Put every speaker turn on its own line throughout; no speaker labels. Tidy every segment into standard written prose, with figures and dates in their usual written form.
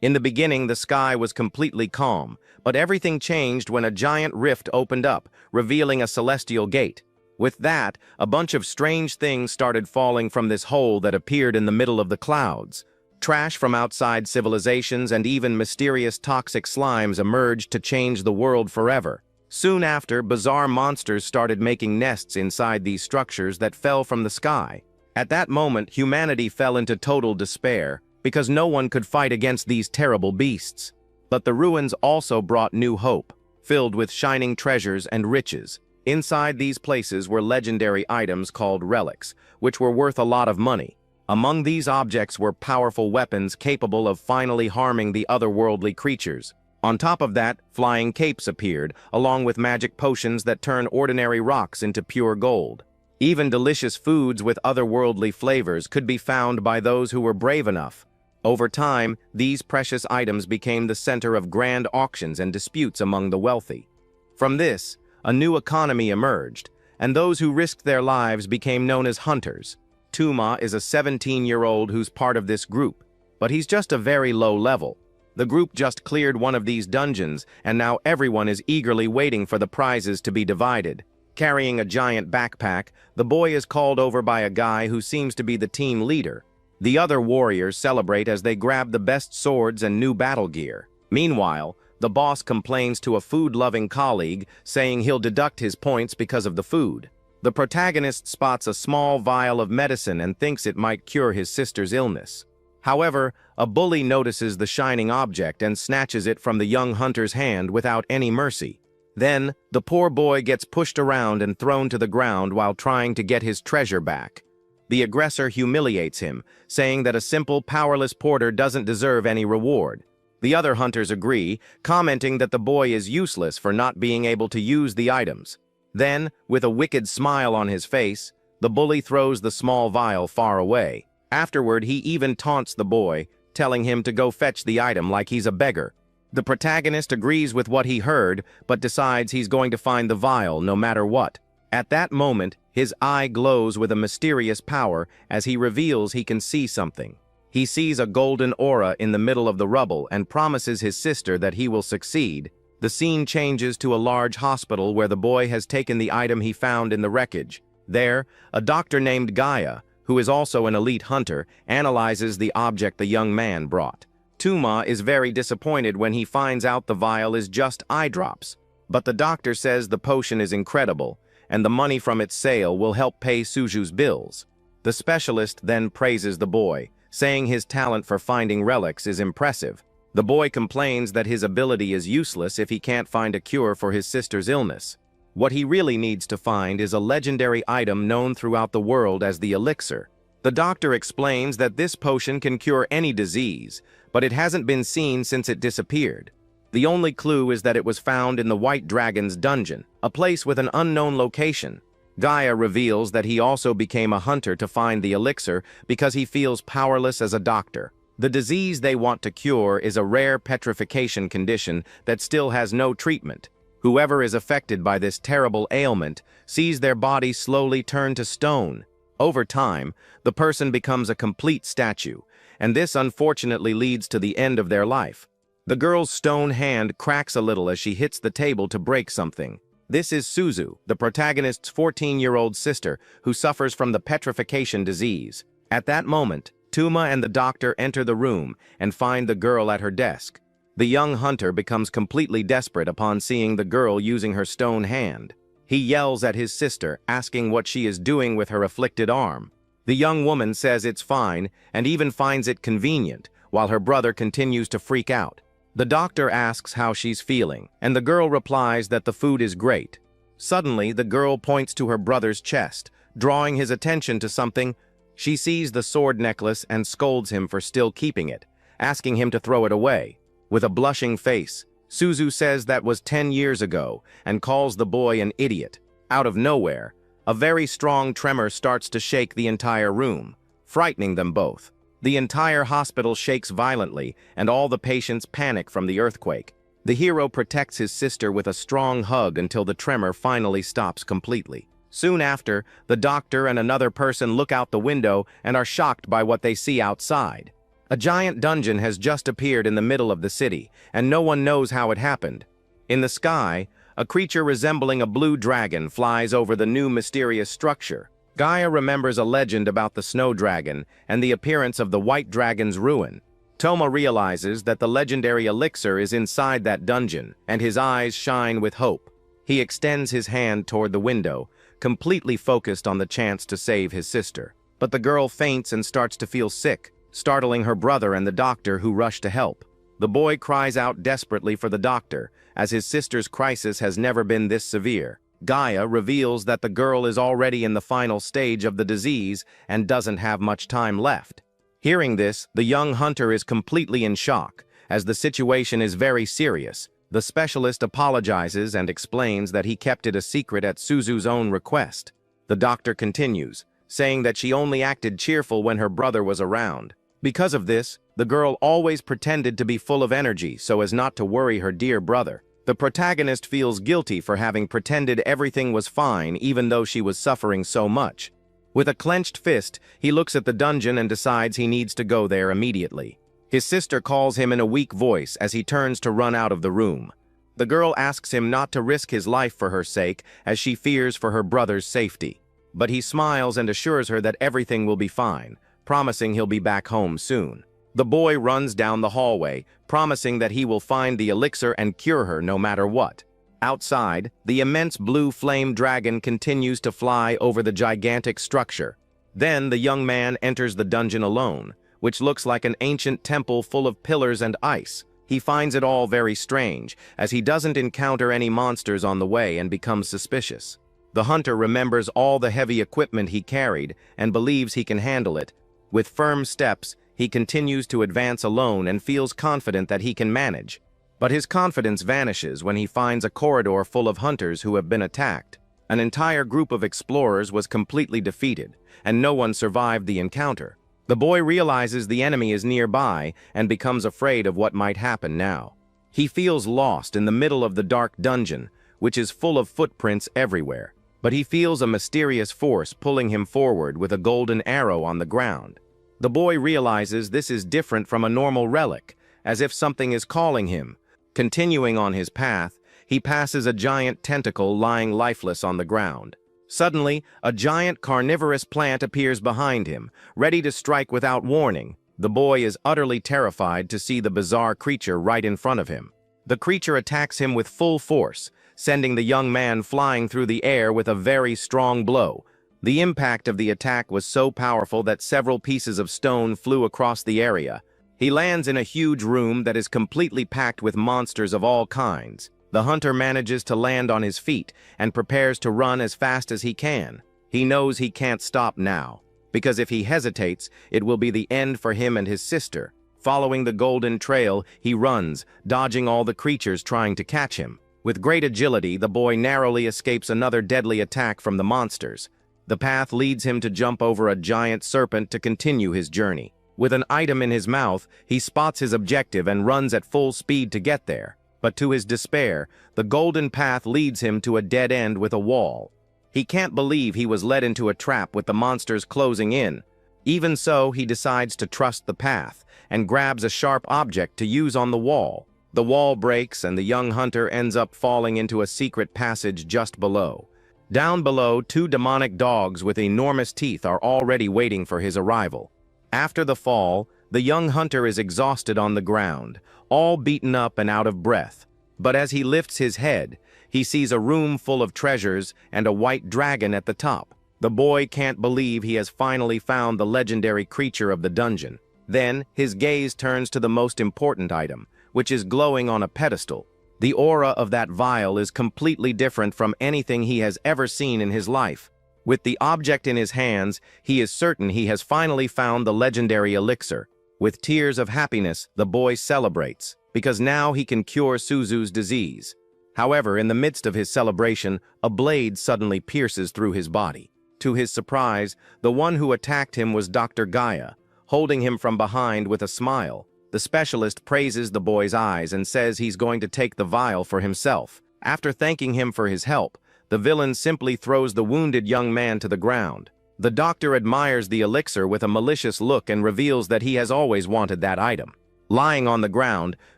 In the beginning, the sky was completely calm, but everything changed when a giant rift opened up, revealing a celestial gate. With that, a bunch of strange things started falling from this hole that appeared in the middle of the clouds. Trash from outside civilizations and even mysterious toxic slimes emerged to change the world forever. Soon after, bizarre monsters started making nests inside these structures that fell from the sky. At that moment, humanity fell into total despair, because no one could fight against these terrible beasts. But the ruins also brought new hope, filled with shining treasures and riches. Inside these places were legendary items called relics, which were worth a lot of money. Among these objects were powerful weapons capable of finally harming the otherworldly creatures. On top of that, flying capes appeared, along with magic potions that turn ordinary rocks into pure gold. Even delicious foods with otherworldly flavors could be found by those who were brave enough. Over time, these precious items became the center of grand auctions and disputes among the wealthy. From this, a new economy emerged, and those who risked their lives became known as hunters. Tuma is a 17-year-old who's part of this group, but he's just a very low level. The group just cleared one of these dungeons, and now everyone is eagerly waiting for the prizes to be divided. Carrying a giant backpack, the boy is called over by a guy who seems to be the team leader. The other warriors celebrate as they grab the best swords and new battle gear. Meanwhile, the boss complains to a food-loving colleague, saying he'll deduct his points because of the food. The protagonist spots a small vial of medicine and thinks it might cure his sister's illness. However, a bully notices the shining object and snatches it from the young hunter's hand without any mercy. Then, the poor boy gets pushed around and thrown to the ground while trying to get his treasure back. The aggressor humiliates him, saying that a simple, powerless porter doesn't deserve any reward. The other hunters agree, commenting that the boy is useless for not being able to use the items. Then, with a wicked smile on his face, the bully throws the small vial far away. Afterward, he even taunts the boy, telling him to go fetch the item like he's a beggar. The protagonist agrees with what he heard, but decides he's going to find the vial no matter what. At that moment, his eye glows with a mysterious power as he reveals he can see something. He sees a golden aura in the middle of the rubble and promises his sister that he will succeed. The scene changes to a large hospital where the boy has taken the item he found in the wreckage. There, a doctor named Gaia, who is also an elite hunter, analyzes the object the young man brought. Tuma is very disappointed when he finds out the vial is just eye drops. But the doctor says the potion is incredible, and the money from its sale will help pay Suju's bills. The specialist then praises the boy, saying his talent for finding relics is impressive. The boy complains that his ability is useless if he can't find a cure for his sister's illness. What he really needs to find is a legendary item known throughout the world as the elixir. The doctor explains that this potion can cure any disease, but it hasn't been seen since it disappeared. The only clue is that it was found in the White Dragon's dungeon, a place with an unknown location. Gaia reveals that he also became a hunter to find the elixir because he feels powerless as a doctor. The disease they want to cure is a rare petrification condition that still has no treatment. Whoever is affected by this terrible ailment sees their body slowly turn to stone. Over time, the person becomes a complete statue, and this unfortunately leads to the end of their life. The girl's stone hand cracks a little as she hits the table to break something. This is Suzu, the protagonist's 14-year-old sister, who suffers from the petrification disease. At that moment, Tuma and the doctor enter the room and find the girl at her desk. The young hunter becomes completely desperate upon seeing the girl using her stone hand. He yells at his sister, asking what she is doing with her afflicted arm. The young woman says it's fine and even finds it convenient, while her brother continues to freak out. The doctor asks how she's feeling, and the girl replies that the food is great. Suddenly, the girl points to her brother's chest, drawing his attention to something. She sees the sword necklace and scolds him for still keeping it, asking him to throw it away. With a blushing face, Suzu says that was 10 years ago and calls the boy an idiot. Out of nowhere, a very strong tremor starts to shake the entire room, frightening them both. The entire hospital shakes violently, and all the patients panic from the earthquake. The hero protects his sister with a strong hug until the tremor finally stops completely. Soon after, the doctor and another person look out the window and are shocked by what they see outside. A giant dungeon has just appeared in the middle of the city, and no one knows how it happened. In the sky, a creature resembling a blue dragon flies over the new mysterious structure. Gaia remembers a legend about the snow dragon and the appearance of the white dragon's ruin. Toma realizes that the legendary elixir is inside that dungeon, and his eyes shine with hope. He extends his hand toward the window, completely focused on the chance to save his sister. But the girl faints and starts to feel sick, startling her brother and the doctor, who rush to help. The boy cries out desperately for the doctor, as his sister's crisis has never been this severe. Gaia reveals that the girl is already in the final stage of the disease and doesn't have much time left. Hearing this, the young hunter is completely in shock, as the situation is very serious. The specialist apologizes and explains that he kept it a secret at Suzu's own request. The doctor continues, saying that she only acted cheerful when her brother was around. Because of this, the girl always pretended to be full of energy so as not to worry her dear brother. The protagonist feels guilty for having pretended everything was fine even though she was suffering so much. With a clenched fist, he looks at the dungeon and decides he needs to go there immediately. His sister calls him in a weak voice as he turns to run out of the room. The girl asks him not to risk his life for her sake, as she fears for her brother's safety. But he smiles and assures her that everything will be fine, promising he'll be back home soon. The boy runs down the hallway, promising that he will find the elixir and cure her no matter what. Outside, the immense blue flame dragon continues to fly over the gigantic structure. Then the young man enters the dungeon alone, which looks like an ancient temple full of pillars and ice. He finds it all very strange, as he doesn't encounter any monsters on the way and becomes suspicious. The hunter remembers all the heavy equipment he carried and believes he can handle it. With firm steps, he continues to advance alone and feels confident that he can manage. But his confidence vanishes when he finds a corridor full of hunters who have been attacked. An entire group of explorers was completely defeated, and no one survived the encounter. The boy realizes the enemy is nearby and becomes afraid of what might happen now. He feels lost in the middle of the dark dungeon, which is full of footprints everywhere. But he feels a mysterious force pulling him forward with a golden arrow on the ground. The boy realizes this is different from a normal relic, as if something is calling him. Continuing on his path, he passes a giant tentacle lying lifeless on the ground. Suddenly, a giant carnivorous plant appears behind him, ready to strike without warning. The boy is utterly terrified to see the bizarre creature right in front of him. The creature attacks him with full force, sending the young man flying through the air with a very strong blow. The impact of the attack was so powerful that several pieces of stone flew across the area. He lands in a huge room that is completely packed with monsters of all kinds. The hunter manages to land on his feet and prepares to run as fast as he can. He knows he can't stop now, because if he hesitates, it will be the end for him and his sister. Following the golden trail, he runs, dodging all the creatures trying to catch him. With great agility, the boy narrowly escapes another deadly attack from the monsters. The path leads him to jump over a giant serpent to continue his journey. With an item in his mouth, he spots his objective and runs at full speed to get there. But to his despair, the golden path leads him to a dead end with a wall. He can't believe he was led into a trap with the monsters closing in. Even so, he decides to trust the path and grabs a sharp object to use on the wall. The wall breaks and the young hunter ends up falling into a secret passage just below. Down below, two demonic dogs with enormous teeth are already waiting for his arrival. After the fall, the young hunter is exhausted on the ground, all beaten up and out of breath. But as he lifts his head, he sees a room full of treasures and a white dragon at the top. The boy can't believe he has finally found the legendary creature of the dungeon. Then, his gaze turns to the most important item, which is glowing on a pedestal. The aura of that vial is completely different from anything he has ever seen in his life. With the object in his hands, he is certain he has finally found the legendary elixir. With tears of happiness, the boy celebrates, because now he can cure Suzu's disease. However, in the midst of his celebration, a blade suddenly pierces through his body. To his surprise, the one who attacked him was Dr. Gaia, holding him from behind with a smile. The specialist praises the boy's eyes and says he's going to take the vial for himself. After thanking him for his help, the villain simply throws the wounded young man to the ground. The doctor admires the elixir with a malicious look and reveals that he has always wanted that item. Lying on the ground,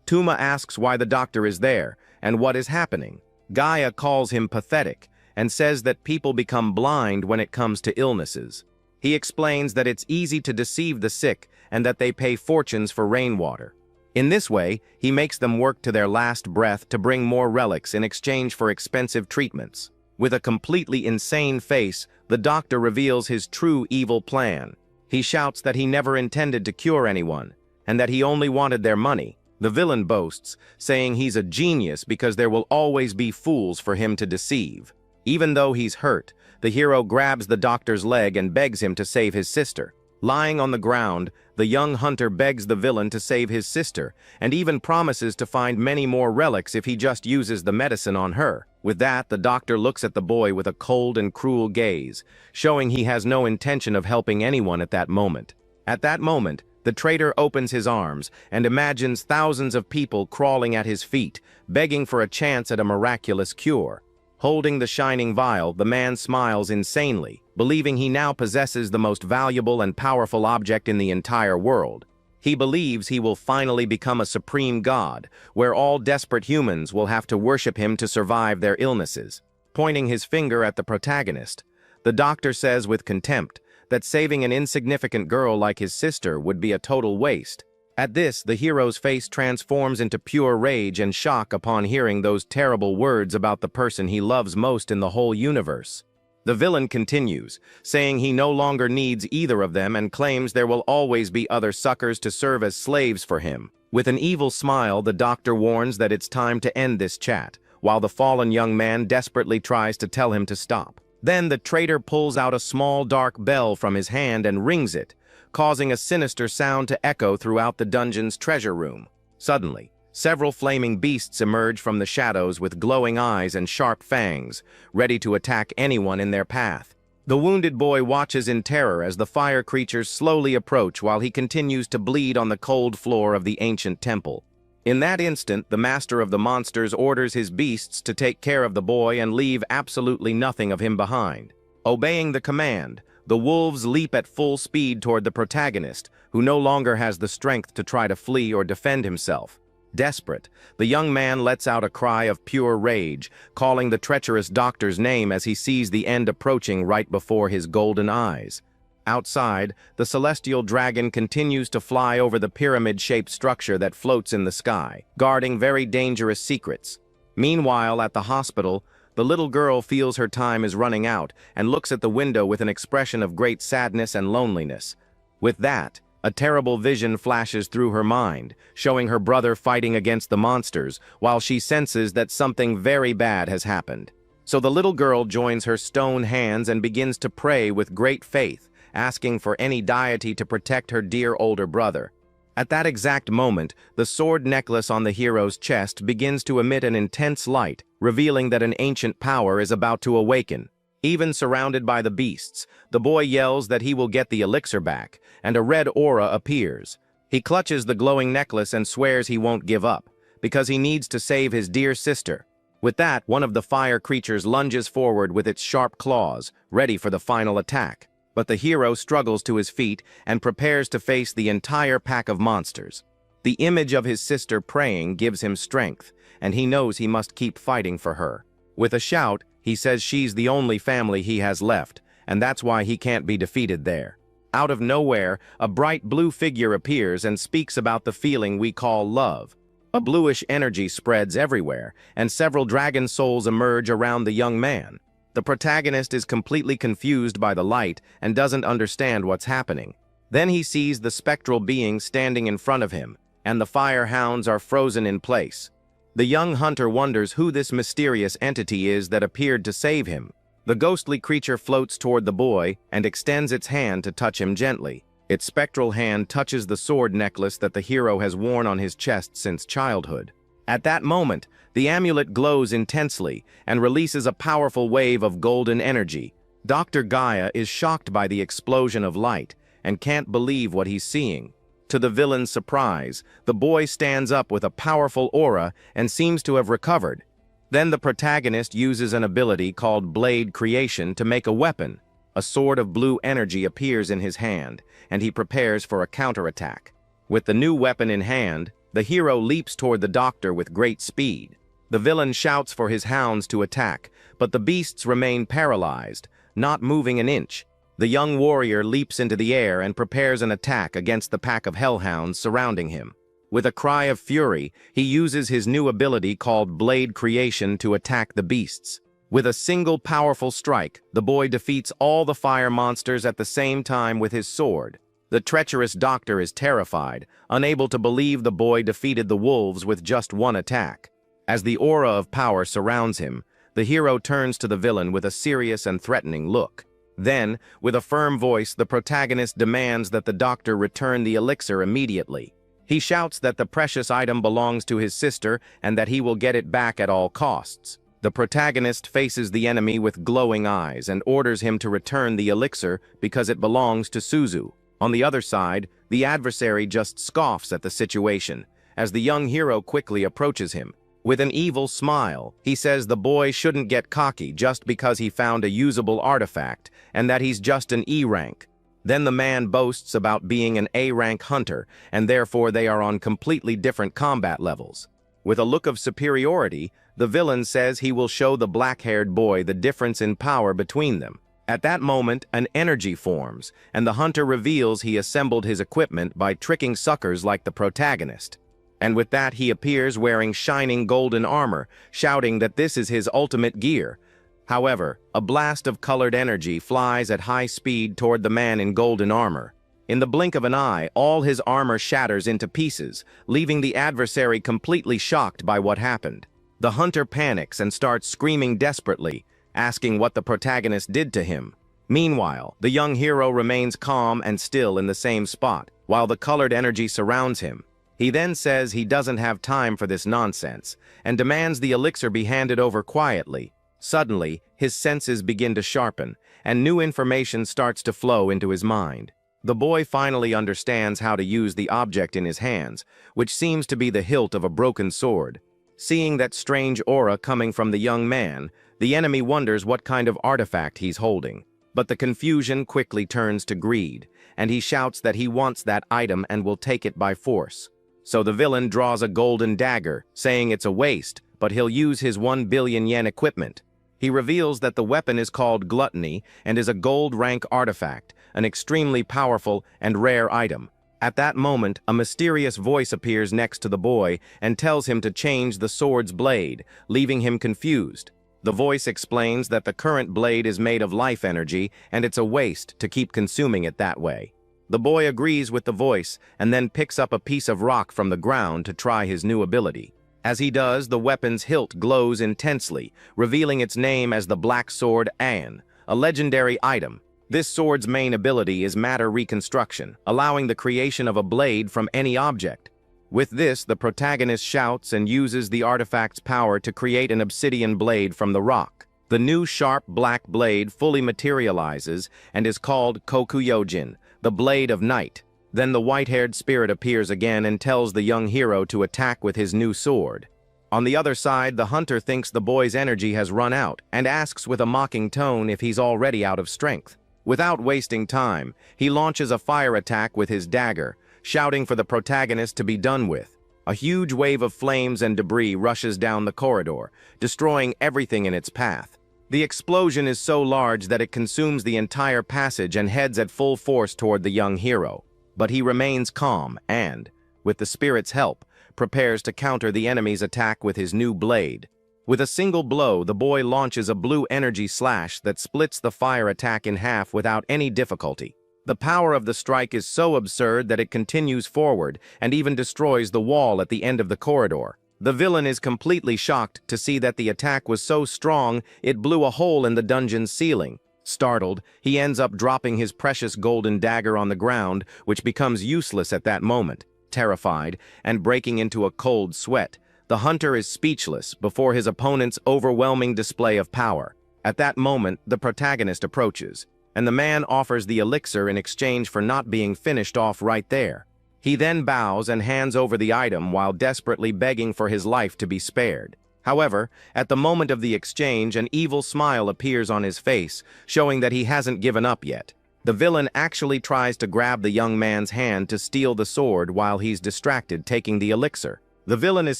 Tuma asks why the doctor is there and what is happening. Gaia calls him pathetic and says that people become blind when it comes to illnesses. He explains that it's easy to deceive the sick and that they pay fortunes for rainwater. In this way, he makes them work to their last breath to bring more relics in exchange for expensive treatments. With a completely insane face, the doctor reveals his true evil plan. He shouts that he never intended to cure anyone, and that he only wanted their money. The villain boasts, saying he's a genius because there will always be fools for him to deceive. Even though he's hurt, the hero grabs the doctor's leg and begs him to save his sister. Lying on the ground, the young hunter begs the villain to save his sister, and even promises to find many more relics if he just uses the medicine on her. With that, the doctor looks at the boy with a cold and cruel gaze, showing he has no intention of helping anyone at that moment. At that moment, the traitor opens his arms and imagines thousands of people crawling at his feet, begging for a chance at a miraculous cure. Holding the shining vial, the man smiles insanely, believing he now possesses the most valuable and powerful object in the entire world. He believes he will finally become a supreme god, where all desperate humans will have to worship him to survive their illnesses. Pointing his finger at the protagonist, the doctor says with contempt that saving an insignificant girl like his sister would be a total waste. At this, the hero's face transforms into pure rage and shock upon hearing those terrible words about the person he loves most in the whole universe. The villain continues, saying he no longer needs either of them and claims there will always be other suckers to serve as slaves for him. With an evil smile, the doctor warns that it's time to end this chat, while the fallen young man desperately tries to tell him to stop. Then the traitor pulls out a small dark bell from his hand and rings it, causing a sinister sound to echo throughout the dungeon's treasure room. Suddenly, several flaming beasts emerge from the shadows with glowing eyes and sharp fangs, ready to attack anyone in their path. The wounded boy watches in terror as the fire creatures slowly approach while he continues to bleed on the cold floor of the ancient temple. In that instant, the master of the monsters orders his beasts to take care of the boy and leave absolutely nothing of him behind. Obeying the command, the wolves leap at full speed toward the protagonist, who no longer has the strength to try to flee or defend himself. Desperate, the young man lets out a cry of pure rage, calling the treacherous doctor's name as he sees the end approaching right before his golden eyes. Outside, the celestial dragon continues to fly over the pyramid-shaped structure that floats in the sky, guarding very dangerous secrets. Meanwhile, at the hospital, the little girl feels her time is running out and looks at the window with an expression of great sadness and loneliness. With that, a terrible vision flashes through her mind, showing her brother fighting against the monsters, while she senses that something very bad has happened. So the little girl joins her stone hands and begins to pray with great faith, asking for any deity to protect her dear older brother. At that exact moment, the sword necklace on the hero's chest begins to emit an intense light, revealing that an ancient power is about to awaken. Even surrounded by the beasts, the boy yells that he will get the elixir back, and a red aura appears. He clutches the glowing necklace and swears he won't give up, because he needs to save his dear sister. With that, one of the fire creatures lunges forward with its sharp claws, ready for the final attack. But the hero struggles to his feet and prepares to face the entire pack of monsters. The image of his sister praying gives him strength, and he knows he must keep fighting for her. With a shout, he says she's the only family he has left, and that's why he can't be defeated there. Out of nowhere, a bright blue figure appears and speaks about the feeling we call love. A bluish energy spreads everywhere, and several dragon souls emerge around the young man. The protagonist is completely confused by the light and doesn't understand what's happening. Then he sees the spectral being standing in front of him, and the fire hounds are frozen in place. The young hunter wonders who this mysterious entity is that appeared to save him. The ghostly creature floats toward the boy and extends its hand to touch him gently. Its spectral hand touches the sword necklace that the hero has worn on his chest since childhood. At that moment, the amulet glows intensely and releases a powerful wave of golden energy. Dr. Gaia is shocked by the explosion of light and can't believe what he's seeing. To the villain's surprise, the boy stands up with a powerful aura and seems to have recovered. Then the protagonist uses an ability called Blade Creation to make a weapon. a sword of blue energy appears in his hand, and he prepares for a counterattack. With the new weapon in hand, the hero leaps toward the doctor with great speed. The villain shouts for his hounds to attack, but the beasts remain paralyzed, not moving an inch. The young warrior leaps into the air and prepares an attack against the pack of hellhounds surrounding him. With a cry of fury, he uses his new ability called Blade Creation to attack the beasts. With a single powerful strike, the boy defeats all the fire monsters at the same time with his sword. The treacherous doctor is terrified, unable to believe the boy defeated the wolves with just one attack. As the aura of power surrounds him, the hero turns to the villain with a serious and threatening look. Then, with a firm voice, the protagonist demands that the doctor return the elixir immediately. He shouts that the precious item belongs to his sister and that he will get it back at all costs. The protagonist faces the enemy with glowing eyes and orders him to return the elixir because it belongs to Suzu. On the other side, the adversary just scoffs at the situation, as the young hero quickly approaches him. With an evil smile, he says the boy shouldn't get cocky just because he found a usable artifact, and that he's just an E rank. Then the man boasts about being an A rank hunter, and therefore they are on completely different combat levels. With a look of superiority, the villain says he will show the black-haired boy the difference in power between them. At that moment, an energy forms, and the hunter reveals he assembled his equipment by tricking suckers like the protagonist. And with that he appears wearing shining golden armor, shouting that this is his ultimate gear. However, a blast of colored energy flies at high speed toward the man in golden armor. In the blink of an eye, all his armor shatters into pieces, leaving the adversary completely shocked by what happened. The hunter panics and starts screaming desperately, asking what the protagonist did to him. Meanwhile, the young hero remains calm and still in the same spot, while the colored energy surrounds him. He then says he doesn't have time for this nonsense, and demands the elixir be handed over quietly. Suddenly, his senses begin to sharpen, and new information starts to flow into his mind. The boy finally understands how to use the object in his hands, which seems to be the hilt of a broken sword. Seeing that strange aura coming from the young man, the enemy wonders what kind of artifact he's holding. But the confusion quickly turns to greed, and he shouts that he wants that item and will take it by force. So the villain draws a golden dagger, saying it's a waste, but he'll use his 1 billion yen equipment. He reveals that the weapon is called Gluttony and is a gold rank artifact, an extremely powerful and rare item. At that moment, a mysterious voice appears next to the boy and tells him to change the sword's blade, leaving him confused. The voice explains that the current blade is made of life energy and it's a waste to keep consuming it that way. The boy agrees with the voice and then picks up a piece of rock from the ground to try his new ability. As he does, the weapon's hilt glows intensely, revealing its name as the Black Sword An, a legendary item. This sword's main ability is matter reconstruction, allowing the creation of a blade from any object. With this, the protagonist shouts and uses the artifact's power to create an obsidian blade from the rock. The new sharp black blade fully materializes and is called Kokuyojin, the Blade of Night. Then the white-haired spirit appears again and tells the young hero to attack with his new sword. On the other side, the hunter thinks the boy's energy has run out and asks with a mocking tone if he's already out of strength. Without wasting time, he launches a fire attack with his dagger, shouting for the protagonist to be done with. A huge wave of flames and debris rushes down the corridor, destroying everything in its path. The explosion is so large that it consumes the entire passage and heads at full force toward the young hero. But he remains calm and, with the spirit's help, prepares to counter the enemy's attack with his new blade. With a single blow, the boy launches a blue energy slash that splits the fire attack in half without any difficulty. The power of the strike is so absurd that it continues forward and even destroys the wall at the end of the corridor. The villain is completely shocked to see that the attack was so strong it blew a hole in the dungeon's ceiling. Startled, he ends up dropping his precious golden dagger on the ground, which becomes useless at that moment. Terrified, and breaking into a cold sweat, the hunter is speechless before his opponent's overwhelming display of power. At that moment, the protagonist approaches, and the man offers the elixir in exchange for not being finished off right there. He then bows and hands over the item while desperately begging for his life to be spared. However, at the moment of the exchange, an evil smile appears on his face, showing that he hasn't given up yet. The villain actually tries to grab the young man's hand to steal the sword while he's distracted taking the elixir. The villain is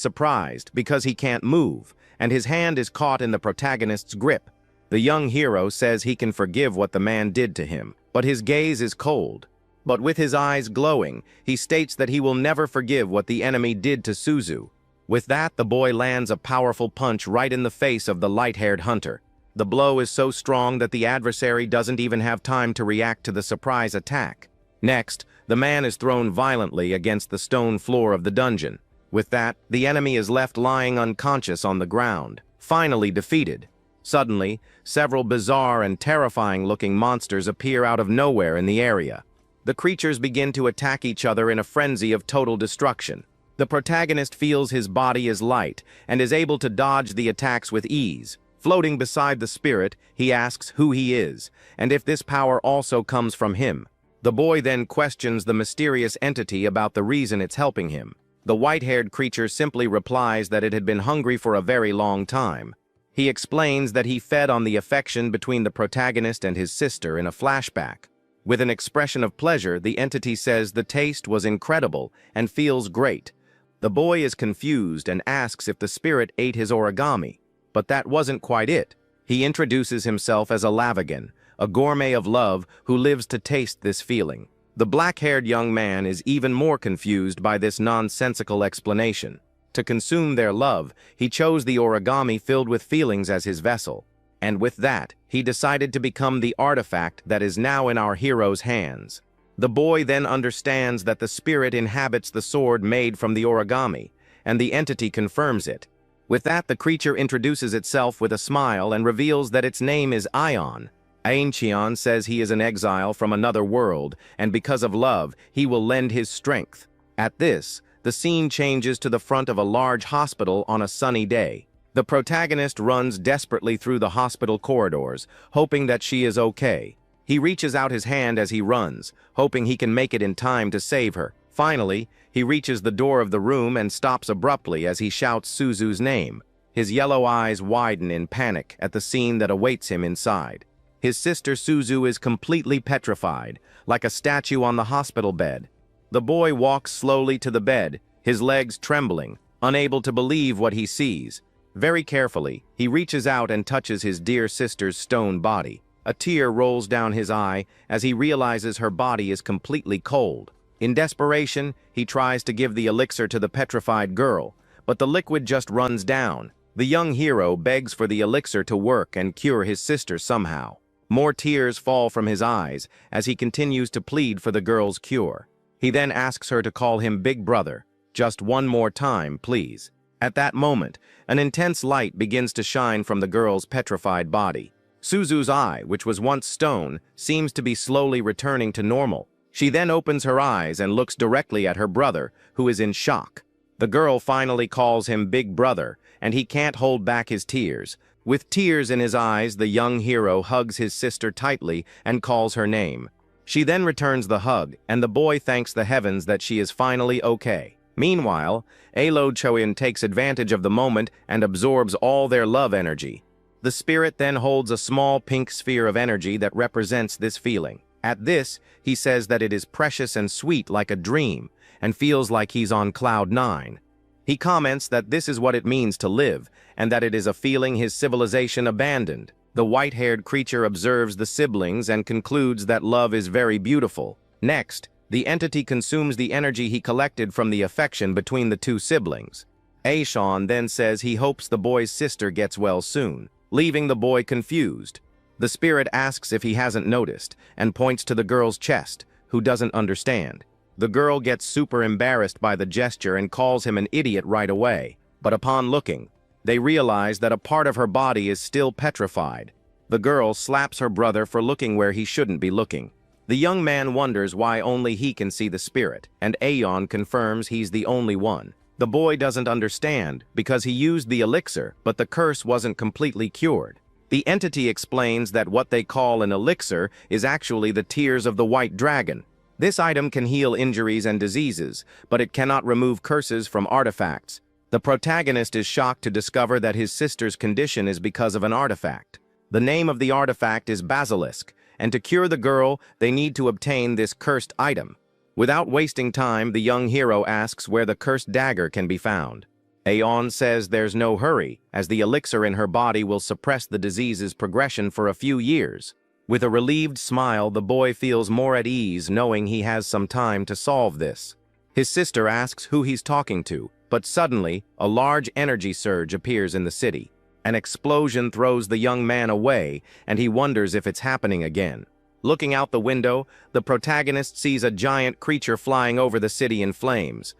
surprised because he can't move, and his hand is caught in the protagonist's grip. The young hero says he can forgive what the man did to him, but his gaze is cold. But with his eyes glowing, he states that he will never forgive what the enemy did to Suzu. With that, the boy lands a powerful punch right in the face of the light-haired hunter. The blow is so strong that the adversary doesn't even have time to react to the surprise attack. Next, the man is thrown violently against the stone floor of the dungeon. With that, the enemy is left lying unconscious on the ground, finally defeated. Suddenly, several bizarre and terrifying-looking monsters appear out of nowhere in the area. The creatures begin to attack each other in a frenzy of total destruction. The protagonist feels his body is light and is able to dodge the attacks with ease. Floating beside the spirit, he asks who he is, and if this power also comes from him. The boy then questions the mysterious entity about the reason it's helping him. The white-haired creature simply replies that it had been hungry for a very long time. He explains that he fed on the affection between the protagonist and his sister in a flashback. With an expression of pleasure, the entity says the taste was incredible and feels great. The boy is confused and asks if the spirit ate his origami, but that wasn't quite it. He introduces himself as a Lavagan, a gourmet of love who lives to taste this feeling. The black-haired young man is even more confused by this nonsensical explanation. To consume their love, he chose the origami filled with feelings as his vessel. And with that, he decided to become the artifact that is now in our hero's hands. The boy then understands that the spirit inhabits the sword made from the origami, and the entity confirms it. With that, the creature introduces itself with a smile and reveals that its name is Aion. Aincheon says he is an exile from another world, and because of love, he will lend his strength. At this, the scene changes to the front of a large hospital on a sunny day. The protagonist runs desperately through the hospital corridors, hoping that she is okay. He reaches out his hand as he runs, hoping he can make it in time to save her. Finally, he reaches the door of the room and stops abruptly as he shouts Suzu's name. His yellow eyes widen in panic at the scene that awaits him inside. His sister Suzu is completely petrified, like a statue on the hospital bed. The boy walks slowly to the bed, his legs trembling, unable to believe what he sees. Very carefully, he reaches out and touches his dear sister's stone body. A tear rolls down his eye as he realizes her body is completely cold. In desperation, he tries to give the elixir to the petrified girl, but the liquid just runs down. The young hero begs for the elixir to work and cure his sister somehow. More tears fall from his eyes as he continues to plead for the girl's cure. He then asks her to call him Big Brother. Just one more time, please. At that moment, an intense light begins to shine from the girl's petrified body. Suzu's eye, which was once stone, seems to be slowly returning to normal. She then opens her eyes and looks directly at her brother, who is in shock. The girl finally calls him Big Brother, and he can't hold back his tears. With tears in his eyes, the young hero hugs his sister tightly and calls her name. She then returns the hug, and the boy thanks the heavens that she is finally okay. Meanwhile, Alo Choin takes advantage of the moment and absorbs all their love energy. The spirit then holds a small pink sphere of energy that represents this feeling. At this, he says that it is precious and sweet like a dream, and feels like he's on cloud 9. He comments that this is what it means to live, and that it is a feeling his civilization abandoned. The white-haired creature observes the siblings and concludes that love is very beautiful. Next, the entity consumes the energy he collected from the affection between the two siblings. Aishon then says he hopes the boy's sister gets well soon, leaving the boy confused. The spirit asks if he hasn't noticed, and points to the girl's chest, who doesn't understand. The girl gets super embarrassed by the gesture and calls him an idiot right away. But upon looking, they realize that a part of her body is still petrified. The girl slaps her brother for looking where he shouldn't be looking. The young man wonders why only he can see the spirit, and Aeon confirms he's the only one. The boy doesn't understand because he used the elixir, but the curse wasn't completely cured. The entity explains that what they call an elixir is actually the tears of the white dragon. This item can heal injuries and diseases, but it cannot remove curses from artifacts. The protagonist is shocked to discover that his sister's condition is because of an artifact. The name of the artifact is Basilisk, and to cure the girl, they need to obtain this cursed item. Without wasting time, the young hero asks where the cursed dagger can be found. Aeon says there's no hurry, as the elixir in her body will suppress the disease's progression for a few years. With a relieved smile, the boy feels more at ease knowing he has some time to solve this. His sister asks who he's talking to, but suddenly, a large energy surge appears in the city. An explosion throws the young man away, and he wonders if it's happening again. Looking out the window, the protagonist sees a giant creature flying over the city in flames.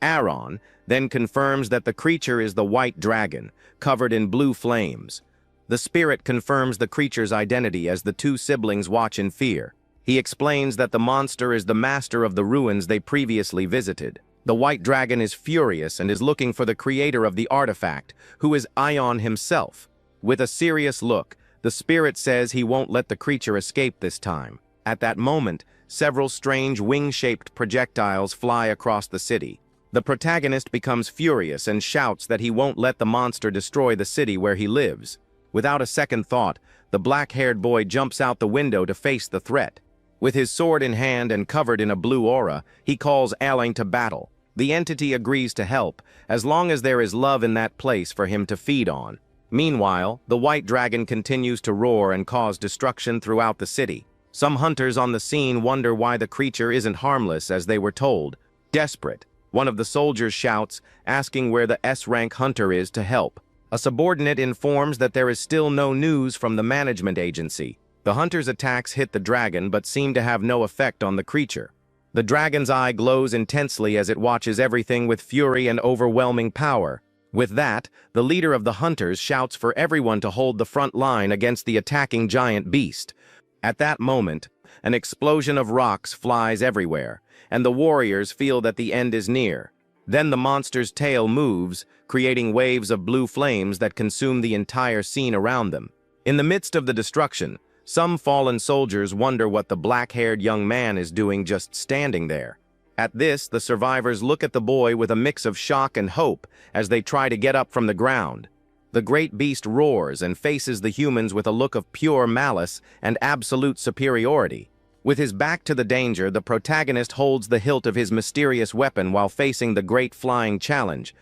Aaron then confirms that the creature is the white dragon, covered in blue flames. The spirit confirms the creature's identity as the two siblings watch in fear. He explains that the monster is the master of the ruins they previously visited. The white dragon is furious and is looking for the creator of the artifact, who is Ion himself. With a serious look, the spirit says he won't let the creature escape this time. At that moment, several strange wing-shaped projectiles fly across the city. The protagonist becomes furious and shouts that he won't let the monster destroy the city where he lives. Without a second thought, the black-haired boy jumps out the window to face the threat. With his sword in hand and covered in a blue aura, he calls Alain to battle. The entity agrees to help, as long as there is love in that place for him to feed on. Meanwhile, the white dragon continues to roar and cause destruction throughout the city. Some hunters on the scene wonder why the creature isn't harmless as they were told. Desperate, one of the soldiers shouts, asking where the S-rank hunter is to help. A subordinate informs that there is still no news from the management agency. The hunter's attacks hit the dragon but seem to have no effect on the creature. The dragon's eye glows intensely as it watches everything with fury and overwhelming power. With that, the leader of the hunters shouts for everyone to hold the front line against the attacking giant beast. At that moment, an explosion of rocks flies everywhere, and the warriors feel that the end is near. Then the monster's tail moves, creating waves of blue flames that consume the entire scene around them. In the midst of the destruction, some fallen soldiers wonder what the black-haired young man is doing just standing there. At this, the survivors look at the boy with a mix of shock and hope as they try to get up from the ground. The great beast roars and faces the humans with a look of pure malice and absolute superiority. With his back to the danger, the protagonist holds the hilt of his mysterious weapon while facing the great flying challenge.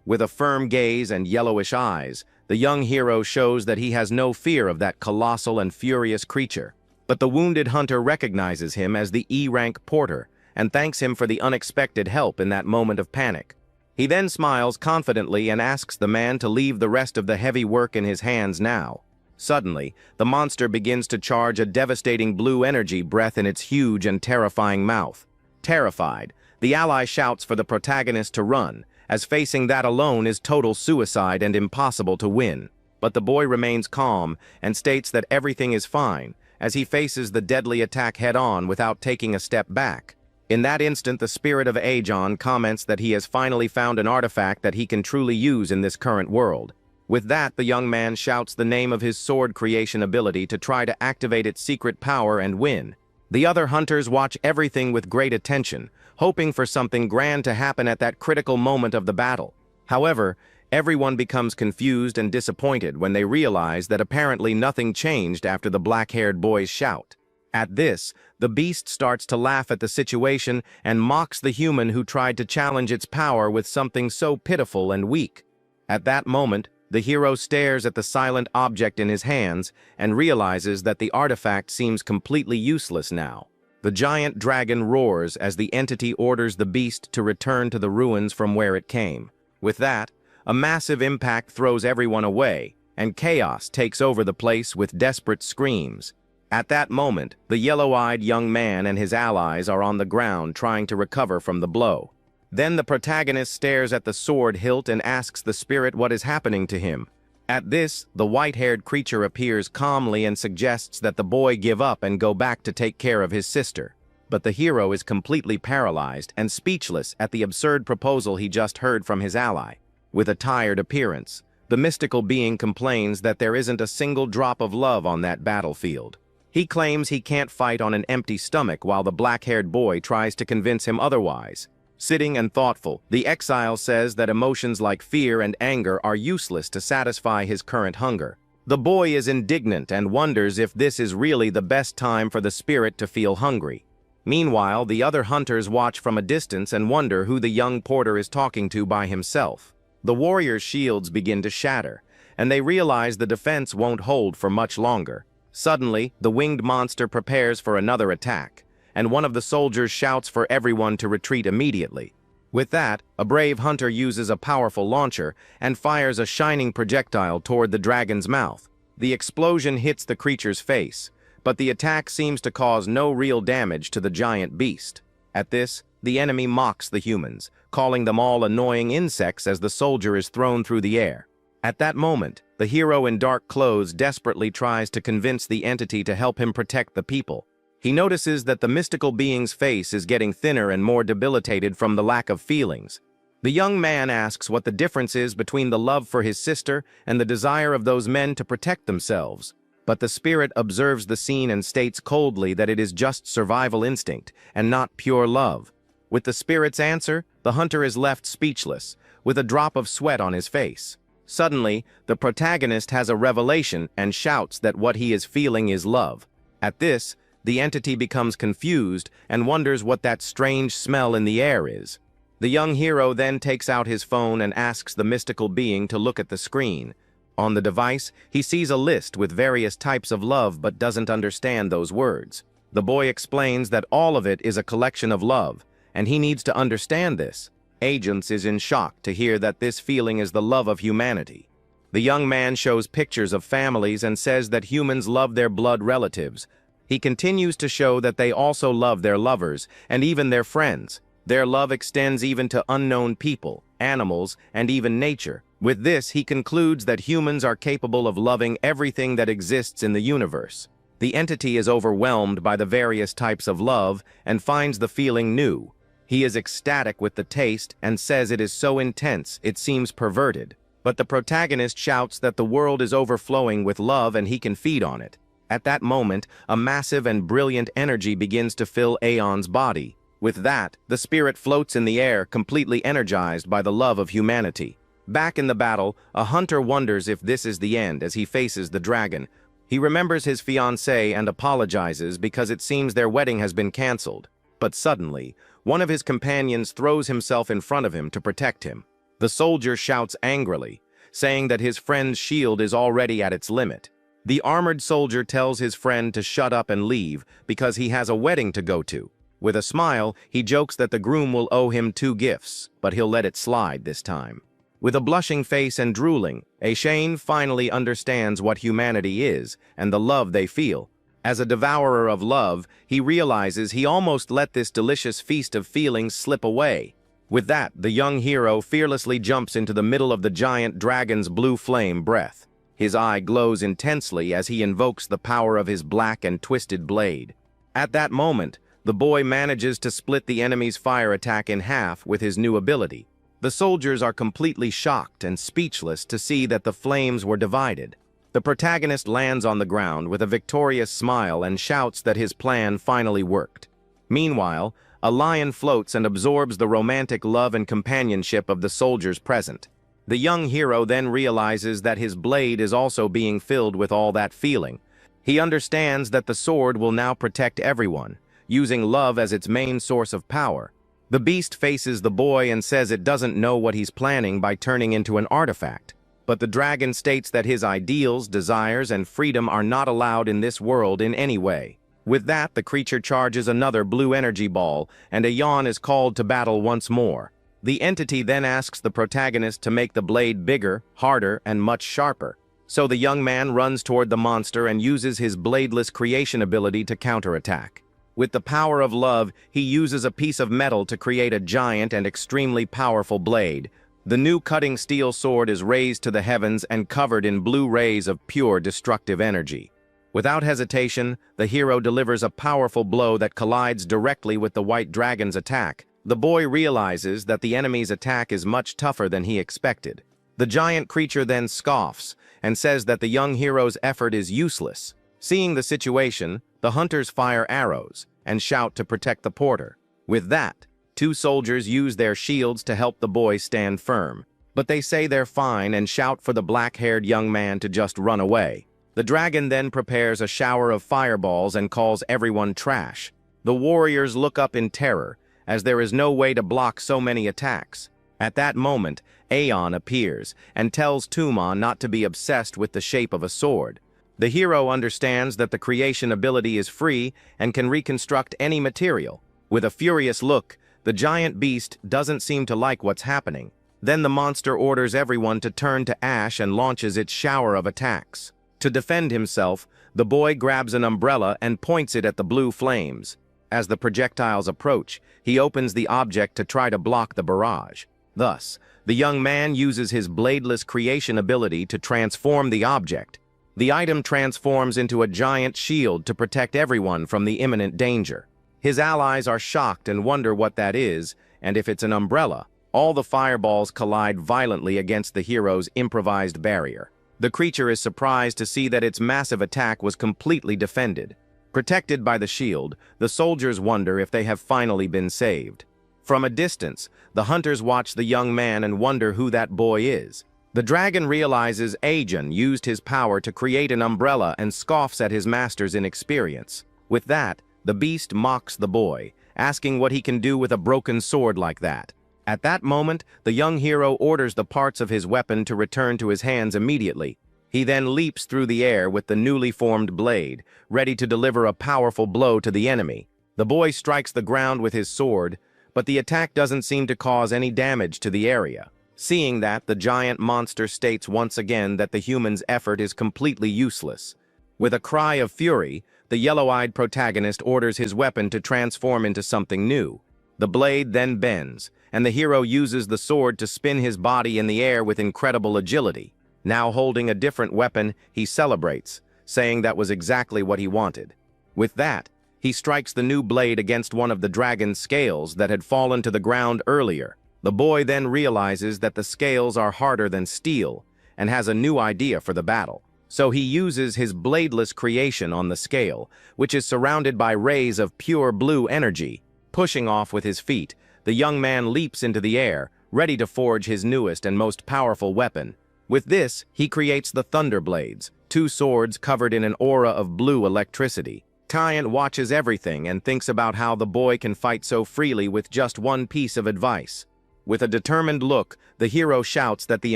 With a firm gaze and yellowish eyes, the young hero shows that he has no fear of that colossal and furious creature. But the wounded hunter recognizes him as the E-rank porter and thanks him for the unexpected help in that moment of panic. He then smiles confidently and asks the man to leave the rest of the heavy work in his hands now. Suddenly, the monster begins to charge a devastating blue energy breath in its huge and terrifying mouth. Terrified, the ally shouts for the protagonist to run, as facing that alone is total suicide and impossible to win. But the boy remains calm and states that everything is fine, as he faces the deadly attack head-on without taking a step back. In that instant, the spirit of Aegon comments that he has finally found an artifact that he can truly use in this current world. With that, the young man shouts the name of his sword creation ability to try to activate its secret power and win. The other hunters watch everything with great attention, hoping for something grand to happen at that critical moment of the battle. However, everyone becomes confused and disappointed when they realize that apparently nothing changed after the black-haired boy's shout. At this, the beast starts to laugh at the situation and mocks the human who tried to challenge its power with something so pitiful and weak. At that moment, the hero stares at the silent object in his hands and realizes that the artifact seems completely useless now. The giant dragon roars as the entity orders the beast to return to the ruins from where it came. With that, a massive impact throws everyone away, and chaos takes over the place with desperate screams. At that moment, the yellow-eyed young man and his allies are on the ground trying to recover from the blow. Then the protagonist stares at the sword hilt and asks the spirit what is happening to him. At this, the white-haired creature appears calmly and suggests that the boy give up and go back to take care of his sister. But the hero is completely paralyzed and speechless at the absurd proposal he just heard from his ally. With a tired appearance, the mystical being complains that there isn't a single drop of love on that battlefield. He claims he can't fight on an empty stomach while the black-haired boy tries to convince him otherwise. Sitting and thoughtful, the exile says that emotions like fear and anger are useless to satisfy his current hunger. The boy is indignant and wonders if this is really the best time for the spirit to feel hungry. Meanwhile, the other hunters watch from a distance and wonder who the young porter is talking to by himself. The warriors' shields begin to shatter, and they realize the defense won't hold for much longer. Suddenly, the winged monster prepares for another attack, and one of the soldiers shouts for everyone to retreat immediately. With that, a brave hunter uses a powerful launcher and fires a shining projectile toward the dragon's mouth. The explosion hits the creature's face, but the attack seems to cause no real damage to the giant beast. At this, the enemy mocks the humans, calling them all annoying insects as the soldier is thrown through the air. At that moment, the hero in dark clothes desperately tries to convince the entity to help him protect the people. He notices that the mystical being's face is getting thinner and more debilitated from the lack of feelings. The young man asks what the difference is between the love for his sister and the desire of those men to protect themselves. But the spirit observes the scene and states coldly that it is just survival instinct and not pure love. With the spirit's answer, the hunter is left speechless, with a drop of sweat on his face. Suddenly, the protagonist has a revelation and shouts that what he is feeling is love. At this, the entity becomes confused and wonders what that strange smell in the air is. The young hero then takes out his phone and asks the mystical being to look at the screen. On the device, he sees a list with various types of love but doesn't understand those words. The boy explains that all of it is a collection of love, and he needs to understand this. Agents is in shock to hear that this feeling is the love of humanity. The young man shows pictures of families and says that humans love their blood relatives. He continues to show that they also love their lovers and even their friends. Their love extends even to unknown people, animals, and even nature. With this, he concludes that humans are capable of loving everything that exists in the universe. The entity is overwhelmed by the various types of love and finds the feeling new. He is ecstatic with the taste and says it is so intense it seems perverted. But the protagonist shouts that the world is overflowing with love and he can feed on it. At that moment, a massive and brilliant energy begins to fill Aeon's body. With that, the spirit floats in the air, completely energized by the love of humanity. Back in the battle, a hunter wonders if this is the end as he faces the dragon. He remembers his fiancée and apologizes because it seems their wedding has been canceled. But suddenly, one of his companions throws himself in front of him to protect him. The soldier shouts angrily, saying that his friend's shield is already at its limit. The armored soldier tells his friend to shut up and leave because he has a wedding to go to. With a smile, he jokes that the groom will owe him 2 gifts, but he'll let it slide this time. With a blushing face and drooling, Aishane finally understands what humanity is and the love they feel. As a devourer of love, he realizes he almost let this delicious feast of feelings slip away. With that, the young hero fearlessly jumps into the middle of the giant dragon's blue flame breath. His eye glows intensely as he invokes the power of his black and twisted blade. At that moment, the boy manages to split the enemy's fire attack in half with his new ability. The soldiers are completely shocked and speechless to see that the flames were divided. The protagonist lands on the ground with a victorious smile and shouts that his plan finally worked. Meanwhile, a lion floats and absorbs the romantic love and companionship of the soldiers present. The young hero then realizes that his blade is also being filled with all that feeling. He understands that the sword will now protect everyone, using love as its main source of power. The beast faces the boy and says it doesn't know what he's planning by turning into an artifact. But the dragon states that his ideals, desires, and freedom are not allowed in this world in any way. With that, the creature charges another blue energy ball, and Aeon is called to battle once more. The entity then asks the protagonist to make the blade bigger, harder, and much sharper. So the young man runs toward the monster and uses his bladeless creation ability to counterattack. With the power of love, he uses a piece of metal to create a giant and extremely powerful blade. The new cutting steel sword is raised to the heavens and covered in blue rays of pure destructive energy. Without hesitation, the hero delivers a powerful blow that collides directly with the white dragon's attack. The boy realizes that the enemy's attack is much tougher than he expected. The giant creature then scoffs and says that the young hero's effort is useless. Seeing the situation, the hunters fire arrows and shout to protect the porter. With that, Two soldiers use their shields to help the boy stand firm. But they say they're fine and shout for the black-haired young man to just run away. The dragon then prepares a shower of fireballs and calls everyone trash. The warriors look up in terror, as there is no way to block so many attacks. At that moment, Aeon appears and tells Tuma not to be obsessed with the shape of a sword. The hero understands that the creation ability is free and can reconstruct any material. With a furious look, the giant beast doesn't seem to like what's happening. Then the monster orders everyone to turn to ash and launches its shower of attacks. To defend himself, the boy grabs an umbrella and points it at the blue flames. As the projectiles approach, he opens the object to try to block the barrage. Thus, the young man uses his bladeless creation ability to transform the object. The item transforms into a giant shield to protect everyone from the imminent danger. His allies are shocked and wonder what that is, and if it's an umbrella, all the fireballs collide violently against the hero's improvised barrier. The creature is surprised to see that its massive attack was completely defended. Protected by the shield, the soldiers wonder if they have finally been saved. From a distance, the hunters watch the young man and wonder who that boy is. The dragon realizes Aegon used his power to create an umbrella and scoffs at his master's inexperience. With that, the beast mocks the boy, asking what he can do with a broken sword like that. At that moment, the young hero orders the parts of his weapon to return to his hands immediately. He then leaps through the air with the newly formed blade, ready to deliver a powerful blow to the enemy. The boy strikes the ground with his sword, but the attack doesn't seem to cause any damage to the area. Seeing that, the giant monster states once again that the human's effort is completely useless. With a cry of fury, the yellow-eyed protagonist orders his weapon to transform into something new. The blade then bends, and the hero uses the sword to spin his body in the air with incredible agility. Now holding a different weapon, he celebrates, saying that was exactly what he wanted. With that, he strikes the new blade against one of the dragon's scales that had fallen to the ground earlier. The boy then realizes that the scales are harder than steel, and has a new idea for the battle. So he uses his bladeless creation on the scale, which is surrounded by rays of pure blue energy. Pushing off with his feet, the young man leaps into the air, ready to forge his newest and most powerful weapon. With this, he creates the Thunder Blades, two swords covered in an aura of blue electricity. Tyant watches everything and thinks about how the boy can fight so freely with just one piece of advice. With a determined look, the hero shouts that the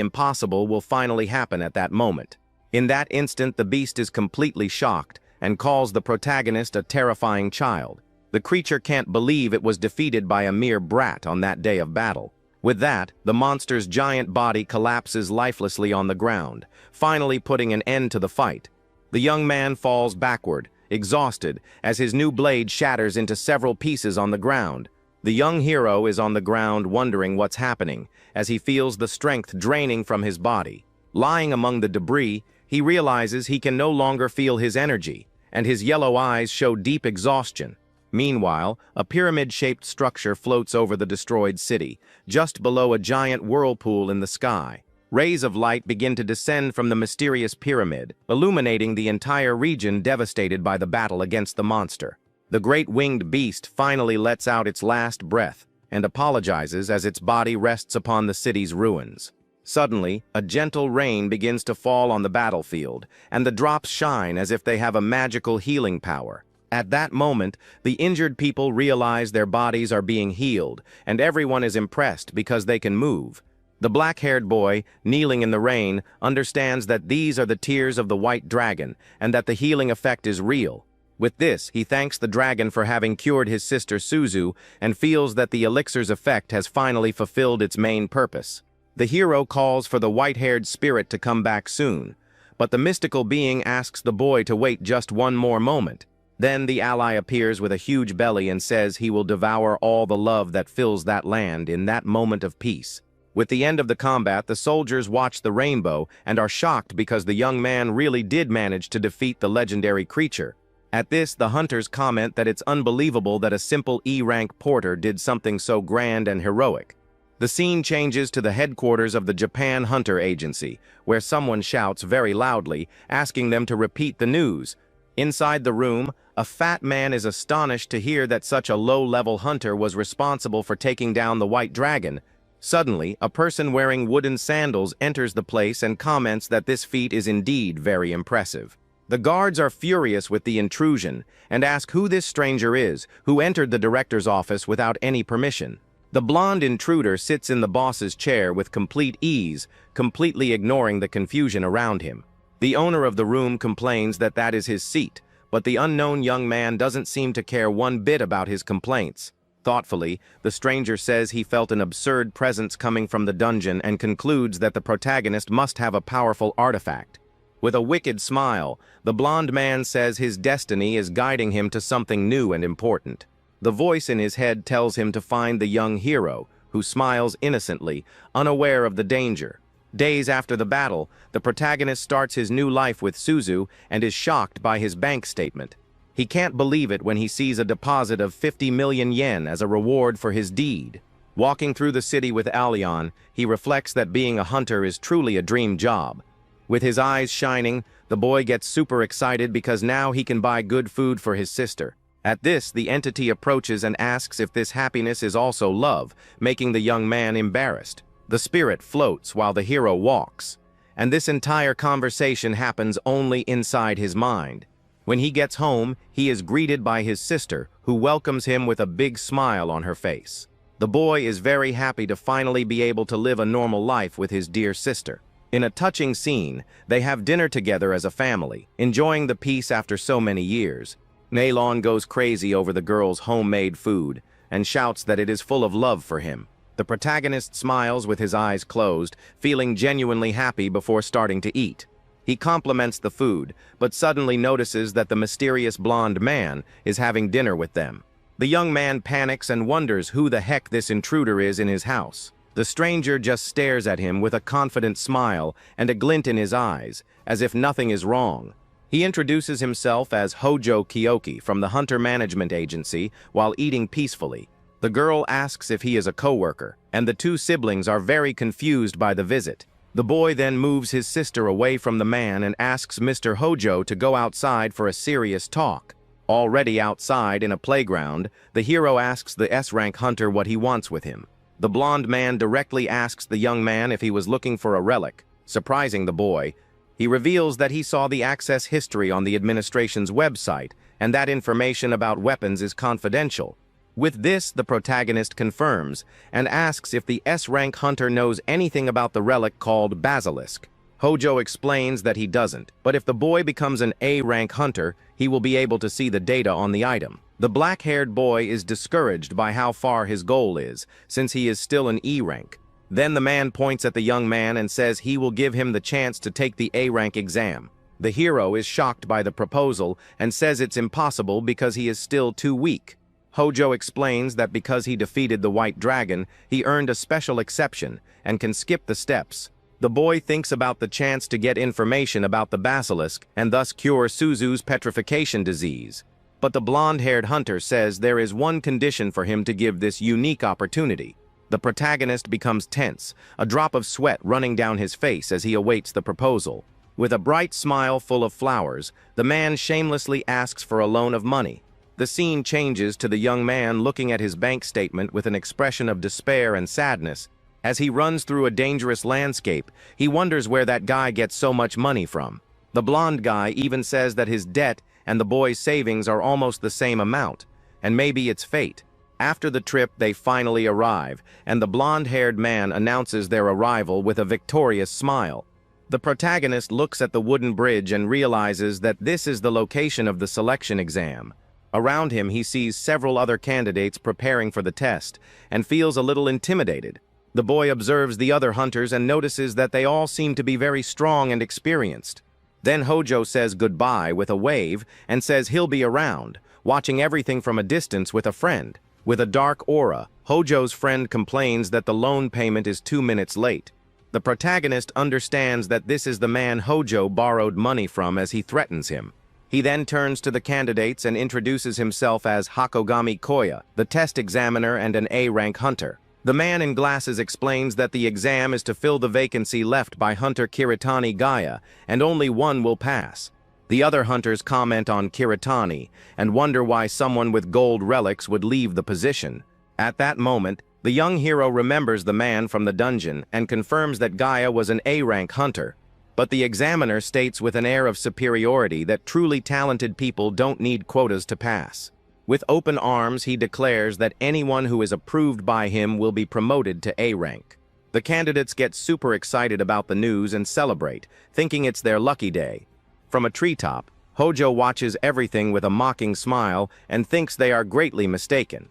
impossible will finally happen at that moment. In that instant, the beast is completely shocked and calls the protagonist a terrifying child. The creature can't believe it was defeated by a mere brat on that day of battle. With that, the monster's giant body collapses lifelessly on the ground, finally putting an end to the fight. The young man falls backward, exhausted, as his new blade shatters into several pieces on the ground. The young hero is on the ground wondering what's happening, as he feels the strength draining from his body. Lying among the debris, he realizes he can no longer feel his energy, and his yellow eyes show deep exhaustion. Meanwhile, a pyramid-shaped structure floats over the destroyed city, just below a giant whirlpool in the sky. Rays of light begin to descend from the mysterious pyramid, illuminating the entire region devastated by the battle against the monster. The great winged beast finally lets out its last breath and apologizes as its body rests upon the city's ruins. Suddenly, a gentle rain begins to fall on the battlefield, and the drops shine as if they have a magical healing power. At that moment, the injured people realize their bodies are being healed, and everyone is impressed because they can move. The black-haired boy, kneeling in the rain, understands that these are the tears of the white dragon, and that the healing effect is real. With this, he thanks the dragon for having cured his sister Suzu, and feels that the elixir's effect has finally fulfilled its main purpose. The hero calls for the white-haired spirit to come back soon, but the mystical being asks the boy to wait just one more moment. Then the ally appears with a huge belly and says he will devour all the love that fills that land in that moment of peace. With the end of the combat, the soldiers watch the rainbow and are shocked because the young man really did manage to defeat the legendary creature. At this, the hunters comment that it's unbelievable that a simple E-rank porter did something so grand and heroic. The scene changes to the headquarters of the Japan Hunter Agency, where someone shouts very loudly, asking them to repeat the news. Inside the room, A fat man is astonished to hear that such a low-level hunter was responsible for taking down the white dragon. Suddenly, a person wearing wooden sandals enters the place and comments that this feat is indeed very impressive. The guards are furious with the intrusion and ask who this stranger is, who entered the director's office without any permission. The blonde intruder sits in the boss's chair with complete ease, completely ignoring the confusion around him. The owner of the room complains that that is his seat, but the unknown young man doesn't seem to care one bit about his complaints. Thoughtfully, the stranger says he felt an absurd presence coming from the dungeon and concludes that the protagonist must have a powerful artifact. With a wicked smile, the blonde man says his destiny is guiding him to something new and important. The voice in his head tells him to find the young hero, who smiles innocently, unaware of the danger. Days after the battle, the protagonist starts his new life with Suzu and is shocked by his bank statement. He can't believe it when he sees a deposit of 50 million yen as a reward for his deed. Walking through the city with Allion, he reflects that being a hunter is truly a dream job. With his eyes shining, the boy gets super excited because now he can buy good food for his sister. At this, the entity approaches and asks if this happiness is also love, making the young man embarrassed. The spirit floats while the hero walks, and this entire conversation happens only inside his mind. When he gets home, he is greeted by his sister, who welcomes him with a big smile on her face. The boy is very happy to finally be able to live a normal life with his dear sister. In a touching scene, they have dinner together as a family, enjoying the peace after so many years. Nailon goes crazy over the girl's homemade food and shouts that it is full of love for him. The protagonist smiles with his eyes closed, feeling genuinely happy before starting to eat. He compliments the food, but suddenly notices that the mysterious blonde man is having dinner with them. The young man panics and wonders who the heck this intruder is in his house. The stranger just stares at him with a confident smile and a glint in his eyes, as if nothing is wrong. He introduces himself as Hojo Kiyoki from the Hunter Management Agency while eating peacefully. The girl asks if he is a coworker, and the two siblings are very confused by the visit. The boy then moves his sister away from the man and asks Mr. Hojo to go outside for a serious talk. Already outside in a playground, the hero asks the S-rank hunter what he wants with him. The blonde man directly asks the young man if he was looking for a relic. Surprising the boy, he reveals that he saw the access history on the administration's website, and that information about weapons is confidential. With this, the protagonist confirms and asks if the S-rank hunter knows anything about the relic called Basilisk. Hojo explains that he doesn't, but if the boy becomes an A-rank hunter, he will be able to see the data on the item. The black-haired boy is discouraged by how far his goal is, since he is still an E-rank. Then the man points at the young man and says he will give him the chance to take the A-rank exam. The hero is shocked by the proposal and says it's impossible because he is still too weak. Hojo explains that because he defeated the white dragon, he earned a special exception and can skip the steps. The boy thinks about the chance to get information about the basilisk and thus cure Suzu's petrification disease. But the blonde-haired hunter says there is one condition for him to give this unique opportunity. The protagonist becomes tense, a drop of sweat running down his face as he awaits the proposal. With a bright smile full of flowers, the man shamelessly asks for a loan of money. The scene changes to the young man looking at his bank statement with an expression of despair and sadness. As he runs through a dangerous landscape, he wonders where that guy gets so much money from. The blonde guy even says that his debt and the boy's savings are almost the same amount, and maybe it's fate. After the trip, they finally arrive, and the blonde-haired man announces their arrival with a victorious smile. The protagonist looks at the wooden bridge and realizes that this is the location of the selection exam. Around him, he sees several other candidates preparing for the test and feels a little intimidated. The boy observes the other hunters and notices that they all seem to be very strong and experienced. Then Hojo says goodbye with a wave and says he'll be around, watching everything from a distance with a friend. With a dark aura, Hojo's friend complains that the loan payment is 2 minutes late. The protagonist understands that this is the man Hojo borrowed money from as he threatens him. He then turns to the candidates and introduces himself as Hakogami Koya, the test examiner and an A-rank hunter. The man in glasses explains that the exam is to fill the vacancy left by Hunter Kiritani Gaia, and only one will pass. The other hunters comment on Kiritani and wonder why someone with gold relics would leave the position. At that moment, the young hero remembers the man from the dungeon and confirms that Gaia was an A-rank hunter. But the examiner states with an air of superiority that truly talented people don't need quotas to pass. With open arms, he declares that anyone who is approved by him will be promoted to A rank. The candidates get super excited about the news and celebrate, thinking it's their lucky day. From a treetop, Hojo watches everything with a mocking smile and thinks they are greatly mistaken.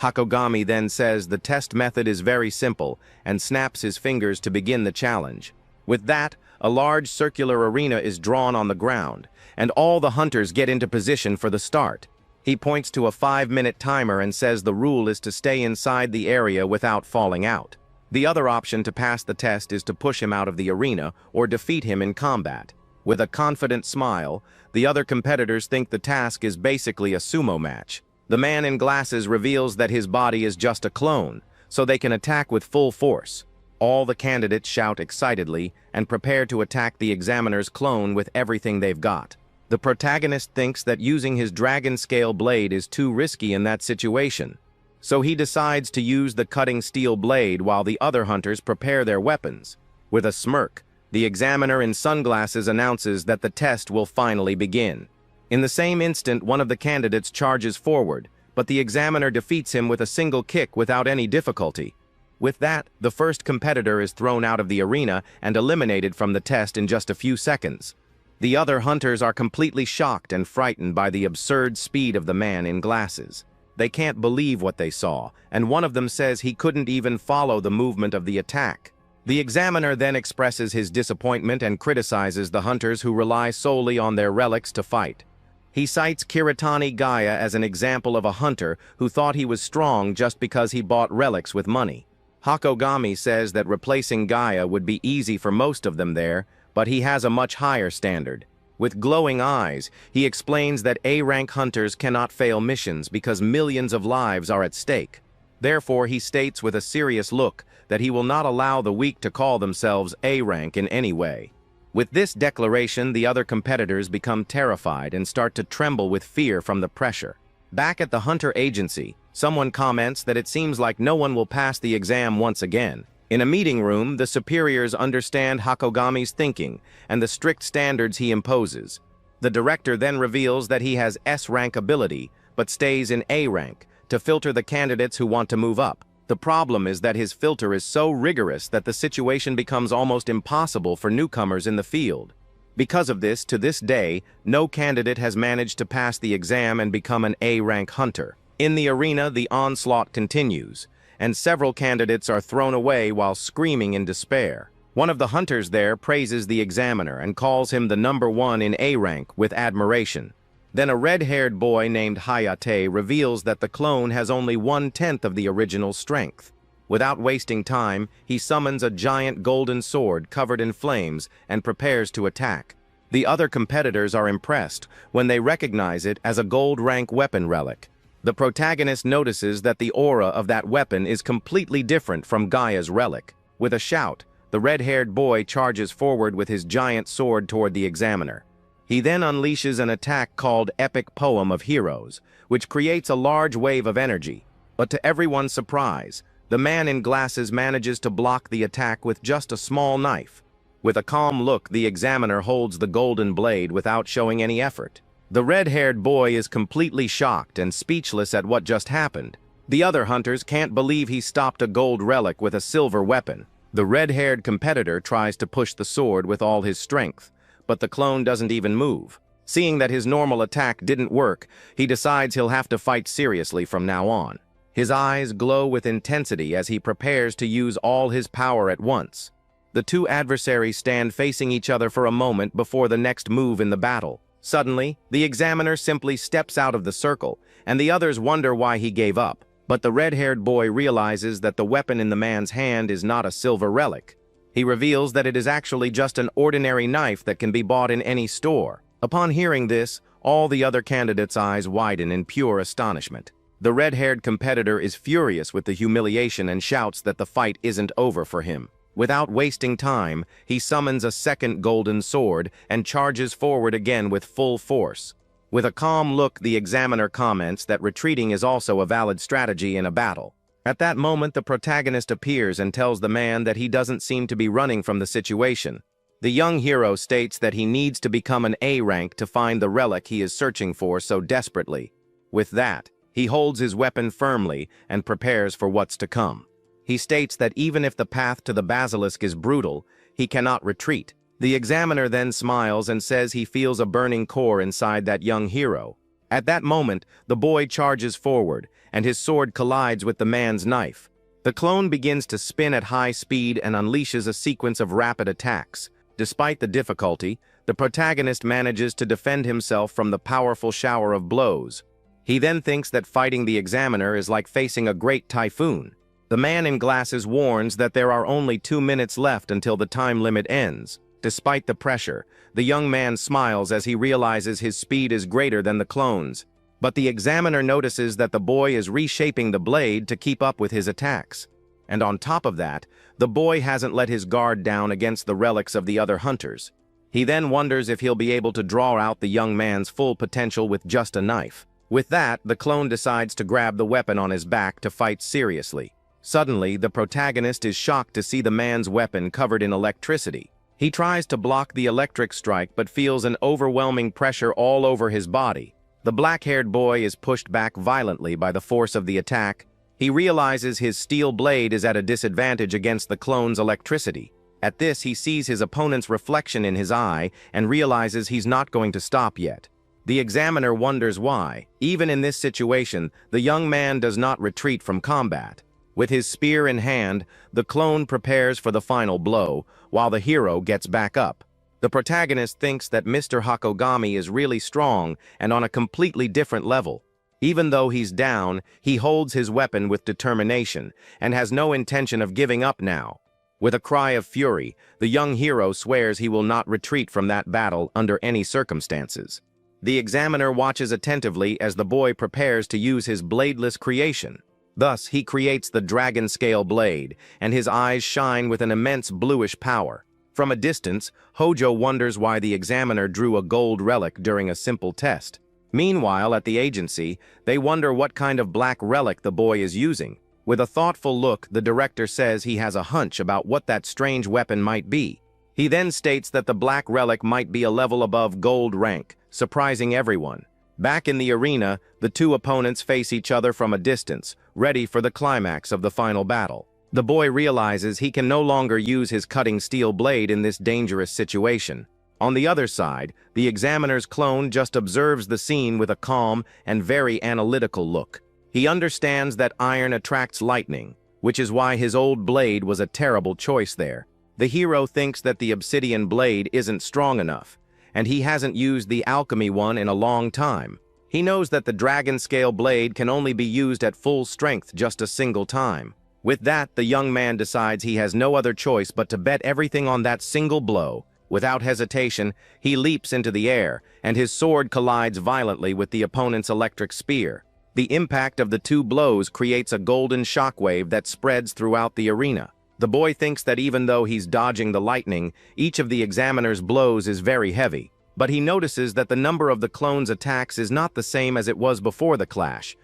Hakogami then says the test method is very simple and snaps his fingers to begin the challenge. With that, a large circular arena is drawn on the ground, and all the hunters get into position for the start. He points to a 5-minute timer and says the rule is to stay inside the area without falling out. The other option to pass the test is to push him out of the arena or defeat him in combat. With a confident smile, the other competitors think the task is basically a sumo match. The man in glasses reveals that his body is just a clone, so they can attack with full force. All the candidates shout excitedly and prepare to attack the examiner's clone with everything they've got. The protagonist thinks that using his dragon scale blade is too risky in that situation, so he decides to use the cutting steel blade while the other hunters prepare their weapons. With a smirk, the examiner in sunglasses announces that the test will finally begin. In the same instant, one of the candidates charges forward, but the examiner defeats him with a single kick without any difficulty. With that, the first competitor is thrown out of the arena and eliminated from the test in just a few seconds. The other hunters are completely shocked and frightened by the absurd speed of the man in glasses. They can't believe what they saw, and one of them says he couldn't even follow the movement of the attack. The examiner then expresses his disappointment and criticizes the hunters who rely solely on their relics to fight. He cites Kiritani Gaia as an example of a hunter who thought he was strong just because he bought relics with money. Hakogami says that replacing Gaia would be easy for most of them there, but he has a much higher standard. With glowing eyes, he explains that A-rank hunters cannot fail missions because millions of lives are at stake. Therefore, he states with a serious look that he will not allow the weak to call themselves A-rank in any way. With this declaration, the other competitors become terrified and start to tremble with fear from the pressure. Back at the Hunter Agency, someone comments that it seems like no one will pass the exam once again. In a meeting room, the superiors understand Hakogami's thinking and the strict standards he imposes. The director then reveals that he has S-rank ability, but stays in A-rank, to filter the candidates who want to move up. The problem is that his filter is so rigorous that the situation becomes almost impossible for newcomers in the field. Because of this, to this day, no candidate has managed to pass the exam and become an A-rank hunter. In the arena, the onslaught continues, and several candidates are thrown away while screaming in despair. One of the hunters there praises the examiner and calls him the #1 in A-rank with admiration. Then a red-haired boy named Hayate reveals that the clone has only 1/10 of the original strength. Without wasting time, he summons a giant golden sword covered in flames and prepares to attack. The other competitors are impressed when they recognize it as a gold-rank weapon relic. The protagonist notices that the aura of that weapon is completely different from Gaia's relic. With a shout, the red-haired boy charges forward with his giant sword toward the examiner. He then unleashes an attack called Epic Poem of Heroes, which creates a large wave of energy. But to everyone's surprise, the man in glasses manages to block the attack with just a small knife. With a calm look, the examiner holds the golden blade without showing any effort. The red-haired boy is completely shocked and speechless at what just happened. The other hunters can't believe he stopped a gold relic with a silver weapon. The red-haired competitor tries to push the sword with all his strength, but the clone doesn't even move. Seeing that his normal attack didn't work, he decides he'll have to fight seriously from now on. His eyes glow with intensity as he prepares to use all his power at once. The two adversaries stand facing each other for a moment before the next move in the battle. Suddenly, the examiner simply steps out of the circle, and the others wonder why he gave up. But the red-haired boy realizes that the weapon in the man's hand is not a silver relic. He reveals that it is actually just an ordinary knife that can be bought in any store. Upon hearing this, all the other candidates' eyes widen in pure astonishment. The red-haired competitor is furious with the humiliation and shouts that the fight isn't over for him. Without wasting time, he summons a second golden sword and charges forward again with full force. With a calm look, the examiner comments that retreating is also a valid strategy in a battle. At that moment, the protagonist appears and tells the man that he doesn't seem to be running from the situation. The young hero states that he needs to become an A rank to find the relic he is searching for so desperately. With that, he holds his weapon firmly and prepares for what's to come. He states that even if the path to the basilisk is brutal, he cannot retreat. The examiner then smiles and says he feels a burning core inside that young hero. At that moment, the boy charges forward, and his sword collides with the man's knife. The clone begins to spin at high speed and unleashes a sequence of rapid attacks. Despite the difficulty, the protagonist manages to defend himself from the powerful shower of blows. He then thinks that fighting the examiner is like facing a great typhoon. The man in glasses warns that there are only 2 minutes left until the time limit ends. Despite the pressure, the young man smiles as he realizes his speed is greater than the clone's. But the examiner notices that the boy is reshaping the blade to keep up with his attacks. And on top of that, the boy hasn't let his guard down against the relics of the other hunters. He then wonders if he'll be able to draw out the young man's full potential with just a knife. With that, the clone decides to grab the weapon on his back to fight seriously. Suddenly, the protagonist is shocked to see the man's weapon covered in electricity. He tries to block the electric strike but feels an overwhelming pressure all over his body. The black-haired boy is pushed back violently by the force of the attack. He realizes his steel blade is at a disadvantage against the clone's electricity. At this, he sees his opponent's reflection in his eye and realizes he's not going to stop yet. The examiner wonders why. Even in this situation, the young man does not retreat from combat. With his spear in hand, the clone prepares for the final blow, while the hero gets back up. The protagonist thinks that Mr. Hakogami is really strong and on a completely different level. Even though he's down, he holds his weapon with determination and has no intention of giving up now. With a cry of fury, the young hero swears he will not retreat from that battle under any circumstances. The examiner watches attentively as the boy prepares to use his bladeless creation. Thus, he creates the dragon-scale blade, and his eyes shine with an immense bluish power. From a distance, Hojo wonders why the examiner drew a gold relic during a simple test. Meanwhile, at the agency, they wonder what kind of black relic the boy is using. With a thoughtful look, the director says he has a hunch about what that strange weapon might be. He then states that the black relic might be a level above gold rank, surprising everyone. Back in the arena, the two opponents face each other from a distance, ready for the climax of the final battle. The boy realizes he can no longer use his cutting steel blade in this dangerous situation. On the other side, the examiner's clone just observes the scene with a calm and very analytical look. He understands that iron attracts lightning, which is why his old blade was a terrible choice there. The hero thinks that the obsidian blade isn't strong enough, and he hasn't used the alchemy one in a long time. He knows that the dragon-scale blade can only be used at full strength just a single time. With that, the young man decides he has no other choice but to bet everything on that single blow. Without hesitation, he leaps into the air, and his sword collides violently with the opponent's electric spear. The impact of the two blows creates a golden shockwave that spreads throughout the arena. The boy thinks that even though he's dodging the lightning, each of the examiner's blows is very heavy. But he notices that the number of the clone's attacks is not the same as it was before the clash.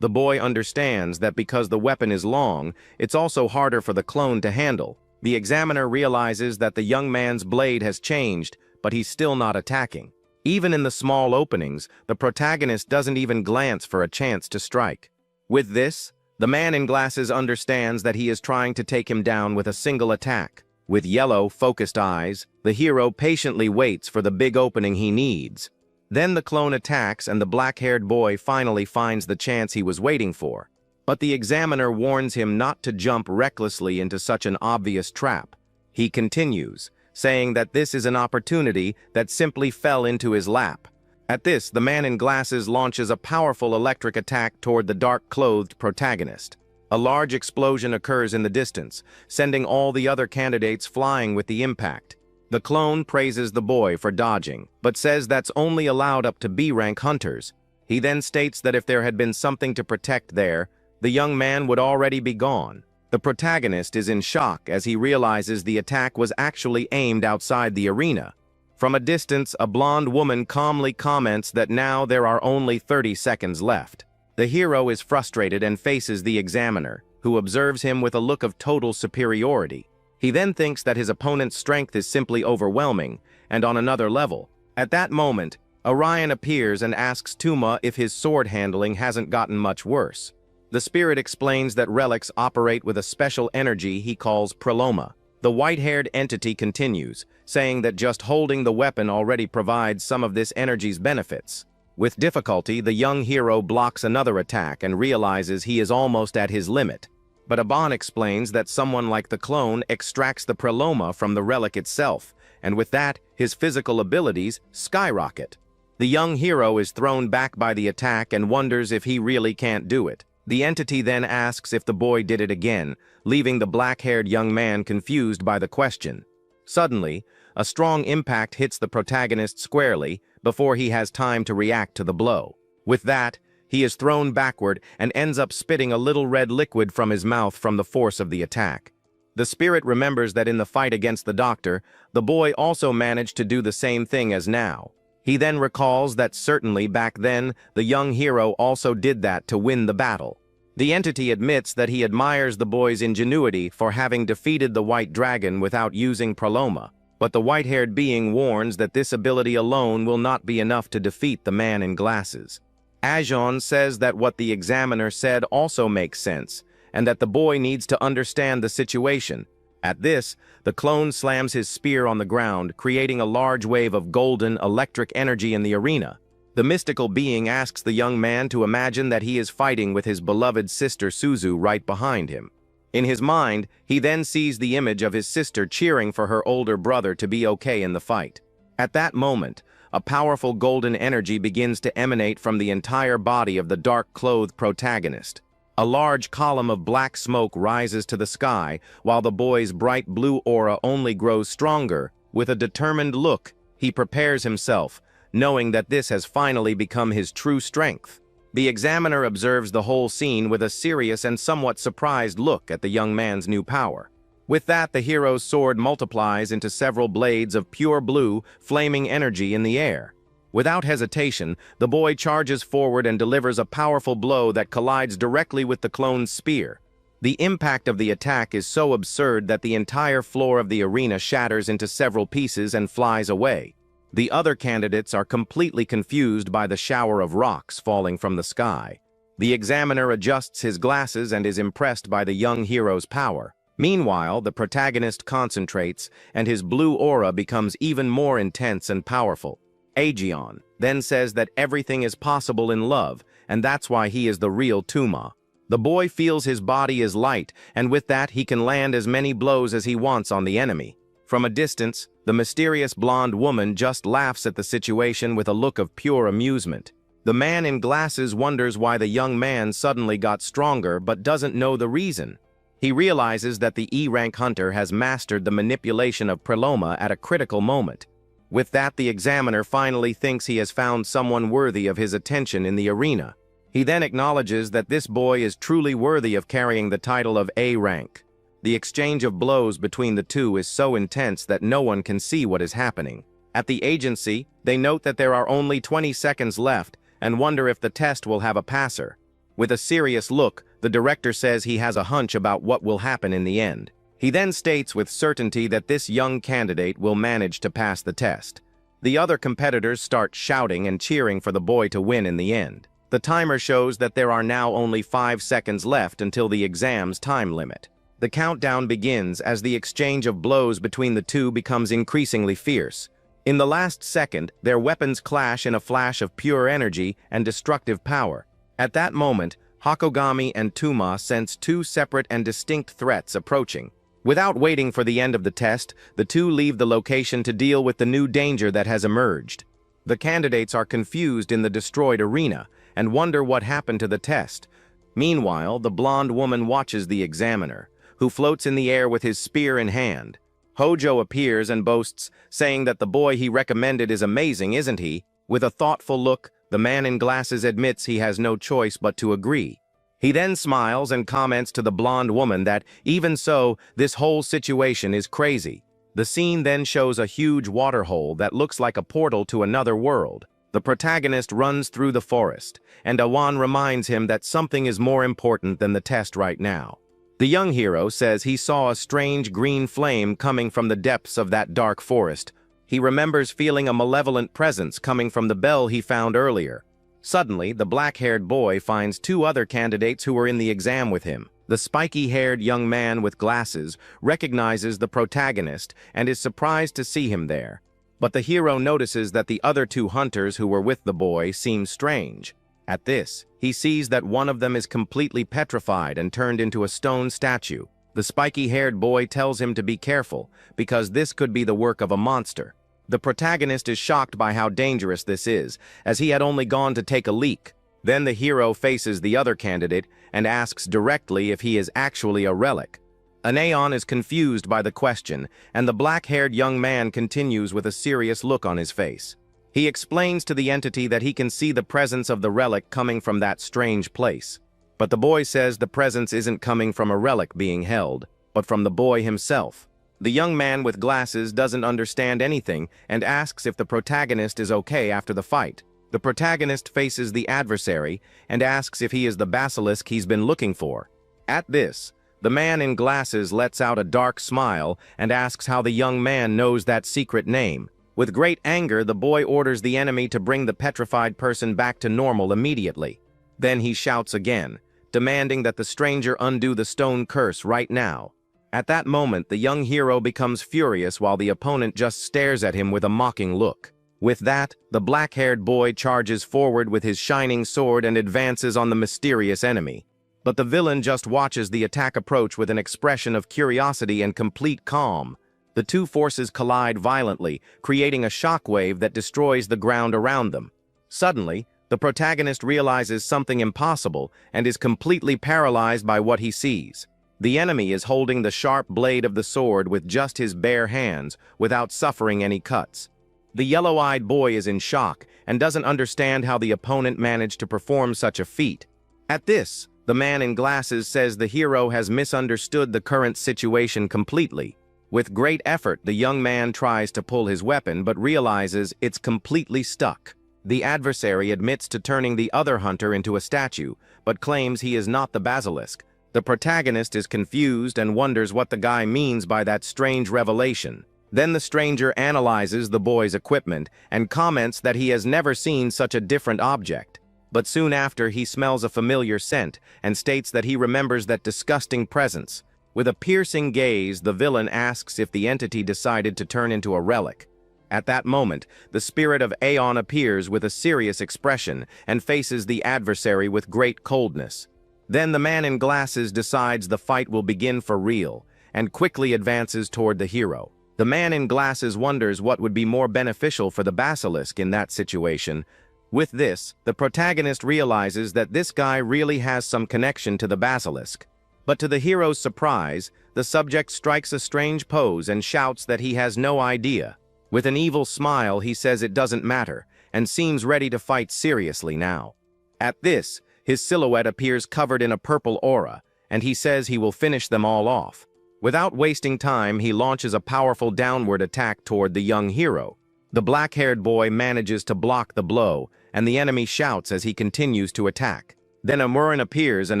The boy understands that because the weapon is long, it's also harder for the clone to handle. The examiner realizes that the young man's blade has changed, but he's still not attacking. Even in the small openings, the protagonist doesn't even glance for a chance to strike. With this, the man in glasses understands that he is trying to take him down with a single attack. With yellow, focused eyes, the hero patiently waits for the big opening he needs. Then the clone attacks and the black-haired boy finally finds the chance he was waiting for. But the examiner warns him not to jump recklessly into such an obvious trap. He continues, saying that this is an opportunity that simply fell into his lap. At this, the man in glasses launches a powerful electric attack toward the dark-clothed protagonist. A large explosion occurs in the distance, sending all the other candidates flying with the impact. The clone praises the boy for dodging, but says that's only allowed up to B-rank hunters. He then states that if there had been something to protect there, the young man would already be gone. The protagonist is in shock as he realizes the attack was actually aimed outside the arena. From a distance, a blonde woman calmly comments that now there are only 30 seconds left. The hero is frustrated and faces the examiner, who observes him with a look of total superiority. He then thinks that his opponent's strength is simply overwhelming, and on another level. At that moment, Orion appears and asks Tuma if his sword handling hasn't gotten much worse. The spirit explains that relics operate with a special energy he calls preloma. The white-haired entity continues, saying that just holding the weapon already provides some of this energy's benefits. With difficulty, the young hero blocks another attack and realizes he is almost at his limit. But Aban explains that someone like the clone extracts the preloma from the relic itself, and with that, his physical abilities skyrocket. The young hero is thrown back by the attack and wonders if he really can't do it. The entity then asks if the boy did it again, leaving the black-haired young man confused by the question. Suddenly, a strong impact hits the protagonist squarely before he has time to react to the blow. With that, he is thrown backward and ends up spitting a little red liquid from his mouth from the force of the attack. The spirit remembers that in the fight against the doctor, the boy also managed to do the same thing as now. He then recalls that certainly back then, the young hero also did that to win the battle. The entity admits that he admires the boy's ingenuity for having defeated the white dragon without using preloma, but the white-haired being warns that this ability alone will not be enough to defeat the man in glasses. Ajon says that what the examiner said also makes sense, and that the boy needs to understand the situation. At this, the clone slams his spear on the ground, creating a large wave of golden, electric energy in the arena. The mystical being asks the young man to imagine that he is fighting with his beloved sister Suzu right behind him. In his mind, he then sees the image of his sister cheering for her older brother to be okay in the fight. At that moment, a powerful golden energy begins to emanate from the entire body of the dark-clothed protagonist. A large column of black smoke rises to the sky, while the boy's bright blue aura only grows stronger. With a determined look, he prepares himself, knowing that this has finally become his true strength. The examiner observes the whole scene with a serious and somewhat surprised look at the young man's new power. With that, the hero's sword multiplies into several blades of pure blue, flaming energy in the air. Without hesitation, the boy charges forward and delivers a powerful blow that collides directly with the clone's spear. The impact of the attack is so absurd that the entire floor of the arena shatters into several pieces and flies away. The other candidates are completely confused by the shower of rocks falling from the sky. The examiner adjusts his glasses and is impressed by the young hero's power. Meanwhile, the protagonist concentrates, and his blue aura becomes even more intense and powerful. Aegeon then says that everything is possible in love, and that's why he is the real Tuma. The boy feels his body is light, and with that he can land as many blows as he wants on the enemy. From a distance, the mysterious blonde woman just laughs at the situation with a look of pure amusement. The man in glasses wonders why the young man suddenly got stronger but doesn't know the reason. He realizes that the E-rank hunter has mastered the manipulation of preloma at a critical moment. With that, the examiner finally thinks he has found someone worthy of his attention in the arena. He then acknowledges that this boy is truly worthy of carrying the title of A rank. The exchange of blows between the two is so intense that no one can see what is happening. At the agency, they note that there are only 20 seconds left and wonder if the test will have a passer. With a serious look, the director says he has a hunch about what will happen in the end. He then states with certainty that this young candidate will manage to pass the test. The other competitors start shouting and cheering for the boy to win in the end. The timer shows that there are now only 5 seconds left until the exam's time limit. The countdown begins as the exchange of blows between the two becomes increasingly fierce. In the last second, their weapons clash in a flash of pure energy and destructive power. At that moment, Hakogami and Tuma sense two separate and distinct threats approaching. Without waiting for the end of the test, the two leave the location to deal with the new danger that has emerged. The candidates are confused in the destroyed arena and wonder what happened to the test. Meanwhile, the blonde woman watches the examiner, who floats in the air with his spear in hand. Hojo appears and boasts, saying that the boy he recommended is amazing, isn't he? With a thoughtful look, the man in glasses admits he has no choice but to agree. He then smiles and comments to the blonde woman that, even so, this whole situation is crazy. The scene then shows a huge waterhole that looks like a portal to another world. The protagonist runs through the forest, and Awan reminds him that something is more important than the test right now. The young hero says he saw a strange green flame coming from the depths of that dark forest. He remembers feeling a malevolent presence coming from the bell he found earlier. Suddenly, the black-haired boy finds two other candidates who were in the exam with him. The spiky-haired young man with glasses recognizes the protagonist and is surprised to see him there. But the hero notices that the other two hunters who were with the boy seem strange. At this, he sees that one of them is completely petrified and turned into a stone statue. The spiky-haired boy tells him to be careful, because this could be the work of a monster. The protagonist is shocked by how dangerous this is, as he had only gone to take a leak. Then the hero faces the other candidate and asks directly if he is actually a relic. Anaon is confused by the question, and the black-haired young man continues with a serious look on his face. He explains to the entity that he can see the presence of the relic coming from that strange place. But the boy says the presence isn't coming from a relic being held, but from the boy himself. The young man with glasses doesn't understand anything and asks if the protagonist is okay after the fight. The protagonist faces the adversary and asks if he is the basilisk he's been looking for. At this, the man in glasses lets out a dark smile and asks how the young man knows that secret name. With great anger, the boy orders the enemy to bring the petrified person back to normal immediately. Then he shouts again, demanding that the stranger undo the stone curse right now. At that moment, the young hero becomes furious while the opponent just stares at him with a mocking look. With that, the black-haired boy charges forward with his shining sword and advances on the mysterious enemy. But the villain just watches the attack approach with an expression of curiosity and complete calm. The two forces collide violently, creating a shockwave that destroys the ground around them. Suddenly, the protagonist realizes something impossible and is completely paralyzed by what he sees. The enemy is holding the sharp blade of the sword with just his bare hands, without suffering any cuts. The yellow-eyed boy is in shock and doesn't understand how the opponent managed to perform such a feat. At this, the man in glasses says the hero has misunderstood the current situation completely. With great effort, the young man tries to pull his weapon but realizes it's completely stuck. The adversary admits to turning the other hunter into a statue, but claims he is not the basilisk. The protagonist is confused and wonders what the guy means by that strange revelation. Then the stranger analyzes the boy's equipment and comments that he has never seen such a different object. But soon after, he smells a familiar scent and states that he remembers that disgusting presence. With a piercing gaze, the villain asks if the entity decided to turn into a relic. At that moment, the spirit of Aeon appears with a serious expression and faces the adversary with great coldness. Then the man in glasses decides the fight will begin for real and quickly advances toward the hero. The man in glasses wonders what would be more beneficial for the basilisk in that situation. With this, the protagonist realizes that this guy really has some connection to the basilisk. But to the hero's surprise, the subject strikes a strange pose and shouts that he has no idea. With an evil smile, he says it doesn't matter, and seems ready to fight seriously now. At this, his silhouette appears covered in a purple aura, and he says he will finish them all off. Without wasting time, he launches a powerful downward attack toward the young hero. The black-haired boy manages to block the blow, and the enemy shouts as he continues to attack. Then Amurin appears and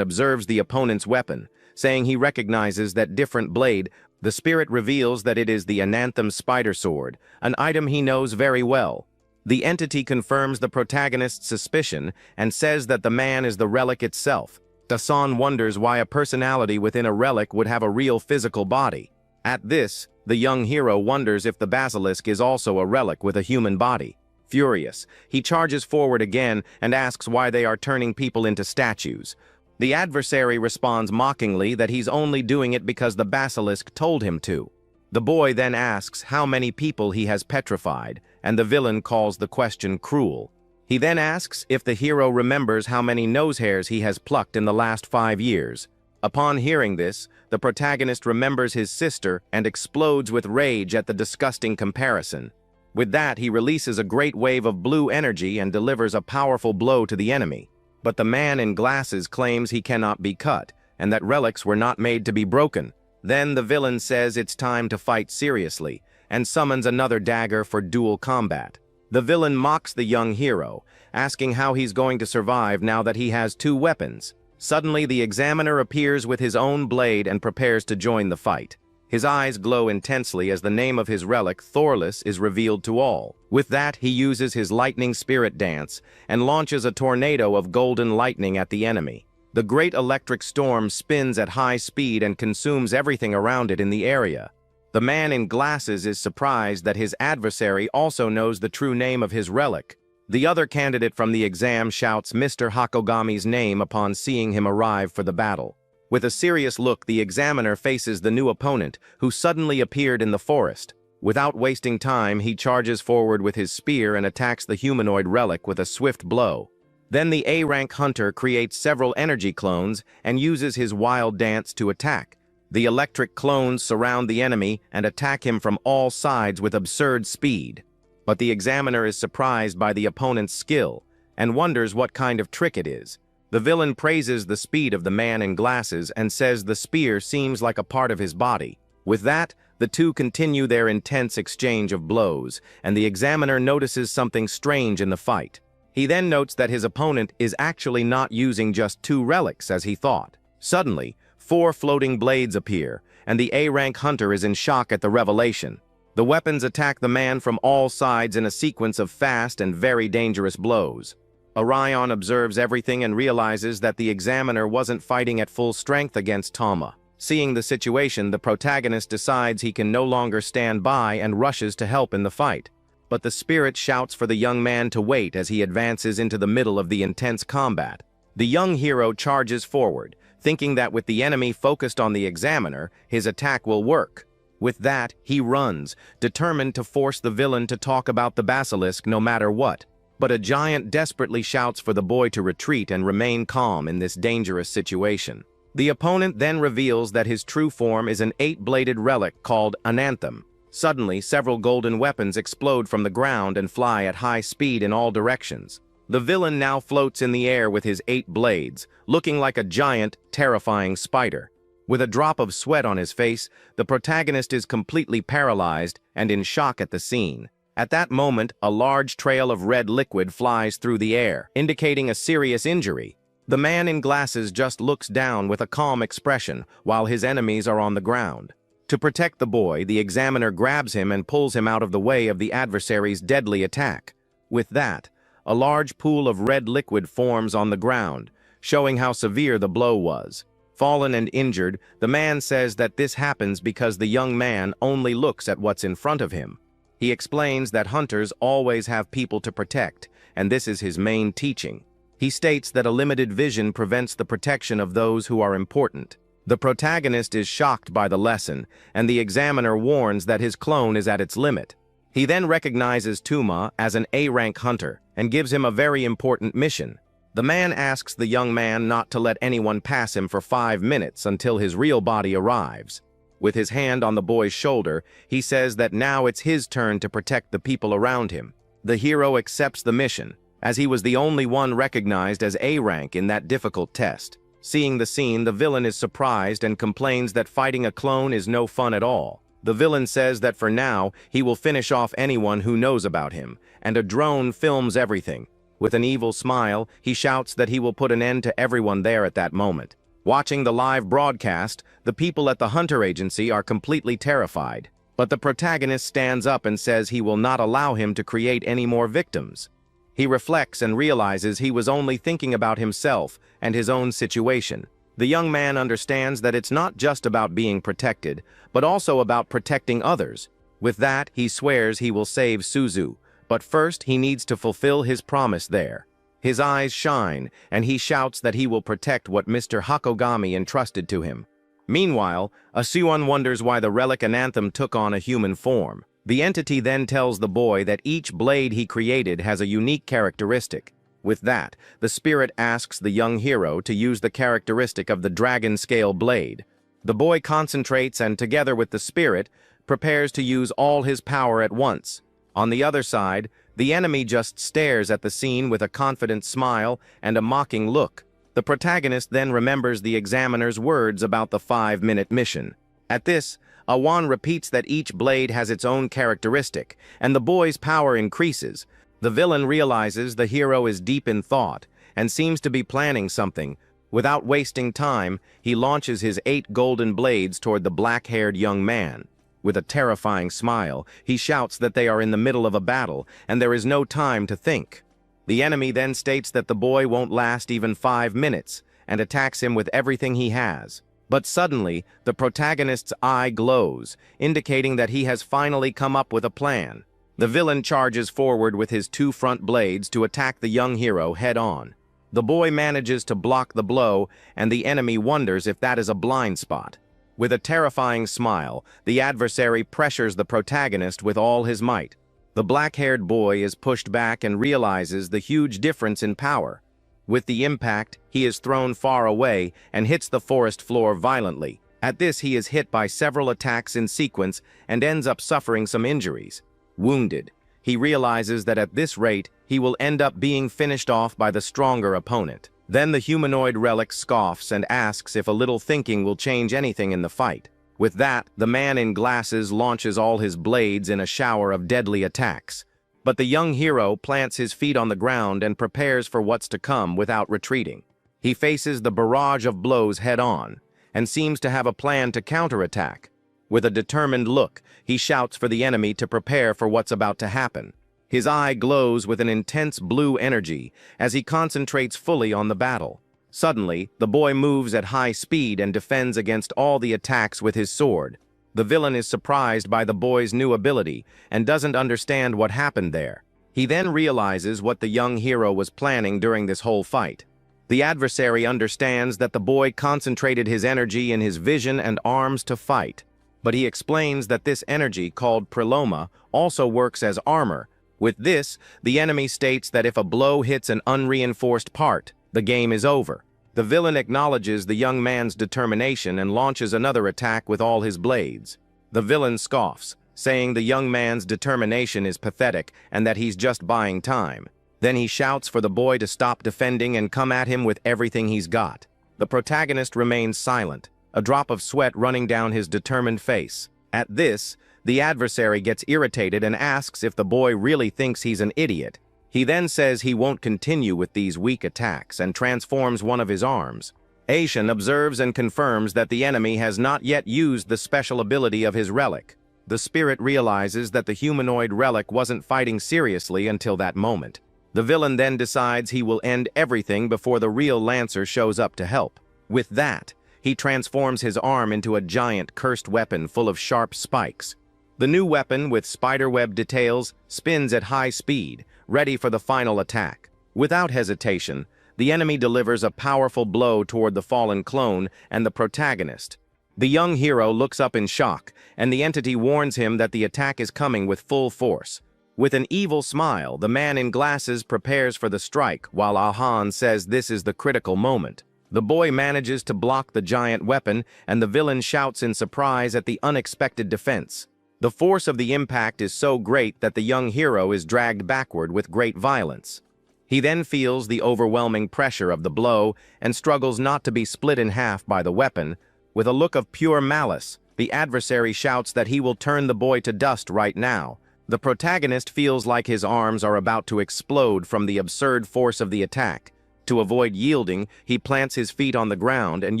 observes the opponent's weapon, saying he recognizes that different blade. The spirit reveals that it is the Ananthum spider sword, an item he knows very well. The entity confirms the protagonist's suspicion and says that the man is the relic itself. Dasan wonders why a personality within a relic would have a real physical body. At this, the young hero wonders if the basilisk is also a relic with a human body. Furious, he charges forward again and asks why they are turning people into statues. The adversary responds mockingly that he's only doing it because the basilisk told him to. The boy then asks how many people he has petrified, and the villain calls the question cruel. He then asks if the hero remembers how many nose hairs he has plucked in the last 5 years. Upon hearing this, the protagonist remembers his sister and explodes with rage at the disgusting comparison. With that, he releases a great wave of blue energy and delivers a powerful blow to the enemy. But the man in glasses claims he cannot be cut, and that relics were not made to be broken. Then the villain says it's time to fight seriously, and summons another dagger for dual combat. The villain mocks the young hero, asking how he's going to survive now that he has two weapons. Suddenly, the examiner appears with his own blade and prepares to join the fight. His eyes glow intensely as the name of his relic, Thorless, is revealed to all. With that, he uses his lightning spirit dance and launches a tornado of golden lightning at the enemy. The great electric storm spins at high speed and consumes everything around it in the area. The man in glasses is surprised that his adversary also knows the true name of his relic. The other candidate from the exam shouts Mr. Hakogami's name upon seeing him arrive for the battle. With a serious look, the examiner faces the new opponent, who suddenly appeared in the forest. Without wasting time, he charges forward with his spear and attacks the humanoid relic with a swift blow. Then the A-rank hunter creates several energy clones and uses his wild dance to attack. The electric clones surround the enemy and attack him from all sides with absurd speed. But the examiner is surprised by the opponent's skill and wonders what kind of trick it is. The villain praises the speed of the man in glasses and says the spear seems like a part of his body. With that, the two continue their intense exchange of blows, and the examiner notices something strange in the fight. He then notes that his opponent is actually not using just two relics as he thought. Suddenly, 4 floating blades appear, and the A-rank hunter is in shock at the revelation. The weapons attack the man from all sides in a sequence of fast and very dangerous blows. Orion observes everything and realizes that the examiner wasn't fighting at full strength against Tama. Seeing the situation, the protagonist decides he can no longer stand by and rushes to help in the fight. But the spirit shouts for the young man to wait as he advances into the middle of the intense combat. The young hero charges forward, thinking that with the enemy focused on the examiner, his attack will work. With that, he runs, determined to force the villain to talk about the basilisk no matter what. But a giant desperately shouts for the boy to retreat and remain calm in this dangerous situation. The opponent then reveals that his true form is an 8-bladed relic called an anthem. Suddenly, several golden weapons explode from the ground and fly at high speed in all directions. The villain now floats in the air with his 8 blades, looking like a giant, terrifying spider. With a drop of sweat on his face, the protagonist is completely paralyzed and in shock at the scene. At that moment, a large trail of red liquid flies through the air, indicating a serious injury. The man in glasses just looks down with a calm expression while his enemies are on the ground. To protect the boy, the examiner grabs him and pulls him out of the way of the adversary's deadly attack. With that, a large pool of red liquid forms on the ground, showing how severe the blow was. Fallen and injured, the man says that this happens because the young man only looks at what's in front of him. He explains that hunters always have people to protect, and this is his main teaching. He states that a limited vision prevents the protection of those who are important. The protagonist is shocked by the lesson, and the examiner warns that his clone is at its limit. He then recognizes Tuma as an A-rank hunter and gives him a very important mission. The man asks the young man not to let anyone pass him for 5 minutes until his real body arrives. With his hand on the boy's shoulder, he says that now it's his turn to protect the people around him. The hero accepts the mission, as he was the only one recognized as A-rank in that difficult test. Seeing the scene, the villain is surprised and complains that fighting a clone is no fun at all. The villain says that for now, he will finish off anyone who knows about him, and a drone films everything. With an evil smile, he shouts that he will put an end to everyone there at that moment. Watching the live broadcast, the people at the Hunter Agency are completely terrified. But the protagonist stands up and says he will not allow him to create any more victims. He reflects and realizes he was only thinking about himself and his own situation. The young man understands that it's not just about being protected, but also about protecting others. With that, he swears he will save Suzu, but first he needs to fulfill his promise there. His eyes shine, and he shouts that he will protect what Mr. Hakogami entrusted to him. Meanwhile, Asuon wonders why the relic and anthem took on a human form. The entity then tells the boy that each blade he created has a unique characteristic. With that, the spirit asks the young hero to use the characteristic of the dragon scale blade. The boy concentrates and, together with the spirit, prepares to use all his power at once. On the other side, The enemy just stares at the scene with a confident smile and a mocking look. The protagonist then remembers the examiner's words about the 5-minute mission. At this, Awan repeats that each blade has its own characteristic, and the boy's power increases. The villain realizes the hero is deep in thought and seems to be planning something. Without wasting time, he launches his 8 golden blades toward the black-haired young man. With a terrifying smile, he shouts that they are in the middle of a battle, and there is no time to think. The enemy then states that the boy won't last even 5 minutes, and attacks him with everything he has. But suddenly, the protagonist's eye glows, indicating that he has finally come up with a plan. The villain charges forward with his 2 front blades to attack the young hero head-on. The boy manages to block the blow, and the enemy wonders if that is a blind spot. With a terrifying smile, the adversary pressures the protagonist with all his might. The black-haired boy is pushed back and realizes the huge difference in power. With the impact, he is thrown far away and hits the forest floor violently. At this, he is hit by several attacks in sequence and ends up suffering some injuries. Wounded, he realizes that at this rate, he will end up being finished off by the stronger opponent. Then the humanoid relic scoffs and asks if a little thinking will change anything in the fight. With that, the man in glasses launches all his blades in a shower of deadly attacks. But the young hero plants his feet on the ground and prepares for what's to come without retreating. He faces the barrage of blows head-on, and seems to have a plan to counterattack. With a determined look, he shouts for the enemy to prepare for what's about to happen. His eye glows with an intense blue energy as he concentrates fully on the battle. Suddenly, the boy moves at high speed and defends against all the attacks with his sword. The villain is surprised by the boy's new ability and doesn't understand what happened there. He then realizes what the young hero was planning during this whole fight. The adversary understands that the boy concentrated his energy in his vision and arms to fight. But he explains that this energy, called preloma, also works as armor. With this, the enemy states that if a blow hits an unreinforced part, the game is over. The villain acknowledges the young man's determination and launches another attack with all his blades. The villain scoffs, saying the young man's determination is pathetic and that he's just buying time. Then he shouts for the boy to stop defending and come at him with everything he's got. The protagonist remains silent, a drop of sweat running down his determined face. At this, the adversary gets irritated and asks if the boy really thinks he's an idiot. He then says he won't continue with these weak attacks and transforms one of his arms. Aishin observes and confirms that the enemy has not yet used the special ability of his relic. The spirit realizes that the humanoid relic wasn't fighting seriously until that moment. The villain then decides he will end everything before the real Lancer shows up to help. With that, he transforms his arm into a giant cursed weapon full of sharp spikes. The new weapon, with spiderweb details, spins at high speed, ready for the final attack. Without hesitation, the enemy delivers a powerful blow toward the fallen clone and the protagonist. The young hero looks up in shock, and the entity warns him that the attack is coming with full force. With an evil smile, the man in glasses prepares for the strike, while Ahan says this is the critical moment. The boy manages to block the giant weapon, and the villain shouts in surprise at the unexpected defense. The force of the impact is so great that the young hero is dragged backward with great violence. He then feels the overwhelming pressure of the blow and struggles not to be split in half by the weapon. With a look of pure malice, the adversary shouts that he will turn the boy to dust right now. The protagonist feels like his arms are about to explode from the absurd force of the attack. To avoid yielding, he plants his feet on the ground and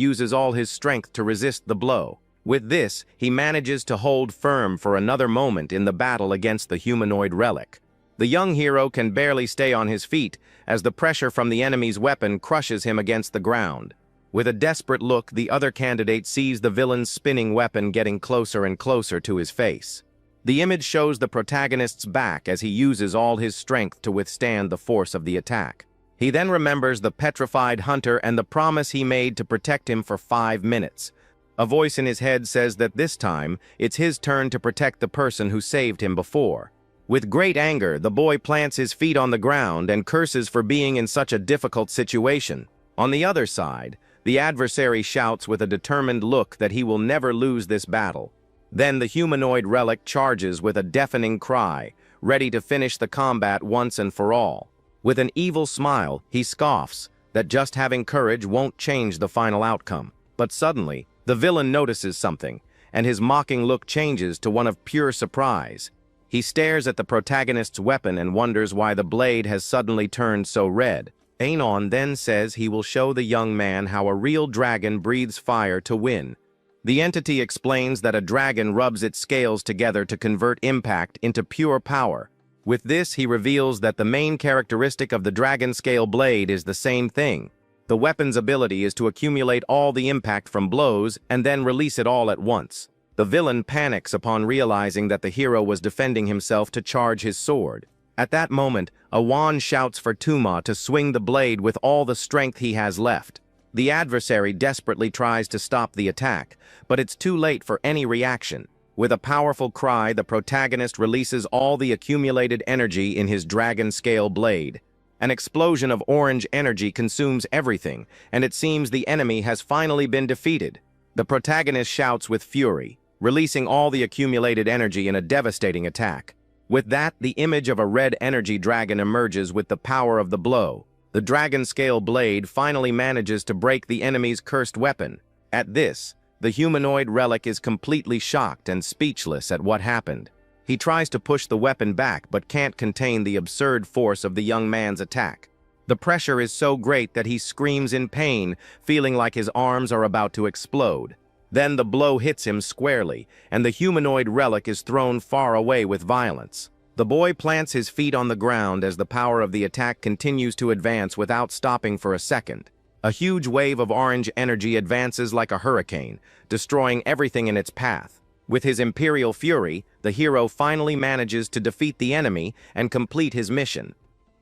uses all his strength to resist the blow. With this, he manages to hold firm for another moment in the battle against the humanoid relic. The young hero can barely stay on his feet as the pressure from the enemy's weapon crushes him against the ground. With a desperate look, the other candidate sees the villain's spinning weapon getting closer and closer to his face. The image shows the protagonist's back as he uses all his strength to withstand the force of the attack. He then remembers the petrified hunter and the promise he made to protect him for 5 minutes. A voice in his head says that this time, it's his turn to protect the person who saved him before. With great anger, the boy plants his feet on the ground and curses for being in such a difficult situation. On the other side, the adversary shouts with a determined look that he will never lose this battle. Then the humanoid relic charges with a deafening cry, ready to finish the combat once and for all. With an evil smile, he scoffs that just having courage won't change the final outcome. But suddenly, the villain notices something, and his mocking look changes to one of pure surprise. He stares at the protagonist's weapon and wonders why the blade has suddenly turned so red. Aenon then says he will show the young man how a real dragon breathes fire to win. The entity explains that a dragon rubs its scales together to convert impact into pure power. With this, he reveals that the main characteristic of the dragon scale blade is the same thing. The weapon's ability is to accumulate all the impact from blows and then release it all at once. The villain panics upon realizing that the hero was defending himself to charge his sword. At that moment, Awan shouts for Tuma to swing the blade with all the strength he has left. The adversary desperately tries to stop the attack, but it's too late for any reaction. With a powerful cry, the protagonist releases all the accumulated energy in his dragon-scale blade. An explosion of orange energy consumes everything, and it seems the enemy has finally been defeated. The protagonist shouts with fury, releasing all the accumulated energy in a devastating attack. With that, the image of a red energy dragon emerges with the power of the blow. The dragon-scale blade finally manages to break the enemy's cursed weapon. At this, the humanoid relic is completely shocked and speechless at what happened. He tries to push the weapon back but can't contain the absurd force of the young man's attack. The pressure is so great that he screams in pain, feeling like his arms are about to explode. Then the blow hits him squarely, and the humanoid relic is thrown far away with violence. The boy plants his feet on the ground as the power of the attack continues to advance without stopping for a second. A huge wave of orange energy advances like a hurricane, destroying everything in its path. With his imperial fury, the hero finally manages to defeat the enemy and complete his mission.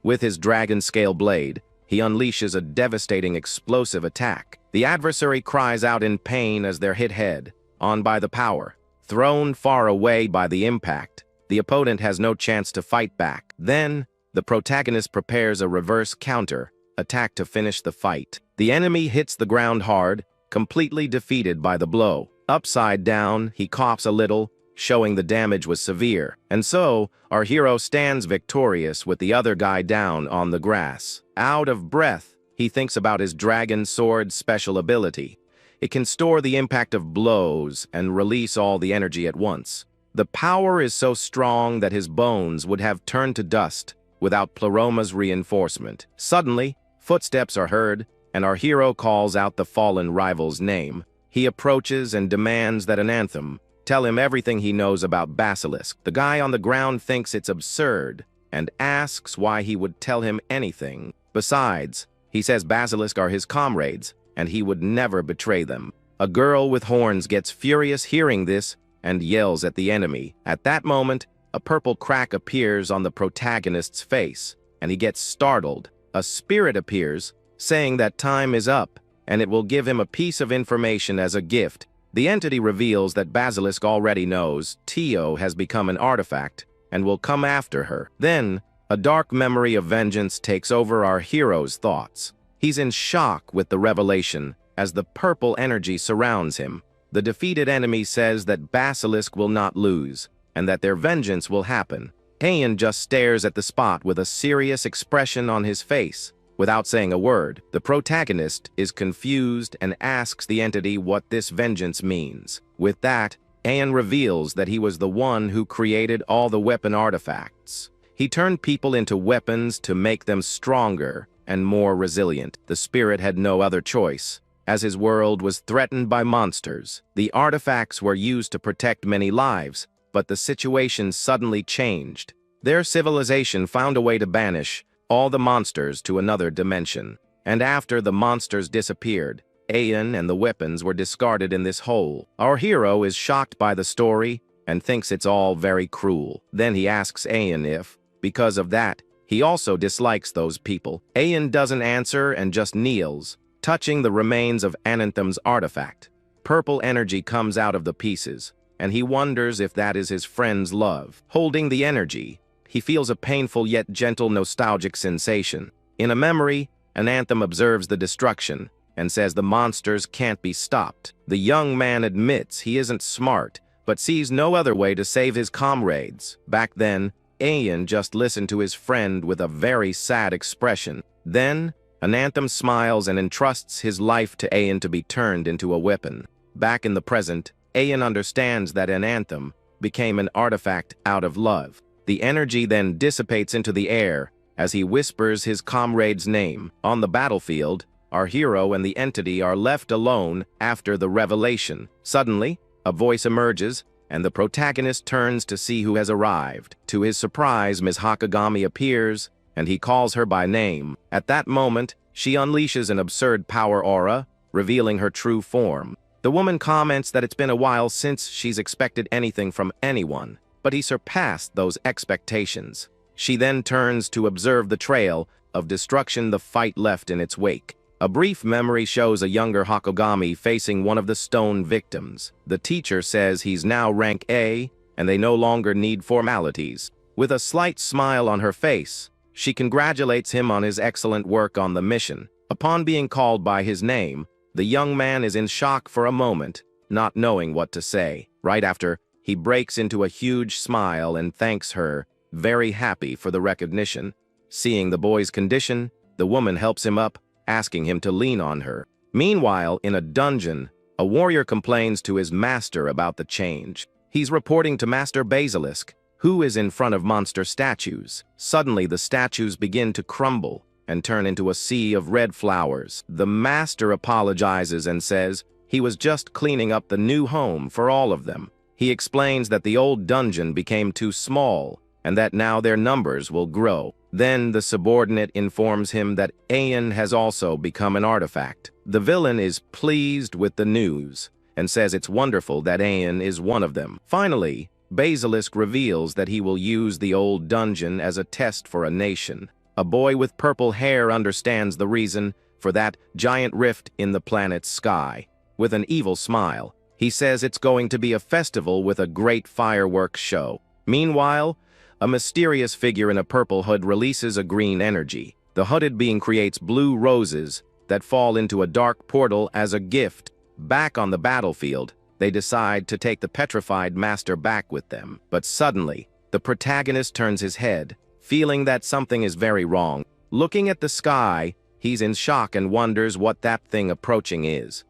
With his dragon-scale blade, he unleashes a devastating explosive attack. The adversary cries out in pain as they're hit head on by the power. Thrown far away by the impact, the opponent has no chance to fight back. Then, the protagonist prepares a reverse counter attack to finish the fight. The enemy hits the ground hard, completely defeated by the blow. Upside down, he coughs a little, showing the damage was severe. And so, our hero stands victorious with the other guy down on the grass. Out of breath, he thinks about his dragon sword's special ability. It can store the impact of blows and release all the energy at once. The power is so strong that his bones would have turned to dust without Pleroma's reinforcement. Suddenly, footsteps are heard, and our hero calls out the fallen rival's name. He approaches and demands that an anthem tell him everything he knows about Basilisk. The guy on the ground thinks it's absurd and asks why he would tell him anything. Besides, he says Basilisk are his comrades, and he would never betray them. A girl with horns gets furious hearing this and yells at the enemy. At that moment, a purple crack appears on the protagonist's face, and he gets startled. A spirit appears, saying that time is up, and it will give him a piece of information as a gift. The entity reveals that Basilisk already knows Tio has become an artifact and will come after her. Then, a dark memory of vengeance takes over our hero's thoughts. He's in shock with the revelation as the purple energy surrounds him. The defeated enemy says that Basilisk will not lose, and that their vengeance will happen. Heian just stares at the spot with a serious expression on his face. Without saying a word, the protagonist is confused and asks the entity what this vengeance means. With that, Heian reveals that he was the one who created all the weapon artifacts. He turned people into weapons to make them stronger and more resilient. The spirit had no other choice, as his world was threatened by monsters. The artifacts were used to protect many lives, but the situation suddenly changed. Their civilization found a way to banish all the monsters to another dimension. And after the monsters disappeared, Heian and the weapons were discarded in this hole. Our hero is shocked by the story and thinks it's all very cruel. Then he asks Heian if, because of that, he also dislikes those people. Heian doesn't answer and just kneels, touching the remains of Ananthem's artifact. Purple energy comes out of the pieces, and he wonders if that is his friend's love. Holding the energy, he feels a painful yet gentle nostalgic sensation. In a memory, Ananthem observes the destruction and says the monsters can't be stopped. The young man admits he isn't smart, but sees no other way to save his comrades. Back then, Ayan just listened to his friend with a very sad expression. Then, Ananthum smiles and entrusts his life to Ayan to be turned into a weapon. Back in the present, Ayan understands that Ananthum became an artifact out of love. The energy then dissipates into the air as he whispers his comrade's name. On the battlefield, our hero and the entity are left alone after the revelation. Suddenly, a voice emerges, and the protagonist turns to see who has arrived. To his surprise, Ms. Hakagami appears, and he calls her by name. At that moment, she unleashes an absurd power aura, revealing her true form. The woman comments that it's been a while since she's expected anything from anyone, but he surpassed those expectations. She then turns to observe the trail of destruction the fight left in its wake. A brief memory shows a younger Hakogami facing one of the stone victims. The teacher says he's now rank A, and they no longer need formalities. With a slight smile on her face, she congratulates him on his excellent work on the mission. Upon being called by his name, the young man is in shock for a moment, not knowing what to say. Right after, he breaks into a huge smile and thanks her, very happy for the recognition. Seeing the boy's condition, the woman helps him up, asking him to lean on her. Meanwhile, in a dungeon, a warrior complains to his master about the change. He's reporting to Master Basilisk, who is in front of monster statues. Suddenly, the statues begin to crumble and turn into a sea of red flowers. The master apologizes and says he was just cleaning up the new home for all of them. He explains that the old dungeon became too small and that now their numbers will grow. Then the subordinate informs him that Ayan has also become an artifact. The villain is pleased with the news and says it's wonderful that Ayan is one of them. Finally, Basilisk reveals that he will use the old dungeon as a test for a nation. A boy with purple hair understands the reason for that giant rift in the planet's sky. With an evil smile, he says it's going to be a festival with a great fireworks show. Meanwhile, a mysterious figure in a purple hood releases a green energy. The hooded being creates blue roses that fall into a dark portal as a gift. Back on the battlefield, they decide to take the petrified master back with them. But suddenly, the protagonist turns his head, feeling that something is very wrong. Looking at the sky, he's in shock and wonders what that thing approaching is.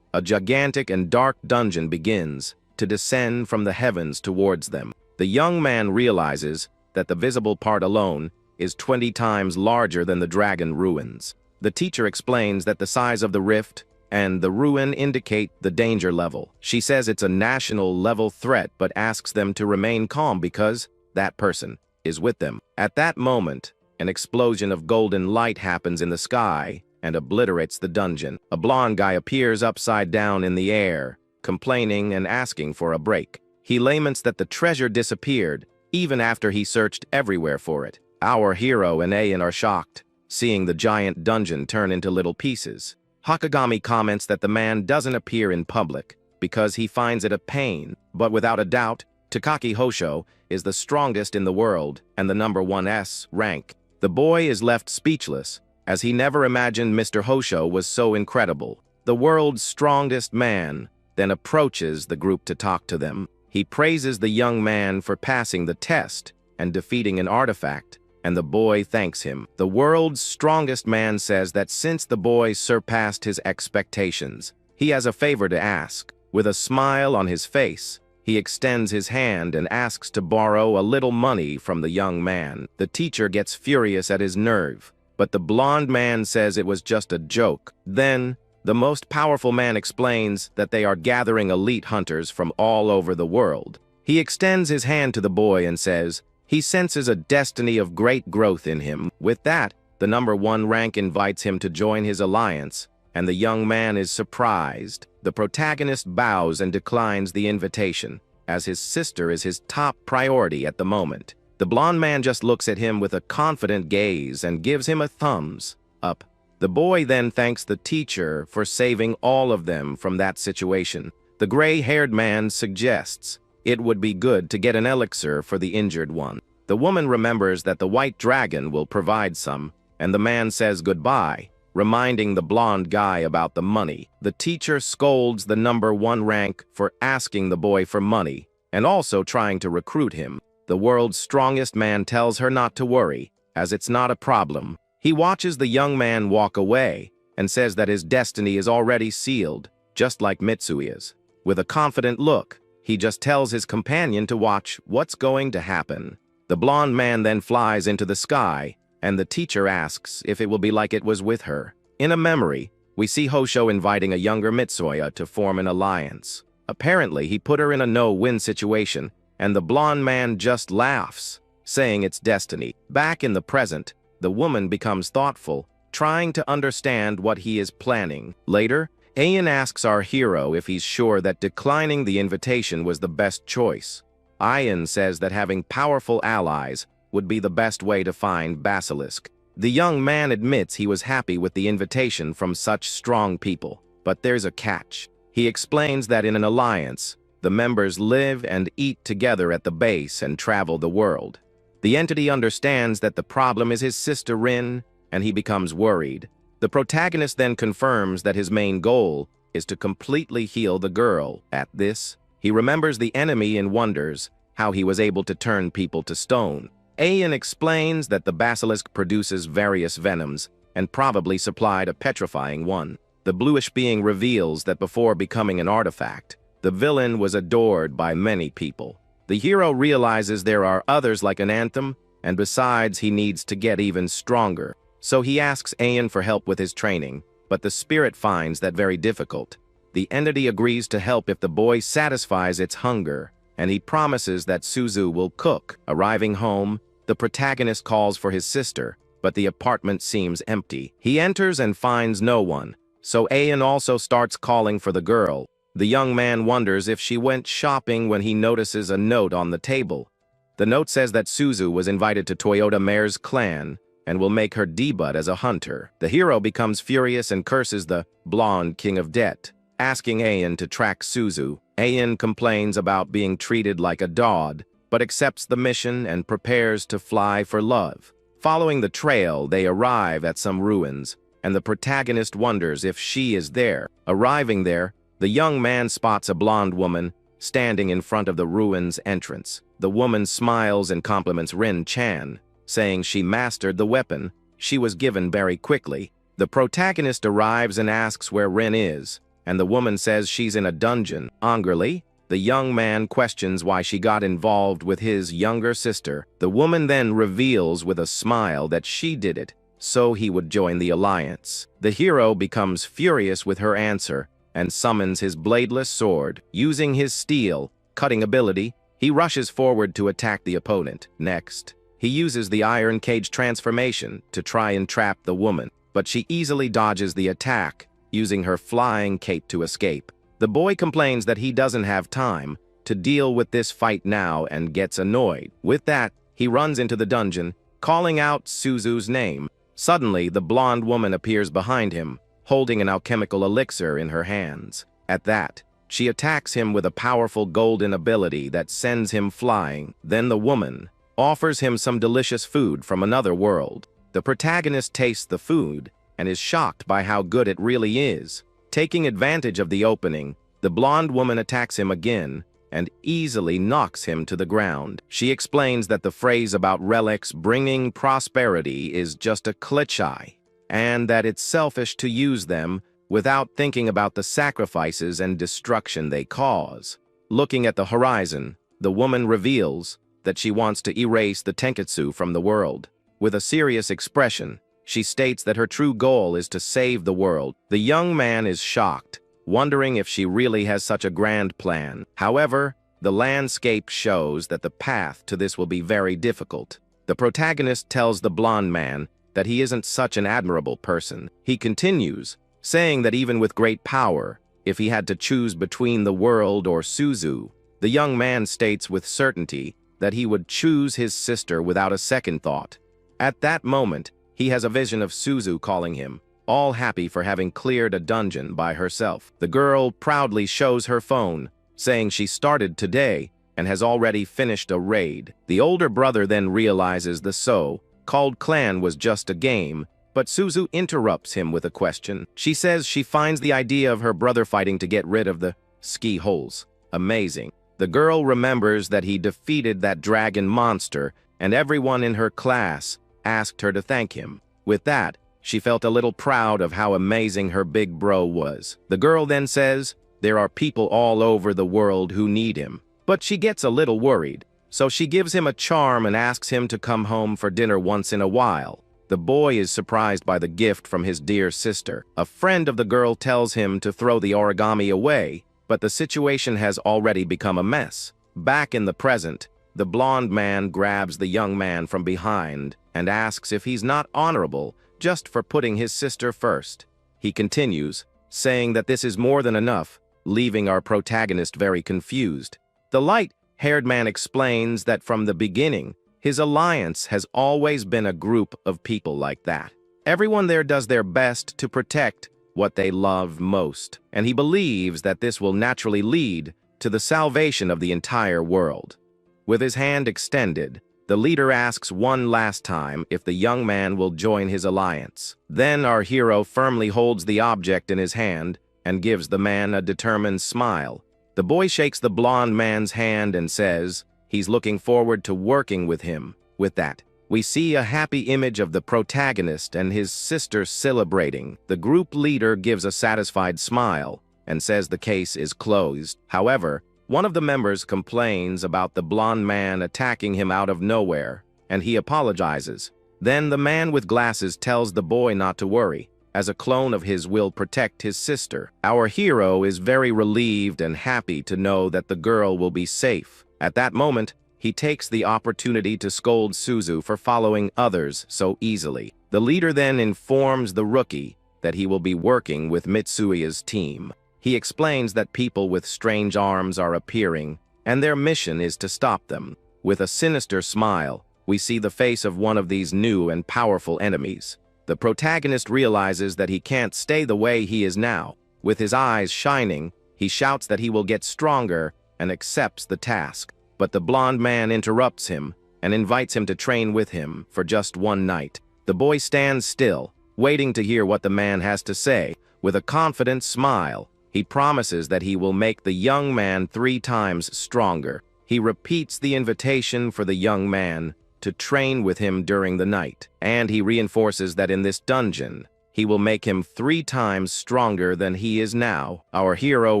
A gigantic and dark dungeon begins to descend from the heavens towards them. The young man realizes that the visible part alone is 20 times larger than the dragon ruins. The teacher explains that the size of the rift and the ruin indicate the danger level. She says it's a national level threat but asks them to remain calm because that person is with them. At that moment, an explosion of golden light happens in the sky and obliterates the dungeon. A blonde guy appears upside down in the air, complaining and asking for a break. He laments that the treasure disappeared, even after he searched everywhere for it. Our hero and Ayan are shocked, seeing the giant dungeon turn into little pieces. Hakagami comments that the man doesn't appear in public because he finds it a pain, but without a doubt, Takaki Hosho is the strongest in the world and the number 1S rank. The boy is left speechless, as he never imagined Mr. Hosho was so incredible. The world's strongest man then approaches the group to talk to them. He praises the young man for passing the test and defeating an artifact, and the boy thanks him. The world's strongest man says that since the boy surpassed his expectations, he has a favor to ask. With a smile on his face, he extends his hand and asks to borrow a little money from the young man. The teacher gets furious at his nerve, but the blonde man says it was just a joke. Then, the most powerful man explains that they are gathering elite hunters from all over the world. He extends his hand to the boy and says he senses a destiny of great growth in him. With that, the number 1 rank invites him to join his alliance, and the young man is surprised. The protagonist bows and declines the invitation, as his sister is his top priority at the moment. The blonde man just looks at him with a confident gaze and gives him a thumbs up. The boy then thanks the teacher for saving all of them from that situation. The gray-haired man suggests it would be good to get an elixir for the injured one. The woman remembers that the white dragon will provide some, and the man says goodbye, reminding the blonde guy about the money. The teacher scolds the number 1 rank for asking the boy for money, and also trying to recruit him. The world's strongest man tells her not to worry, as it's not a problem. He watches the young man walk away and says that his destiny is already sealed, just like Mitsui's. With a confident look, he just tells his companion to watch what's going to happen. The blonde man then flies into the sky, and the teacher asks if it will be like it was with her. In a memory, we see Hosho inviting a younger Mitsuya to form an alliance. Apparently, he put her in a no-win situation, and the blonde man just laughs, saying it's destiny. Back in the present, the woman becomes thoughtful, trying to understand what he is planning. Later, Ayan asks our hero if he's sure that declining the invitation was the best choice. Ayan says that having powerful allies would be the best way to find Basilisk. The young man admits he was happy with the invitation from such strong people, but there's a catch. He explains that in an alliance, the members live and eat together at the base and travel the world. The entity understands that the problem is his sister Rin, and he becomes worried. The protagonist then confirms that his main goal is to completely heal the girl. At this, he remembers the enemy and wonders how he was able to turn people to stone. Ayan explains that the basilisk produces various venoms and probably supplied a petrifying one. The bluish being reveals that before becoming an artifact, the villain was adored by many people. The hero realizes there are others like an anthem, and besides he needs to get even stronger. So he asks Ayan for help with his training, but the spirit finds that very difficult. The entity agrees to help if the boy satisfies its hunger, and he promises that Suzu will cook. Arriving home, the protagonist calls for his sister, but the apartment seems empty. He enters and finds no one, so Ayan also starts calling for the girl. The young man wonders if she went shopping when he notices a note on the table. The note says that Suzu was invited to Toyota Mare's clan and will make her debut as a hunter. The hero becomes furious and curses the blonde king of debt, asking Ayan to track Suzu. Ayan complains about being treated like a dog, but accepts the mission and prepares to fly for love. Following the trail, they arrive at some ruins, and the protagonist wonders if she is there. Arriving there, the young man spots a blonde woman standing in front of the ruins entrance. The woman smiles and compliments Rin-chan, saying she mastered the weapon she was given very quickly. The protagonist arrives and asks where Rin is, and the woman says she's in a dungeon. Angrily, the young man questions why she got involved with his younger sister. The woman then reveals with a smile that she did it, so he would join the alliance. The hero becomes furious with her answer and summons his bladeless sword. Using his steel cutting ability, he rushes forward to attack the opponent. Next, he uses the iron cage transformation to try and trap the woman, but she easily dodges the attack, using her flying cape to escape. The boy complains that he doesn't have time to deal with this fight now and gets annoyed. With that, he runs into the dungeon, calling out Suzu's name. Suddenly, the blonde woman appears behind him, holding an alchemical elixir in her hands. At that, she attacks him with a powerful golden ability that sends him flying. Then the woman offers him some delicious food from another world. The protagonist tastes the food and is shocked by how good it really is. Taking advantage of the opening, the blonde woman attacks him again and easily knocks him to the ground. She explains that the phrase about relics bringing prosperity is just a cliché, and that it's selfish to use them without thinking about the sacrifices and destruction they cause. Looking at the horizon, the woman reveals that she wants to erase the Tenketsu from the world. With a serious expression, she states that her true goal is to save the world. The young man is shocked, wondering if she really has such a grand plan. However, the landscape shows that the path to this will be very difficult. The protagonist tells the blonde man that he isn't such an admirable person. He continues, saying that even with great power, if he had to choose between the world or Suzu, the young man states with certainty that he would choose his sister without a second thought. At that moment, he has a vision of Suzu calling him, all happy for having cleared a dungeon by herself. The girl proudly shows her phone, saying she started today and has already finished a raid. The older brother then realizes the so-called clan was just a game, but Suzu interrupts him with a question. She says she finds the idea of her brother fighting to get rid of the ski holes amazing. The girl remembers that he defeated that dragon monster, and everyone in her class asked her to thank him. With that, she felt a little proud of how amazing her big bro was. The girl then says, there are people all over the world who need him. But she gets a little worried, so she gives him a charm and asks him to come home for dinner once in a while. The boy is surprised by the gift from his dear sister. A friend of the girl tells him to throw the origami away, but the situation has already become a mess. Back in the present, the blonde man grabs the young man from behind and asks if he's not honorable just for putting his sister first. He continues, saying that this is more than enough, leaving our protagonist very confused. The light-haired man explains that from the beginning, his alliance has always been a group of people like that. Everyone there does their best to protect what they love most, and he believes that this will naturally lead to the salvation of the entire world. With his hand extended, the leader asks one last time if the young man will join his alliance. Then our hero firmly holds the object in his hand and gives the man a determined smile. The boy shakes the blonde man's hand and says he's looking forward to working with him. With that, we see a happy image of the protagonist and his sister celebrating. The group leader gives a satisfied smile and says the case is closed. However, one of the members complains about the blonde man attacking him out of nowhere, and he apologizes. Then the man with glasses tells the boy not to worry, as a clone of his will protect his sister. Our hero is very relieved and happy to know that the girl will be safe. At that moment, he takes the opportunity to scold Suzu for following others so easily. The leader then informs the rookie that he will be working with Mitsuya's team. He explains that people with strange arms are appearing, and their mission is to stop them. With a sinister smile, we see the face of one of these new and powerful enemies. The protagonist realizes that he can't stay the way he is now. With his eyes shining, he shouts that he will get stronger and accepts the task. But the blonde man interrupts him and invites him to train with him for just one night. The boy stands still, waiting to hear what the man has to say. With a confident smile, he promises that he will make the young man 3 times stronger. He repeats the invitation for the young man to train with him during the night, and he reinforces that in this dungeon, he will make him 3 times stronger than he is now. Our hero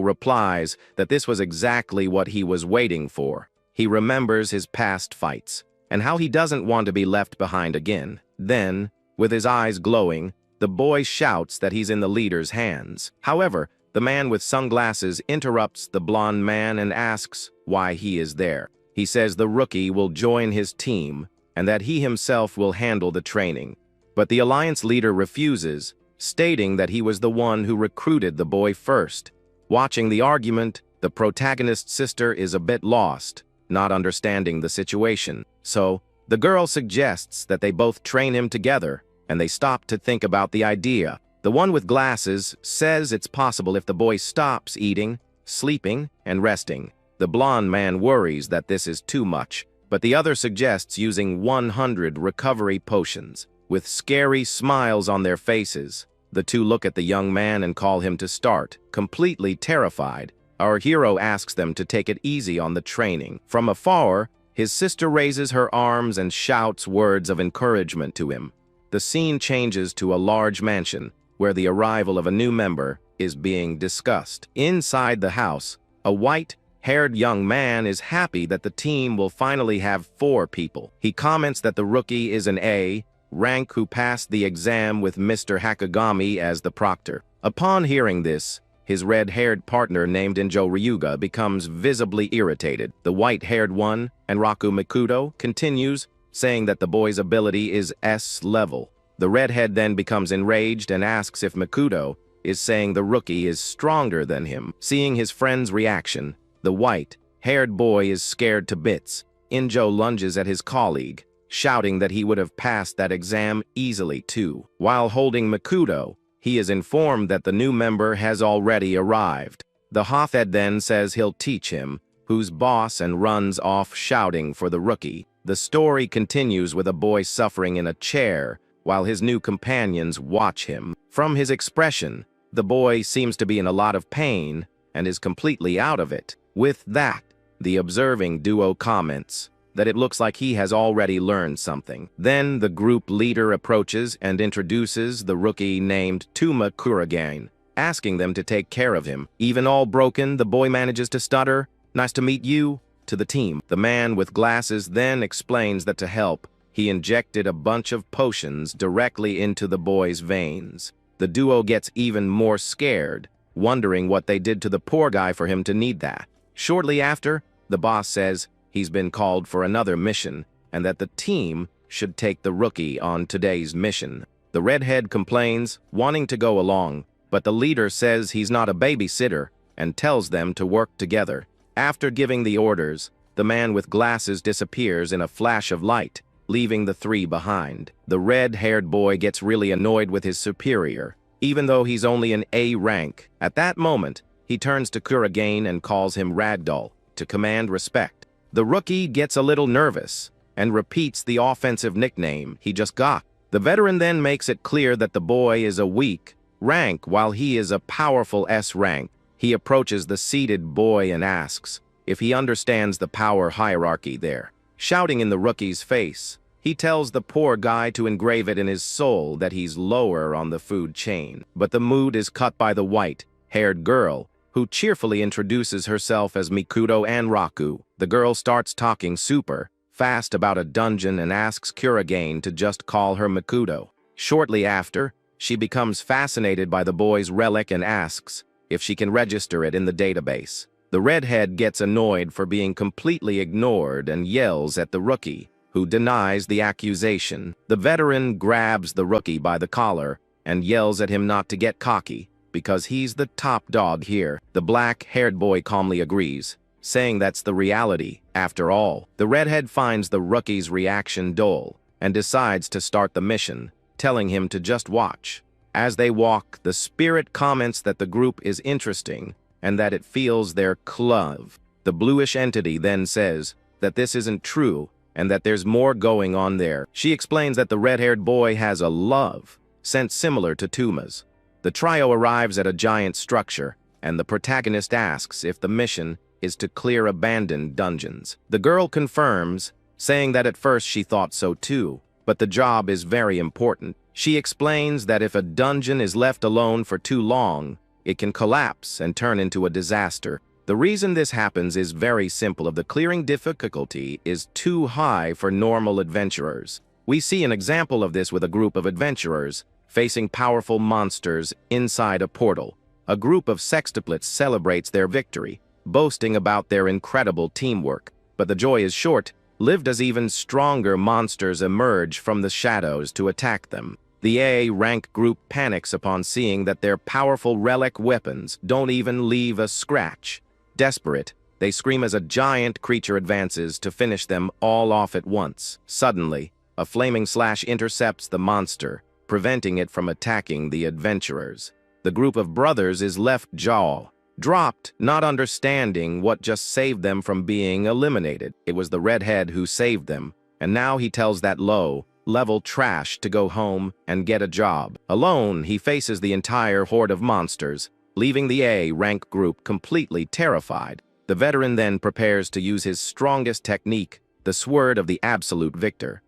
replies that this was exactly what he was waiting for. He remembers his past fights, and how he doesn't want to be left behind again. Then, with his eyes glowing, the boy shouts that he's in the leader's hands. However, the man with sunglasses interrupts the blonde man and asks why he is there. He says the rookie will join his team and that he himself will handle the training. But the alliance leader refuses, stating that he was the one who recruited the boy first. Watching the argument, the protagonist's sister is a bit lost, not understanding the situation. So, the girl suggests that they both train him together, and they stop to think about the idea. The one with glasses says it's possible if the boy stops eating, sleeping, and resting. The blonde man worries that this is too much, but the other suggests using 100 recovery potions. With scary smiles on their faces, the two look at the young man and call him to start. Completely terrified, our hero asks them to take it easy on the training. From afar, his sister raises her arms and shouts words of encouragement to him. The scene changes to a large mansion, where the arrival of a new member is being discussed. Inside the house, a white-haired young man is happy that the team will finally have 4 people. He comments that the rookie is an A rank who passed the exam with Mr. Hakagami as the proctor. Upon hearing this, his red-haired partner named Injo Ryuga becomes visibly irritated. The white-haired one, Enraku Mikuto, continues, saying that the boy's ability is S level. The redhead then becomes enraged and asks if Mikuto is saying the rookie is stronger than him. Seeing his friend's reaction, the white-haired boy is scared to bits. Injo lunges at his colleague, shouting that he would have passed that exam easily too. While holding Mikuto, he is informed that the new member has already arrived. The Hothead then says he'll teach him, who's boss, and runs off shouting for the rookie. The story continues with a boy suffering in a chair, while his new companions watch him. From his expression, the boy seems to be in a lot of pain and is completely out of it. With that, The observing duo comments that it looks like he has already learned something. Then the group leader approaches and introduces the rookie named Tuma Kuragain, asking them to take care of him. Even all broken, the boy manages to stutter, "Nice to meet you," to the team. The man with glasses then explains that to help, he injected a bunch of potions directly into the boy's veins. The duo gets even more scared, wondering what they did to the poor guy for him to need that. Shortly after, the boss says he's been called for another mission and that the team should take the rookie on today's mission. The redhead complains, wanting to go along, but the leader says he's not a babysitter and tells them to work together. After giving the orders, the man with glasses disappears in a flash of light, leaving the three behind. The red-haired boy gets really annoyed with his superior, even though he's only an A rank. At that moment, he turns to Kuragain and calls him Ragdoll, to command respect. The rookie gets a little nervous and repeats the offensive nickname he just got. The veteran then makes it clear that the boy is a weak rank while he is a powerful S rank. He approaches the seated boy and asks if he understands the power hierarchy there. Shouting in the rookie's face, he tells the poor guy to engrave it in his soul that he's lower on the food chain. But the mood is cut by the white-haired girl, who cheerfully introduces herself as Mikuto and Raku. The girl starts talking super fast about a dungeon and asks Kuragain to just call her Mikuto. Shortly after, she becomes fascinated by the boy's relic and asks if she can register it in the database. The redhead gets annoyed for being completely ignored and yells at the rookie, who denies the accusation. The veteran grabs the rookie by the collar and yells at him not to get cocky, because he's the top dog here. The black-haired boy calmly agrees, saying that's the reality. After all, the redhead finds the rookie's reaction dull and decides to start the mission, telling him to just watch. As they walk, the spirit comments that the group is interesting and that it feels their club. The bluish entity then says that this isn't true and that there's more going on there. She explains that the red-haired boy has a love sense similar to Tuma's. The trio arrives at a giant structure, and the protagonist asks if the mission is to clear abandoned dungeons. The girl confirms, saying that at first she thought so too, but the job is very important. She explains that if a dungeon is left alone for too long, it can collapse and turn into a disaster. The reason this happens is very simple. The clearing difficulty is too high for normal adventurers. We see an example of this with a group of adventurers facing powerful monsters inside a portal. A group of sextuplets celebrates their victory, boasting about their incredible teamwork. But the joy is short-lived as even stronger monsters emerge from the shadows to attack them. The A-rank group panics upon seeing that their powerful relic weapons don't even leave a scratch. Desperate, they scream as a giant creature advances to finish them all off at once. Suddenly, a flaming slash intercepts the monster, preventing it from attacking the adventurers. The group of brothers is left jaw-dropped, not understanding what just saved them from being eliminated. It was the redhead who saved them, and now he tells that low-level trash to go home and get a job. Alone, he faces the entire horde of monsters, leaving the A-rank group completely terrified. The veteran then prepares to use his strongest technique, the sword of the absolute victor.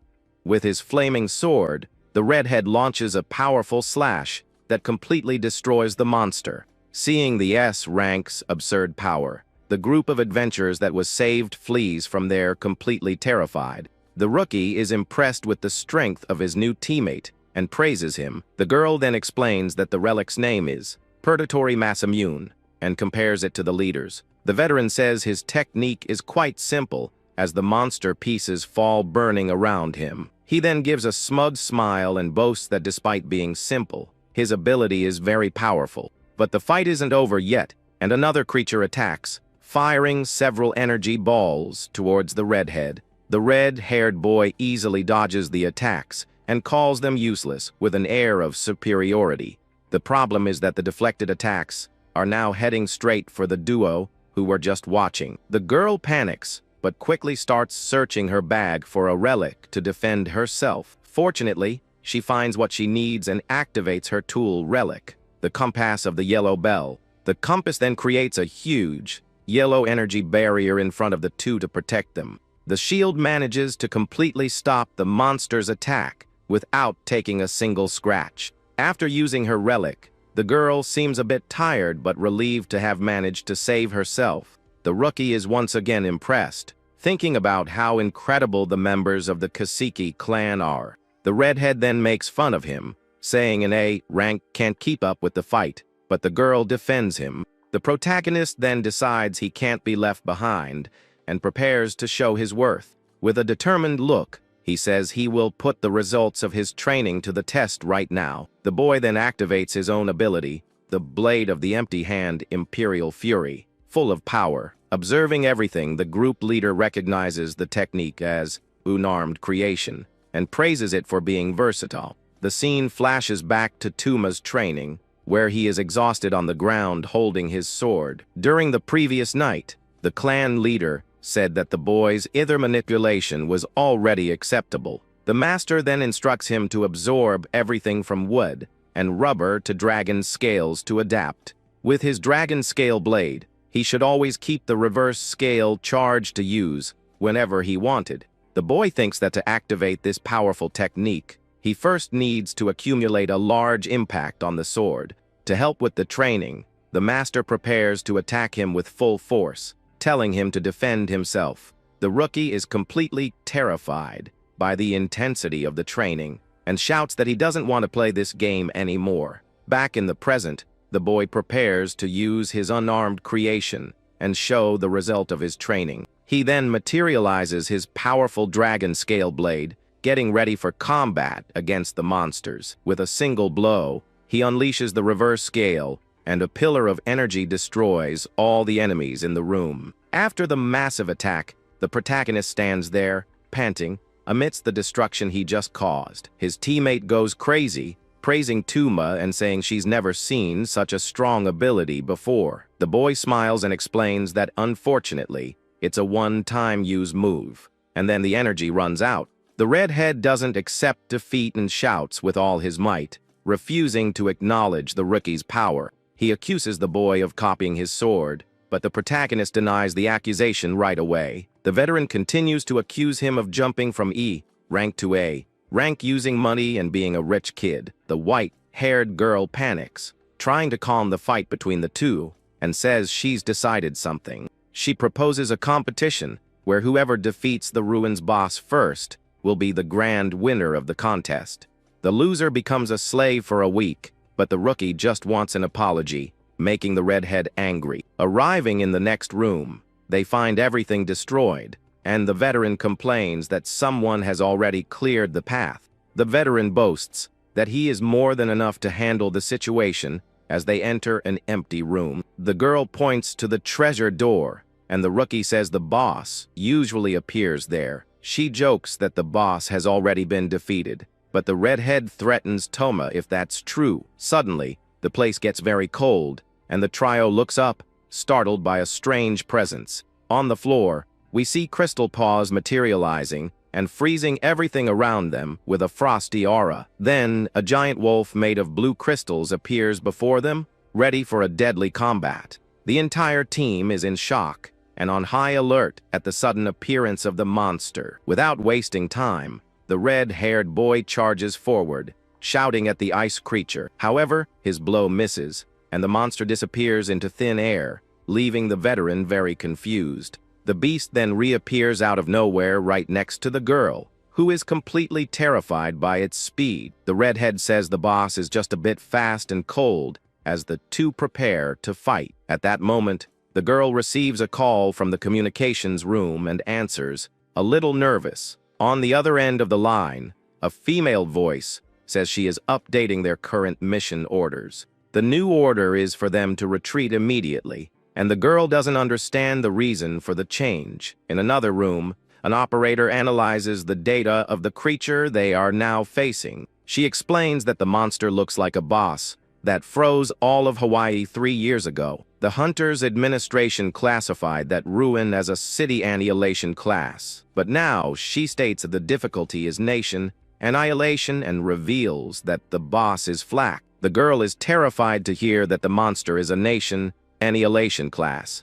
With his flaming sword, the redhead launches a powerful slash that completely destroys the monster. Seeing the S-rank's absurd power, the group of adventurers that was saved flees from there completely terrified. The rookie is impressed with the strength of his new teammate and praises him. The girl then explains that the relic's name is Purgatory Masamune and compares it to the leader's. The veteran says his technique is quite simple as the monster pieces fall burning around him. He then gives a smug smile and boasts that despite being simple, his ability is very powerful. But the fight isn't over yet, and another creature attacks, firing several energy balls towards the redhead. The red-haired boy easily dodges the attacks and calls them useless with an air of superiority. The problem is that the deflected attacks are now heading straight for the duo who were just watching. The girl panics, but quickly starts searching her bag for a relic to defend herself. Fortunately, she finds what she needs and activates her tool relic, the compass of the yellow bell. The compass then creates a huge yellow energy barrier in front of the two to protect them. The shield manages to completely stop the monster's attack without taking a single scratch. After using her relic, the girl seems a bit tired but relieved to have managed to save herself. The rookie is once again impressed, thinking about how incredible the members of the Kaseki clan are. The redhead then makes fun of him, saying an A rank can't keep up with the fight, but the girl defends him. The protagonist then decides he can't be left behind and prepares to show his worth. With a determined look, he says he will put the results of his training to the test right now. The boy then activates his own ability, the Blade of the Empty Hand Imperial Fury, full of power. Observing everything, the group leader recognizes the technique as unarmed creation and praises it for being versatile. The scene flashes back to Tuma's training, where he is exhausted on the ground holding his sword. During the previous night, the clan leader said that the boy's ether manipulation was already acceptable. The master then instructs him to absorb everything from wood and rubber to dragon scales to adapt. With his dragon scale blade, he should always keep the reverse scale charged to use whenever he wanted. The boy thinks that to activate this powerful technique, he first needs to accumulate a large impact on the sword. To help with the training, the master prepares to attack him with full force, telling him to defend himself. The rookie is completely terrified by the intensity of the training and shouts that he doesn't want to play this game anymore. Back in the present, the boy prepares to use his unarmed creation and show the result of his training. He then materializes his powerful dragon scale blade, getting ready for combat against the monsters. With a single blow, he unleashes the reverse scale, and a pillar of energy destroys all the enemies in the room. After the massive attack, the protagonist stands there, panting, amidst the destruction he just caused. His teammate goes crazy, praising Tuma and saying she's never seen such a strong ability before. The boy smiles and explains that unfortunately, it's a one-time use move, and then the energy runs out. The redhead doesn't accept defeat and shouts with all his might, refusing to acknowledge the rookie's power. He accuses the boy of copying his sword, but the protagonist denies the accusation right away. The veteran continues to accuse him of jumping from E rank to A rank using money and being a rich kid. The white-haired girl panics, trying to calm the fight between the two, and says she's decided something. She proposes a competition where whoever defeats the ruins boss first will be the grand winner of the contest. The loser becomes a slave for a week, but the rookie just wants an apology, making the redhead angry. Arriving in the next room, they find everything destroyed, and the veteran complains that someone has already cleared the path. The veteran boasts that he is more than enough to handle the situation as they enter an empty room. The girl points to the treasure door, and the rookie says the boss usually appears there. She jokes that the boss has already been defeated, but the redhead threatens Toma if that's true. Suddenly, the place gets very cold, and the trio looks up, startled by a strange presence. On the floor, we see crystal paws materializing and freezing everything around them with a frosty aura. Then, a giant wolf made of blue crystals appears before them, ready for a deadly combat. The entire team is in shock and on high alert at the sudden appearance of the monster. Without wasting time, the red-haired boy charges forward, shouting at the ice creature. However, his blow misses, and the monster disappears into thin air, leaving the veteran very confused. The beast then reappears out of nowhere right next to the girl, who is completely terrified by its speed. The redhead says the boss is just a bit fast and cold as the two prepare to fight. At that moment, the girl receives a call from the communications room and answers, a little nervous. On the other end of the line, a female voice says she is updating their current mission orders. The new order is for them to retreat immediately, and the girl doesn't understand the reason for the change. In another room, an operator analyzes the data of the creature they are now facing. She explains that the monster looks like a boss that froze all of Hawaii 3 years ago. The Hunters Administration classified that ruin as a city annihilation class, but now she states that the difficulty is nation annihilation and reveals that the boss is Flak. The girl is terrified to hear that the monster is a nation annihilation class.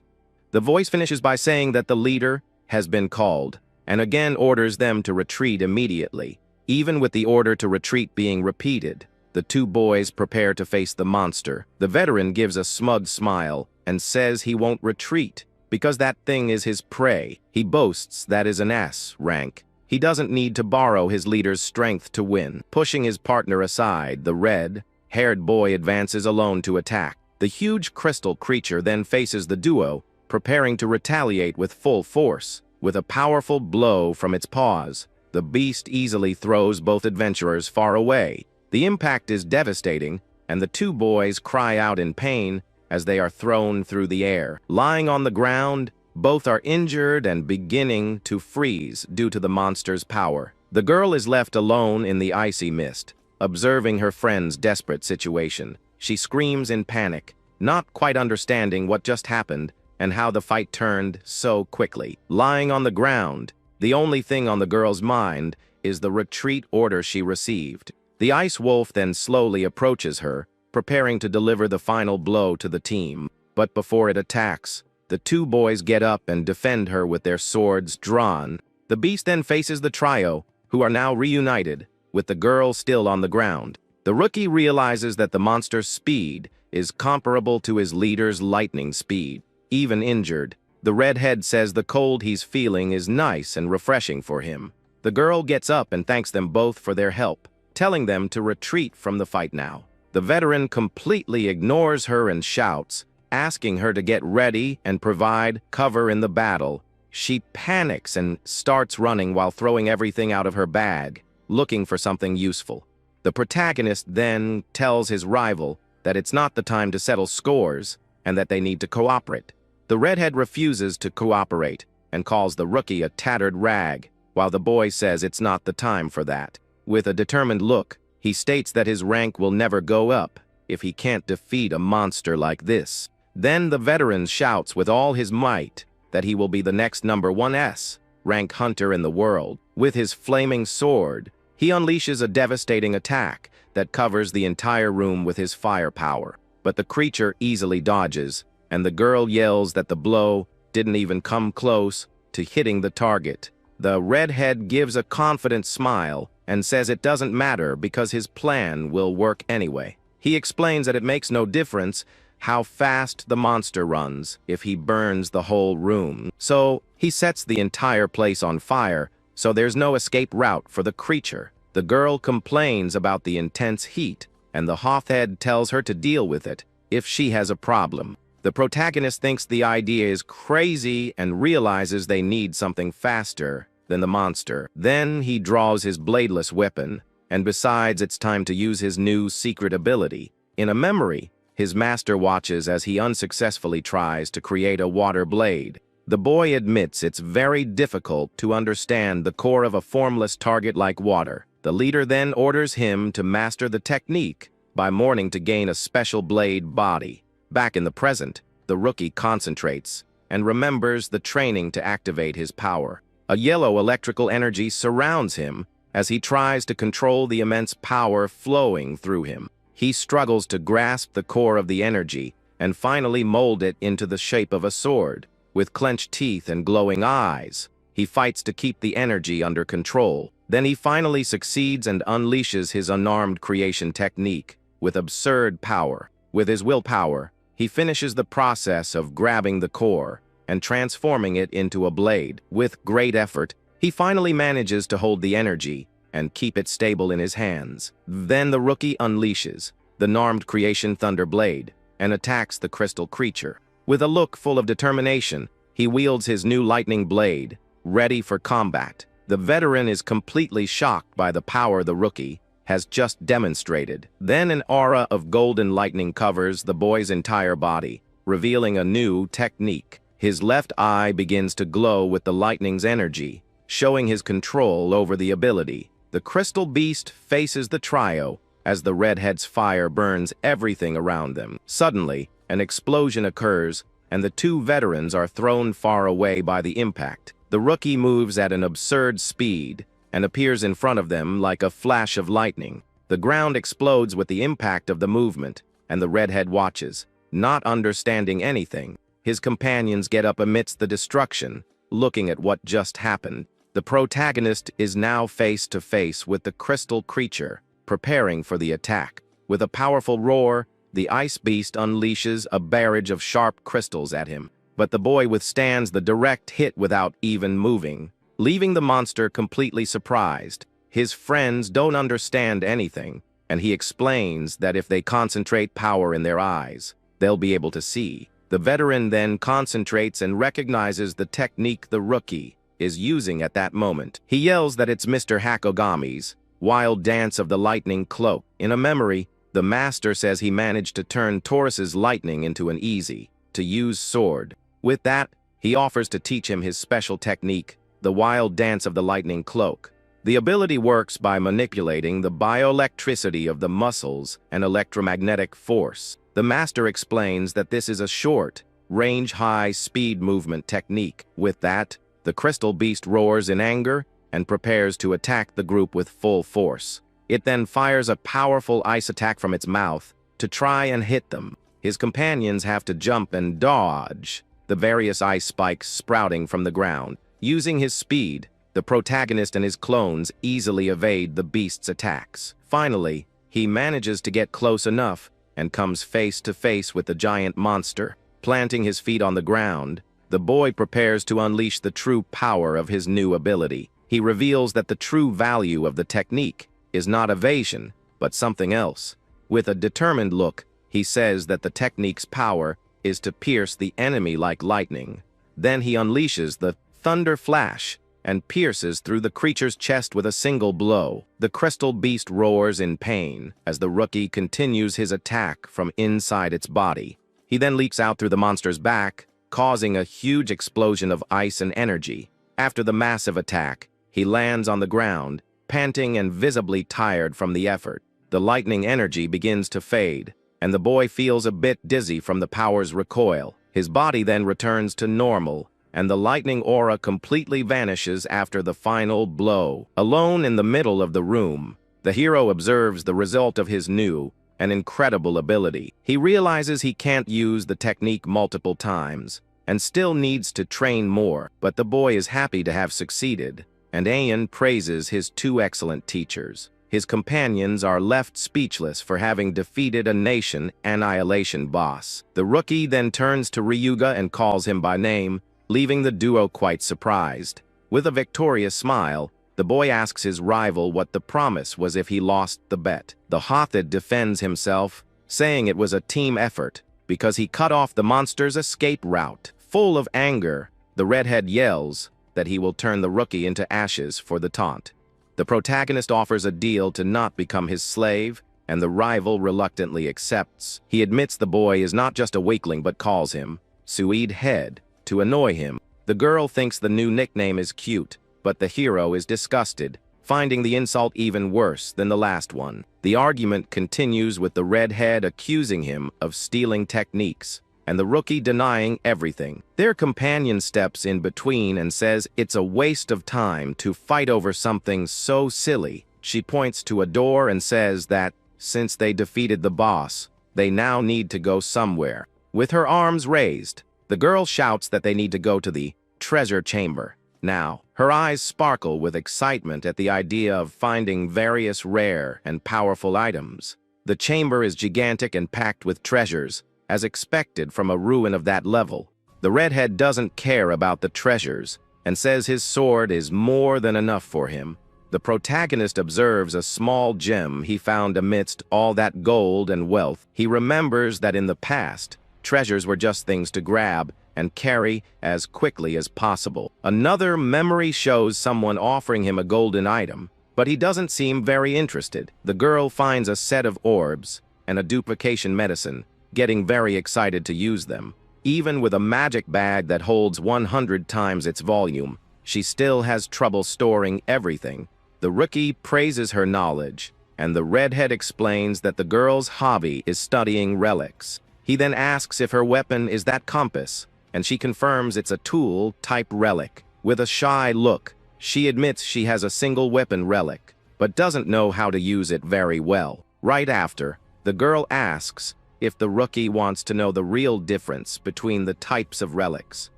The voice finishes by saying that the leader has been called, and again orders them to retreat immediately. Even with the order to retreat being repeated, the two boys prepare to face the monster. The veteran gives a smug smile and says he won't retreat because that thing is his prey. He boasts that is an S rank. He doesn't need to borrow his leader's strength to win. Pushing his partner aside, the red-haired boy advances alone to attack. The huge crystal creature then faces the duo, preparing to retaliate with full force. With a powerful blow from its paws, the beast easily throws both adventurers far away. The impact is devastating, and the two boys cry out in pain as they are thrown through the air. Lying on the ground, both are injured and beginning to freeze due to the monster's power. The girl is left alone in the icy mist, observing her friend's desperate situation. She screams in panic, not quite understanding what just happened and how the fight turned so quickly. Lying on the ground, the only thing on the girl's mind is the retreat order she received. The ice wolf then slowly approaches her, preparing to deliver the final blow to the team. But before it attacks, the two boys get up and defend her with their swords drawn. The beast then faces the trio, who are now reunited, with the girl still on the ground. The rookie realizes that the monster's speed is comparable to his leader's lightning speed. Even injured, the redhead says the cold he's feeling is nice and refreshing for him. The girl gets up and thanks them both for their help, telling them to retreat from the fight now. The veteran completely ignores her and shouts, asking her to get ready and provide cover in the battle. She panics and starts running while throwing everything out of her bag, looking for something useful. The protagonist then tells his rival that it's not the time to settle scores and that they need to cooperate. The redhead refuses to cooperate and calls the rookie a tattered rag, while the boy says it's not the time for that. With a determined look, he states that his rank will never go up if he can't defeat a monster like this. Then the veteran shouts with all his might that he will be the next number 1S rank hunter in the world. With his flaming sword, he unleashes a devastating attack that covers the entire room with his firepower. But the creature easily dodges, and the girl yells that the blow didn't even come close to hitting the target. The redhead gives a confident smile and says it doesn't matter because his plan will work anyway. He explains that it makes no difference how fast the monster runs if he burns the whole room. So he sets the entire place on fire, so there's no escape route for the creature. The girl complains about the intense heat, and the hothead tells her to deal with it if she has a problem. The protagonist thinks the idea is crazy and realizes they need something faster than the monster. Then he draws his bladeless weapon, and decides it's time to use his new secret ability. In a memory, his master watches as he unsuccessfully tries to create a water blade. The boy admits it's very difficult to understand the core of a formless target like water. The leader then orders him to master the technique by morning to gain a special blade body. Back in the present, the rookie concentrates and remembers the training to activate his power. A yellow electrical energy surrounds him as he tries to control the immense power flowing through him. He struggles to grasp the core of the energy and finally mold it into the shape of a sword. With clenched teeth and glowing eyes, he fights to keep the energy under control. Then he finally succeeds and unleashes his unarmed creation technique with absurd power. With his willpower, he finishes the process of grabbing the core and transforming it into a blade. With great effort, he finally manages to hold the energy and keep it stable in his hands. Then the rookie unleashes the unarmed creation thunder blade and attacks the crystal creature. With a look full of determination, he wields his new lightning blade, ready for combat. The veteran is completely shocked by the power the rookie has just demonstrated. Then an aura of golden lightning covers the boy's entire body, revealing a new technique. His left eye begins to glow with the lightning's energy, showing his control over the ability. The crystal beast faces the trio as the redhead's fire burns everything around them. Suddenly, an explosion occurs, and the two veterans are thrown far away by the impact. The rookie moves at an absurd speed and appears in front of them like a flash of lightning. The ground explodes with the impact of the movement, and the redhead watches, not understanding anything. His companions get up amidst the destruction, looking at what just happened. The protagonist is now face to face with the crystal creature, preparing for the attack. With a powerful roar, the ice beast unleashes a barrage of sharp crystals at him, but the boy withstands the direct hit without even moving, leaving the monster completely surprised. His friends don't understand anything, and he explains that if they concentrate power in their eyes, they'll be able to see. The veteran then concentrates and recognizes the technique the rookie is using at that moment. He yells that it's Mr. Hakogami's wild dance of the lightning cloak. In a memory, the master says he managed to turn Taurus's lightning into an easy-to-use sword. With that, he offers to teach him his special technique, the wild dance of the lightning cloak. The ability works by manipulating the bioelectricity of the muscles and electromagnetic force. The master explains that this is a short, range high-speed movement technique. With that, the crystal beast roars in anger and prepares to attack the group with full force. It then fires a powerful ice attack from its mouth to try and hit them. His companions have to jump and dodge the various ice spikes sprouting from the ground. Using his speed, the protagonist and his clones easily evade the beast's attacks. Finally, he manages to get close enough and comes face to face with the giant monster. Planting his feet on the ground, the boy prepares to unleash the true power of his new ability. He reveals that the true value of the technique is not evasion, but something else. With a determined look, he says that the technique's power is to pierce the enemy like lightning. Then he unleashes the thunder flash and pierces through the creature's chest with a single blow. The crystal beast roars in pain as the rookie continues his attack from inside its body. He then leaps out through the monster's back, causing a huge explosion of ice and energy. After the massive attack, he lands on the ground, panting and visibly tired from the effort. The lightning energy begins to fade, and the boy feels a bit dizzy from the power's recoil. His body then returns to normal, and the lightning aura completely vanishes after the final blow. Alone in the middle of the room, the hero observes the result of his new and incredible ability. He realizes he can't use the technique multiple times and still needs to train more, but the boy is happy to have succeeded, and Ayan praises his two excellent teachers. His companions are left speechless for having defeated a nation annihilation boss. The rookie then turns to Ryuga and calls him by name, leaving the duo quite surprised. With a victorious smile, the boy asks his rival what the promise was if he lost the bet. The Hothid defends himself, saying it was a team effort because he cut off the monster's escape route. Full of anger, the redhead yells that he will turn the rookie into ashes for the taunt. The protagonist offers a deal to not become his slave, and the rival reluctantly accepts. He admits the boy is not just a weakling but calls him Suede Head to annoy him. The girl thinks the new nickname is cute, but the hero is disgusted, finding the insult even worse than the last one. The argument continues with the redhead accusing him of stealing techniques, and the rookie denying everything. Their companion steps in between and says it's a waste of time to fight over something so silly. She points to a door and says that, since they defeated the boss, they now need to go somewhere. With her arms raised, the girl shouts that they need to go to the treasure chamber. Now, her eyes sparkle with excitement at the idea of finding various rare and powerful items. The chamber is gigantic and packed with treasures, as expected from a ruin of that level. The redhead doesn't care about the treasures and says his sword is more than enough for him. The protagonist observes a small gem he found amidst all that gold and wealth. He remembers that in the past, treasures were just things to grab and carry as quickly as possible. Another memory shows someone offering him a golden item, but he doesn't seem very interested. The girl finds a set of orbs and a duplication medicine, getting very excited to use them. Even with a magic bag that holds 100 times its volume, she still has trouble storing everything. The rookie praises her knowledge, and the redhead explains that the girl's hobby is studying relics. He then asks if her weapon is that compass, and she confirms it's a tool-type relic. With a shy look, she admits she has a single weapon relic, but doesn't know how to use it very well. Right after, the girl asks if the rookie wants to know the real difference between the types of relics.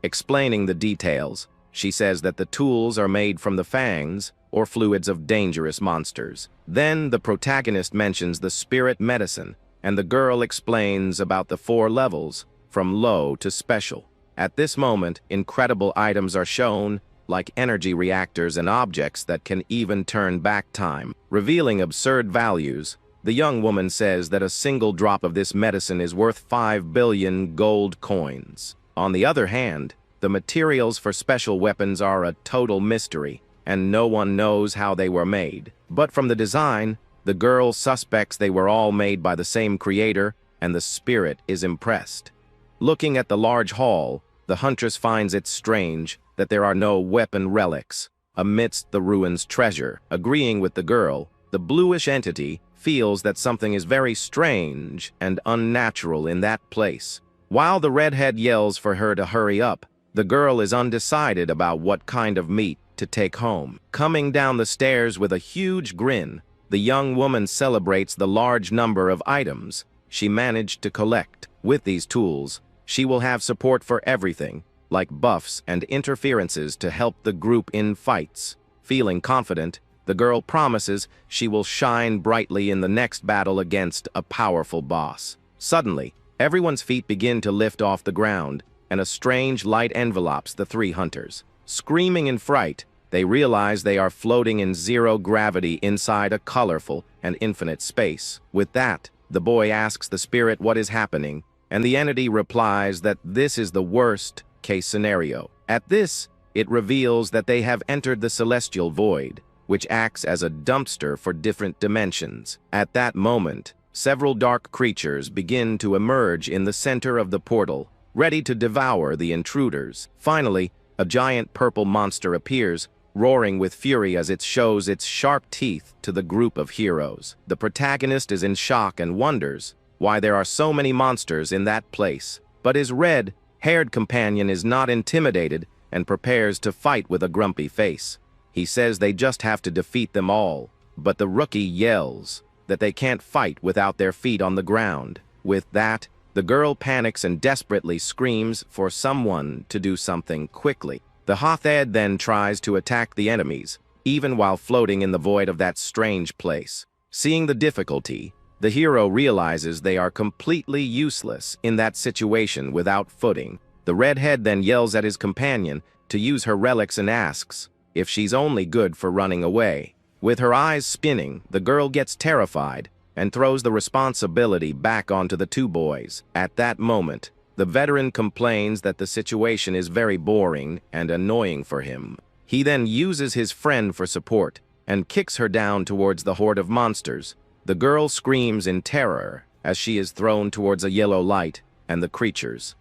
Explaining the details, she says that the tools are made from the fangs or fluids of dangerous monsters. Then the protagonist mentions the spirit medicine, and the girl explains about the 4 levels, from low to special. At this moment, incredible items are shown, like energy reactors and objects that can even turn back time. Revealing absurd values, the young woman says that a single drop of this medicine is worth 5 billion gold coins. On the other hand, the materials for special weapons are a total mystery, and no one knows how they were made. But from the design, the girl suspects they were all made by the same creator, and the spirit is impressed. Looking at the large hall, the huntress finds it strange that there are no weapon relics amidst the ruins' treasure. Agreeing with the girl, the bluish entity feels that something is very strange and unnatural in that place. While the redhead yells for her to hurry up, the girl is undecided about what kind of meat to take home. Coming down the stairs with a huge grin, the young woman celebrates the large number of items she managed to collect. With these tools, she will have support for everything, like buffs and interferences to help the group in fights. Feeling confident, the girl promises she will shine brightly in the next battle against a powerful boss. Suddenly, everyone's feet begin to lift off the ground, and a strange light envelops the 3 hunters. Screaming in fright, they realize they are floating in zero gravity inside a colorful and infinite space. With that, the boy asks the spirit what is happening, and the entity replies that this is the worst-case scenario. At this, it reveals that they have entered the celestial void, which acts as a dumpster for different dimensions. At that moment, several dark creatures begin to emerge in the center of the portal, ready to devour the intruders. Finally, a giant purple monster appears, roaring with fury as it shows its sharp teeth to the group of heroes. The protagonist is in shock and wonders why there are so many monsters in that place, but his red-haired companion is not intimidated and prepares to fight with a grumpy face. He says they just have to defeat them all, but the rookie yells that they can't fight without their feet on the ground. With that, the girl panics and desperately screams for someone to do something quickly. The Hothead then tries to attack the enemies, even while floating in the void of that strange place. Seeing the difficulty, the hero realizes they are completely useless in that situation without footing. The redhead then yells at his companion to use her relics and asks if she's only good for running away. With her eyes spinning, the girl gets terrified and throws the responsibility back onto the 2 boys. At that moment, the veteran complains that the situation is very boring and annoying for him. He then uses his friend for support and kicks her down towards the horde of monsters. The girl screams in terror as she is thrown towards a yellow light and the creatures.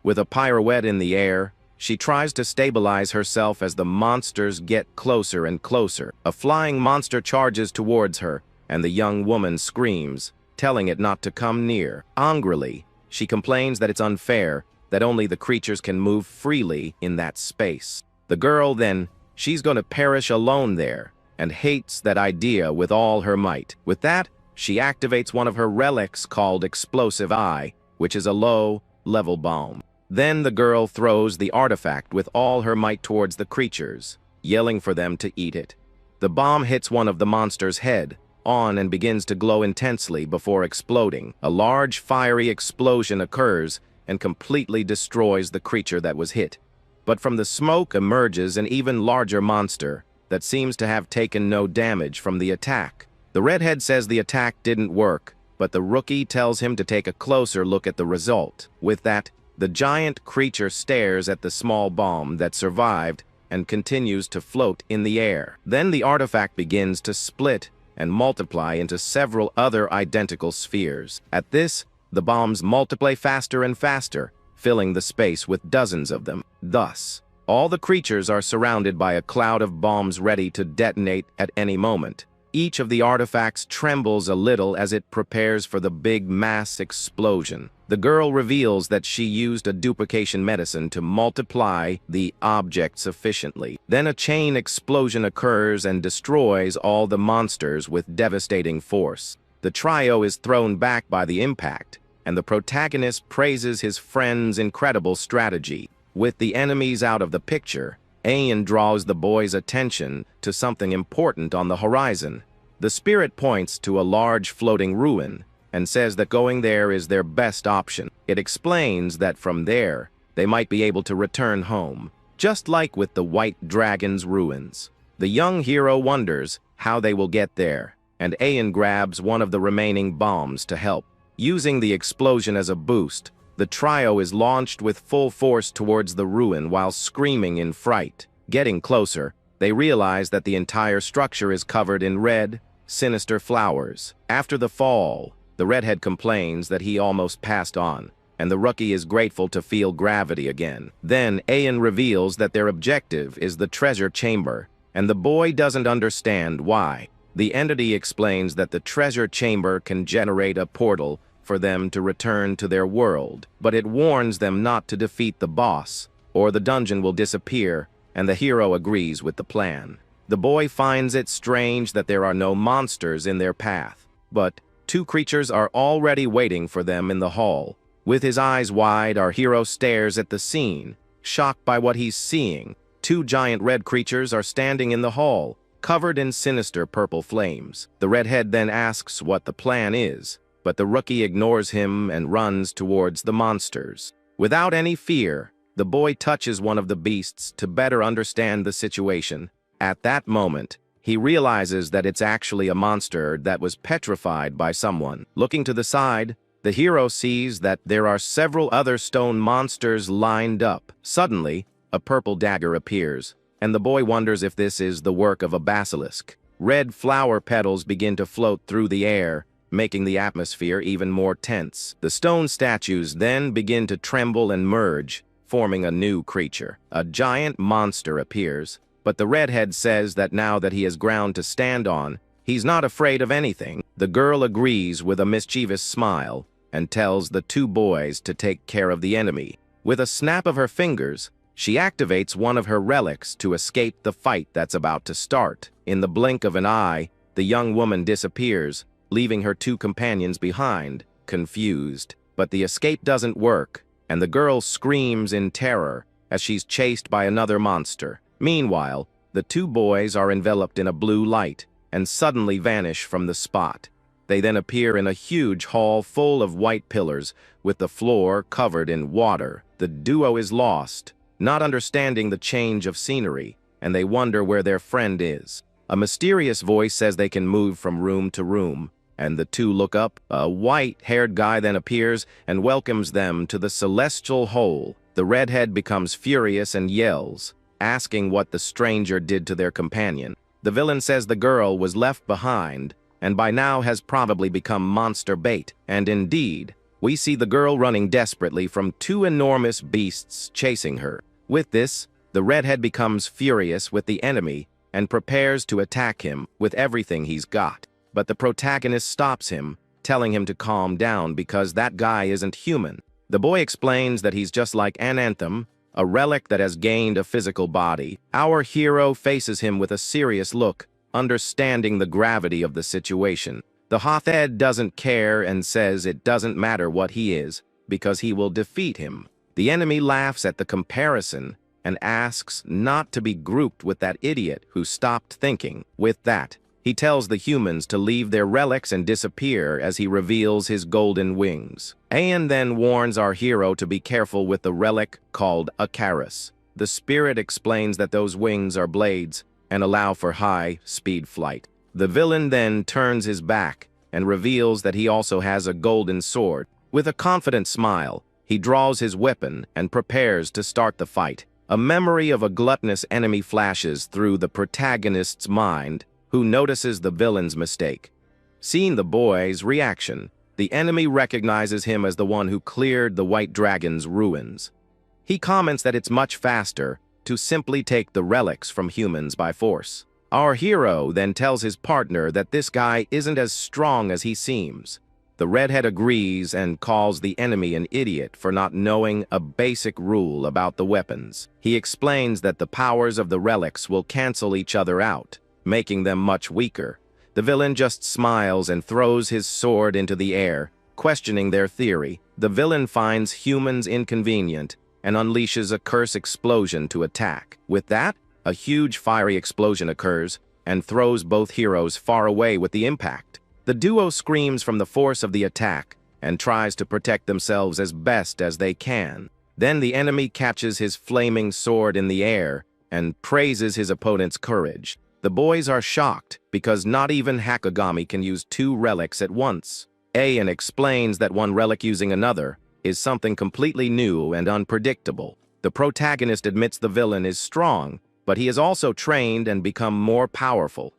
With a pirouette in the air, she tries to stabilize herself as the monsters get closer and closer. A flying monster charges towards her, and the young woman screams, telling it not to come near. Angrily, she complains that it's unfair that only the creatures can move freely in that space. The girl then, she's going to perish alone there, and hates that idea with all her might. With that, she activates one of her relics called Explosive Eye, which is a low-level bomb. Then the girl throws the artifact with all her might towards the creatures, yelling for them to eat it. The bomb hits one of the monster's head on and begins to glow intensely before exploding. A large fiery explosion occurs and completely destroys the creature that was hit. But from the smoke emerges an even larger monster that seems to have taken no damage from the attack. The redhead says the attack didn't work, but the rookie tells him to take a closer look at the result. With that, the giant creature stares at the small bomb that survived and continues to float in the air. Then the artifact begins to split and multiply into several other identical spheres. At this, the bombs multiply faster and faster, filling the space with dozens of them. Thus, all the creatures are surrounded by a cloud of bombs ready to detonate at any moment. Each of the artifacts trembles a little as it prepares for the big mass explosion. The girl reveals that she used a duplication medicine to multiply the objects efficiently. Then a chain explosion occurs and destroys all the monsters with devastating force. The trio is thrown back by the impact, and the protagonist praises his friend's incredible strategy. With the enemies out of the picture, Ayan draws the boy's attention to something important on the horizon. The spirit points to a large floating ruin and says that going there is their best option. It explains that from there, they might be able to return home, just like with the White Dragon's ruins. The young hero wonders how they will get there, and Ayan grabs one of the remaining bombs to help. Using the explosion as a boost, the trio is launched with full force towards the ruin while screaming in fright. Getting closer, they realize that the entire structure is covered in red, sinister flowers. After the fall, the redhead complains that he almost passed on, and the rookie is grateful to feel gravity again. Then Ayan reveals that their objective is the treasure chamber, and the boy doesn't understand why. The entity explains that the treasure chamber can generate a portal for them to return to their world, but it warns them not to defeat the boss, or the dungeon will disappear, and the hero agrees with the plan. The boy finds it strange that there are no monsters in their path, but two creatures are already waiting for them in the hall. With his eyes wide, our hero stares at the scene, shocked by what he's seeing. Two giant red creatures are standing in the hall, covered in sinister purple flames. The redhead then asks what the plan is, but the rookie ignores him and runs towards the monsters. Without any fear, the boy touches one of the beasts to better understand the situation. At that moment, he realizes that it's actually a monster that was petrified by someone. Looking to the side, the hero sees that there are several other stone monsters lined up. Suddenly, a purple dagger appears, and the boy wonders if this is the work of a basilisk. Red flower petals begin to float through the air, making the atmosphere even more tense. The stone statues then begin to tremble and merge, forming a new creature. A giant monster appears, but the redhead says that now that he has ground to stand on, he's not afraid of anything. The girl agrees with a mischievous smile and tells the two boys to take care of the enemy. With a snap of her fingers, she activates one of her relics to escape the fight that's about to start. In the blink of an eye, the young woman disappears, leaving her two companions behind, confused. But the escape doesn't work, and the girl screams in terror as she's chased by another monster. Meanwhile, the two boys are enveloped in a blue light and suddenly vanish from the spot. They then appear in a huge hall full of white pillars, with the floor covered in water. The duo is lost, not understanding the change of scenery, and they wonder where their friend is. A mysterious voice says they can move from room to room, and the two look up. A white-haired guy then appears and welcomes them to the celestial hole. The redhead becomes furious and yells, asking what the stranger did to their companion. The villain says the girl was left behind, and by now has probably become monster bait. And indeed, we see the girl running desperately from two enormous beasts chasing her. With this, the redhead becomes furious with the enemy and prepares to attack him with everything he's got. But the protagonist stops him, telling him to calm down because that guy isn't human. The boy explains that he's just like an anthem, a relic that has gained a physical body. Our hero faces him with a serious look, understanding the gravity of the situation. The Hothead doesn't care and says it doesn't matter what he is, because he will defeat him. The enemy laughs at the comparison and asks not to be grouped with that idiot who stopped thinking. With that, he tells the humans to leave their relics and disappear as he reveals his golden wings. Ayan then warns our hero to be careful with the relic called a Karis. The spirit explains that those wings are blades and allow for high-speed flight. The villain then turns his back and reveals that he also has a golden sword. With a confident smile, he draws his weapon and prepares to start the fight. A memory of a gluttonous enemy flashes through the protagonist's mind, who notices the villain's mistake. Seeing the boy's reaction, the enemy recognizes him as the one who cleared the White Dragon's ruins. He comments that it's much faster to simply take the relics from humans by force. Our hero then tells his partner that this guy isn't as strong as he seems. The redhead agrees and calls the enemy an idiot for not knowing a basic rule about the weapons. He explains that the powers of the relics will cancel each other out, making them much weaker. The villain just smiles and throws his sword into the air, questioning their theory, the villain finds humans inconvenient and unleashes a curse explosion to attack. With that, a huge fiery explosion occurs and throws both heroes far away with the impact. The duo screams from the force of the attack and tries to protect themselves as best as they can. Then the enemy catches his flaming sword in the air and praises his opponent's courage. The boys are shocked because not even Hakagami can use two relics at once. Ayan explains that one relic using another is something completely new and unpredictable. The protagonist admits the villain is strong, but he is also trained and become more powerful.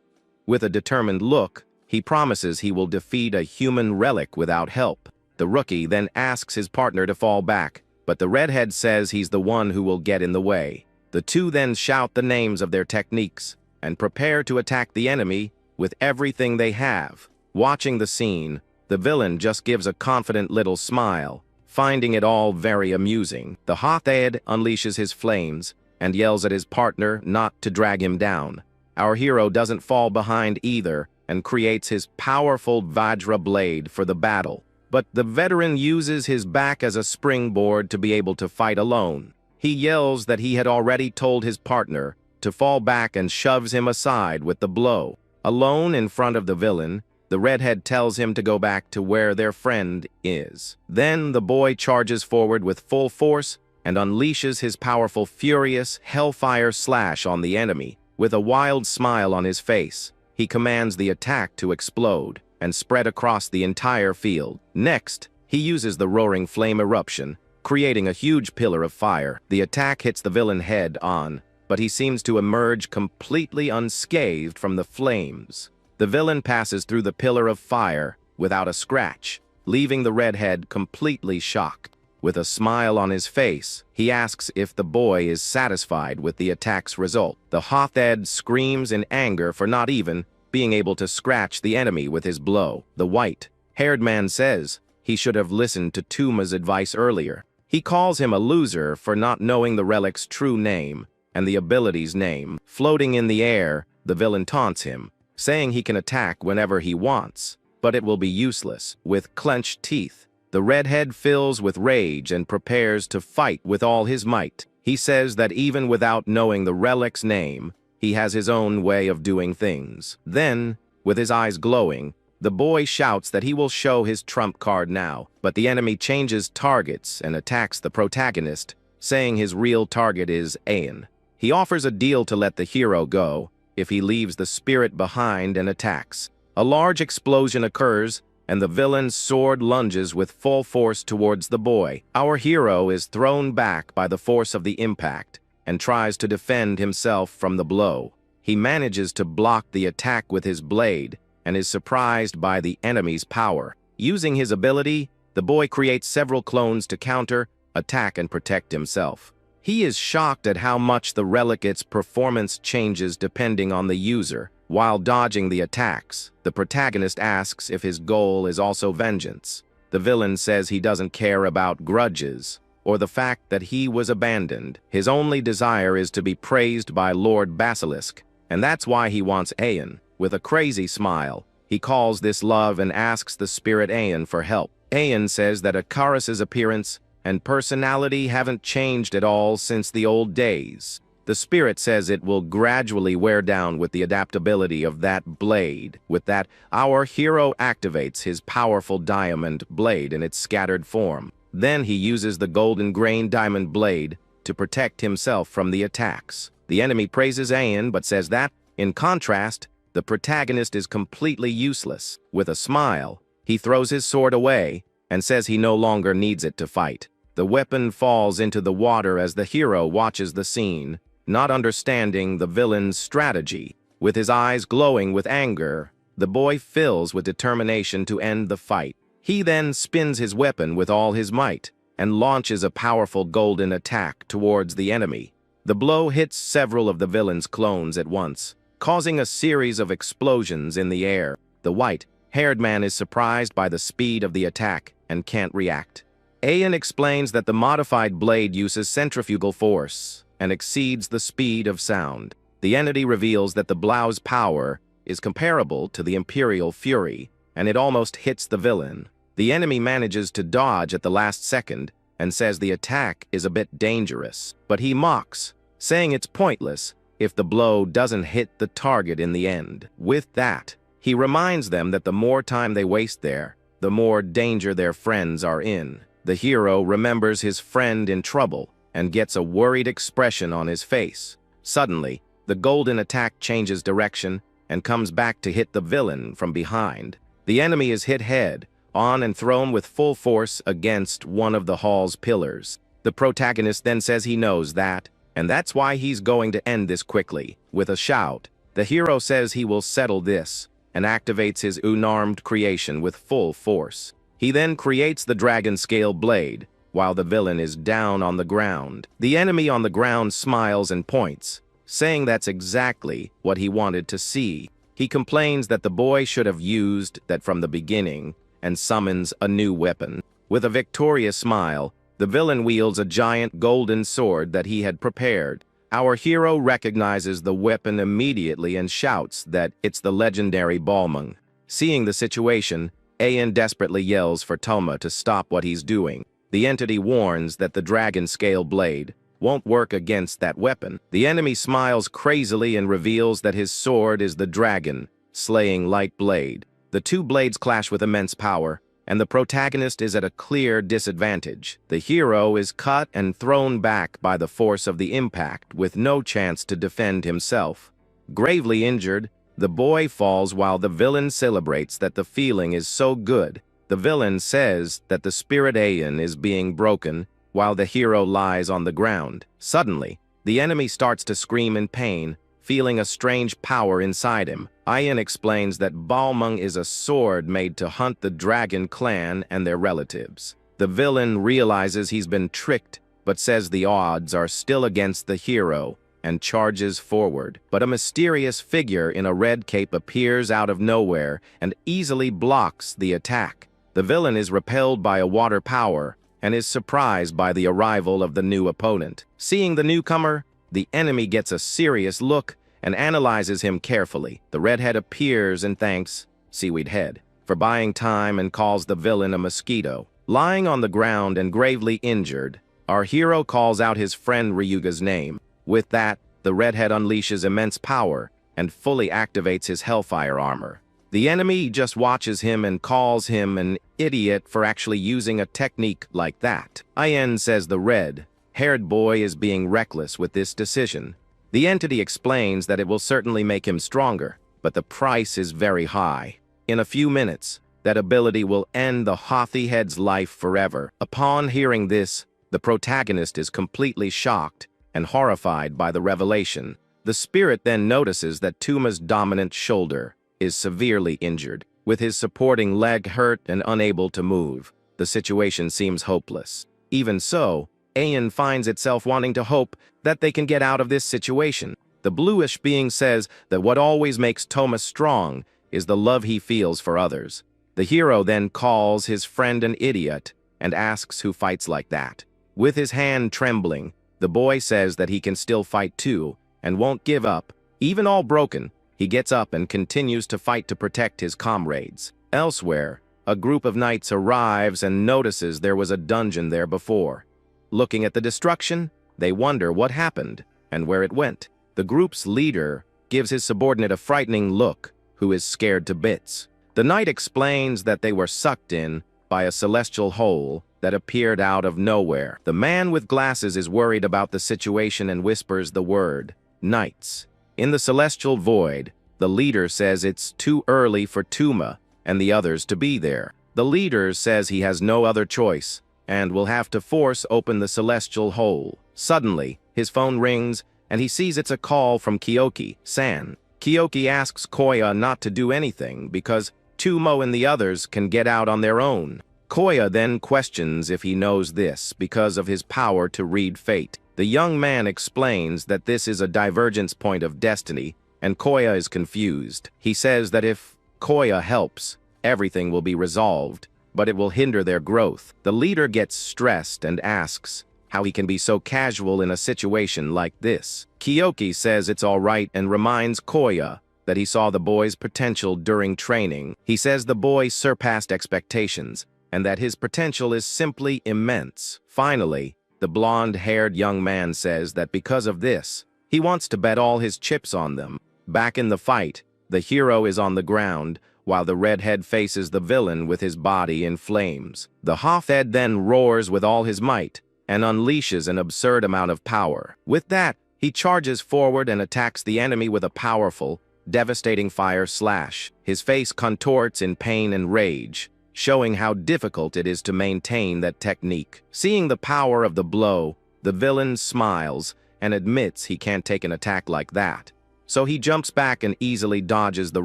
With a determined look, he promises he will defeat a human relic without help. The rookie then asks his partner to fall back, but the redhead says he's the one who will get in the way. The two then shout the names of their techniques and prepare to attack the enemy with everything they have. Watching the scene, the villain just gives a confident little smile, finding it all very amusing. The hothead unleashes his flames and yells at his partner not to drag him down. Our hero doesn't fall behind either and creates his powerful Vajra blade for the battle. But the veteran uses his back as a springboard to be able to fight alone. He yells that he had already told his partner to fall back and shoves him aside with the blow. Alone in front of the villain, the redhead tells him to go back to where their friend is. Then the boy charges forward with full force and unleashes his powerful furious hellfire slash on the enemy. With a wild smile on his face, he commands the attack to explode and spread across the entire field. Next, he uses the roaring flame eruption, creating a huge pillar of fire. The attack hits the villain head on, but he seems to emerge completely unscathed from the flames. The villain passes through the pillar of fire without a scratch, leaving the redhead completely shocked. With a smile on his face, he asks if the boy is satisfied with the attack's result. The hothead screams in anger for not even being able to scratch the enemy with his blow. The white-haired man says he should have listened to Tuma's advice earlier. He calls him a loser for not knowing the relic's true name and the ability's name. Floating in the air, the villain taunts him, saying he can attack whenever he wants, but it will be useless. With clenched teeth, the redhead fills with rage and prepares to fight with all his might. He says that even without knowing the relic's name, he has his own way of doing things. Then, with his eyes glowing, the boy shouts that he will show his trump card now, but the enemy changes targets and attacks the protagonist, saying his real target is Ayan. He offers a deal to let the hero go if he leaves the spirit behind and attacks. A large explosion occurs, and the villain's sword lunges with full force towards the boy. Our hero is thrown back by the force of the impact and tries to defend himself from the blow. He manages to block the attack with his blade and is surprised by the enemy's power. Using his ability, the boy creates several clones to counter, attack, and protect himself. He is shocked at how much the relic's performance changes depending on the user. While dodging the attacks, the protagonist asks if his goal is also vengeance. The villain says he doesn't care about grudges or the fact that he was abandoned. His only desire is to be praised by Lord Basilisk, and that's why he wants Ayan. With a crazy smile, he calls this love and asks the spirit Ayan for help. Ayan says that Akaris's appearance and personality haven't changed at all since the old days. The spirit says it will gradually wear down with the adaptability of that blade. With that, our hero activates his powerful diamond blade in its scattered form. Then he uses the golden grain diamond blade to protect himself from the attacks. The enemy praises Ayan but says that, in contrast, the protagonist is completely useless. With a smile, he throws his sword away and says he no longer needs it to fight. The weapon falls into the water as the hero watches the scene, not understanding the villain's strategy. With his eyes glowing with anger, the boy fills with determination to end the fight. He then spins his weapon with all his might and launches a powerful golden attack towards the enemy. The blow hits several of the villain's clones at once, causing a series of explosions in the air. The white-haired man is surprised by the speed of the attack and can't react. Ayan explains that the modified blade uses centrifugal force and exceeds the speed of sound. The entity reveals that the blow's power is comparable to the Imperial Fury, and it almost hits the villain. The enemy manages to dodge at the last second and says the attack is a bit dangerous, but he mocks, saying it's pointless if the blow doesn't hit the target in the end. With that, he reminds them that the more time they waste there, the more danger their friends are in. The hero remembers his friend in trouble and gets a worried expression on his face. Suddenly, the golden attack changes direction and comes back to hit the villain from behind. The enemy is hit head on and thrown with full force against one of the hall's pillars. The protagonist then says he knows that, and that's why he's going to end this quickly. With a shout, the hero says he will settle this and activates his unarmed creation with full force. He then creates the dragon scale blade while the villain is down on the ground. The enemy on the ground smiles and points, saying that's exactly what he wanted to see. He complains that the boy should have used that from the beginning and summons a new weapon. With a victorious smile, the villain wields a giant golden sword that he had prepared. Our hero recognizes the weapon immediately and shouts that it's the legendary Balmung. Seeing the situation, Ayan desperately yells for Toma to stop what he's doing. The entity warns that the dragon scale blade won't work against that weapon. The enemy smiles crazily and reveals that his sword is the dragon, slaying light blade. The two blades clash with immense power, and the protagonist is at a clear disadvantage. The hero is cut and thrown back by the force of the impact with no chance to defend himself. Gravely injured, the boy falls while the villain celebrates that the feeling is so good. The villain says that the spirit Ayan is being broken while the hero lies on the ground. Suddenly, the enemy starts to scream in pain, feeling a strange power inside him. Ayan explains that Balmung is a sword made to hunt the dragon clan and their relatives. The villain realizes he's been tricked, but says the odds are still against the hero and charges forward. But a mysterious figure in a red cape appears out of nowhere and easily blocks the attack. The villain is repelled by a water power and is surprised by the arrival of the new opponent. Seeing the newcomer, the enemy gets a serious look and analyzes him carefully. The redhead appears and thanks Seaweed Head for buying time and calls the villain a mosquito. Lying on the ground and gravely injured, our hero calls out his friend Ryuga's name. With that, the redhead unleashes immense power and fully activates his hellfire armor. The enemy just watches him and calls him an idiot for actually using a technique like that. Ayan says the red-haired boy is being reckless with this decision. The entity explains that it will certainly make him stronger, but the price is very high. In a few minutes, that ability will end the Hothy Head's life forever. Upon hearing this, the protagonist is completely shocked and horrified by the revelation. The spirit then notices that Tuma's dominant shoulder is severely injured. With his supporting leg hurt and unable to move, the situation seems hopeless. Even so, Ayan finds itself wanting to hope that they can get out of this situation. The bluish being says that what always makes Toma strong is the love he feels for others. The hero then calls his friend an idiot and asks who fights like that. With his hand trembling, the boy says that he can still fight too and won't give up. Even all broken, he gets up and continues to fight to protect his comrades. Elsewhere, a group of knights arrives and notices there was a dungeon there before. Looking at the destruction, they wonder what happened and where it went. The group's leader gives his subordinate a frightening look, who is scared to bits. The knight explains that they were sucked in by a celestial hole that appeared out of nowhere. The man with glasses is worried about the situation and whispers the word, "Knights." In the celestial void, the leader says it's too early for Tuma and the others to be there. The leader says he has no other choice and will have to force open the celestial hole. Suddenly, his phone rings and he sees it's a call from Kyoki-san. Kyoki asks Koya not to do anything because Tumo and the others can get out on their own. Koya then questions if he knows this because of his power to read fate. The young man explains that this is a divergence point of destiny, and Koya is confused. He says that if Koya helps, everything will be resolved, but it will hinder their growth. The leader gets stressed and asks how he can be so casual in a situation like this. Kyoki says it's all right and reminds Koya that he saw the boy's potential during training. He says the boy surpassed expectations and that his potential is simply immense. Finally, the blonde-haired young man says that because of this, he wants to bet all his chips on them. Back in the fight, the hero is on the ground, while the redhead faces the villain with his body in flames. The Hafed then roars with all his might and unleashes an absurd amount of power. With that, he charges forward and attacks the enemy with a powerful, devastating fire slash. His face contorts in pain and rage, showing how difficult it is to maintain that technique. Seeing the power of the blow, the villain smiles and admits he can't take an attack like that. So he jumps back and easily dodges the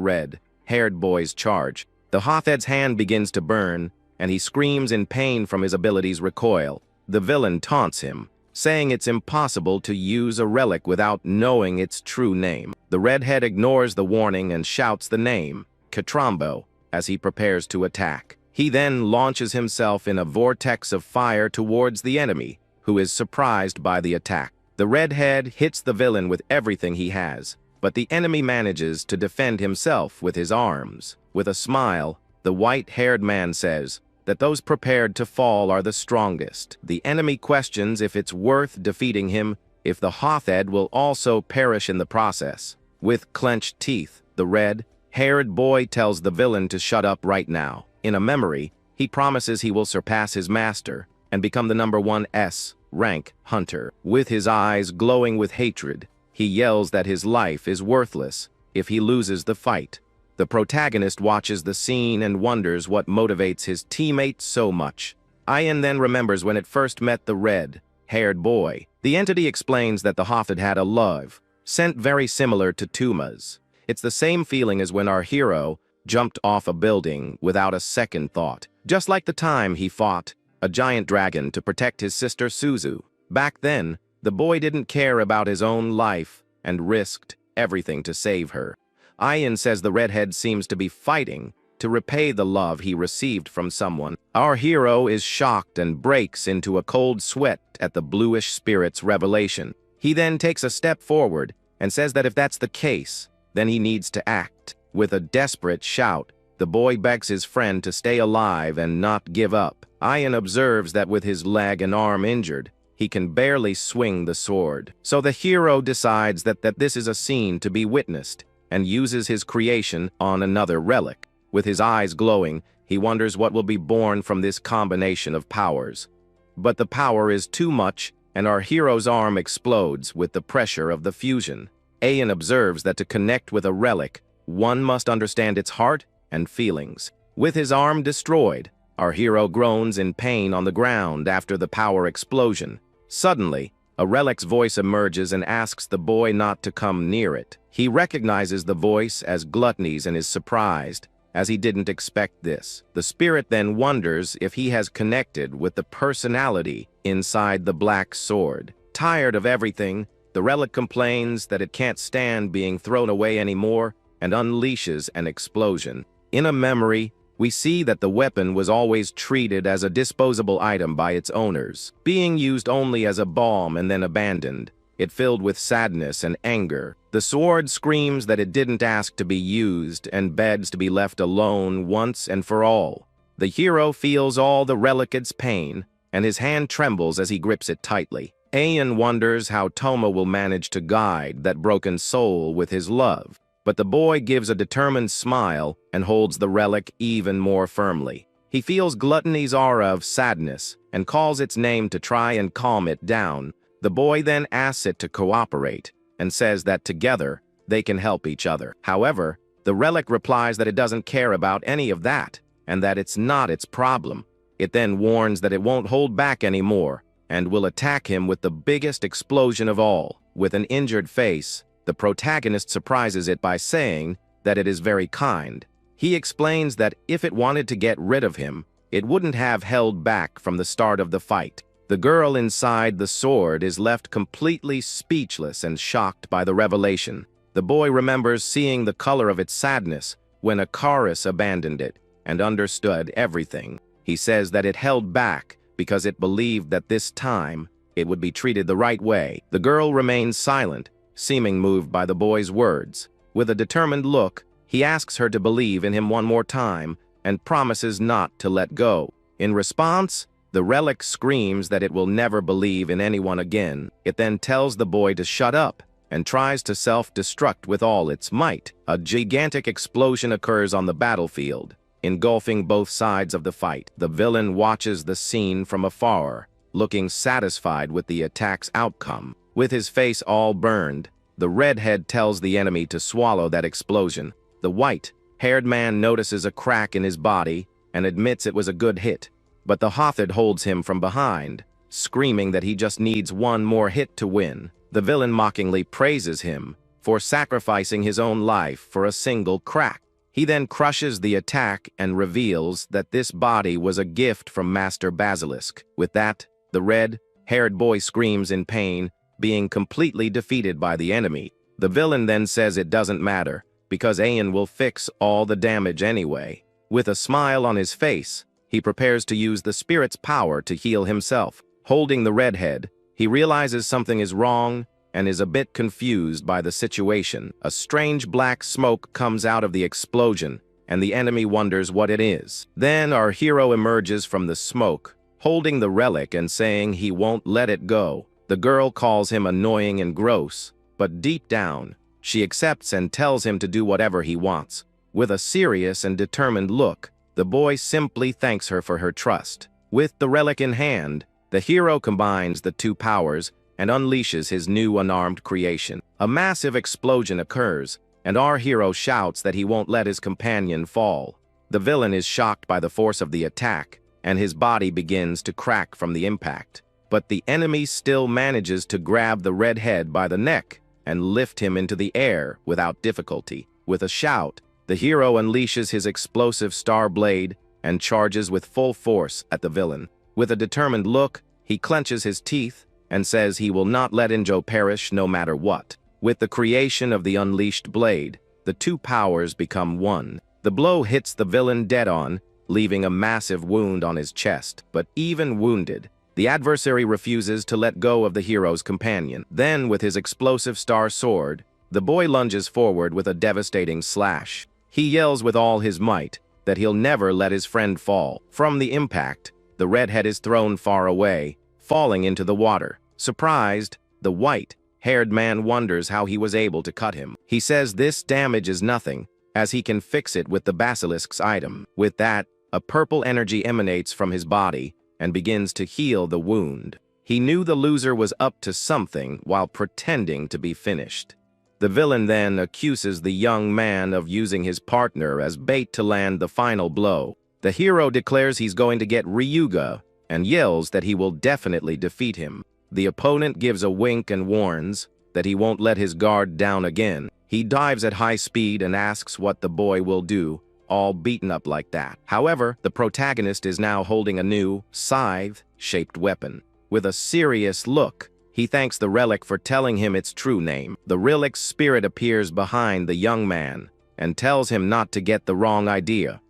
red-haired boy's charge. The Hafed's hand begins to burn, and he screams in pain from his ability's recoil. The villain taunts him, saying it's impossible to use a relic without knowing its true name. The redhead ignores the warning and shouts the name, Katrambo, as he prepares to attack. He then launches himself in a vortex of fire towards the enemy, who is surprised by the attack. The redhead hits the villain with everything he has, but the enemy manages to defend himself with his arms. With a smile, the white-haired man says that those prepared to fall are the strongest. The enemy questions if it's worth defeating him, if the Hafed will also perish in the process. With clenched teeth, the red-haired boy tells the villain to shut up right now. In a memory, he promises he will surpass his master and become the number 1S rank hunter. With his eyes glowing with hatred, he yells that his life is worthless if he loses the fight. The protagonist watches the scene and wonders what motivates his teammates so much. Ian then remembers when it first met the red-haired boy. The entity explains that the Hafed had a love, scent very similar to Tuma's. It's the same feeling as when our hero jumped off a building without a second thought, just like the time he fought a giant dragon to protect his sister Suzu. Back then, the boy didn't care about his own life and risked everything to save her. Ian says the redhead seems to be fighting to repay the love he received from someone. Our hero is shocked and breaks into a cold sweat at the bluish spirit's revelation. He then takes a step forward and says that if that's the case, then he needs to act. With a desperate shout, the boy begs his friend to stay alive and not give up. Ian observes that with his leg and arm injured, he can barely swing the sword. So the hero decides that this is a scene to be witnessed and uses his creation on another relic. With his eyes glowing, he wonders what will be born from this combination of powers. But the power is too much, and our hero's arm explodes with the pressure of the fusion. Ian observes that to connect with a relic, one must understand its heart and feelings. With his arm destroyed, our hero groans in pain on the ground after the power explosion. Suddenly, a relic's voice emerges and asks the boy not to come near it. He recognizes the voice as Gluttony's and is surprised, as he didn't expect this. The spirit then wonders if he has connected with the personality inside the black sword. Tired of everything, the relic complains that it can't stand being thrown away anymore and unleashes an explosion. In a memory, we see that the weapon was always treated as a disposable item by its owners, being used only as a balm and then abandoned. It filled with sadness and anger. The sword screams that it didn't ask to be used and begs to be left alone once and for all. The hero feels all the relic's pain, and his hand trembles as he grips it tightly. Ian wonders how Toma will manage to guide that broken soul with his love. But the boy gives a determined smile and holds the relic even more firmly. He feels Gluttony's aura of sadness and calls its name to try and calm it down. The boy then asks it to cooperate and says that together they can help each other. However, the relic replies that it doesn't care about any of that and that it's not its problem. It then warns that it won't hold back anymore and will attack him with the biggest explosion of all. With an injured face, the protagonist surprises it by saying that it is very kind. He explains that if it wanted to get rid of him, it wouldn't have held back from the start of the fight. The girl inside the sword is left completely speechless and shocked by the revelation. The boy remembers seeing the color of its sadness when Akaris abandoned it and understood everything. He says that it held back because it believed that this time it would be treated the right way. The girl remains silent, seeming moved by the boy's words. With a determined look, he asks her to believe in him one more time and promises not to let go. In response, the relic screams that it will never believe in anyone again. It then tells the boy to shut up and tries to self-destruct with all its might. A gigantic explosion occurs on the battlefield, engulfing both sides of the fight. The villain watches the scene from afar, looking satisfied with the attack's outcome. With his face all burned, the redhead tells the enemy to swallow that explosion. The white-haired man notices a crack in his body and admits it was a good hit, but the Hothid holds him from behind, screaming that he just needs one more hit to win. The villain mockingly praises him for sacrificing his own life for a single crack. He then crushes the attack and reveals that this body was a gift from Master Basilisk. With that, the red-haired boy screams in pain, being completely defeated by the enemy. The villain then says it doesn't matter, because Aeon will fix all the damage anyway. With a smile on his face, he prepares to use the spirit's power to heal himself. Holding the redhead, he realizes something is wrong and is a bit confused by the situation. A strange black smoke comes out of the explosion, and the enemy wonders what it is. Then our hero emerges from the smoke, holding the relic and saying he won't let it go. The girl calls him annoying and gross, but deep down, she accepts and tells him to do whatever he wants. With a serious and determined look, the boy simply thanks her for her trust. With the relic in hand, the hero combines the two powers and unleashes his new unarmed creation. A massive explosion occurs, and our hero shouts that he won't let his companion fall. The villain is shocked by the force of the attack, and his body begins to crack from the impact. But the enemy still manages to grab the redhead by the neck and lift him into the air without difficulty. With a shout, the hero unleashes his explosive star blade and charges with full force at the villain. With a determined look, he clenches his teeth and says he will not let Injo perish no matter what. With the creation of the unleashed blade, the two powers become one. The blow hits the villain dead on, leaving a massive wound on his chest. But even wounded, the adversary refuses to let go of the hero's companion. Then, with his explosive star sword, the boy lunges forward with a devastating slash. He yells with all his might that he'll never let his friend fall. From the impact, the redhead is thrown far away, falling into the water. Surprised, the white-haired man wonders how he was able to cut him. He says this damage is nothing, as he can fix it with the basilisk's item. With that, a purple energy emanates from his body and begins to heal the wound. He knew the loser was up to something while pretending to be finished. The villain then accuses the young man of using his partner as bait to land the final blow. The hero declares he's going to get Ryuga and yells that he will definitely defeat him. The opponent gives a wink and warns that he won't let his guard down again. He dives at high speed and asks what the boy will do, all beaten up like that. However, the protagonist is now holding a new, scythe-shaped weapon. With a serious look, he thanks the relic for telling him its true name. The relic's spirit appears behind the young man and tells him not to get the wrong idea.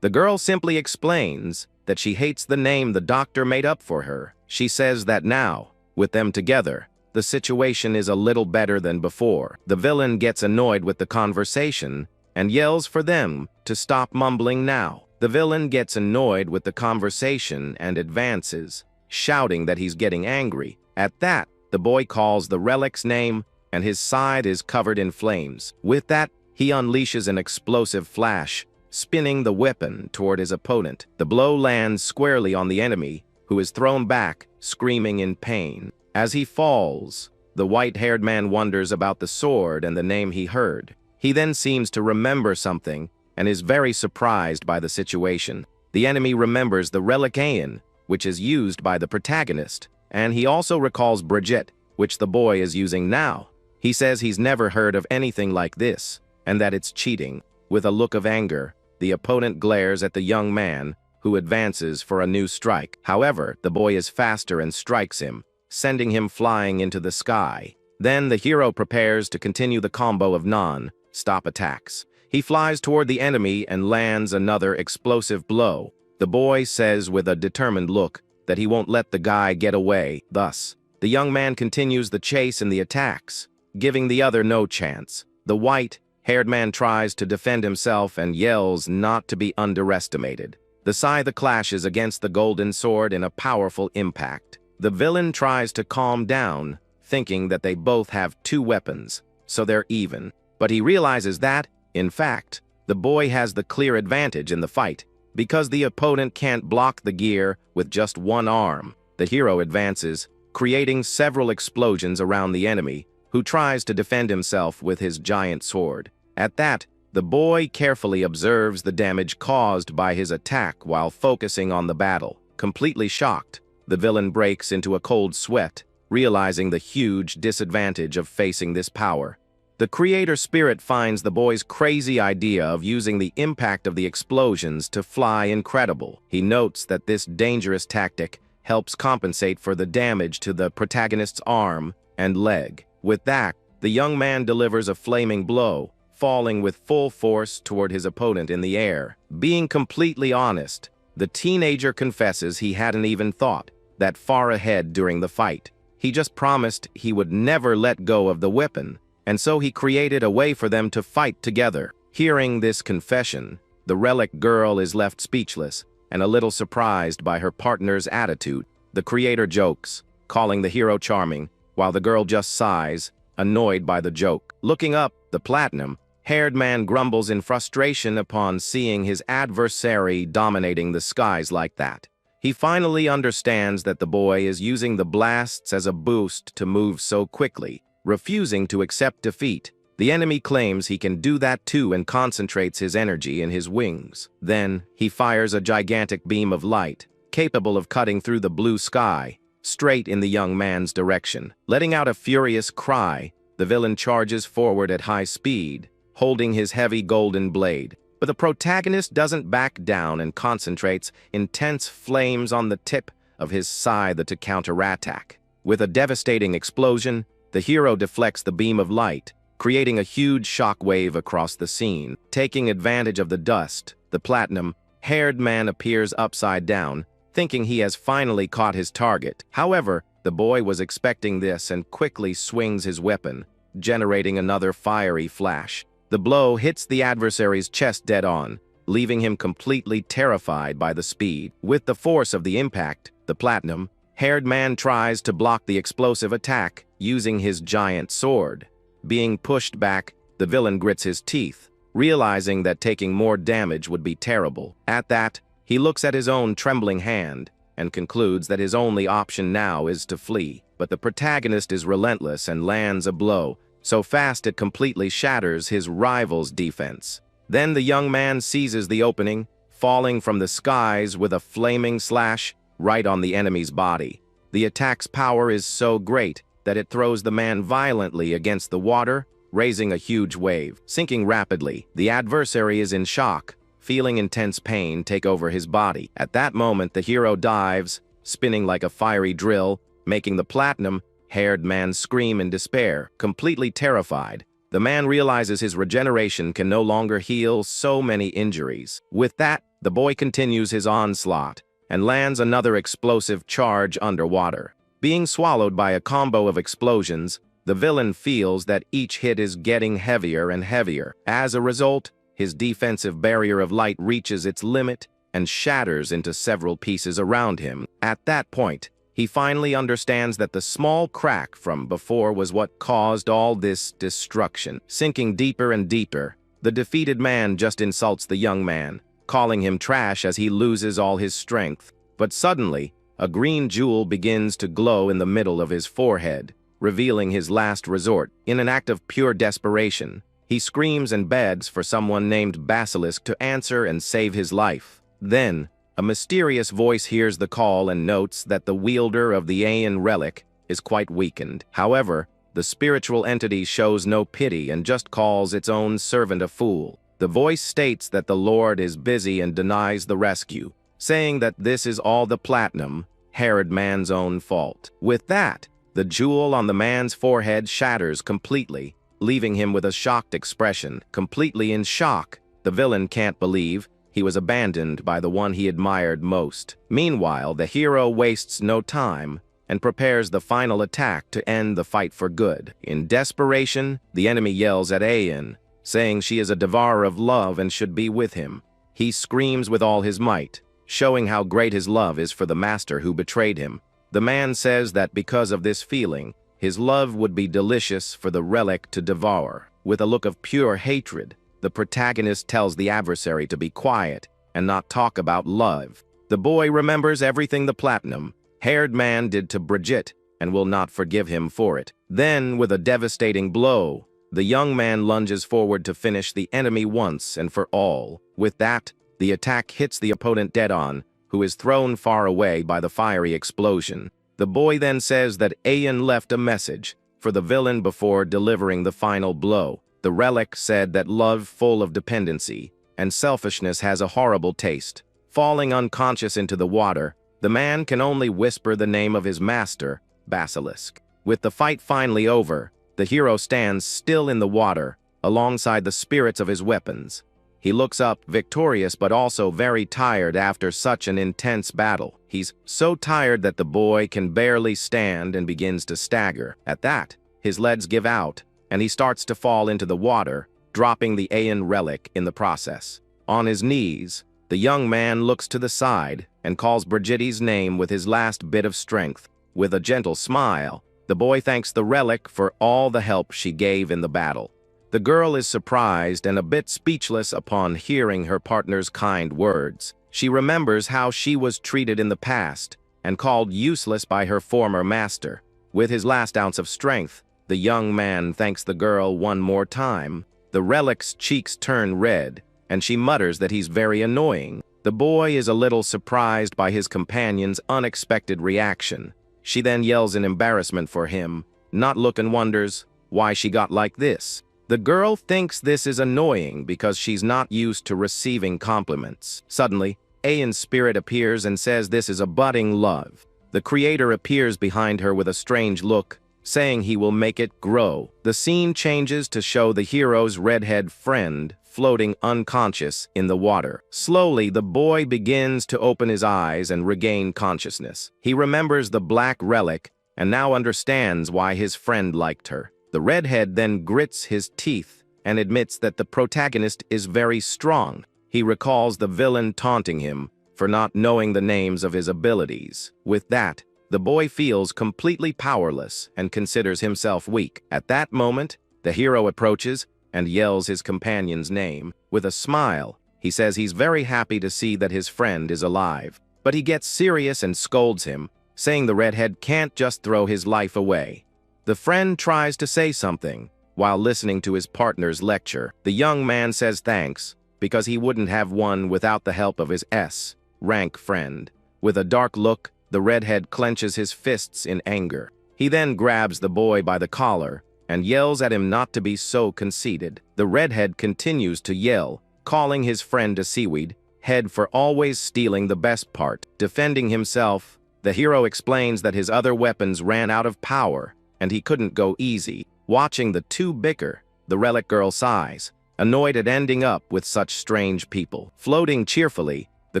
The girl simply explains that she hates the name the doctor made up for her. She says that now, with them together, the situation is a little better than before. The villain gets annoyed with the conversation and yells for them to stop mumbling now. The villain gets annoyed with the conversation and advances, shouting that he's getting angry. At that, the boy calls the relic's name, and his side is covered in flames. With that, he unleashes an explosive flash, spinning the weapon toward his opponent. The blow lands squarely on the enemy, who is thrown back, screaming in pain. As he falls, the white-haired man wonders about the sword and the name he heard. He then seems to remember something and is very surprised by the situation. The enemy remembers the relic Aeon, which is used by the protagonist, and he also recalls Brigitte, which the boy is using now. He says he's never heard of anything like this, and that it's cheating. With a look of anger, the opponent glares at the young man, who advances for a new strike. However, the boy is faster and strikes him, sending him flying into the sky. Then the hero prepares to continue the combo of non-stop attacks. He flies toward the enemy and lands another explosive blow. The boy says with a determined look that he won't let the guy get away. Thus, the young man continues the chase and the attacks, giving the other no chance. The white-haired man tries to defend himself and yells not to be underestimated. The scythe clashes against the golden sword in a powerful impact. The villain tries to calm down, thinking that they both have two weapons, so they're even. But he realizes that, in fact, the boy has the clear advantage in the fight, because the opponent can't block the gear with just one arm. The hero advances, creating several explosions around the enemy, who tries to defend himself with his giant sword. At that, the boy carefully observes the damage caused by his attack while focusing on the battle. Completely shocked, the villain breaks into a cold sweat, realizing the huge disadvantage of facing this power. The creator spirit finds the boy's crazy idea of using the impact of the explosions to fly incredible. He notes that this dangerous tactic helps compensate for the damage to the protagonist's arm and leg. With that, the young man delivers a flaming blow, falling with full force toward his opponent in the air. Being completely honest, the teenager confesses he hadn't even thought that far ahead during the fight. He just promised he would never let go of the weapon, and so he created a way for them to fight together. Hearing this confession, the relic girl is left speechless and a little surprised by her partner's attitude. The creator jokes, calling the hero charming, while the girl just sighs, annoyed by the joke. Looking up, the platinum-haired man grumbles in frustration upon seeing his adversary dominating the skies like that. He finally understands that the boy is using the blasts as a boost to move so quickly, refusing to accept defeat. The enemy claims he can do that too and concentrates his energy in his wings. Then, he fires a gigantic beam of light, capable of cutting through the blue sky, straight in the young man's direction. Letting out a furious cry, the villain charges forward at high speed, holding his heavy golden blade. But the protagonist doesn't back down and concentrates intense flames on the tip of his scythe to counterattack. With a devastating explosion, the hero deflects the beam of light, creating a huge shockwave across the scene. Taking advantage of the dust, the platinum-haired man appears upside down, thinking he has finally caught his target. However, the boy was expecting this and quickly swings his weapon, generating another fiery flash. The blow hits the adversary's chest dead on, leaving him completely terrified by the speed. With the force of the impact, the platinum-haired man tries to block the explosive attack using his giant sword. Being pushed back, the villain grits his teeth, realizing that taking more damage would be terrible. At that, he looks at his own trembling hand and concludes that his only option now is to flee. But the protagonist is relentless and lands a blow so fast it completely shatters his rival's defense. Then the young man seizes the opening, falling from the skies with a flaming slash right on the enemy's body. The attack's power is so great that it throws the man violently against the water, raising a huge wave. Sinking rapidly, the adversary is in shock, feeling intense pain take over his body. At that moment, the hero dives, spinning like a fiery drill, making the platinum-haired man scream in despair. Completely terrified, the man realizes his regeneration can no longer heal so many injuries. With that, the boy continues his onslaught and lands another explosive charge underwater. Being swallowed by a combo of explosions, the villain feels that each hit is getting heavier and heavier. As a result, his defensive barrier of light reaches its limit and shatters into several pieces around him. At that point, he finally understands that the small crack from before was what caused all this destruction. Sinking deeper and deeper, the defeated man just insults the young man, calling him trash as he loses all his strength. But suddenly, a green jewel begins to glow in the middle of his forehead, revealing his last resort. In an act of pure desperation, he screams and begs for someone named Basilisk to answer and save his life. Then, a mysterious voice hears the call and notes that the wielder of the Aeon relic is quite weakened. However, the spiritual entity shows no pity and just calls its own servant a fool. The voice states that the Lord is busy and denies the rescue, saying that this is all the platinum-haired man's own fault. With that, the jewel on the man's forehead shatters completely, leaving him with a shocked expression. Completely in shock, the villain can't believe he was abandoned by the one he admired most. Meanwhile, the hero wastes no time and prepares the final attack to end the fight for good. In desperation, the enemy yells at Aeon, saying she is a devourer of love and should be with him. He screams with all his might, showing how great his love is for the master who betrayed him. The man says that because of this feeling, his love would be delicious for the relic to devour. With a look of pure hatred, the protagonist tells the adversary to be quiet and not talk about love. The boy remembers everything the platinum-haired man did to Brigitte and will not forgive him for it. Then, with a devastating blow, the young man lunges forward to finish the enemy once and for all. With that, the attack hits the opponent dead-on, who is thrown far away by the fiery explosion. The boy then says that Ayan left a message for the villain before delivering the final blow. The relic said that love full of dependency and selfishness has a horrible taste. Falling unconscious into the water, the man can only whisper the name of his master, Basilisk. With the fight finally over, the hero stands still in the water, alongside the spirits of his weapons. He looks up, victorious but also very tired after such an intense battle. He's so tired that the boy can barely stand and begins to stagger. At that, his legs give out, and he starts to fall into the water, dropping the Ayan relic in the process. On his knees, the young man looks to the side and calls Brigitte's name with his last bit of strength. With a gentle smile, the boy thanks the relic for all the help she gave in the battle. The girl is surprised and a bit speechless upon hearing her partner's kind words. She remembers how she was treated in the past and called useless by her former master. With his last ounce of strength, the young man thanks the girl one more time. The relic's cheeks turn red, and she mutters that he's very annoying. The boy is a little surprised by his companion's unexpected reaction. She then yells in embarrassment for him, not look and wonders why she got like this. The girl thinks this is annoying because she's not used to receiving compliments. Suddenly, Ayan's spirit appears and says this is a budding love. The creator appears behind her with a strange look, saying he will make it grow. The scene changes to show the hero's redhead friend floating unconscious in the water. Slowly, the boy begins to open his eyes and regain consciousness. He remembers the black relic and now understands why his friend liked her. The redhead then grits his teeth and admits that the protagonist is very strong. He recalls the villain taunting him for not knowing the names of his abilities. With that, the boy feels completely powerless and considers himself weak. At that moment, the hero approaches and yells his companion's name. With a smile, he says he's very happy to see that his friend is alive. But he gets serious and scolds him, saying the redhead can't just throw his life away. The friend tries to say something while listening to his partner's lecture. The young man says thanks because he wouldn't have won without the help of his S-rank friend. With a dark look, the redhead clenches his fists in anger. He then grabs the boy by the collar and yells at him not to be so conceited. The redhead continues to yell, calling his friend a seaweed head for always stealing the best part. Defending himself, the hero explains that his other weapons ran out of power and he couldn't go easy. Watching the two bicker, the relic girl sighs, annoyed at ending up with such strange people. Floating cheerfully, the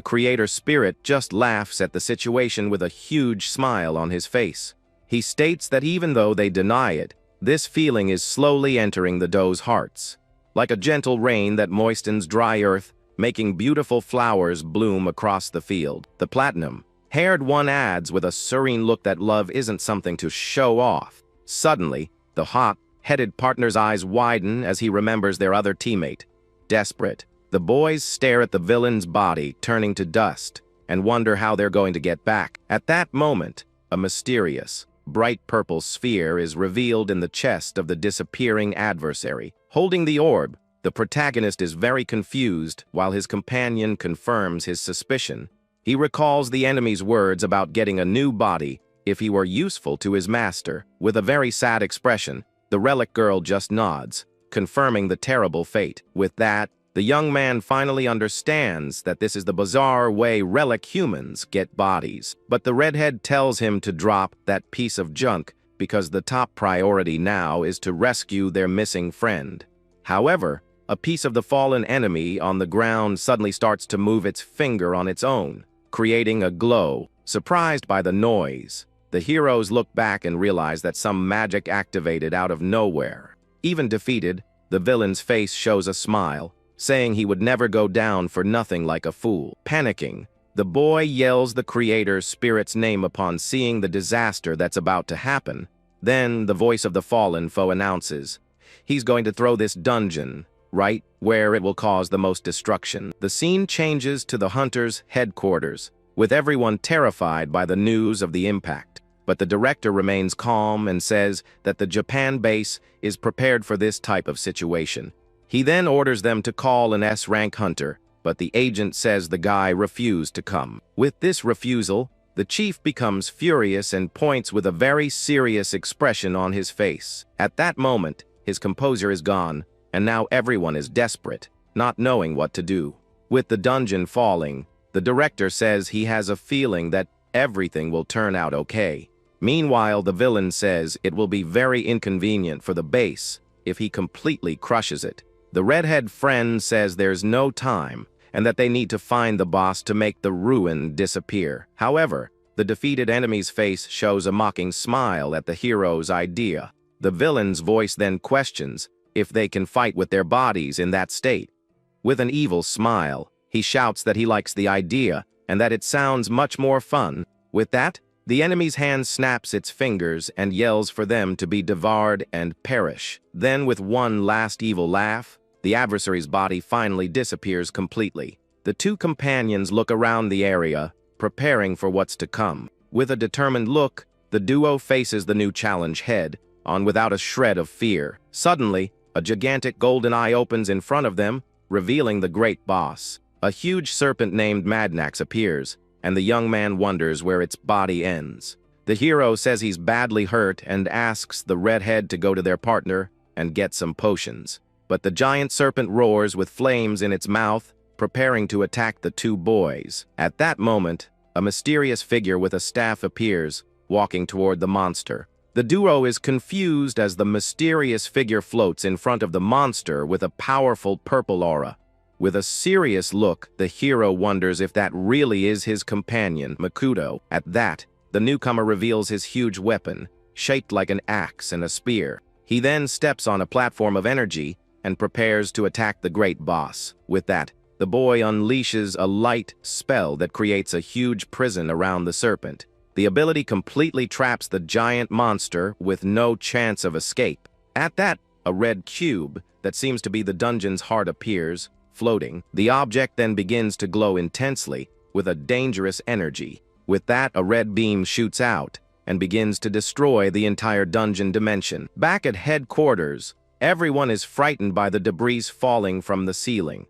creator spirit just laughs at the situation with a huge smile on his face. He states that even though they deny it, this feeling is slowly entering the doe's hearts, like a gentle rain that moistens dry earth, making beautiful flowers bloom across the field. The platinum-haired one adds with a serene look that love isn't something to show off. Suddenly, the hot-headed partner's eyes widen as he remembers their other teammate. Desperate, the boys stare at the villain's body turning to dust and wonder how they're going to get back. At that moment, a mysterious, bright purple sphere is revealed in the chest of the disappearing adversary. Holding the orb, the protagonist is very confused while his companion confirms his suspicion. He recalls the enemy's words about getting a new body if he were useful to his master. With a very sad expression, the relic girl just nods, confirming the terrible fate. With that, the young man finally understands that this is the bizarre way relic humans get bodies. But the redhead tells him to drop that piece of junk because the top priority now is to rescue their missing friend. However, a piece of the fallen enemy on the ground suddenly starts to move its finger on its own, creating a glow. Surprised by the noise, the heroes look back and realize that some magic activated out of nowhere. Even defeated, the villain's face shows a smile, saying he would never go down for nothing like a fool. Panicking, The boy yells the creator's spirit's name upon seeing the disaster that's about to happen. Then the voice of the fallen foe announces, he's going to throw this dungeon right where it will cause the most destruction. The scene changes to the hunter's headquarters, with everyone terrified by the news of the impact. But the director remains calm and says that the Japan base is prepared for this type of situation. He then orders them to call an S-rank hunter, but the agent says the guy refused to come. With this refusal, the chief becomes furious and points with a very serious expression on his face. At that moment, his composure is gone, and now everyone is desperate, not knowing what to do. With the dungeon falling, the director says he has a feeling that everything will turn out okay. Meanwhile, the villain says it will be very inconvenient for the base if he completely crushes it. The redhead friend says there's no time and that they need to find the boss to make the ruin disappear. However, the defeated enemy's face shows a mocking smile at the hero's idea. The villain's voice then questions if they can fight with their bodies in that state. With an evil smile, he shouts that he likes the idea and that it sounds much more fun. With that, the enemy's hand snaps its fingers and yells for them to be devoured and perish. Then, with one last evil laugh, the adversary's body finally disappears completely. The two companions look around the area, preparing for what's to come. With a determined look, the duo faces the new challenge head-on without a shred of fear. Suddenly, a gigantic golden eye opens in front of them, revealing the great boss. A huge serpent named Madnax appears, and the young man wonders where its body ends. The hero says he's badly hurt and asks the redhead to go to their partner and get some potions. But the giant serpent roars with flames in its mouth, preparing to attack the two boys. At that moment, a mysterious figure with a staff appears, walking toward the monster. The duo is confused as the mysterious figure floats in front of the monster with a powerful purple aura. With a serious look, the hero wonders if that really is his companion, Makuto. At that, the newcomer reveals his huge weapon, shaped like an axe and a spear. He then steps on a platform of energy and prepares to attack the great boss. With that, the boy unleashes a light spell that creates a huge prison around the serpent. The ability completely traps the giant monster with no chance of escape. At that, a red cube that seems to be the dungeon's heart appears, floating. The object then begins to glow intensely with a dangerous energy. With that, a red beam shoots out and begins to destroy the entire dungeon dimension. Back at headquarters, everyone is frightened by the debris falling from the ceiling.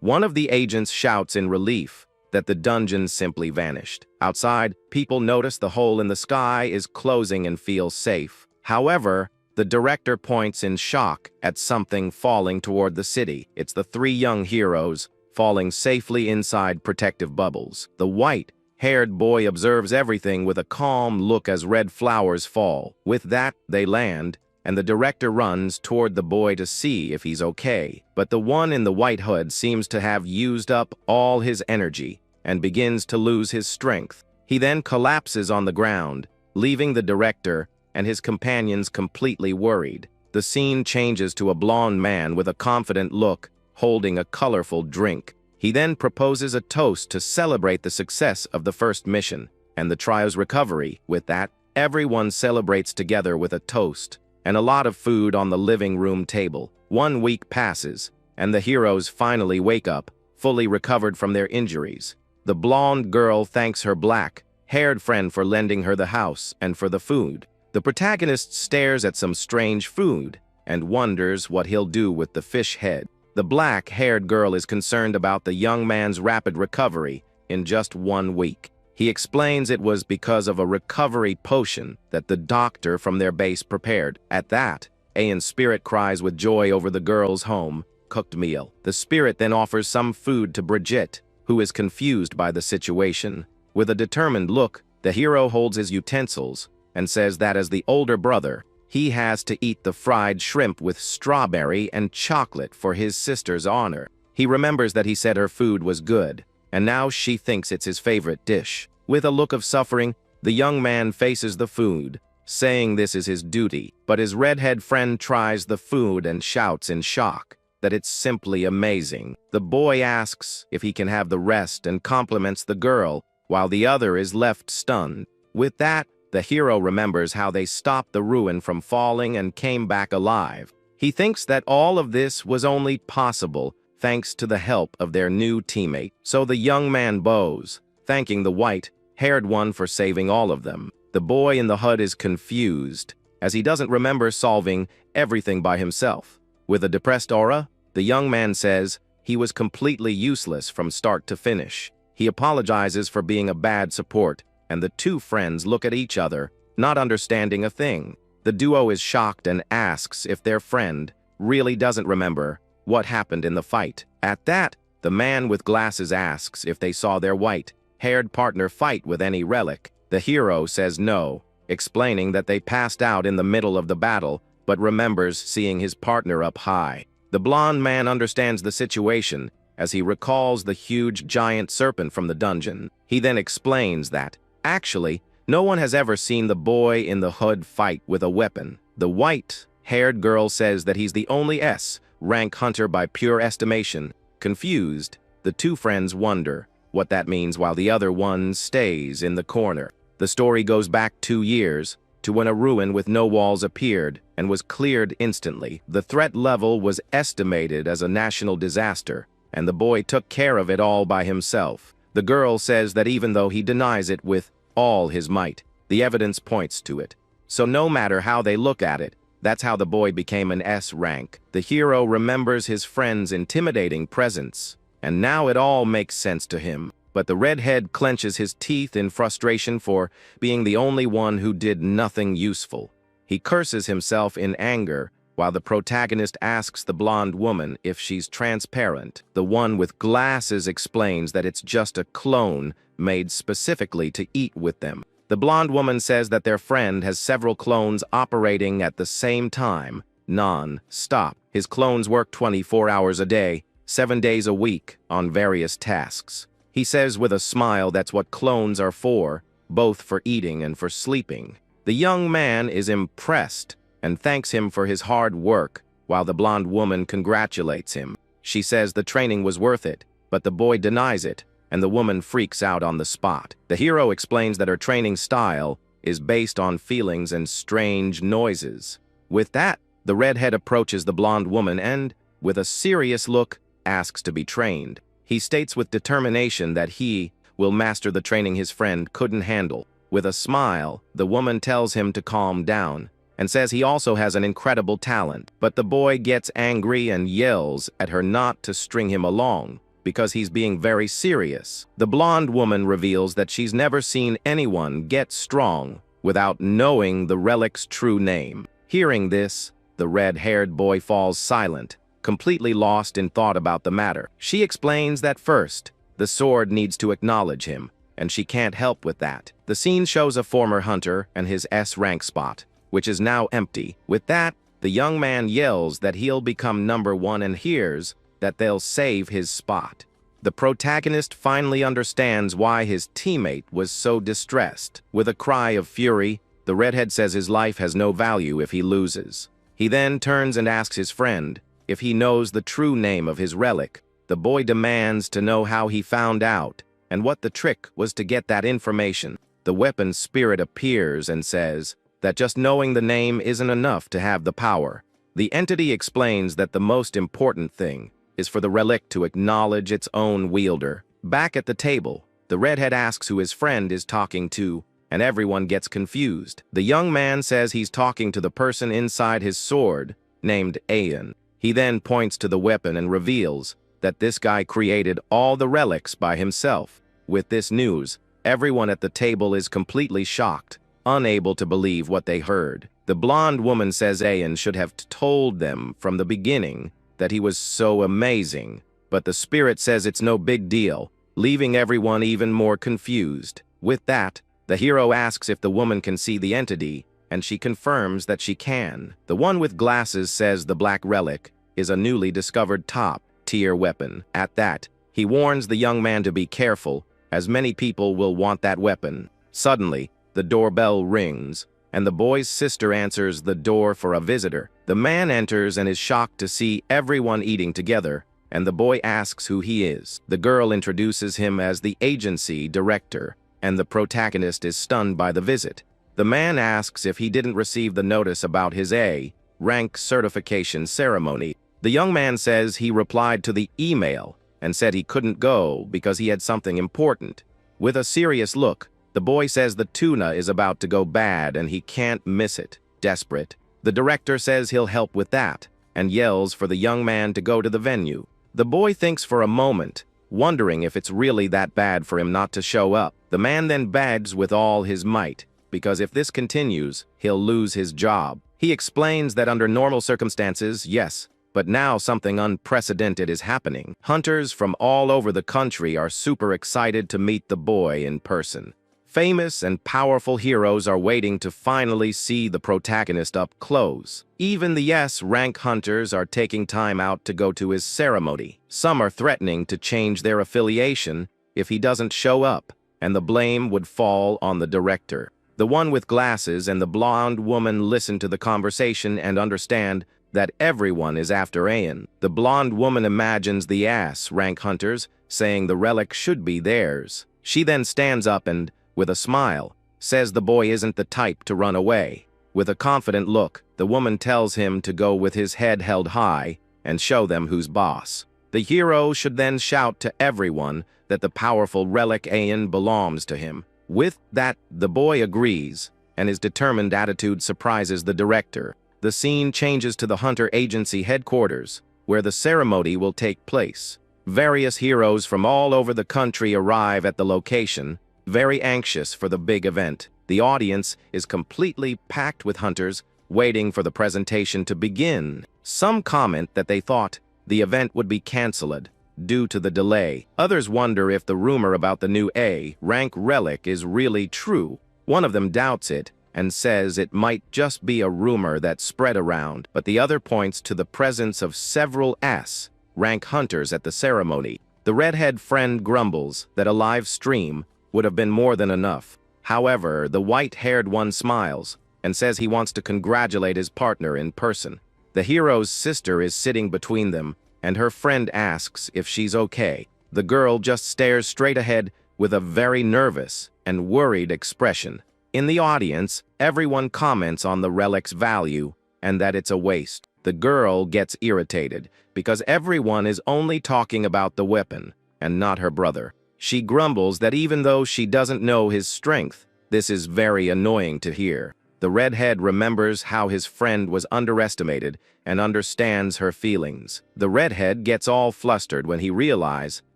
One of the agents shouts in relief that the dungeon simply vanished. Outside, people notice the hole in the sky is closing and feel safe. However, the director points in shock at something falling toward the city. It's the three young heroes falling safely inside protective bubbles. The white-haired boy observes everything with a calm look as red flowers fall. With that, they land, and the director runs toward the boy to see if he's okay. But the one in the white hood seems to have used up all his energy and begins to lose his strength. He then collapses on the ground, leaving the director and his companions completely worried. The scene changes to a blonde man with a confident look, holding a colorful drink. He then proposes a toast to celebrate the success of the first mission and the trio's recovery. With that, everyone celebrates together with a toast and a lot of food on the living room table. 1 week passes, and the heroes finally wake up, fully recovered from their injuries. The blonde girl thanks her black-haired friend for lending her the house and for the food. The protagonist stares at some strange food and wonders what he'll do with the fish head. The black-haired girl is concerned about the young man's rapid recovery in just 1 week. He explains it was because of a recovery potion that the doctor from their base prepared. At that, Aeon's spirit cries with joy over the girl's home-cooked meal. The spirit then offers some food to Brigitte, who is confused by the situation. With a determined look, the hero holds his utensils and says that as the older brother, he has to eat the fried shrimp with strawberry and chocolate for his sister's honor. He remembers that he said her food was good, and now she thinks it's his favorite dish. With a look of suffering, the young man faces the food, saying this is his duty, but his redhead friend tries the food and shouts in shock. that it's simply amazing. The boy asks if he can have the rest and compliments the girl, while the other is left stunned. With that, the hero remembers how they stopped the ruin from falling and came back alive. He thinks that all of this was only possible thanks to the help of their new teammate. So the young man bows, thanking the white-haired one for saving all of them. The boy in the hut is confused, as he doesn't remember solving everything by himself. With a depressed aura, the young man says he was completely useless from start to finish. He apologizes for being a bad support, and the two friends look at each other, not understanding a thing. The duo is shocked and asks if their friend really doesn't remember what happened in the fight. At that, the man with glasses asks if they saw their white-haired partner fight with any relic. The hero says no, explaining that they passed out in the middle of the battle, but remembers seeing his partner up high. The blonde man understands the situation as he recalls the huge giant serpent from the dungeon. He then explains that, actually, no one has ever seen the boy in the hood fight with a weapon. The white-haired girl says that he's the only S-rank hunter by pure estimation. Confused, the two friends wonder what that means while the other one stays in the corner. The story goes back 2 years to when a ruin with no walls appeared and was cleared instantly. The threat level was estimated as a national disaster, and the boy took care of it all by himself. The girl says that even though he denies it with all his might, the evidence points to it. So no matter how they look at it, that's how the boy became an S rank. The hero remembers his friend's intimidating presence, and now it all makes sense to him. But the redhead clenches his teeth in frustration for being the only one who did nothing useful. He curses himself in anger, while the protagonist asks the blonde woman if she's transparent. The one with glasses explains that it's just a clone made specifically to eat with them. The blonde woman says that their friend has several clones operating at the same time, non-stop. His clones work 24 hours a day, 7 days a week, on various tasks. He says with a smile that's what clones are for, both for eating and for sleeping. The young man is impressed and thanks him for his hard work, while the blonde woman congratulates him. She says the training was worth it, but the boy denies it, and the woman freaks out on the spot. The hero explains that her training style is based on feelings and strange noises. With that, the redhead approaches the blonde woman and, with a serious look, asks to be trained. He states with determination that he will master the training his friend couldn't handle. With a smile, the woman tells him to calm down and says he also has an incredible talent. But the boy gets angry and yells at her not to string him along because he's being very serious. The blonde woman reveals that she's never seen anyone get strong without knowing the relic's true name. Hearing this, the red-haired boy falls silent, completely lost in thought about the matter. She explains that first, the sword needs to acknowledge him, and she can't help with that. The scene shows a former hunter and his S-rank spot, which is now empty. With that, the young man yells that he'll become number 1 and hears that they'll save his spot. The protagonist finally understands why his teammate was so distressed. With a cry of fury, the redhead says his life has no value if he loses. He then turns and asks his friend if he knows the true name of his relic. The boy demands to know how he found out and what the trick was to get that information. The weapon spirit appears and says that just knowing the name isn't enough to have the power. The entity explains that the most important thing is for the relic to acknowledge its own wielder. Back at the table, the redhead asks who his friend is talking to, and everyone gets confused. The young man says he's talking to the person inside his sword, named Aeon. He then points to the weapon and reveals that this guy created all the relics by himself. With this news, everyone at the table is completely shocked, unable to believe what they heard. The blonde woman says Aeon should have told them from the beginning that he was so amazing, but the spirit says it's no big deal, leaving everyone even more confused. With that, the hero asks if the woman can see the entity, and she confirms that she can. The one with glasses says the black relic is a newly discovered top-tier weapon. At that, he warns the young man to be careful, as many people will want that weapon. Suddenly, the doorbell rings, and the boy's sister answers the door for a visitor. The man enters and is shocked to see everyone eating together, and the boy asks who he is. The girl introduces him as the agency director, and the protagonist is stunned by the visit. The man asks if he didn't receive the notice about his A rank certification ceremony. The young man says he replied to the email and said he couldn't go because he had something important. With a serious look, the boy says the tuna is about to go bad and he can't miss it. Desperate, the director says he'll help with that and yells for the young man to go to the venue. The boy thinks for a moment, wondering if it's really that bad for him not to show up. The man then begs with all his might, because if this continues, he'll lose his job. He explains that under normal circumstances, yes, but now something unprecedented is happening. Hunters from all over the country are super excited to meet the boy in person. Famous and powerful heroes are waiting to finally see the protagonist up close. Even the S-rank hunters are taking time out to go to his ceremony. Some are threatening to change their affiliation if he doesn't show up, and the blame would fall on the director. The one with glasses and the blonde woman listen to the conversation and understand that everyone is after Ayan. The blonde woman imagines the S-rank hunters, saying the relic should be theirs. She then stands up and, with a smile, says the boy isn't the type to run away. With a confident look, the woman tells him to go with his head held high and show them who's boss. The hero should then shout to everyone that the powerful relic Ayan belongs to him. With that, the boy agrees, and his determined attitude surprises the director. The scene changes to the Hunter Agency headquarters, where the ceremony will take place. Various heroes from all over the country arrive at the location, very anxious for the big event. The audience is completely packed with hunters, waiting for the presentation to begin. Some comment that they thought the event would be cancelled due to the delay. Others wonder if the rumor about the new A-rank relic is really true. One of them doubts it and says it might just be a rumor that spread around, but the other points to the presence of several S-rank hunters at the ceremony. The redhead friend grumbles that a live stream would have been more than enough. However, the white-haired one smiles and says he wants to congratulate his partner in person. The hero's sister is sitting between them, and her friend asks if she's okay. The girl just stares straight ahead with a very nervous and worried expression. In the audience, everyone comments on the relic's value and that it's a waste. The girl gets irritated because everyone is only talking about the weapon and not her brother. She grumbles that even though she doesn't know his strength, this is very annoying to hear. The redhead remembers how his friend was underestimated and understands her feelings. The redhead gets all flustered when he realizes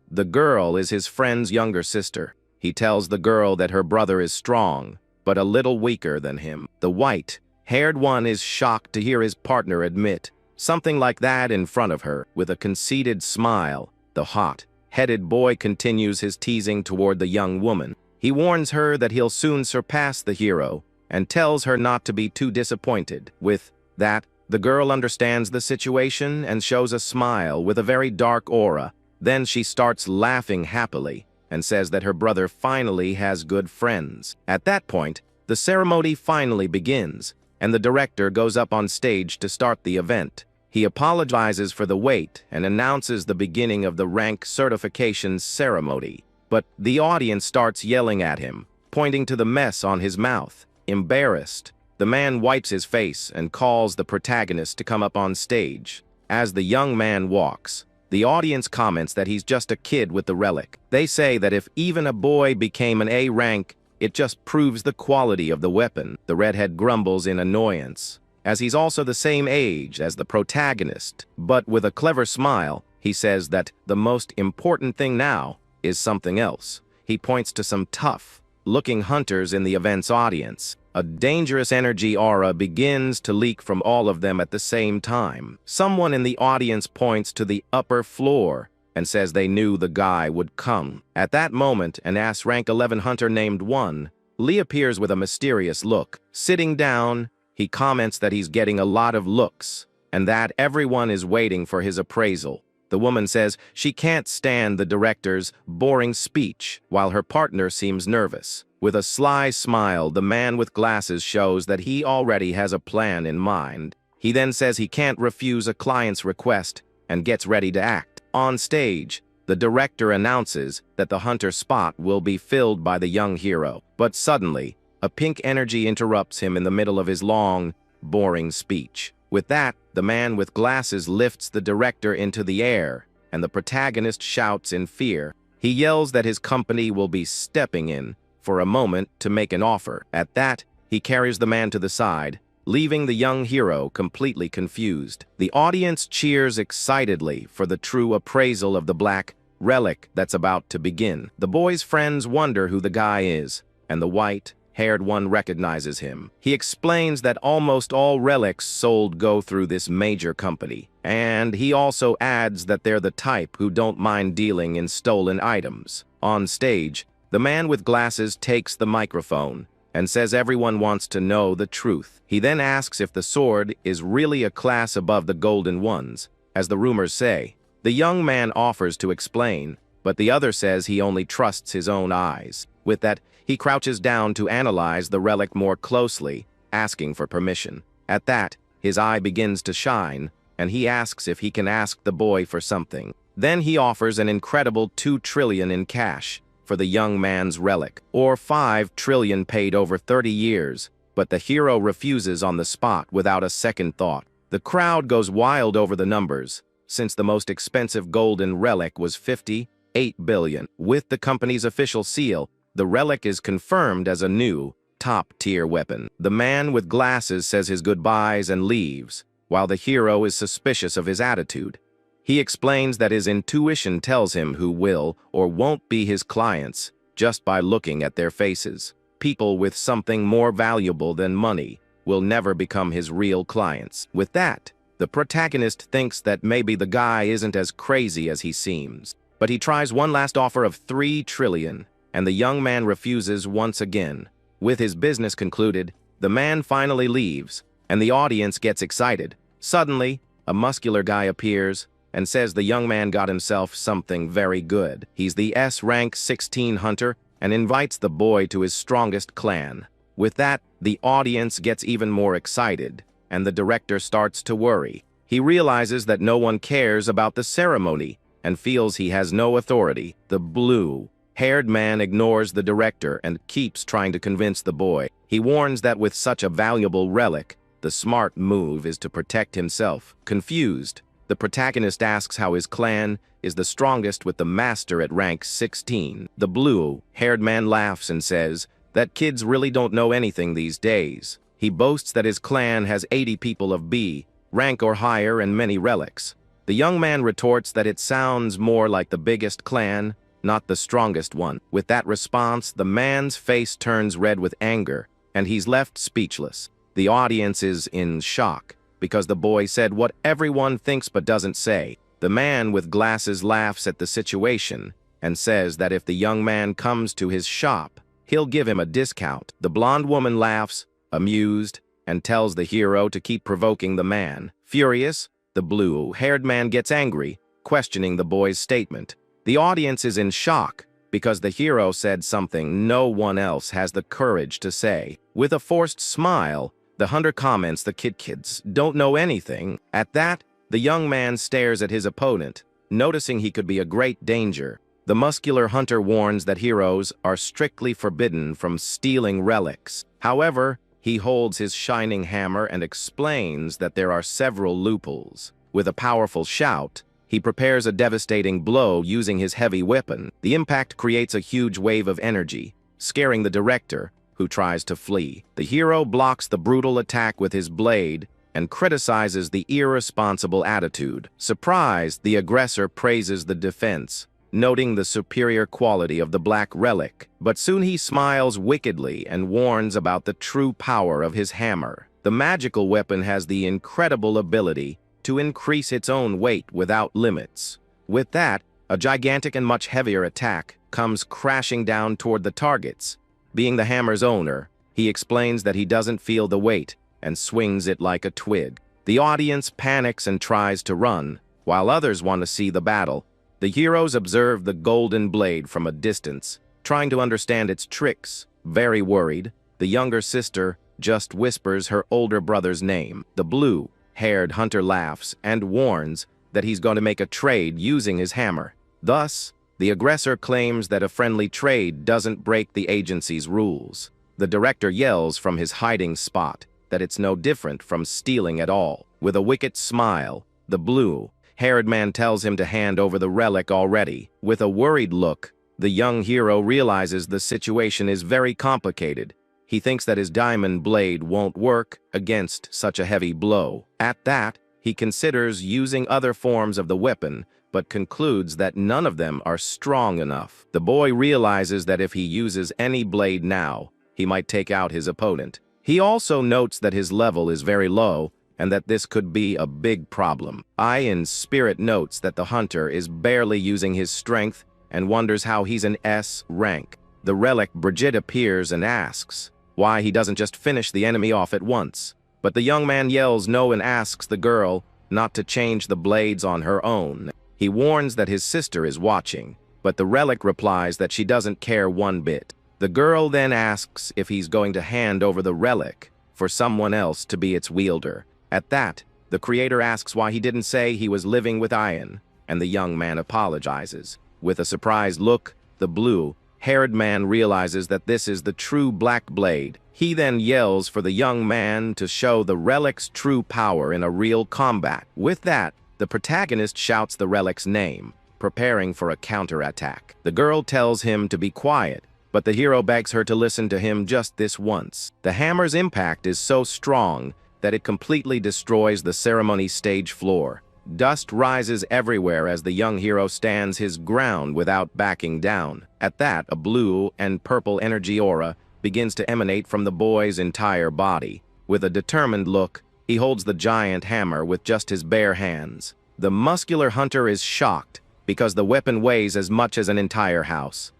the girl is his friend's younger sister. He tells the girl that her brother is strong, but a little weaker than him. The white-haired one is shocked to hear his partner admit something like that in front of her. With a conceited smile, the hot-headed boy continues his teasing toward the young woman. He warns her that he'll soon surpass the hero and tells her not to be too disappointed. With that, the girl understands the situation and shows a smile with a very dark aura. Then she starts laughing happily and says that her brother finally has good friends. At that point, the ceremony finally begins, and the director goes up on stage to start the event. He apologizes for the wait and announces the beginning of the rank certification ceremony. But the audience starts yelling at him, pointing to the mess on his mouth. Embarrassed, the man wipes his face and calls the protagonist to come up on stage. As the young man walks, the audience comments that he's just a kid with the relic. They say that if even a boy became an A rank, it just proves the quality of the weapon. The redhead grumbles in annoyance, as he's also the same age as the protagonist. But with a clever smile, he says that the most important thing now is something else. He points to some tough-looking hunters in the event's audience. A dangerous energy aura begins to leak from all of them at the same time. Someone in the audience points to the upper floor and says they knew the guy would come. At that moment, an rank 11 hunter named One Lee appears with a mysterious look. Sitting down, he comments that he's getting a lot of looks and that everyone is waiting for his appraisal. The woman says she can't stand the director's boring speech, while her partner seems nervous. With a sly smile, the man with glasses shows that he already has a plan in mind. He then says he can't refuse a client's request and gets ready to act. On stage, the director announces that the hunter spot will be filled by the young hero. But suddenly, a pink energy interrupts him in the middle of his long, boring speech. With that, the man with glasses lifts the director into the air, and the protagonist shouts in fear. He yells that his company will be stepping in for a moment to make an offer. At that, he carries the man to the side, leaving the young hero completely confused. The audience cheers excitedly for the true appraisal of the black relic that's about to begin. The boy's friends wonder who the guy is, and the white-haired one recognizes him. He explains that almost all relics sold go through this major company, and he also adds that they're the type who don't mind dealing in stolen items. On stage, the man with glasses takes the microphone and says everyone wants to know the truth. He then asks if the sword is really a class above the golden ones, as the rumors say. The young man offers to explain, but the other says he only trusts his own eyes. With that, he crouches down to analyze the relic more closely, asking for permission. At that, his eye begins to shine, and he asks if he can ask the boy for something. Then he offers an incredible 2 trillion in cash for the young man's relic, or 5 trillion paid over 30 years, but the hero refuses on the spot without a second thought. The crowd goes wild over the numbers, since the most expensive golden relic was 58 billion. With the company's official seal, the relic is confirmed as a new, top-tier weapon. The man with glasses says his goodbyes and leaves, while the hero is suspicious of his attitude. He explains that his intuition tells him who will or won't be his clients just by looking at their faces. People with something more valuable than money will never become his real clients. With that, the protagonist thinks that maybe the guy isn't as crazy as he seems. But he tries one last offer of 3 trillion, and the young man refuses once again. With his business concluded, the man finally leaves, and the audience gets excited. Suddenly, a muscular guy appears and says the young man got himself something very good. He's the S-rank 16 hunter and invites the boy to his strongest clan. With that, the audience gets even more excited, and the director starts to worry. He realizes that no one cares about the ceremony and feels he has no authority. The blue-haired man ignores the director and keeps trying to convince the boy. He warns that with such a valuable relic, the smart move is to protect himself. Confused, the protagonist asks how his clan is the strongest with the master at rank 16. The blue-haired man laughs and says that kids really don't know anything these days. He boasts that his clan has 80 people of B rank or higher and many relics. The young man retorts that it sounds more like the biggest clan, not the strongest one. With that response, the man's face turns red with anger, and he's left speechless. The audience is in shock, because the boy said what everyone thinks but doesn't say. The man with glasses laughs at the situation and says that if the young man comes to his shop, he'll give him a discount. The blonde woman laughs, amused, and tells the hero to keep provoking the man. Furious, the blue-haired man gets angry, questioning the boy's statement. The audience is in shock because the hero said something no one else has the courage to say. With a forced smile, the hunter comments the kids don't know anything. At that, the young man stares at his opponent, noticing he could be a great danger. The muscular hunter warns that heroes are strictly forbidden from stealing relics. However, he holds his shining hammer and explains that there are several loopholes. With a powerful shout, he prepares a devastating blow using his heavy weapon. The impact creates a huge wave of energy, scaring the director, who tries to flee. The hero blocks the brutal attack with his blade and criticizes the irresponsible attitude. Surprised, the aggressor praises the defense, noting the superior quality of the black relic. But soon he smiles wickedly and warns about the true power of his hammer. The magical weapon has the incredible ability to increase its own weight without limits. With that, a gigantic and much heavier attack comes crashing down toward the targets. Being the hammer's owner, he explains that he doesn't feel the weight and swings it like a twig. The audience panics and tries to run, while others want to see the battle. The heroes observe the golden blade from a distance, trying to understand its tricks. Very worried, the younger sister just whispers her older brother's name. The blue-haired hunter laughs and warns that he's going to make a trade using his hammer. Thus, the aggressor claims that a friendly trade doesn't break the agency's rules. The director yells from his hiding spot that it's no different from stealing at all. With a wicked smile, the blue-haired man tells him to hand over the relic already. With a worried look, the young hero realizes the situation is very complicated. He thinks that his diamond blade won't work against such a heavy blow. At that, he considers using other forms of the weapon, but concludes that none of them are strong enough. The boy realizes that if he uses any blade now, he might take out his opponent. He also notes that his level is very low, and that this could be a big problem. In spirit notes that the hunter is barely using his strength and wonders how he's an S rank. The relic Brigitte appears and asks why he doesn't just finish the enemy off at once. But the young man yells no and asks the girl not to change the blades on her own. He warns that his sister is watching, but the relic replies that she doesn't care one bit. The girl then asks if he's going to hand over the relic for someone else to be its wielder. At that, the creator asks why he didn't say he was living with Ian, and the young man apologizes. With a surprised look, the blue-haired man realizes that this is the true black blade. He then yells for the young man to show the relic's true power in a real combat. With that, the protagonist shouts the relic's name, preparing for a counterattack. The girl tells him to be quiet, but the hero begs her to listen to him just this once. The hammer's impact is so strong that it completely destroys the ceremony stage floor. Dust rises everywhere as the young hero stands his ground without backing down. At that, a blue and purple energy aura begins to emanate from the boy's entire body. With a determined look, he holds the giant hammer with just his bare hands. The muscular hunter is shocked because the weapon weighs as much as an entire house.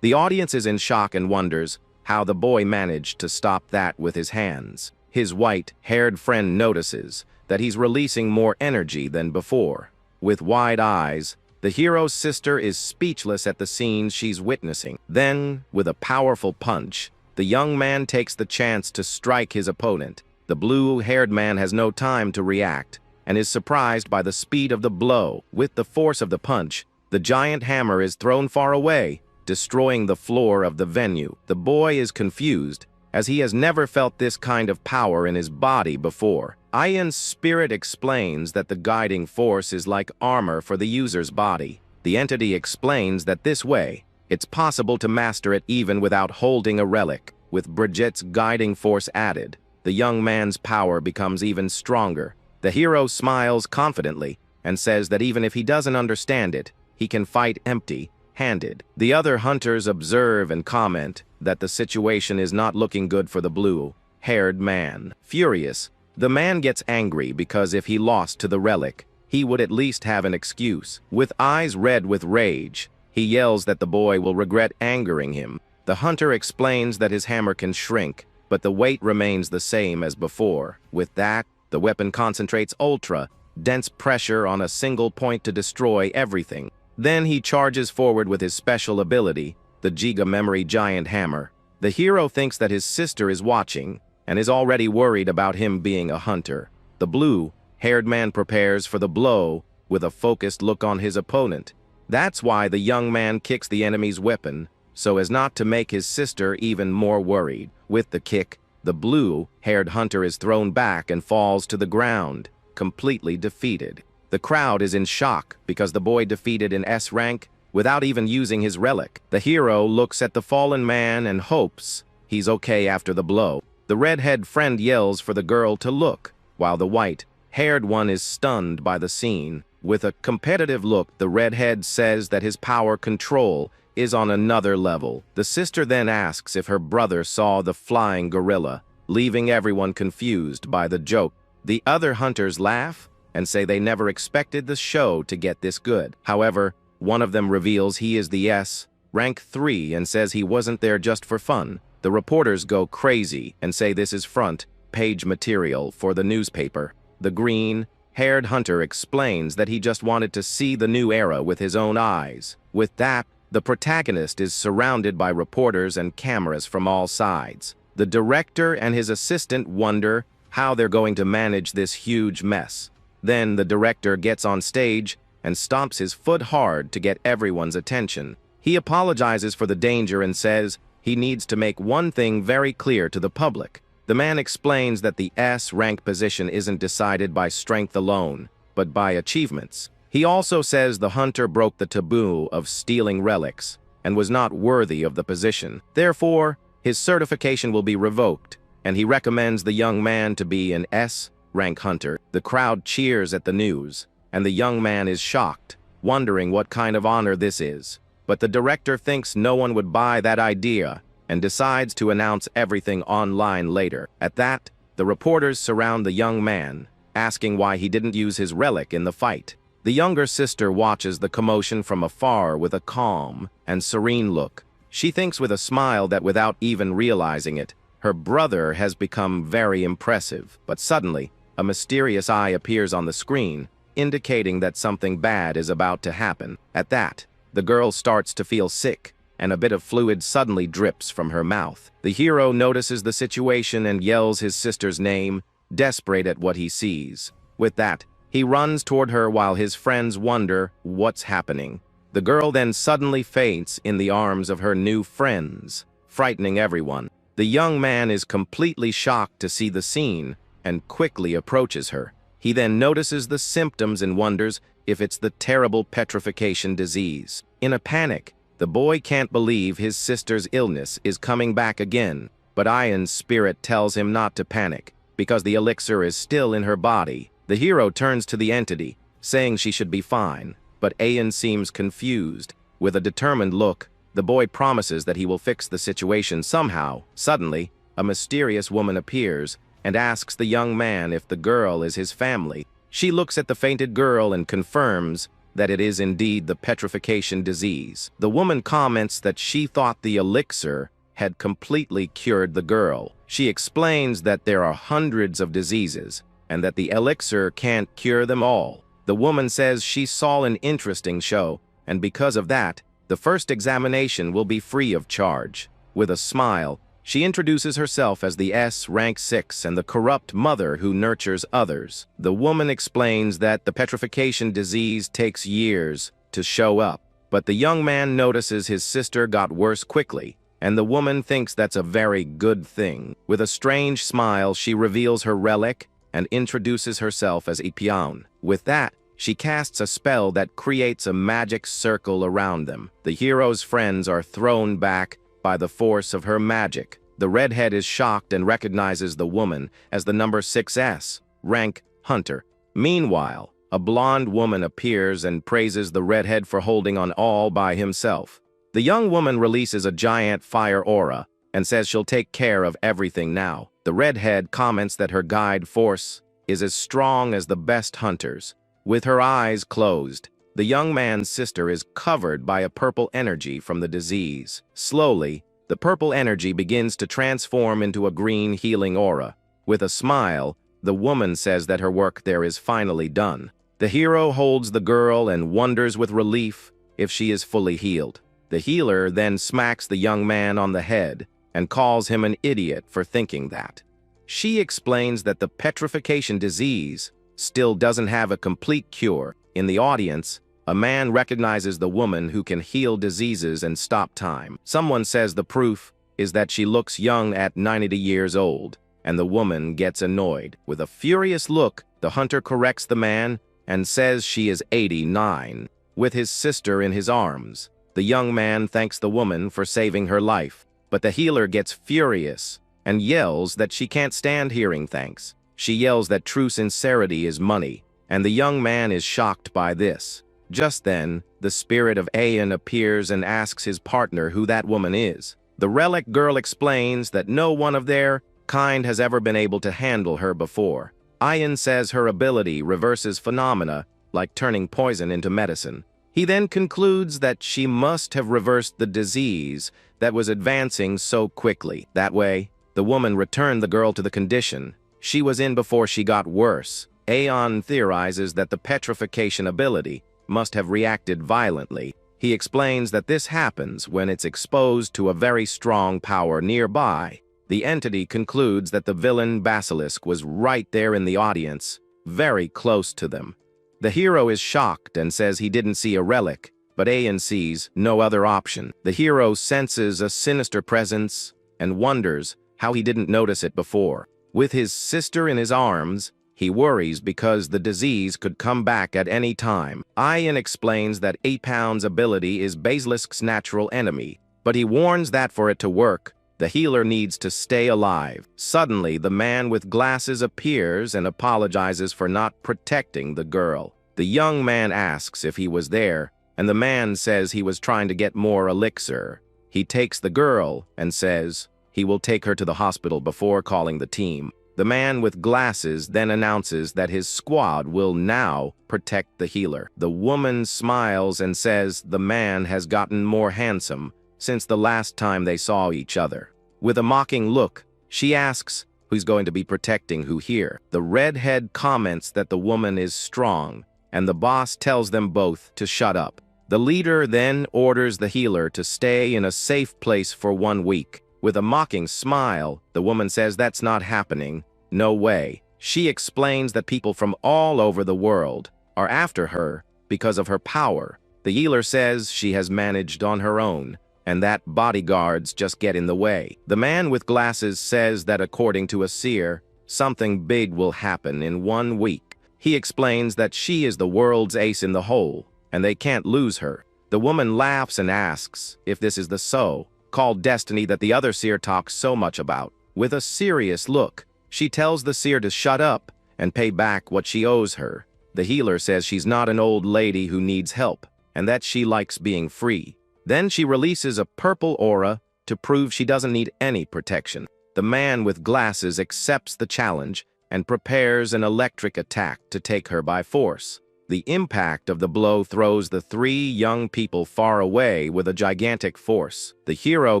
The audience is in shock and wonders how the boy managed to stop that with his hands. His white-haired friend notices that he's releasing more energy than before. With wide eyes, the hero's sister is speechless at the scenes she's witnessing. Then, with a powerful punch, the young man takes the chance to strike his opponent. The blue-haired man has no time to react and is surprised by the speed of the blow. With the force of the punch, the giant hammer is thrown far away, destroying the floor of the venue. The boy is confused, as he has never felt this kind of power in his body before. Ian's spirit explains that the guiding force is like armor for the user's body. The entity explains that this way, it's possible to master it even without holding a relic. With Brigitte's guiding force added, the young man's power becomes even stronger. The hero smiles confidently and says that even if he doesn't understand it, he can fight empty-handed. The other hunters observe and comment that the situation is not looking good for the blue-haired man. Furious, the man gets angry because if he lost to the relic, he would at least have an excuse. With eyes red with rage, he yells that the boy will regret angering him. The hunter explains that his hammer can shrink, but the weight remains the same as before. With that, the weapon concentrates ultra-dense pressure on a single point to destroy everything. Then he charges forward with his special ability, the Giga Memory Giant Hammer. The hero thinks that his sister is watching and is already worried about him being a hunter. The blue-haired man prepares for the blow with a focused look on his opponent. That's why the young man kicks the enemy's weapon, so as not to make his sister even more worried. With the kick, the blue-haired hunter is thrown back and falls to the ground, completely defeated. The crowd is in shock because the boy defeated an S rank without even using his relic. The hero looks at the fallen man and hopes he's okay after the blow. The redhead friend yells for the girl to look, while the white-haired one is stunned by the scene. With a competitive look, the redhead says that his power control is on another level. The sister then asks if her brother saw the flying gorilla, leaving everyone confused by the joke. The other hunters laugh and say they never expected the show to get this good. However, one of them reveals he is the S rank 3 and says he wasn't there just for fun. The reporters go crazy and say this is front page material for the newspaper. The green red-haired hunter explains that he just wanted to see the new era with his own eyes. With that, the protagonist is surrounded by reporters and cameras from all sides. The director and his assistant wonder how they're going to manage this huge mess. Then the director gets on stage and stomps his foot hard to get everyone's attention. He apologizes for the danger and says he needs to make one thing very clear to the public. The man explains that the S-rank position isn't decided by strength alone, but by achievements. He also says the hunter broke the taboo of stealing relics and was not worthy of the position. Therefore, his certification will be revoked, and he recommends the young man to be an S-rank hunter. The crowd cheers at the news, and the young man is shocked, wondering what kind of honor this is. But the director thinks no one would buy that idea and decides to announce everything online later. At that, the reporters surround the young man, asking why he didn't use his relic in the fight. The younger sister watches the commotion from afar with a calm and serene look. She thinks with a smile that without even realizing it, her brother has become very impressive. But suddenly, a mysterious eye appears on the screen, indicating that something bad is about to happen. At that, the girl starts to feel sick, and a bit of fluid suddenly drips from her mouth. The hero notices the situation and yells his sister's name, desperate at what he sees. With that, he runs toward her while his friends wonder what's happening. The girl then suddenly faints in the arms of her new friends, frightening everyone. The young man is completely shocked to see the scene and quickly approaches her. He then notices the symptoms and wonders if it's the terrible petrification disease. In a panic, the boy can't believe his sister's illness is coming back again, but Ian's spirit tells him not to panic, because the elixir is still in her body. The hero turns to the entity, saying she should be fine, but Ian seems confused. With a determined look, the boy promises that he will fix the situation somehow. Suddenly, a mysterious woman appears and asks the young man if the girl is his family. She looks at the fainted girl and confirms that it is indeed the petrification disease. The woman comments that she thought the elixir had completely cured the girl. She explains that there are hundreds of diseases and that the elixir can't cure them all. The woman says she saw an interesting show, and because of that, the first examination will be free of charge. With a smile, she introduces herself as the S-rank 6 and the corrupt mother who nurtures others. The woman explains that the petrification disease takes years to show up, but the young man notices his sister got worse quickly, and the woman thinks that's a very good thing. With a strange smile, she reveals her relic and introduces herself as Ipion. With that, she casts a spell that creates a magic circle around them. The hero's friends are thrown back by the force of her magic. The redhead is shocked and recognizes the woman as the number 6S, rank hunter. Meanwhile, a blonde woman appears and praises the redhead for holding on all by himself. The young woman releases a giant fire aura and says she'll take care of everything now. The redhead comments that her guide force is as strong as the best hunters. With her eyes closed, the young man's sister is covered by a purple energy from the disease. Slowly, the purple energy begins to transform into a green healing aura. With a smile, the woman says that her work there is finally done. The hero holds the girl and wonders with relief if she is fully healed. The healer then smacks the young man on the head and calls him an idiot for thinking that. She explains that the petrification disease still doesn't have a complete cure. In the audience, a man recognizes the woman who can heal diseases and stop time. Someone says the proof is that she looks young at 90 years old, and the woman gets annoyed. With a furious look, the hunter corrects the man and says she is 89. With his sister in his arms, the young man thanks the woman for saving her life, but the healer gets furious and yells that she can't stand hearing thanks. She yells that true sincerity is money, and the young man is shocked by this. Just then, the spirit of Ayan appears and asks his partner who that woman is. The relic girl explains that no one of their kind has ever been able to handle her before. Ayan says her ability reverses phenomena like turning poison into medicine. He then concludes that she must have reversed the disease that was advancing so quickly. That way, the woman returned the girl to the condition she was in before she got worse, Aeon theorizes that the petrification ability must have reacted violently. He explains that this happens when it's exposed to a very strong power nearby. The entity concludes that the villain Basilisk was right there in the audience, very close to them. The hero is shocked and says he didn't see a relic, but Aeon sees no other option. The hero senses a sinister presence and wonders how he didn't notice it before. With his sister in his arms, he worries because the disease could come back at any time. Aeon explains that Aeon's ability is Basilisk's natural enemy, but he warns that for it to work, the healer needs to stay alive. Suddenly, the man with glasses appears and apologizes for not protecting the girl. The young man asks if he was there, and the man says he was trying to get more elixir. He takes the girl and says he will take her to the hospital before calling the team. The man with glasses then announces that his squad will now protect the healer. The woman smiles and says the man has gotten more handsome since the last time they saw each other. With a mocking look, she asks who's going to be protecting who here. The redhead comments that the woman is strong, and the boss tells them both to shut up. The leader then orders the healer to stay in a safe place for 1 week. With a mocking smile, the woman says that's not happening. No way. She explains that people from all over the world are after her because of her power. The healer says she has managed on her own, and that bodyguards just get in the way. The man with glasses says that according to a seer, something big will happen in 1 week. He explains that she is the world's ace in the hole, and they can't lose her. The woman laughs and asks if this is the so-called destiny that the other seer talks so much about. With a serious look, she tells the seer to shut up and pay back what she owes her. The healer says she's not an old lady who needs help, and that she likes being free. Then she releases a purple aura to prove she doesn't need any protection. The man with glasses accepts the challenge and prepares an electric attack to take her by force. The impact of the blow throws the 3 young people far away with a gigantic force. The hero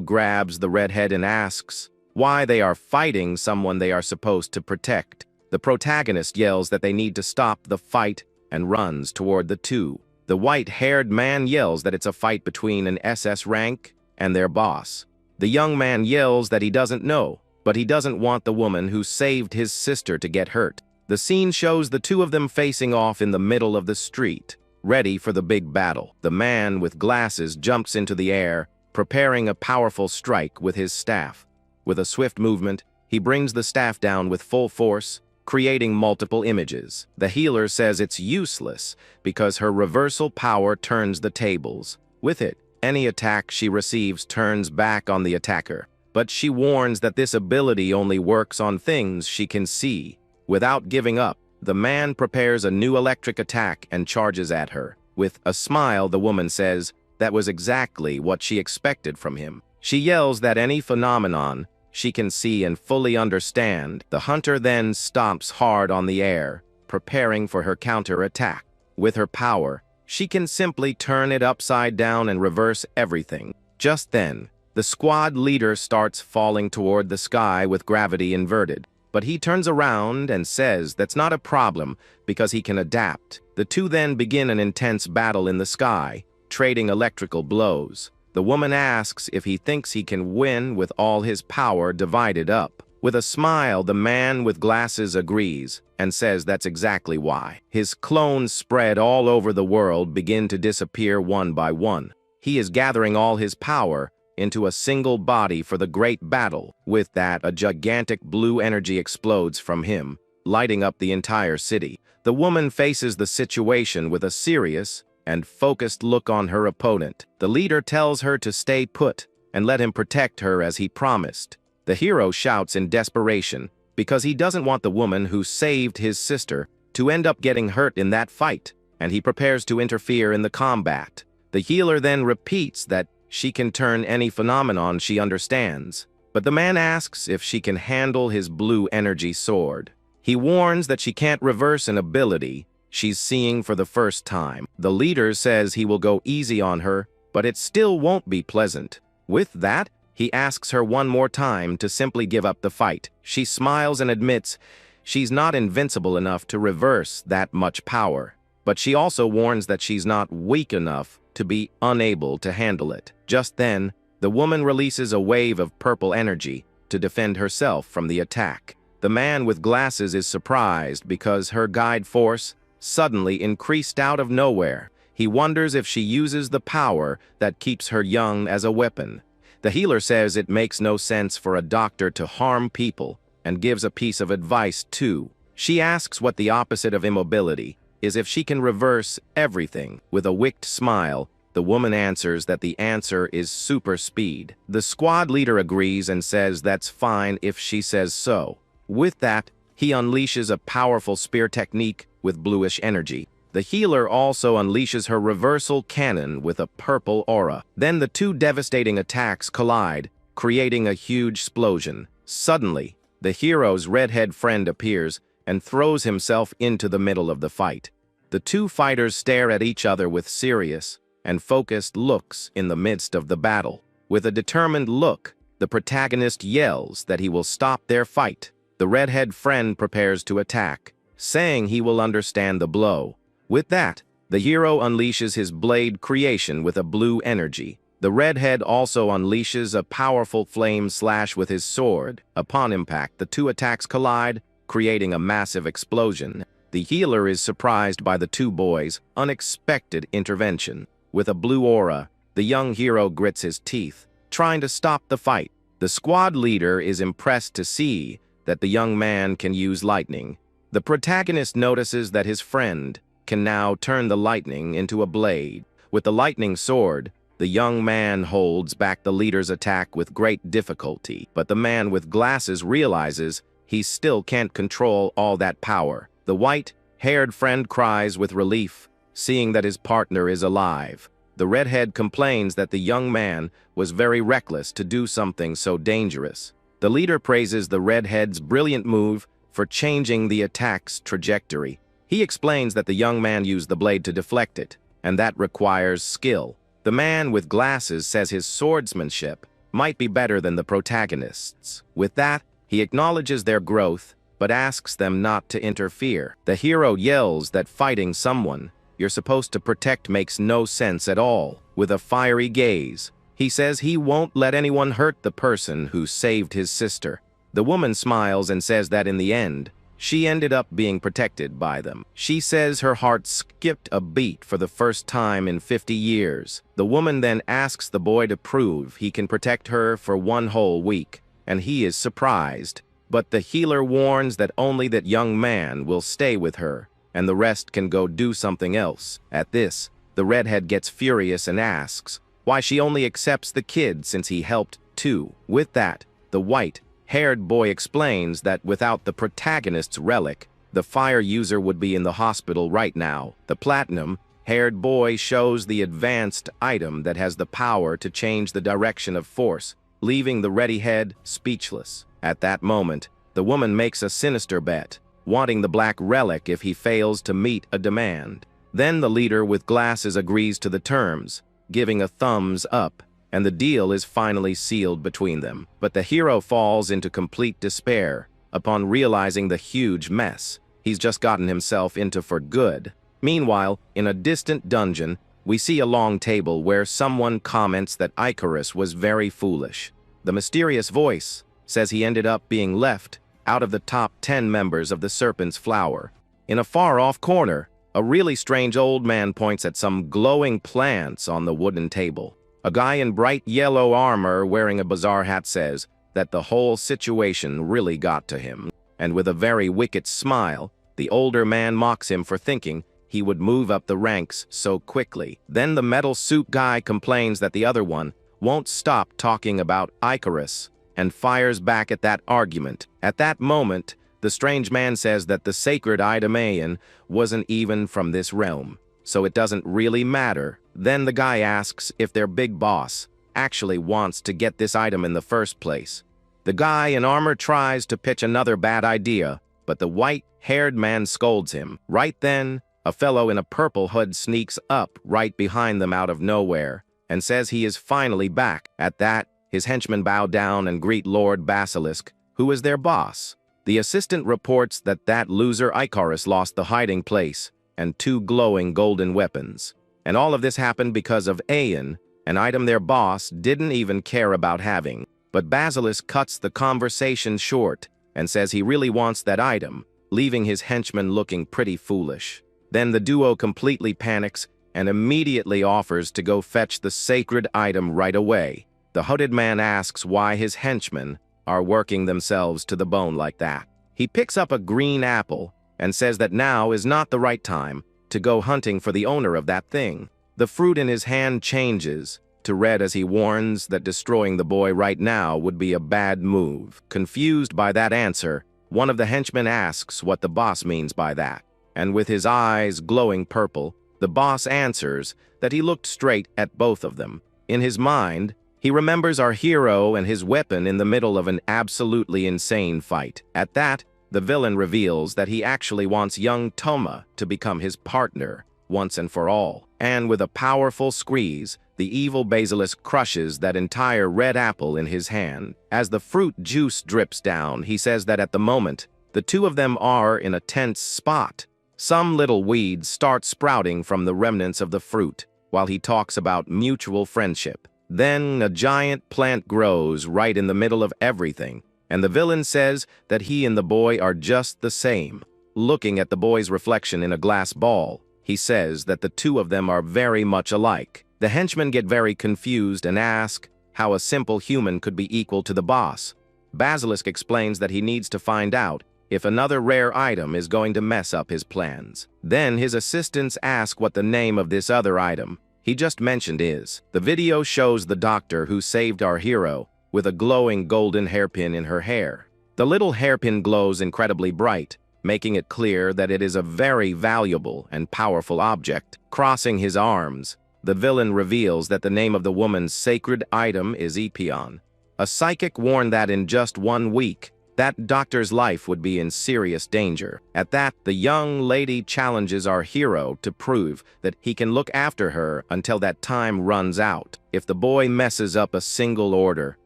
grabs the redhead and asks why they are fighting someone they are supposed to protect. The protagonist yells that they need to stop the fight and runs toward the 2. The white-haired man yells that it's a fight between an SS rank and their boss. The young man yells that he doesn't know, but he doesn't want the woman who saved his sister to get hurt. The scene shows the 2 of them facing off in the middle of the street, ready for the big battle. The man with glasses jumps into the air, preparing a powerful strike with his staff. With a swift movement, he brings the staff down with full force, creating multiple images. The healer says it's useless because her reversal power turns the tables. With it, any attack she receives turns back on the attacker. But she warns that this ability only works on things she can see. Without giving up, the man prepares a new electric attack and charges at her. With a smile, the woman says that was exactly what she expected from him. She yells that any phenomenon she can see and fully understand. The hunter then stomps hard on the air, preparing for her counter-attack. With her power, she can simply turn it upside down and reverse everything. Just then, the squad leader starts falling toward the sky with gravity inverted. But he turns around and says that's not a problem because he can adapt. The 2 then begin an intense battle in the sky, trading electrical blows. The woman asks if he thinks he can win with all his power divided up. With a smile, the man with glasses agrees and says that's exactly why. His clones spread all over the world begin to disappear one by one. He is gathering all his power into a single body for the great battle. With that, a gigantic blue energy explodes from him, lighting up the entire city. The woman faces the situation with a serious and focused look on her opponent. The leader tells her to stay put and let him protect her as he promised. The hero shouts in desperation because he doesn't want the woman who saved his sister to end up getting hurt in that fight, and he prepares to interfere in the combat. The healer then repeats that she can turn any phenomenon she understands, but the man asks if she can handle his blue energy sword. He warns that she can't reverse an ability she's seeing for the first time. The leader says he will go easy on her, but it still won't be pleasant. With that, he asks her one more time to simply give up the fight. She smiles and admits She's not invincible enough to reverse that much power, but she also warns that she's not weak enough to be unable to handle it. Just then, the woman releases a wave of purple energy to defend herself from the attack. The man with glasses is surprised because her guide force suddenly increased out of nowhere. He wonders if she uses the power that keeps her young as a weapon. The healer says it makes no sense for a doctor to harm people and gives a piece of advice too. She asks what the opposite of immobility is if she can reverse everything. With a wicked smile, the woman answers that the answer is super speed. The squad leader agrees and says that's fine if she says so. With that, he unleashes a powerful spear technique with bluish energy. The healer also unleashes her reversal cannon with a purple aura. Then the two devastating attacks collide, creating a huge explosion. Suddenly, the hero's redhead friend appears and throws himself into the middle of the fight. The two fighters stare at each other with serious and focused looks in the midst of the battle. With a determined look, the protagonist yells that he will stop their fight. The redhead friend prepares to attack, saying he will understand the blow. With that, the hero unleashes his blade creation with a blue energy. The redhead also unleashes a powerful flame slash with his sword. Upon impact, the two attacks collide, creating a massive explosion. The healer is surprised by the two boys' unexpected intervention. With a blue aura, the young hero grits his teeth, trying to stop the fight. The squad leader is impressed to see that the young man can use lightning. The protagonist notices that his friend can now turn the lightning into a blade. With the lightning sword, the young man holds back the leader's attack with great difficulty, but the man with glasses realizes he still can't control all that power. The white-haired friend cries with relief, seeing that his partner is alive. The redhead complains that the young man was very reckless to do something so dangerous. The leader praises the redhead's brilliant move for changing the attack's trajectory. He explains that the young man used the blade to deflect it, and that requires skill. The man with glasses says his swordsmanship might be better than the protagonist's. With that, he acknowledges their growth, but asks them not to interfere. The hero yells that fighting someone you're supposed to protect makes no sense at all. With a fiery gaze, he says he won't let anyone hurt the person who saved his sister. The woman smiles and says that in the end, she ended up being protected by them. She says her heart skipped a beat for the first time in 50 years. The woman then asks the boy to prove he can protect her for one whole week, and he is surprised. But the healer warns that only that young man will stay with her, and the rest can go do something else. At this, the redhead gets furious and asks why she only accepts the kid since he helped too. With that, the white-haired boy explains that without the protagonist's relic, the fire user would be in the hospital right now. The platinum-haired boy shows the advanced item that has the power to change the direction of force, leaving the redhead speechless. At that moment, the woman makes a sinister bet, wanting the black relic if he fails to meet a demand. Then the leader with glasses agrees to the terms, giving a thumbs up, and the deal is finally sealed between them. But the hero falls into complete despair upon realizing the huge mess he's just gotten himself into for good. Meanwhile, in a distant dungeon, we see a long table where someone comments that Icarus was very foolish. The mysterious voice says he ended up being left out of the top 10 members of the Serpent's Flower. In a far-off corner, a really strange old man points at some glowing plants on the wooden table. A guy in bright yellow armor wearing a bizarre hat says that the whole situation really got to him, and with a very wicked smile, the older man mocks him for thinking he would move up the ranks so quickly. Then the metal suit guy complains that the other one won't stop talking about Icarus and fires back at that argument. At that moment, the strange man says that the sacred Idamaean wasn't even from this realm, so it doesn't really matter. Then the guy asks if their big boss actually wants to get this item in the first place. The guy in armor tries to pitch another bad idea, but the white-haired man scolds him. Right then, a fellow in a purple hood sneaks up right behind them out of nowhere and says he is finally back. At that, his henchmen bow down and greet Lord Basilisk, who is their boss. The assistant reports that that loser Icarus lost the hiding place and 2 glowing golden weapons. And all of this happened because of Aeon, an item their boss didn't even care about having. But Basilisk cuts the conversation short and says he really wants that item, leaving his henchman looking pretty foolish. Then the duo completely panics and immediately offers to go fetch the sacred item right away. The hooded man asks why his henchmen are working themselves to the bone like that. He picks up a green apple and says that now is not the right time to go hunting for the owner of that thing. The fruit in his hand changes to red as he warns that destroying the boy right now would be a bad move. Confused by that answer, one of the henchmen asks what the boss means by that. And with his eyes glowing purple, the boss answers that he looked straight at both of them. In his mind, he remembers our hero and his weapon in the middle of an absolutely insane fight. At that, the villain reveals that he actually wants young Toma to become his partner once and for all. And with a powerful squeeze, the evil Basilisk crushes that entire red apple in his hand. As the fruit juice drips down, he says that at the moment, the two of them are in a tense spot. Some little weeds start sprouting from the remnants of the fruit, while he talks about mutual friendship. Then a giant plant grows right in the middle of everything, and the villain says that he and the boy are just the same. Looking at the boy's reflection in a glass ball, he says that the two of them are very much alike. The henchmen get very confused and ask how a simple human could be equal to the boss. Basilisk explains that he needs to find out if another rare item is going to mess up his plans. Then his assistants ask what the name of this other item he just mentioned is. The video shows the doctor who saved our hero with a glowing golden hairpin in her hair. The little hairpin glows incredibly bright, making it clear that it is a very valuable and powerful object. Crossing his arms, the villain reveals that the name of the woman's sacred item is Epion. A psychic warned that in just 1 week, that doctor's life would be in serious danger. At that, the young lady challenges our hero to prove that he can look after her until that time runs out. If the boy messes up a single order,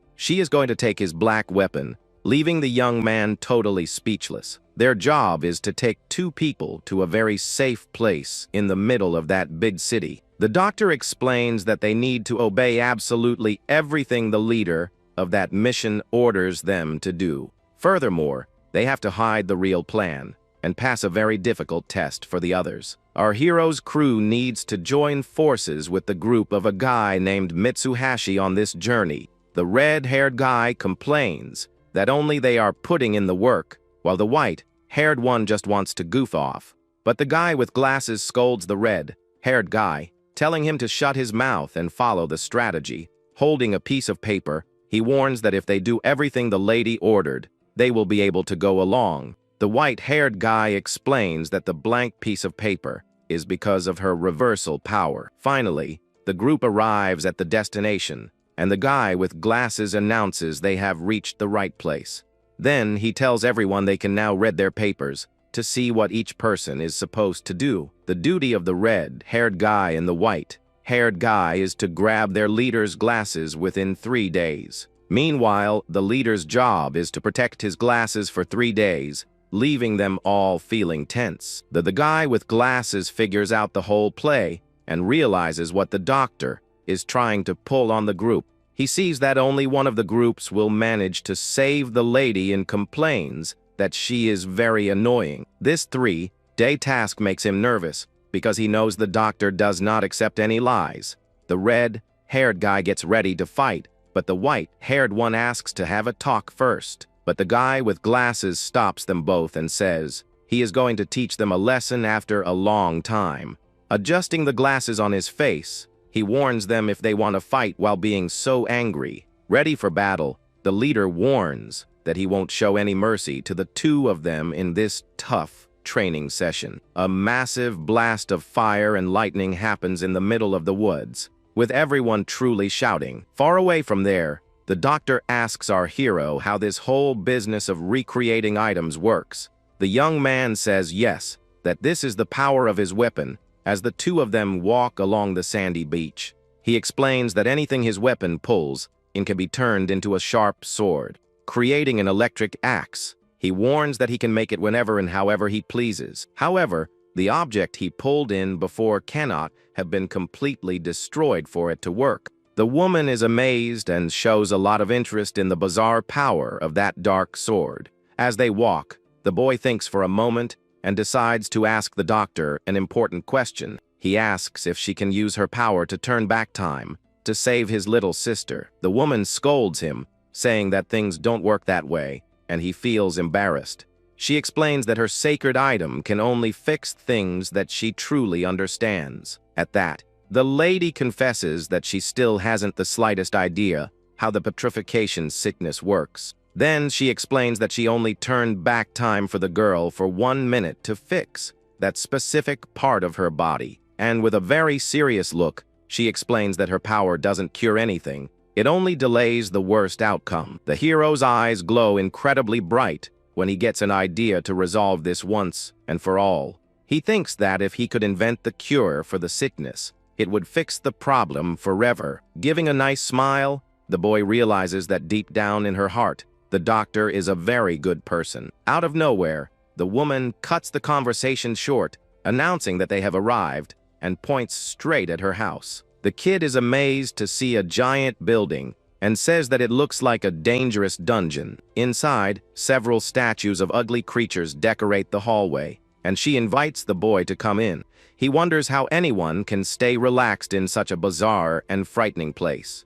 she is going to take his black weapon, leaving the young man totally speechless. Their job is to take 2 people to a very safe place in the middle of that big city. The doctor explains that they need to obey absolutely everything the leader of that mission orders them to do. Furthermore, they have to hide the real plan and pass a very difficult test for the others. Our hero's crew needs to join forces with the group of a guy named Mitsuhashi on this journey. The red-haired guy complains that only they are putting in the work, while the white-haired one just wants to goof off. But the guy with glasses scolds the red-haired guy, telling him to shut his mouth and follow the strategy. Holding a piece of paper, he warns that if they do everything the lady ordered, they will be able to go along. The white-haired guy explains that the blank piece of paper is because of her reversal power. Finally, the group arrives at the destination, and the guy with glasses announces they have reached the right place. Then he tells everyone they can now read their papers to see what each person is supposed to do. The duty of the red-haired guy and the white-haired guy is to grab their leader's glasses within 3 days. Meanwhile, the leader's job is to protect his glasses for 3 days, leaving them all feeling tense. The guy with glasses figures out the whole play and realizes what the doctor is trying to pull on the group. He sees that only one of the groups will manage to save the lady and complains that she is very annoying. This 3-day task makes him nervous because he knows the doctor does not accept any lies. The red-haired guy gets ready to fight, but the white-haired one asks to have a talk first. But the guy with glasses stops them both and says he is going to teach them a lesson after a long time. Adjusting the glasses on his face, he warns them if they want to fight while being so angry. Ready for battle, the leader warns that he won't show any mercy to the 2 of them in this tough training session. A massive blast of fire and lightning happens in the middle of the woods, with everyone truly shouting. Far away from there, the doctor asks our hero how this whole business of recreating items works. The young man says yes, that this is the power of his weapon, as the 2 of them walk along the sandy beach. He explains that anything his weapon pulls in can be turned into a sharp sword, creating an electric axe. He warns that he can make it whenever and however he pleases. However, the object he pulled in before cannot have been completely destroyed for it to work. The woman is amazed and shows a lot of interest in the bizarre power of that dark sword. As they walk, the boy thinks for a moment and decides to ask the doctor an important question. He asks if she can use her power to turn back time, to save his little sister. The woman scolds him, saying that things don't work that way, and he feels embarrassed. She explains that her sacred item can only fix things that she truly understands. At that, the lady confesses that she still hasn't the slightest idea how the petrification sickness works. Then she explains that she only turned back time for the girl for 1 minute to fix that specific part of her body. And with a very serious look, she explains that her power doesn't cure anything. It only delays the worst outcome. The hero's eyes glow incredibly bright when he gets an idea to resolve this once and for all. He thinks that if he could invent the cure for the sickness, it would fix the problem forever. Giving a nice smile, the boy realizes that deep down in her heart, the doctor is a very good person. Out of nowhere, the woman cuts the conversation short, announcing that they have arrived, and points straight at her house. The kid is amazed to see a giant building and says that it looks like a dangerous dungeon. Inside, several statues of ugly creatures decorate the hallway, and she invites the boy to come in. He wonders how anyone can stay relaxed in such a bizarre and frightening place.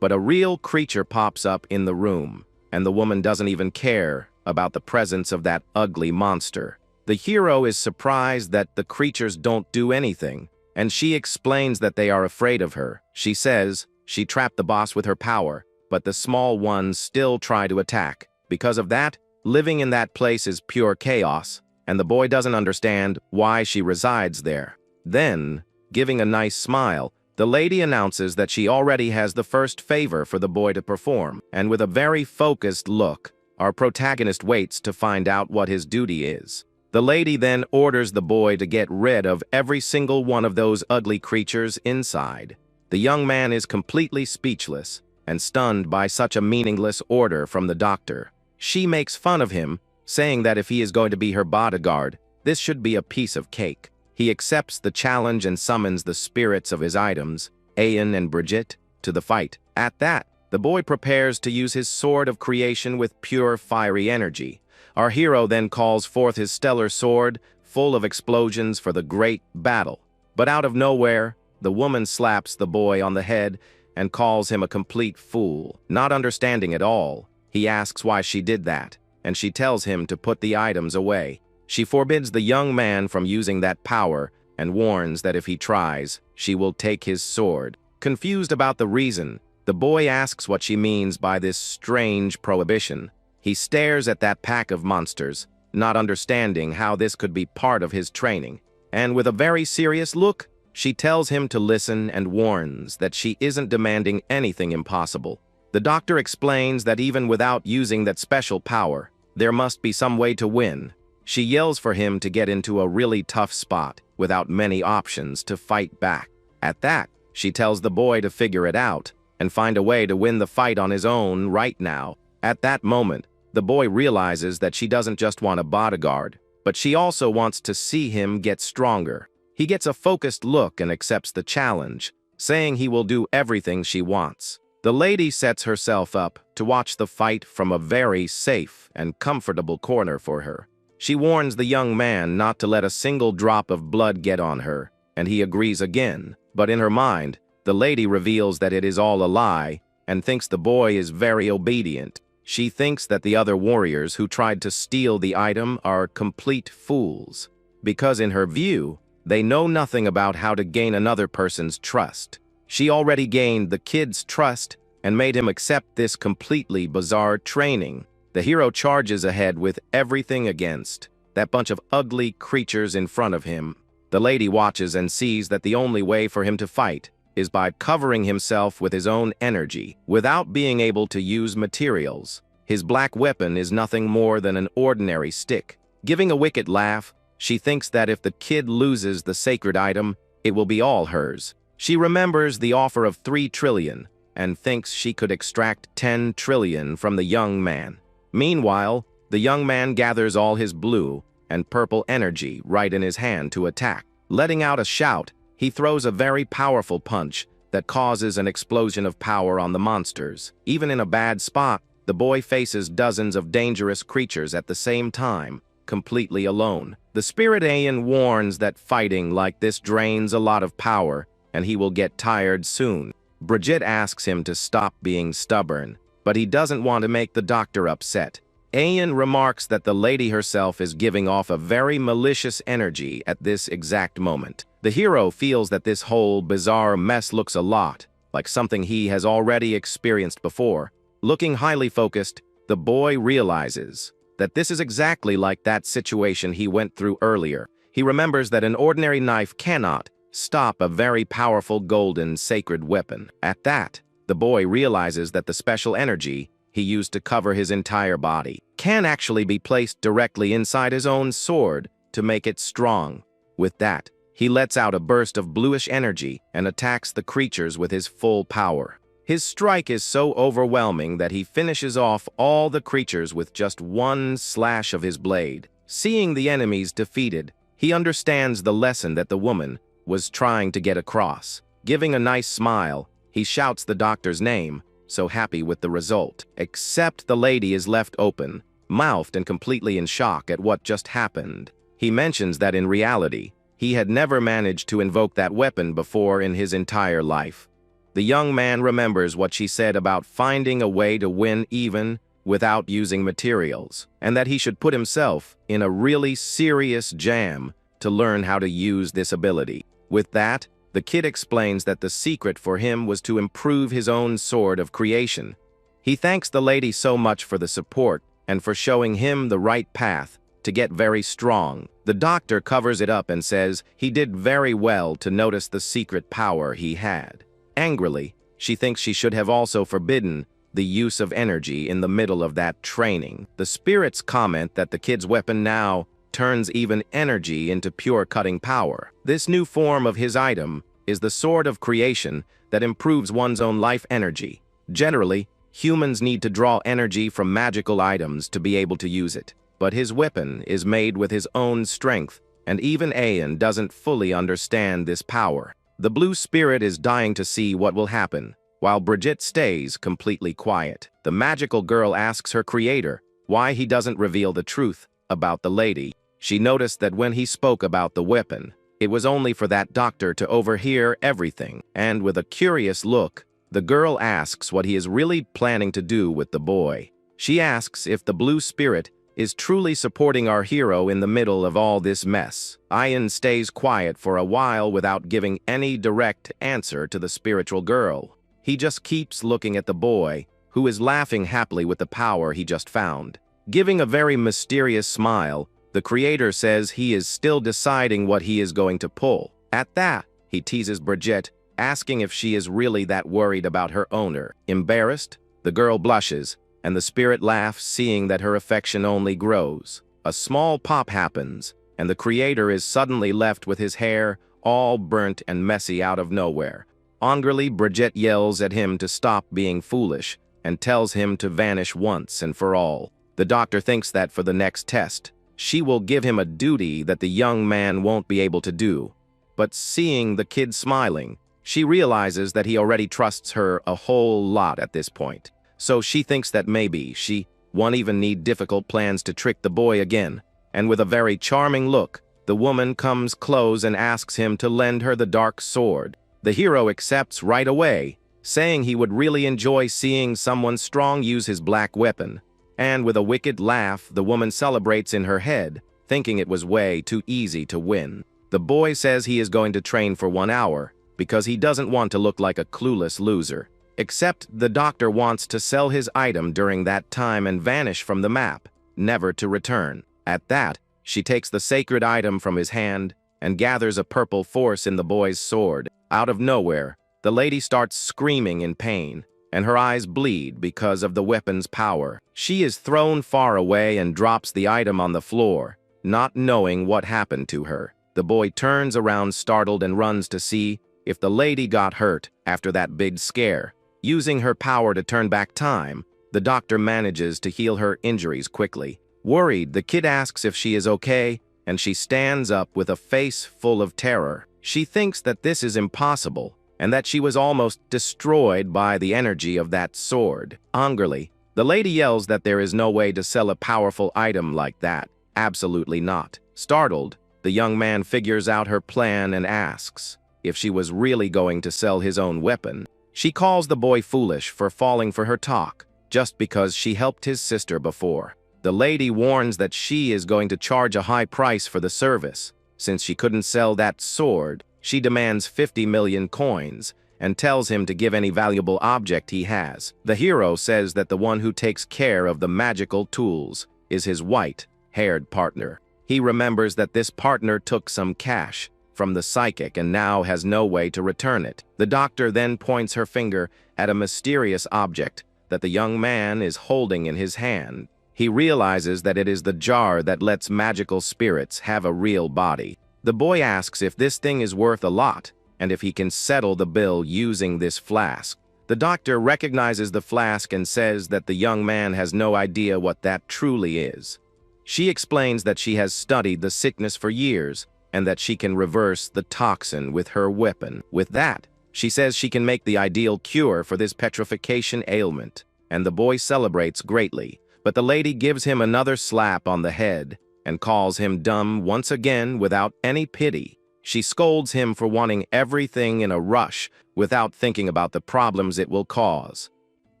But a real creature pops up in the room, and the woman doesn't even care about the presence of that ugly monster. The hero is surprised that the creatures don't do anything, and she explains that they are afraid of her. She says she trapped the boss with her power, but the small ones still try to attack. Because of that, living in that place is pure chaos, and the boy doesn't understand why she resides there. Then, giving a nice smile, the lady announces that she already has the first favor for the boy to perform, and with a very focused look, our protagonist waits to find out what his duty is. The lady then orders the boy to get rid of every single one of those ugly creatures inside. The young man is completely speechless and stunned by such a meaningless order from the doctor. She makes fun of him, saying that if he is going to be her bodyguard, this should be a piece of cake. He accepts the challenge and summons the spirits of his items, Ayan and Brigitte, to the fight. At that, the boy prepares to use his sword of creation with pure fiery energy. Our hero then calls forth his stellar sword, full of explosions for the great battle. But out of nowhere, the woman slaps the boy on the head and calls him a complete fool. Not understanding at all, he asks why she did that, and she tells him to put the items away. She forbids the young man from using that power and warns that if he tries, she will take his sword. Confused about the reason, the boy asks what she means by this strange prohibition. He stares at that pack of monsters, not understanding how this could be part of his training. And with a very serious look, she tells him to listen and warns that she isn't demanding anything impossible. The doctor explains that even without using that special power, there must be some way to win. She yells for him to get into a really tough spot without many options to fight back. At that, she tells the boy to figure it out and find a way to win the fight on his own right now. At that moment, the boy realizes that she doesn't just want a bodyguard, but she also wants to see him get stronger. He gets a focused look and accepts the challenge, saying he will do everything she wants. The lady sets herself up to watch the fight from a very safe and comfortable corner for her. She warns the young man not to let a single drop of blood get on her, and he agrees again. But in her mind, the lady reveals that it is all a lie and thinks the boy is very obedient. She thinks that the other warriors who tried to steal the item are complete fools, because in her view, they know nothing about how to gain another person's trust. She already gained the kid's trust and made him accept this completely bizarre training. The hero charges ahead with everything against that bunch of ugly creatures in front of him. The lady watches and sees that the only way for him to fight is by covering himself with his own energy, without being able to use materials. His black weapon is nothing more than an ordinary stick. Giving a wicked laugh, she thinks that if the kid loses the sacred item, it will be all hers. She remembers the offer of 3 trillion and thinks she could extract 10 trillion from the young man. Meanwhile, The young man gathers all his blue and purple energy right in his hand to attack. Letting out a shout, he throws a very powerful punch that causes an explosion of power on the monsters. Even in a bad spot, the boy faces dozens of dangerous creatures at the same time, completely alone. The spirit Ayan warns that fighting like this drains a lot of power, and he will get tired soon. Brigitte asks him to stop being stubborn, but he doesn't want to make the doctor upset. Ayan remarks that the lady herself is giving off a very malicious energy at this exact moment. The hero feels that this whole bizarre mess looks a lot like something he has already experienced before. Looking highly focused, the boy realizes that this is exactly like that situation he went through earlier. He remembers that an ordinary knife cannot stop a very powerful golden sacred weapon. At that, the boy realizes that the special energy he used to cover his entire body can actually be placed directly inside his own sword to make it strong. With that, he lets out a burst of bluish energy and attacks the creatures with his full power. His strike is so overwhelming that he finishes off all the creatures with just one slash of his blade. Seeing the enemies defeated, he understands the lesson that the woman was trying to get across. Giving a nice smile, he shouts the doctor's name, so happy with the result. Except the lady is left open, mouthed and completely in shock at what just happened. He mentions that in reality, he had never managed to invoke that weapon before in his entire life. The young man remembers what she said about finding a way to win even without using materials, and that he should put himself in a really serious jam to learn how to use this ability. With that, the kid explains that the secret for him was to improve his own sword of creation. He thanks the lady so much for the support and for showing him the right path to get very strong. The doctor covers it up and says he did very well to notice the secret power he had. Angrily, she thinks she should have also forbidden the use of energy in the middle of that training. The spirits comment that the kid's weapon now turns even energy into pure cutting power. This new form of his item is the sword of creation that improves one's own life energy. Generally, humans need to draw energy from magical items to be able to use it. But his weapon is made with his own strength, and even Ayan doesn't fully understand this power. The blue spirit is dying to see what will happen, while Brigitte stays completely quiet. The magical girl asks her creator why he doesn't reveal the truth about the lady. She noticed that when he spoke about the weapon, it was only for that doctor to overhear everything, and with a curious look, the girl asks what he is really planning to do with the boy. She asks if the blue spirit is truly supporting our hero in the middle of all this mess. Ayan stays quiet for a while without giving any direct answer to the spiritual girl. He just keeps looking at the boy, who is laughing happily with the power he just found. Giving a very mysterious smile, the creator says he is still deciding what he is going to pull. At that, he teases Brigitte, asking if she is really that worried about her owner. Embarrassed, the girl blushes, and the spirit laughs, seeing that her affection only grows. A small pop happens, and the creator is suddenly left with his hair all burnt and messy out of nowhere. Angrily, Brigitte yells at him to stop being foolish and tells him to vanish once and for all. The doctor thinks that for the next test, she will give him a duty that the young man won't be able to do. But seeing the kid smiling, she realizes that he already trusts her a whole lot at this point. So she thinks that maybe she won't even need difficult plans to trick the boy again. And with a very charming look, the woman comes close and asks him to lend her the dark sword. The hero accepts right away, saying he would really enjoy seeing someone strong use his black weapon. And with a wicked laugh, the woman celebrates in her head, thinking it was way too easy to win. The boy says he is going to train for 1 hour because he doesn't want to look like a clueless loser. Except the doctor wants to sell his item during that time and vanish from the map, never to return. At that, she takes the sacred item from his hand and gathers a purple force in the boy's sword. Out of nowhere, the lady starts screaming in pain, and her eyes bleed because of the weapon's power. She is thrown far away and drops the item on the floor, not knowing what happened to her. The boy turns around startled and runs to see if the lady got hurt after that big scare. Using her power to turn back time, the doctor manages to heal her injuries quickly. Worried, the kid asks if she is okay, and she stands up with a face full of terror. She thinks that this is impossible, and that she was almost destroyed by the energy of that sword. Angrily, the lady yells that there is no way to sell a powerful item like that. Absolutely not. Startled, the young man figures out her plan and asks if she was really going to sell his own weapon. She calls the boy foolish for falling for her talk, just because she helped his sister before. The lady warns that she is going to charge a high price for the service. Since she couldn't sell that sword, she demands 50 million coins and tells him to give any valuable object he has. The hero says that the one who takes care of the magical tools is his white-haired partner. He remembers that this partner took some cash from the psychic and now has no way to return it. The doctor then points her finger at a mysterious object that the young man is holding in his hand. He realizes that it is the jar that lets magical spirits have a real body. The boy asks if this thing is worth a lot, and if he can settle the bill using this flask. The doctor recognizes the flask and says that the young man has no idea what that truly is. She explains that she has studied the sickness for years, and that she can reverse the toxin with her weapon. With that, she says she can make the ideal cure for this petrification ailment, and the boy celebrates greatly. But the lady gives him another slap on the head and calls him dumb once again without any pity. She scolds him for wanting everything in a rush without thinking about the problems it will cause.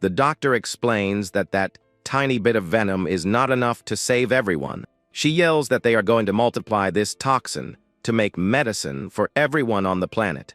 The doctor explains that that tiny bit of venom is not enough to save everyone. She yells that they are going to multiply this toxin to make medicine for everyone on the planet.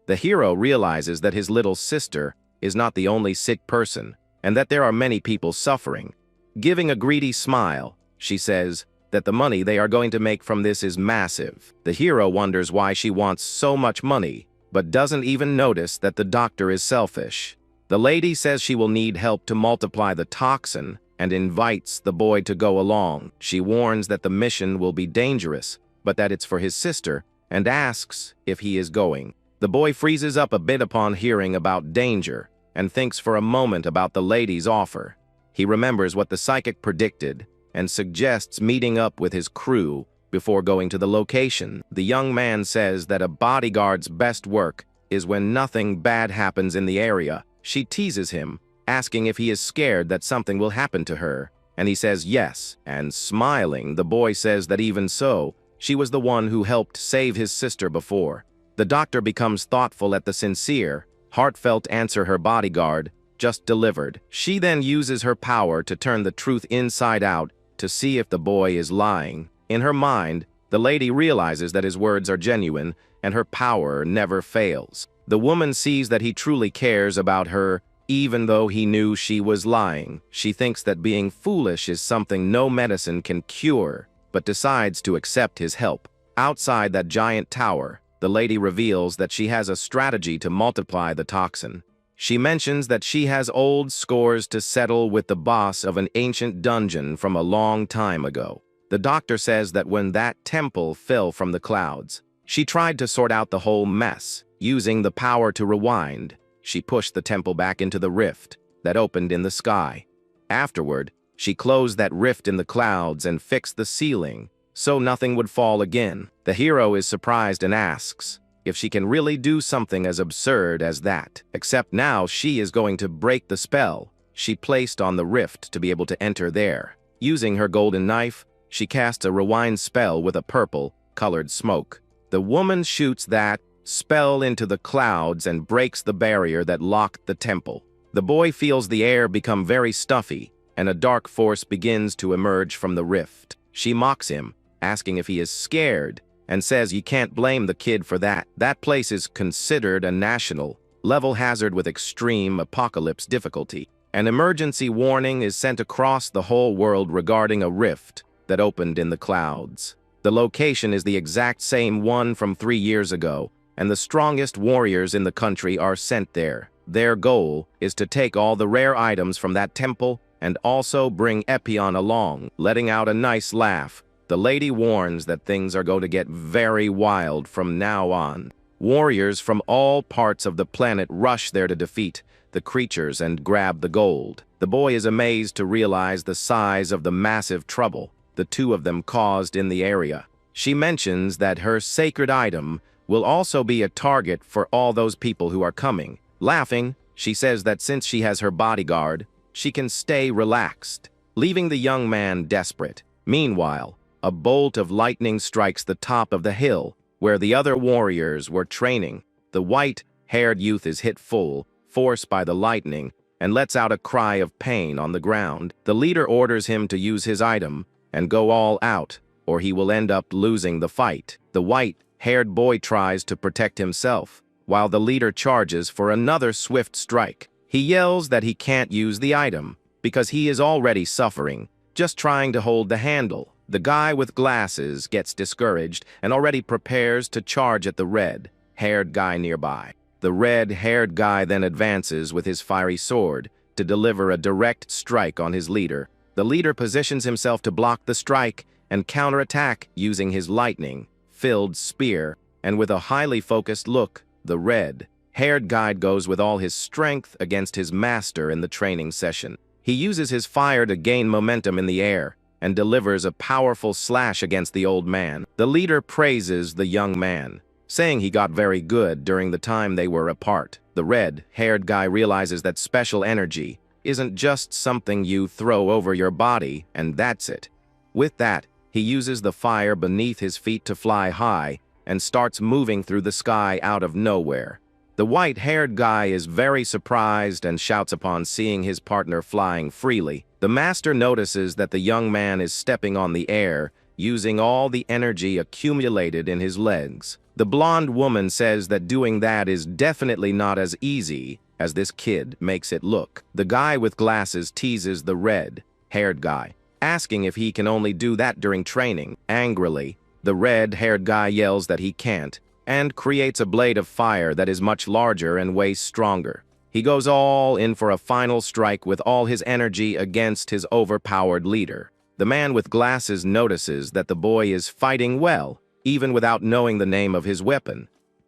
The hero realizes that his little sister is not the only sick person and that there are many people suffering. Giving a greedy smile, she says that the money they are going to make from this is massive. The hero wonders why she wants so much money, but doesn't even notice that the doctor is selfish. The lady says she will need help to multiply the toxin and invites the boy to go along. She warns that the mission will be dangerous, but that it's for his sister, and asks if he is going. The boy freezes up a bit upon hearing about danger and thinks for a moment about the lady's offer. He remembers what the psychic predicted and suggests meeting up with his crew before going to the location. The young man says that a bodyguard's best work is when nothing bad happens in the area. She teases him, asking if he is scared that something will happen to her, and he says yes, and smiling, the boy says that even so, she was the one who helped save his sister before. The doctor becomes thoughtful at the sincere, heartfelt answer her bodyguard just delivered. She then uses her power to turn the truth inside out to see if the boy is lying. In her mind, the lady realizes that his words are genuine and her power never fails. The woman sees that he truly cares about her, even though he knew she was lying. She thinks that being foolish is something no medicine can cure, but decides to accept his help. Outside that giant tower, the lady reveals that she has a strategy to multiply the toxin. She mentions that she has old scores to settle with the boss of an ancient dungeon from a long time ago. The doctor says that when that temple fell from the clouds, she tried to sort out the whole mess. Using the power to rewind, she pushed the temple back into the rift that opened in the sky. Afterward, she closed that rift in the clouds and fixed the ceiling so nothing would fall again. The hero is surprised and asks if she can really do something as absurd as that. Except now she is going to break the spell she placed on the rift to be able to enter there. Using her golden knife, she casts a rewind spell with a purple-colored smoke. The woman shoots that spell into the clouds and breaks the barrier that locked the temple. The boy feels the air become very stuffy, and a dark force begins to emerge from the rift. She mocks him, asking if he is scared, and says you can't blame the kid for that. That place is considered a national level hazard with extreme apocalypse difficulty. An emergency warning is sent across the whole world regarding a rift that opened in the clouds. The location is the exact same one from 3 years ago, and the strongest warriors in the country are sent there. Their goal is to take all the rare items from that temple and also bring Epion along. Letting out a nice laugh, the lady warns that things are going to get very wild from now on. Warriors from all parts of the planet rush there to defeat the creatures and grab the gold. The boy is amazed to realize the size of the massive trouble. the two of them caused in the area. She mentions that her sacred item will also be a target for all those people who are coming. Laughing, she says that since she has her bodyguard, she can stay relaxed, leaving the young man desperate. Meanwhile, a bolt of lightning strikes the top of the hill, where the other warriors were training. The white-haired youth is hit full force by the lightning and lets out a cry of pain on the ground. The leader orders him to use his item and go all out, or he will end up losing the fight. The white-haired boy tries to protect himself, while the leader charges for another swift strike. He yells that he can't use the item because he is already suffering, just trying to hold the handle. The guy with glasses gets discouraged and already prepares to charge at the red-haired guy nearby. The red-haired guy then advances with his fiery sword to deliver a direct strike on his leader. The leader positions himself to block the strike and counterattack using his lightning-filled spear, and with a highly focused look, the red-haired guy goes with all his strength against his master in the training session. He uses his fire to gain momentum in the air and delivers a powerful slash against the old man. The leader praises the young man, saying he got very good during the time they were apart. The red-haired guy realizes that special energy isn't just something you throw over your body and that's it. With that, he uses the fire beneath his feet to fly high and starts moving through the sky out of nowhere. The white-haired guy is very surprised and shouts upon seeing his partner flying freely. The master notices that the young man is stepping on the air, using all the energy accumulated in his legs. The blonde woman says that doing that is definitely not as easy as this kid makes it look. The guy with glasses teases the red-haired guy, asking if he can only do that during training. Angrily, the red-haired guy yells that he can't, and creates a blade of fire that is much larger and way stronger. He goes all in for a final strike with all his energy against his overpowered leader. The man with glasses notices that the boy is fighting well, even without knowing the name of his weapon.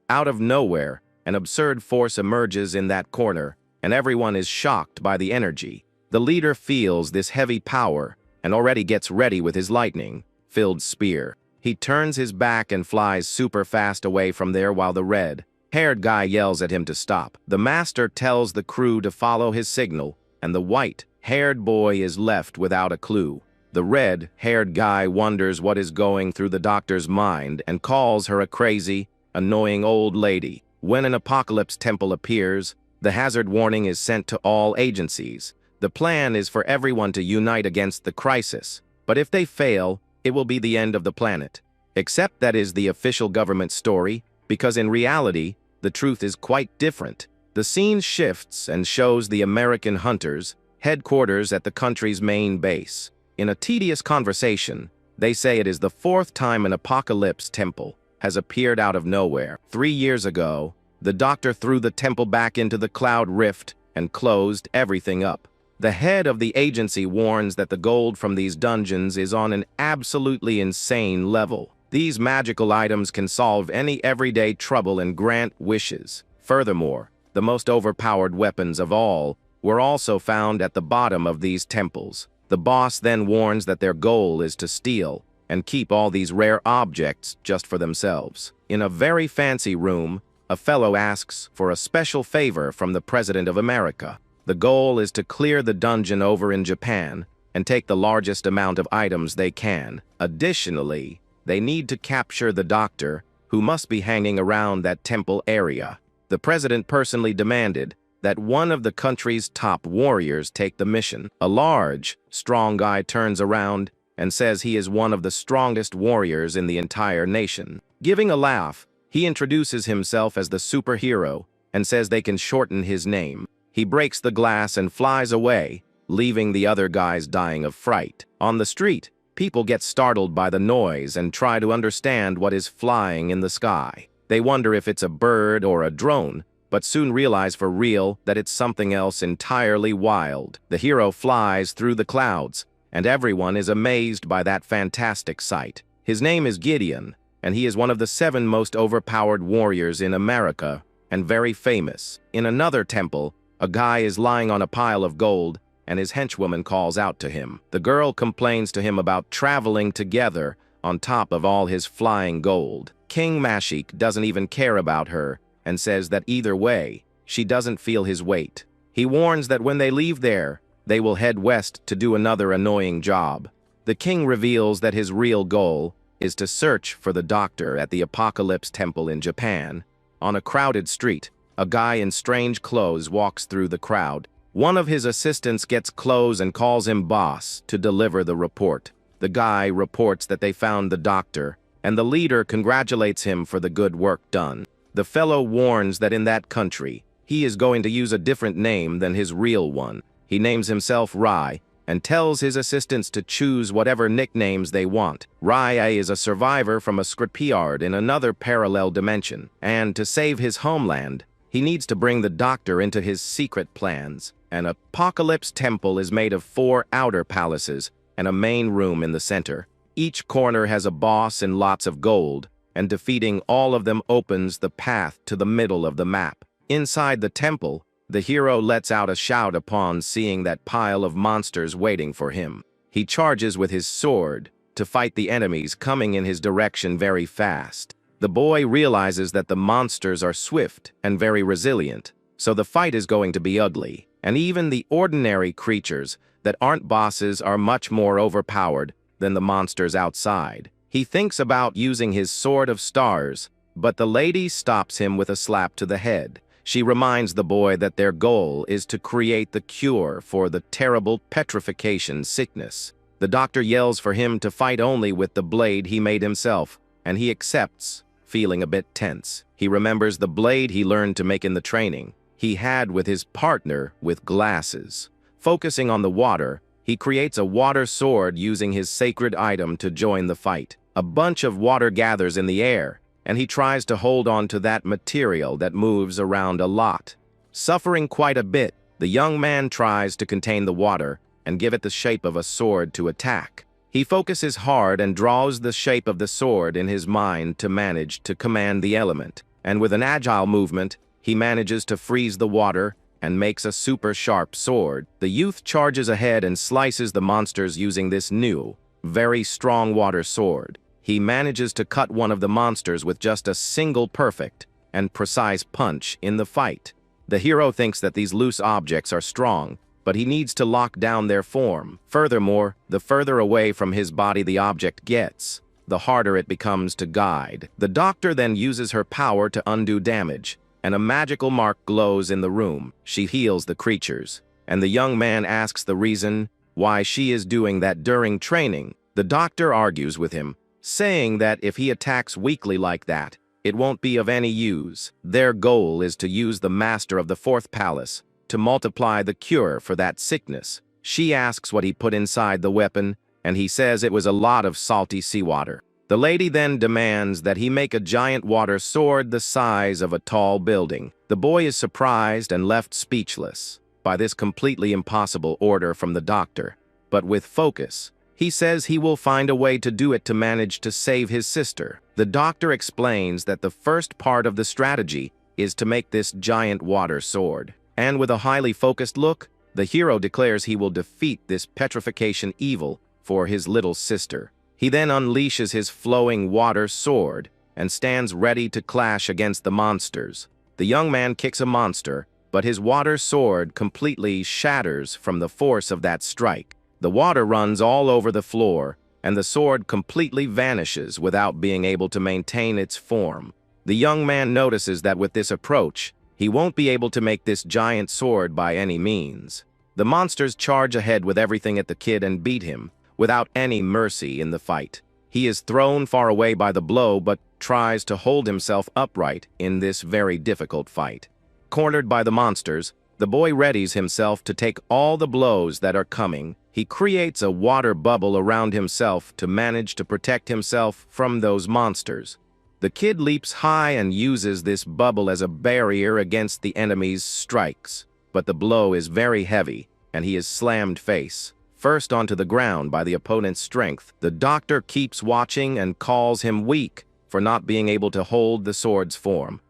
Out of nowhere, an absurd force emerges in that corner, and everyone is shocked by the energy. The leader feels this heavy power and already gets ready with his lightning-filled spear. He turns his back and flies super fast away from there while the red-haired guy yells at him to stop. The master tells the crew to follow his signal, and the white-haired boy is left without a clue. The red-haired guy wonders what is going through the doctor's mind and calls her a crazy, annoying old lady. When an apocalypse temple appears, the hazard warning is sent to all agencies. The plan is for everyone to unite against the crisis, but if they fail, it will be the end of the planet. Except that is the official government story, because in reality, the truth is quite different. The scene shifts and shows the American hunters' headquarters at the country's main base. In a tedious conversation, they say it is the fourth time an apocalypse temple has appeared out of nowhere. 3 years ago, the doctor threw the temple back into the cloud rift and closed everything up. The head of the agency warns that the gold from these dungeons is on an absolutely insane level. These magical items can solve any everyday trouble and grant wishes. Furthermore, the most overpowered weapons of all were also found at the bottom of these temples. The boss then warns that their goal is to steal and keep all these rare objects just for themselves. In a very fancy room, a fellow asks for a special favor from the President of America. The goal is to clear the dungeon over in Japan and take the largest amount of items they can. Additionally, they need to capture the doctor, who must be hanging around that temple area. The president personally demanded that one of the country's top warriors take the mission. A large, strong guy turns around and says he is one of the strongest warriors in the entire nation. Giving a laugh, he introduces himself as the superhero and says they can shorten his name. He breaks the glass and flies away, leaving the other guys dying of fright. On the street, people get startled by the noise and try to understand what is flying in the sky. They wonder if it's a bird or a drone, but soon realize for real that it's something else entirely wild. The hero flies through the clouds, and everyone is amazed by that fantastic sight. His name is Gideon, and he is one of the 7 most overpowered warriors in America, and very famous. In another temple, a guy is lying on a pile of gold and his henchwoman calls out to him. The girl complains to him about traveling together on top of all his flying gold. King Mashik doesn't even care about her and says that either way, she doesn't feel his weight. He warns that when they leave there, they will head west to do another annoying job. The king reveals that his real goal is to search for the doctor at the Apocalypse Temple in Japan. On a crowded street, a guy in strange clothes walks through the crowd. One of his assistants gets clothes and calls him boss to deliver the report. The guy reports that they found the doctor, and the leader congratulates him for the good work done. The fellow warns that in that country, he is going to use a different name than his real one. He names himself Rai, and tells his assistants to choose whatever nicknames they want. Rai is a survivor from a scrapyard in another parallel dimension, and to save his homeland, he needs to bring the doctor into his secret plans. An Apocalypse Temple is made of 4 outer palaces and a main room in the center. Each corner has a boss and lots of gold, and defeating all of them opens the path to the middle of the map. Inside the temple, the hero lets out a shout upon seeing that pile of monsters waiting for him. He charges with his sword to fight the enemies coming in his direction very fast. The boy realizes that the monsters are swift and very resilient, so the fight is going to be ugly. And even the ordinary creatures that aren't bosses are much more overpowered than the monsters outside. He thinks about using his Sword of Stars, but the lady stops him with a slap to the head. She reminds the boy that their goal is to create the cure for the terrible petrification sickness. The doctor yells for him to fight only with the blade he made himself, and he accepts, feeling a bit tense. He remembers the blade he learned to make in the training he had with his partner with glasses. Focusing on the water, he creates a water sword using his sacred item to join the fight. A bunch of water gathers in the air, and he tries to hold on to that material that moves around a lot. Suffering quite a bit, the young man tries to contain the water and give it the shape of a sword to attack. He focuses hard and draws the shape of the sword in his mind to manage to command the element. And with an agile movement, he manages to freeze the water and makes a super sharp sword. The youth charges ahead and slices the monsters using this new, very strong water sword. He manages to cut one of the monsters with just a single perfect and precise punch in the fight. The hero thinks that these loose objects are strong, but he needs to lock down their form. Furthermore, the further away from his body the object gets, the harder it becomes to guide. The doctor then uses her power to undo damage, and a magical mark glows in the room. She heals the creatures, and the young man asks the reason why she is doing that during training. The doctor argues with him, saying that if he attacks weakly like that, it won't be of any use. Their goal is to use the master of the 4th palace to multiply the cure for that sickness. She asks what he put inside the weapon, and he says it was a lot of salty seawater. The lady then demands that he make a giant water sword the size of a tall building. The boy is surprised and left speechless by this completely impossible order from the doctor. But with focus, he says he will find a way to do it to manage to save his sister. The doctor explains that the first part of the strategy is to make this giant water sword. And with a highly focused look, the hero declares he will defeat this petrification evil for his little sister. He then unleashes his flowing water sword and stands ready to clash against the monsters. The young man kicks a monster, but his water sword completely shatters from the force of that strike. The water runs all over the floor, and the sword completely vanishes without being able to maintain its form. The young man notices that with this approach, he won't be able to make this giant sword by any means. The monsters charge ahead with everything at the kid and beat him, without any mercy in the fight. He is thrown far away by the blow but tries to hold himself upright in this very difficult fight. Cornered by the monsters, the boy readies himself to take all the blows that are coming. He creates a water bubble around himself to manage to protect himself from those monsters. The kid leaps high and uses this bubble as a barrier against the enemy's strikes, but the blow is very heavy and he is slammed face first onto the ground by the opponent's strength. The doctor keeps watching and calls him weak for not being able to hold the sword's form.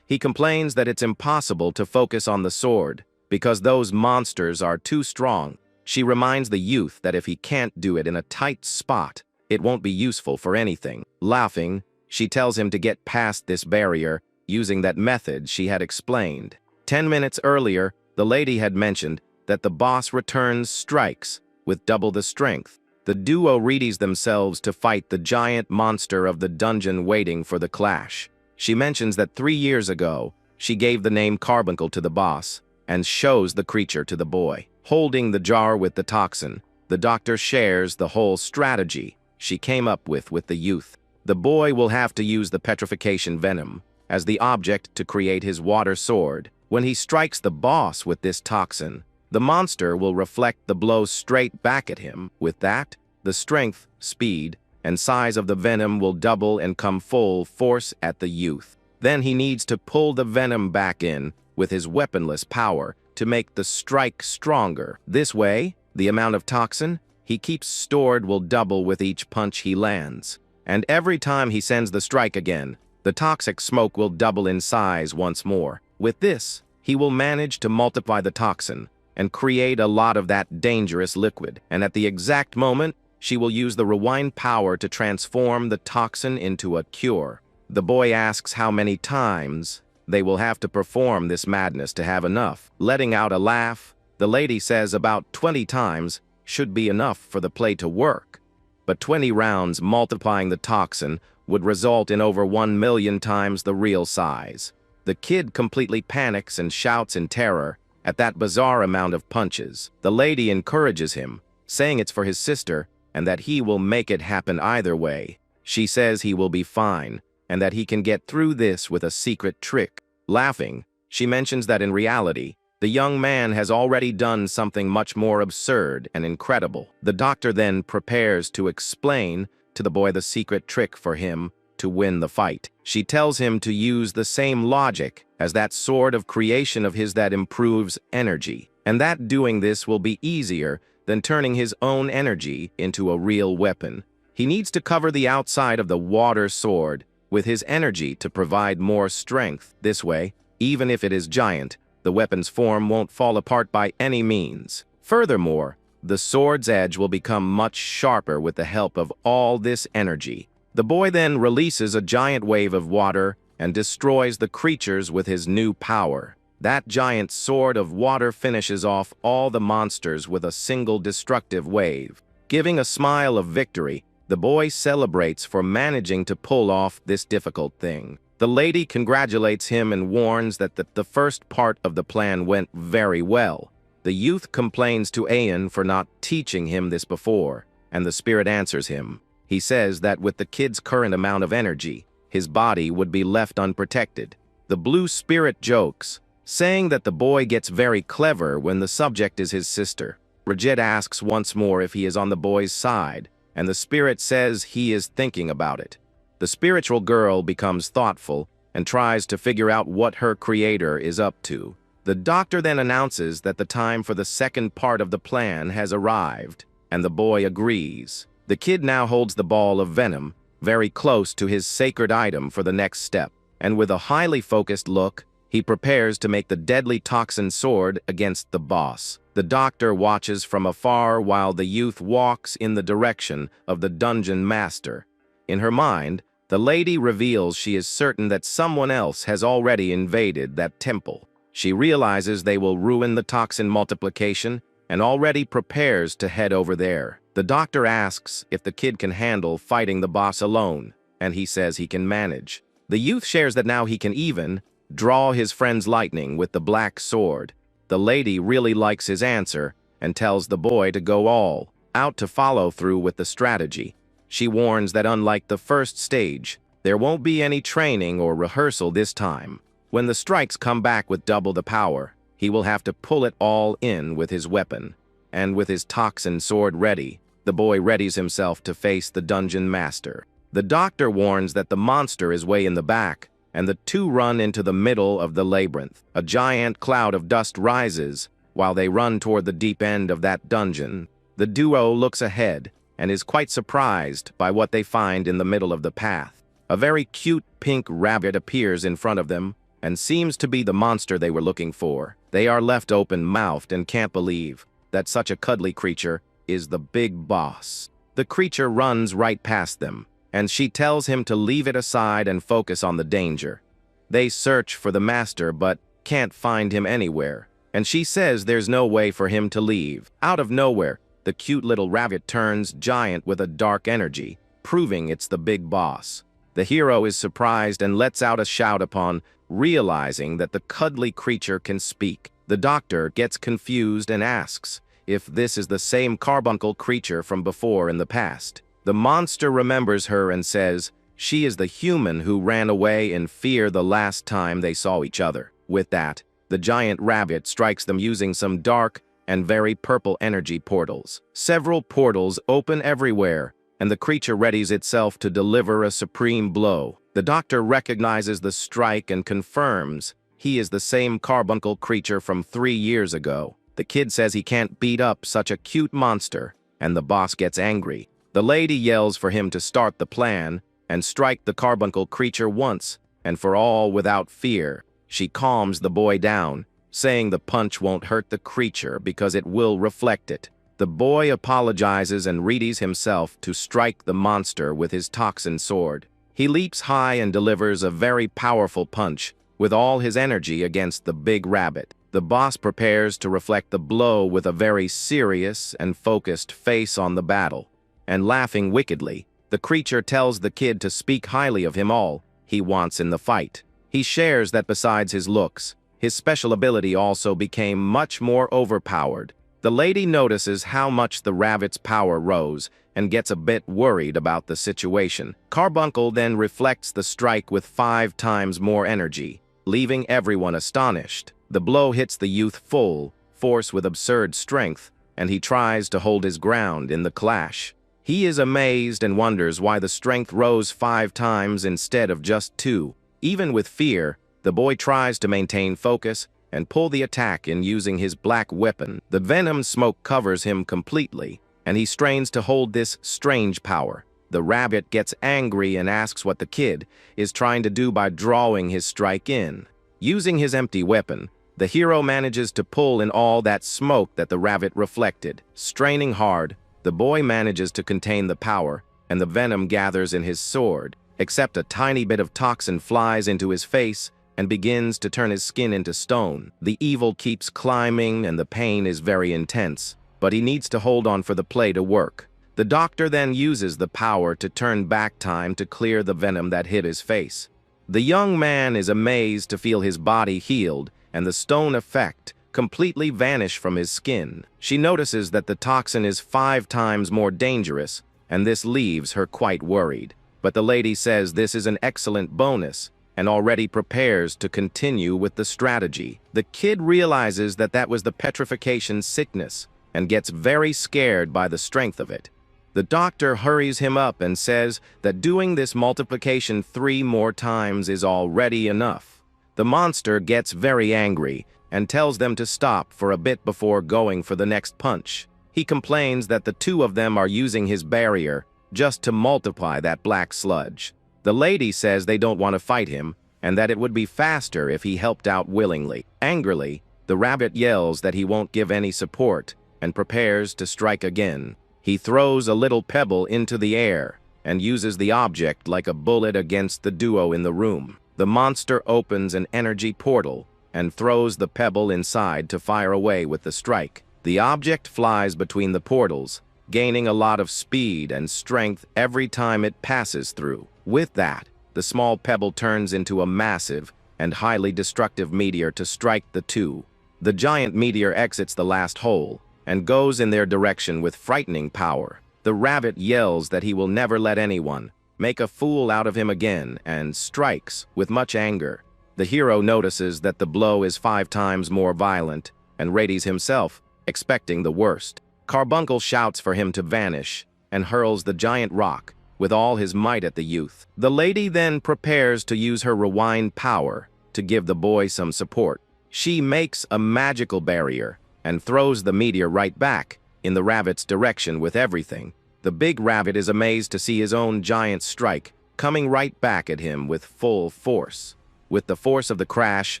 He complains that it's impossible to focus on the sword because those monsters are too strong She reminds the youth that if he can't do it in a tight spot, it won't be useful for anything. Laughing, she tells him to get past this barrier using that method she had explained. 10 minutes earlier, the lady had mentioned that the boss returns strikes with double the strength. The duo readies themselves to fight the giant monster of the dungeon waiting for the clash. She mentions that 3 years ago, she gave the name Carbuncle to the boss and shows the creature to the boy. Holding the jar with the toxin, the doctor shares the whole strategy she came up with the youth. The boy will have to use the petrification venom as the object to create his water sword. When he strikes the boss with this toxin, the monster will reflect the blow straight back at him. With that, the strength, speed, and size of the venom will double and come full force at the youth. Then he needs to pull the venom back in with his weaponless power to make the strike stronger. This way, the amount of toxin he keeps stored will double with each punch he lands. And every time he sends the strike again, the toxic smoke will double in size once more. With this, he will manage to multiply the toxin and create a lot of that dangerous liquid. And at the exact moment, she will use the rewind power to transform the toxin into a cure. The boy asks how many times they will have to perform this madness to have enough. Letting out a laugh, the lady says about 20 times should be enough for the play to work. But 20 rounds multiplying the toxin would result in over 1 million times the real size. The kid completely panics and shouts in terror at that bizarre amount of punches. The lady encourages him, saying it's for his sister and that he will make it happen either way. She says he will be fine and that he can get through this with a secret trick. Laughing, she mentions that in reality, the young man has already done something much more absurd and incredible. The doctor then prepares to explain to the boy the secret trick for him to win the fight. She tells him to use the same logic as that sword of creation of his that improves energy, and that doing this will be easier than turning his own energy into a real weapon. He needs to cover the outside of the water sword with his energy to provide more strength. This way, even if it is giant, the weapon's form won't fall apart by any means. Furthermore, the sword's edge will become much sharper with the help of all this energy. The boy then releases a giant wave of water and destroys the creatures with his new power. That giant sword of water finishes off all the monsters with a single destructive wave. Giving a smile of victory, the boy celebrates for managing to pull off this difficult thing. The lady congratulates him and warns that the first part of the plan went very well. The youth complains to Ayan for not teaching him this before, and the spirit answers him. He says that with the kid's current amount of energy, his body would be left unprotected. The blue spirit jokes, saying that the boy gets very clever when the subject is his sister. Bridget asks once more if he is on the boy's side, and the spirit says he is thinking about it. The spiritual girl becomes thoughtful and tries to figure out what her creator is up to. The doctor then announces that the time for the second part of the plan has arrived, and the boy agrees. The kid now holds the ball of venom very close to his sacred item for the next step, and with a highly focused look, he prepares to make the deadly toxin sword against the boss. The doctor watches from afar while the youth walks in the direction of the dungeon master. In her mind, the lady reveals she is certain that someone else has already invaded that temple. She realizes they will ruin the toxin multiplication and already prepares to head over there. The doctor asks if the kid can handle fighting the boss alone, and he says he can manage. The youth shares that now he can even draw his friend's lightning with the black sword. The lady really likes his answer and tells the boy to go all out to follow through with the strategy. She warns that unlike the first stage, there won't be any training or rehearsal this time. When the strikes come back with double the power, he will have to pull it all in with his weapon. And with his toxin sword ready, the boy readies himself to face the dungeon master. The doctor warns that the monster is way in the back, and the two run into the middle of the labyrinth. A giant cloud of dust rises while they run toward the deep end of that dungeon. The duo looks ahead and is quite surprised by what they find in the middle of the path. A very cute pink rabbit appears in front of them and seems to be the monster they were looking for. They are left open-mouthed and can't believe that such a cuddly creature is the big boss. The creature runs right past them, and she tells him to leave it aside and focus on the danger. They search for the master but can't find him anywhere, and she says there's no way for him to leave. Out of nowhere, the cute little rabbit turns giant with a dark energy, proving it's the big boss. The hero is surprised and lets out a shout upon realizing that the cuddly creature can speak. The doctor gets confused and asks if this is the same carbuncle creature from before in the past. The monster remembers her and says she is the human who ran away in fear the last time they saw each other. With that, the giant rabbit strikes them using some dark and very purple energy portals. Several portals open everywhere, and the creature readies itself to deliver a supreme blow. The doctor recognizes the strike and confirms he is the same carbuncle creature from 3 years ago. The kid says he can't beat up such a cute monster, and the boss gets angry. The lady yells for him to start the plan and strike the carbuncle creature once and for all without fear. She calms the boy down, saying the punch won't hurt the creature because it will reflect it. The boy apologizes and readies himself to strike the monster with his toxin sword. He leaps high and delivers a very powerful punch with all his energy against the big rabbit. The boss prepares to reflect the blow with a very serious and focused face on the battle. And laughing wickedly, the creature tells the kid to speak highly of him all he wants in the fight. He shares that besides his looks, his special ability also became much more overpowered. The lady notices how much the rabbit's power rose and gets a bit worried about the situation. Carbuncle then reflects the strike with 5 times more energy, leaving everyone astonished. The blow hits the youth full force with absurd strength, and he tries to hold his ground in the clash. He is amazed and wonders why the strength rose 5 times instead of just 2. Even with fear, the boy tries to maintain focus and pull the attack in using his black weapon. The venom smoke covers him completely, and he strains to hold this strange power. The rabbit gets angry and asks what the kid is trying to do by drawing his strike in. Using his empty weapon, the hero manages to pull in all that smoke that the rabbit reflected. Straining hard, the boy manages to contain the power, and the venom gathers in his sword, except a tiny bit of toxin flies into his face and begins to turn his skin into stone. The evil keeps climbing and the pain is very intense, but he needs to hold on for the play to work. The doctor then uses the power to turn back time to clear the venom that hit his face. The young man is amazed to feel his body healed and the stone effect completely vanish from his skin. She notices that the toxin is 5 times more dangerous, and this leaves her quite worried. But the lady says this is an excellent bonus and already prepares to continue with the strategy. The kid realizes that that was the petrification sickness and gets very scared by the strength of it. The doctor hurries him up and says that doing this multiplication 3 more times is already enough. The monster gets very angry and tells them to stop for a bit before going for the next punch. He complains that the 2 of them are using his barrier just to multiply that black sludge. The lady says they don't want to fight him and that it would be faster if he helped out willingly. Angrily, the rabbit yells that he won't give any support and prepares to strike again. He throws a little pebble into the air and uses the object like a bullet against the duo in the room. The monster opens an energy portal and throws the pebble inside to fire away with the strike. The object flies between the portals, gaining a lot of speed and strength every time it passes through. With that, the small pebble turns into a massive and highly destructive meteor to strike the 2. The giant meteor exits the last hole and goes in their direction with frightening power. The rabbit yells that he will never let anyone make a fool out of him again and strikes with much anger. The hero notices that the blow is 5 times more violent and readies himself, expecting the worst. Carbuncle shouts for him to vanish and hurls the giant rock with all his might at the youth. The lady then prepares to use her rewind power to give the boy some support. She makes a magical barrier and throws the meteor right back in the rabbit's direction with everything. The big rabbit is amazed to see his own giant strike coming right back at him with full force. With the force of the crash,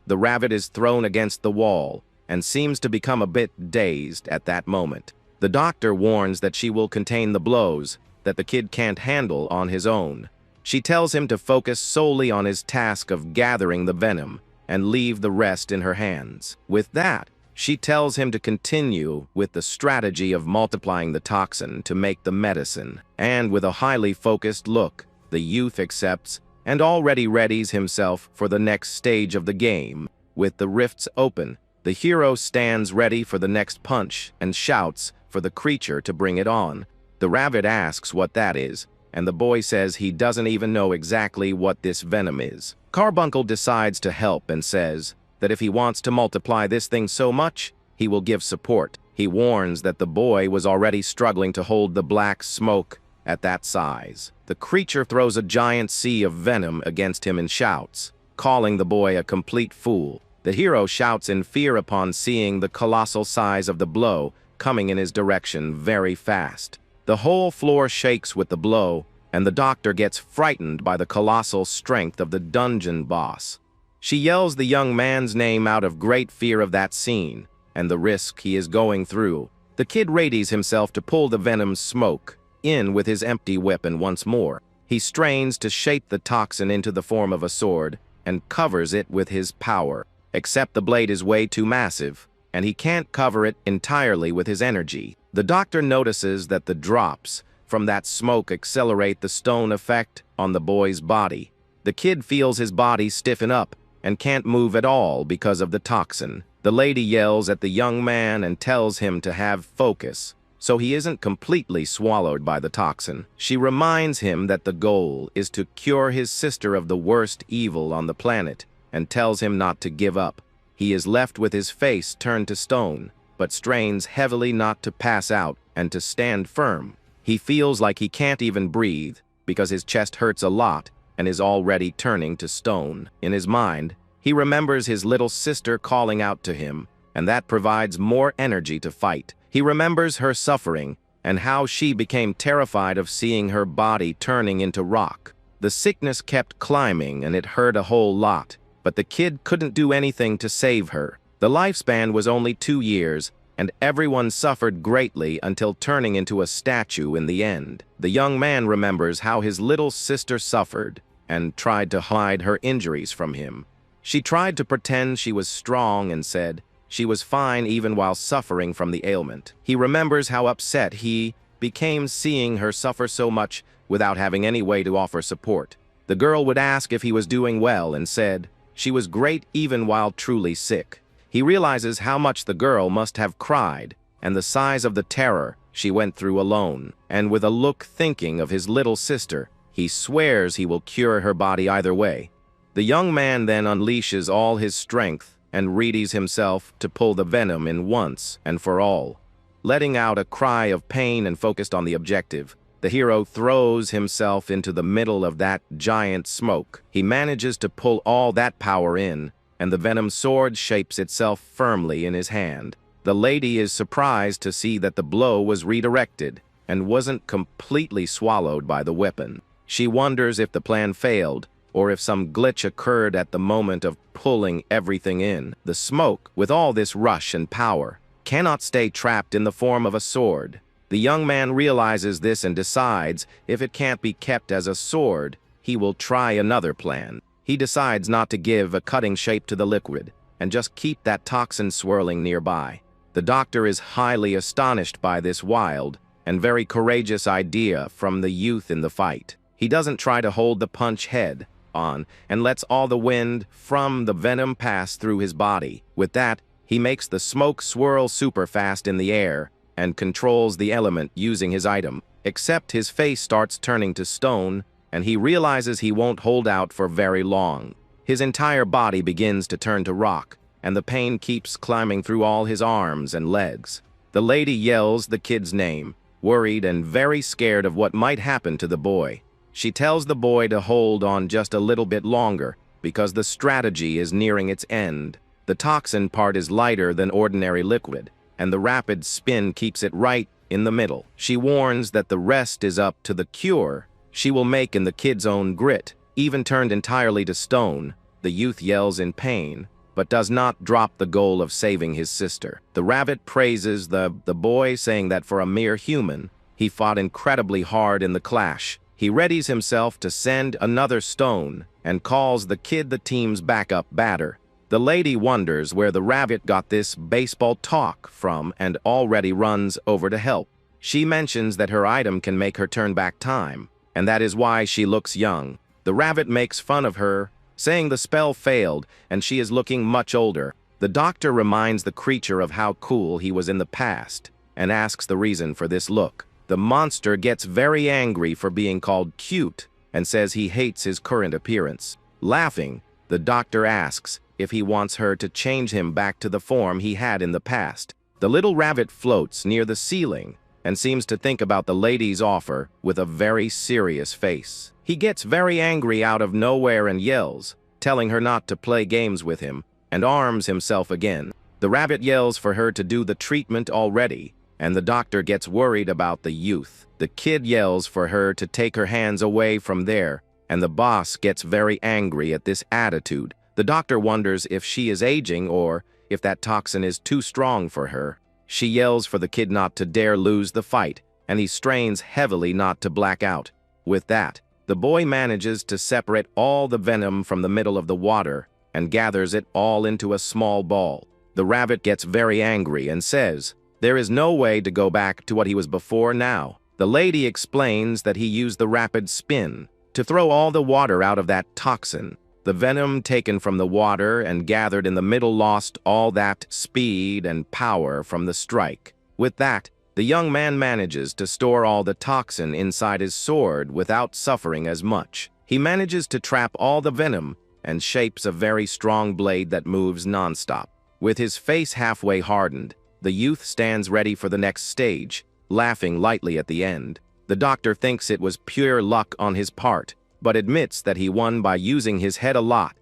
the rabbit is thrown against the wall and seems to become a bit dazed at that moment. The doctor warns that she will contain the blows that the kid can't handle on his own. She tells him to focus solely on his task of gathering the venom and leave the rest in her hands. With that, she tells him to continue with the strategy of multiplying the toxin to make the medicine, and with a highly focused look, the youth accepts and already readies himself for the next stage of the game. With the rifts open, the hero stands ready for the next punch and shouts for the creature to bring it on. The rabbit asks what that is, and the boy says he doesn't even know exactly what this venom is. Carbuncle decides to help and says that if he wants to multiply this thing so much, he will give support. He warns that the boy was already struggling to hold the black smoke at that size. The creature throws a giant sea of venom against him and shouts, calling the boy a complete fool. The hero shouts in fear upon seeing the colossal size of the blow coming in his direction very fast. The whole floor shakes with the blow, and the doctor gets frightened by the colossal strength of the dungeon boss. She yells the young man's name out of great fear of that scene and the risk he is going through. The kid readies himself to pull the venom's smoke in with his empty weapon once more. He strains to shape the toxin into the form of a sword and covers it with his power, except the blade is way too massive, and he can't cover it entirely with his energy. The doctor notices that the drops from that smoke accelerate the stone effect on the boy's body. The kid feels his body stiffen up and can't move at all because of the toxin. The lady yells at the young man and tells him to have focus, so he isn't completely swallowed by the toxin. She reminds him that the goal is to cure his sister of the worst evil on the planet and tells him not to give up. He is left with his face turned to stone, but strains heavily not to pass out and to stand firm. He feels like he can't even breathe because his chest hurts a lot and is already turning to stone. In his mind, he remembers his little sister calling out to him, and that provides more energy to fight. He remembers her suffering and how she became terrified of seeing her body turning into rock. The sickness kept climbing and it hurt a whole lot, but the kid couldn't do anything to save her. The lifespan was only 2 years, and everyone suffered greatly until turning into a statue in the end. The young man remembers how his little sister suffered and tried to hide her injuries from him. She tried to pretend she was strong and said she was fine even while suffering from the ailment. He remembers how upset he became seeing her suffer so much without having any way to offer support. The girl would ask if he was doing well and said she was great even while truly sick. He realizes how much the girl must have cried and the size of the terror she went through alone. And with a look thinking of his little sister, he swears he will cure her body either way. The young man then unleashes all his strength and readies himself to pull the venom in once and for all. Letting out a cry of pain and focused on the objective, the hero throws himself into the middle of that giant smoke. He manages to pull all that power in, and the venom sword shapes itself firmly in his hand. The lady is surprised to see that the blow was redirected and wasn't completely swallowed by the weapon. She wonders if the plan failed or if some glitch occurred at the moment of pulling everything in. The smoke, with all this rush and power, cannot stay trapped in the form of a sword. The young man realizes this and decides if it can't be kept as a sword, he will try another plan. He decides not to give a cutting shape to the liquid and just keep that toxin swirling nearby. The doctor is highly astonished by this wild and very courageous idea from the youth in the fight. He doesn't try to hold the punch head on and lets all the wind from the venom pass through his body. With that, he makes the smoke swirl super fast in the air and controls the element using his item, except his face starts turning to stone and he realizes he won't hold out for very long. His entire body begins to turn to rock, and the pain keeps climbing through all his arms and legs. The lady yells the kid's name, worried and very scared of what might happen to the boy. She tells the boy to hold on just a little bit longer, because the strategy is nearing its end. The toxin part is lighter than ordinary liquid, and the rapid spin keeps it right in the middle. She warns that the rest is up to the cure she will make in the kid's own grit. Even turned entirely to stone, the youth yells in pain but does not drop the goal of saving his sister. The rabbit praises the boy, saying that for a mere human, he fought incredibly hard in the clash. He readies himself to send another stone and calls the kid the team's backup batter. The lady wonders where the rabbit got this baseball talk from and already runs over to help. She mentions that her item can make her turn back time, and that is why she looks young. The rabbit makes fun of her, saying the spell failed and she is looking much older. The doctor reminds the creature of how cool he was in the past and asks the reason for this look. The monster gets very angry for being called cute and says he hates his current appearance. Laughing, the doctor asks if he wants her to change him back to the form he had in the past. The little rabbit floats near the ceiling and seems to think about the lady's offer with a very serious face. He gets very angry out of nowhere and yells, telling her not to play games with him, and arms himself again. The rabbit yells for her to do the treatment already, and the doctor gets worried about the youth. The kid yells for her to take her hands away from there, and the boss gets very angry at this attitude. The doctor wonders if she is aging or if that toxin is too strong for her. She yells for the kid not to dare lose the fight, and he strains heavily not to black out. With that, the boy manages to separate all the venom from the middle of the water and gathers it all into a small ball. The rabbit gets very angry and says there is no way to go back to what he was before now. The lady explains that he used the rapid spin to throw all the water out of that toxin. The venom taken from the water and gathered in the middle lost all that speed and power from the strike. With that, the young man manages to store all the toxin inside his sword without suffering as much. He manages to trap all the venom and shapes a very strong blade that moves non-stop. With his face halfway hardened, the youth stands ready for the next stage, laughing lightly at the end. The doctor thinks it was pure luck on his part, but admits that he won by using his head a lot.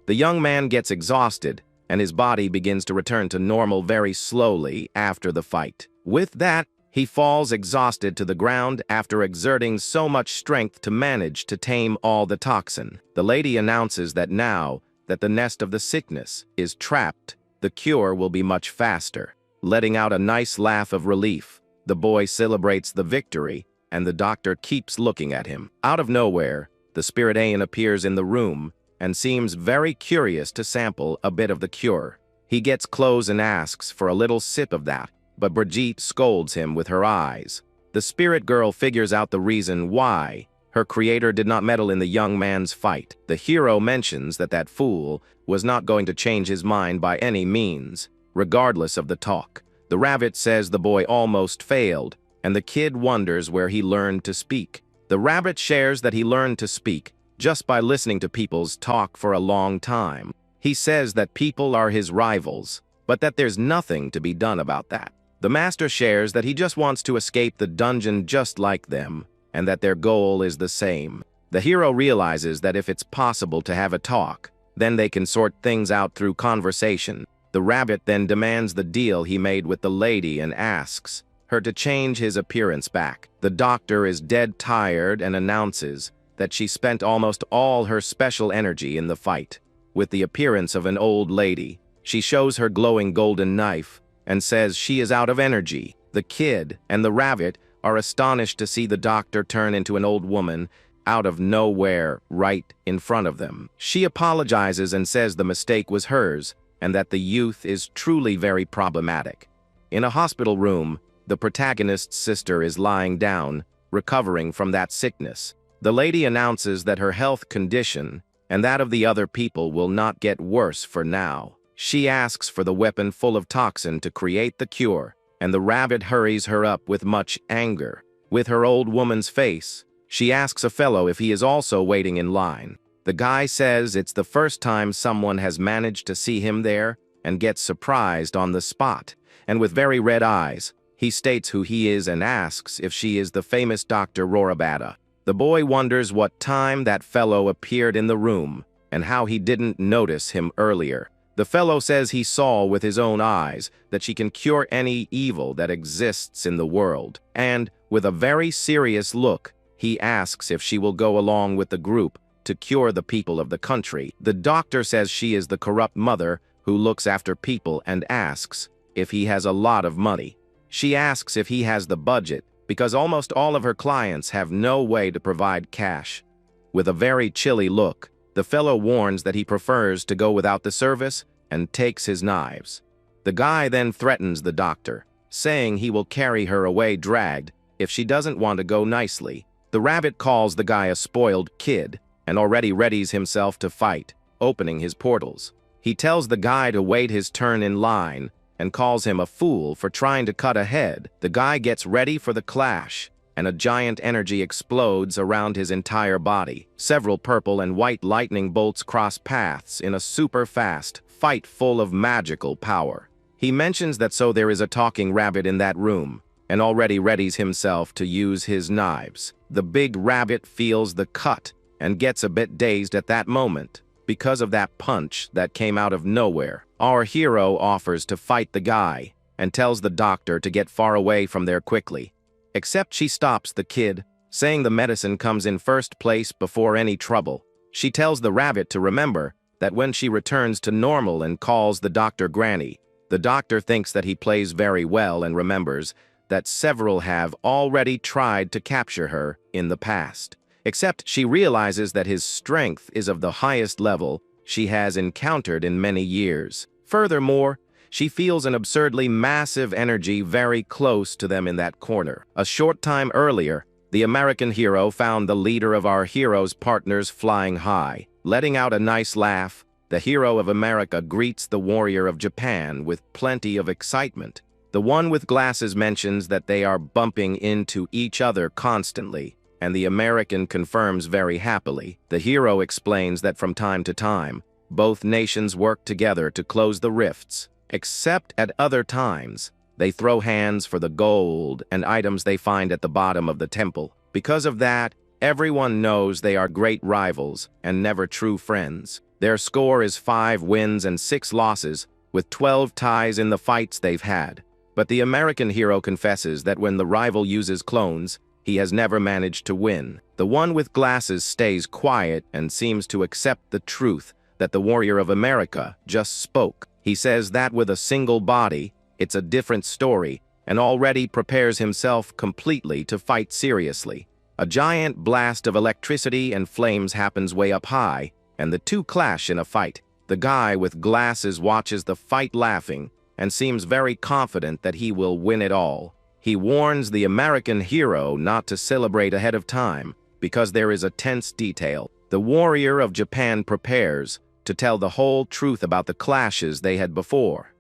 The young man gets exhausted, and his body begins to return to normal very slowly after the fight. With that, he falls exhausted to the ground after exerting so much strength to manage to tame all the toxin. The lady announces that now that the nest of the sickness is trapped, the cure will be much faster. Letting out a nice laugh of relief, the boy celebrates the victory, and the doctor keeps looking at him. Out of nowhere, the spirit Aeon appears in the room and seems very curious to sample a bit of the cure. He gets close and asks for a little sip of that, but Brigitte scolds him with her eyes. The spirit girl figures out the reason why her creator did not meddle in the young man's fight. The hero mentions that that fool was not going to change his mind by any means, regardless of the talk. The rabbit says the boy almost failed, and the kid wonders where he learned to speak. The rabbit shares that he learned to speak just by listening to people's talk for a long time. He says that people are his rivals, but that there's nothing to be done about that. The master shares that he just wants to escape the dungeon just like them, and that their goal is the same. The hero realizes that if it's possible to have a talk, then they can sort things out through conversation. The rabbit then demands the deal he made with the lady and asks her to change his appearance back. The doctor is dead tired and announces that she spent almost all her special energy in the fight. With the appearance of an old lady, she shows her glowing golden knife and says she is out of energy. The kid and the rabbit are astonished to see the doctor turn into an old woman out of nowhere right in front of them. She apologizes and says the mistake was hers and that the youth is truly very problematic. In a hospital room, the protagonist's sister is lying down, recovering from that sickness. The lady announces that her health condition and that of the other people will not get worse for now. She asks for the weapon full of toxin to create the cure, and the rabbit hurries her up with much anger. With her old woman's face, she asks a fellow if he is also waiting in line. The guy says it's the first time someone has managed to see him there and gets surprised on the spot, and with very red eyes, he states who he is and asks if she is the famous Dr. Rorabata. The boy wonders what time that fellow appeared in the room and how he didn't notice him earlier. The fellow says he saw with his own eyes that she can cure any evil that exists in the world, and, with a very serious look, he asks if she will go along with the group to cure the people of the country. The doctor says she is the corrupt mother who looks after people and asks if he has a lot of money. She asks if he has the budget because almost all of her clients have no way to provide cash. With a very chilly look, the fellow warns that he prefers to go without the service and takes his knives. The guy then threatens the doctor, saying he will carry her away dragged if she doesn't want to go nicely. The rabbit calls the guy a spoiled kid and already readies himself to fight, opening his portals. He tells the guy to wait his turn in line and calls him a fool for trying to cut ahead. The guy gets ready for the clash, and a giant energy explodes around his entire body. Several purple and white lightning bolts cross paths in a super-fast fight full of magical power. He mentions that so there is a talking rabbit in that room, and already readies himself to use his knives. The big rabbit feels the cut and gets a bit dazed at that moment because of that punch that came out of nowhere. Our hero offers to fight the guy and tells the doctor to get far away from there quickly. Except she stops the kid, saying the medicine comes in first place before any trouble. She tells the rabbit to remember that when she returns to normal and calls the doctor Granny, the doctor thinks that he plays very well and remembers that several have already tried to capture her in the past. Except she realizes that his strength is of the highest level she has encountered in many years. Furthermore, she feels an absurdly massive energy very close to them in that corner. A short time earlier, the American hero found the leader of our hero's partners flying high. Letting out a nice laugh, the hero of America greets the warrior of Japan with plenty of excitement. The one with glasses mentions that they are bumping into each other constantly, and the American confirms very happily. The hero explains that from time to time, both nations work together to close the rifts, except at other times, they throw hands for the gold and items they find at the bottom of the temple. Because of that, everyone knows they are great rivals and never true friends. Their score is 5 wins and 6 losses, with 12 ties in the fights they've had. But the American hero confesses that when the rival uses clones, he has never managed to win. The one with glasses stays quiet and seems to accept the truth that the warrior of America just spoke. He says that with a single body, it's a different story, and already prepares himself completely to fight seriously. A giant blast of electricity and flames happens way up high, and the two clash in a fight. The guy with glasses watches the fight laughing and seems very confident that he will win it all. He warns the American hero not to celebrate ahead of time because there is a tense detail. The warrior of Japan prepares to tell the whole truth about the clashes they had before.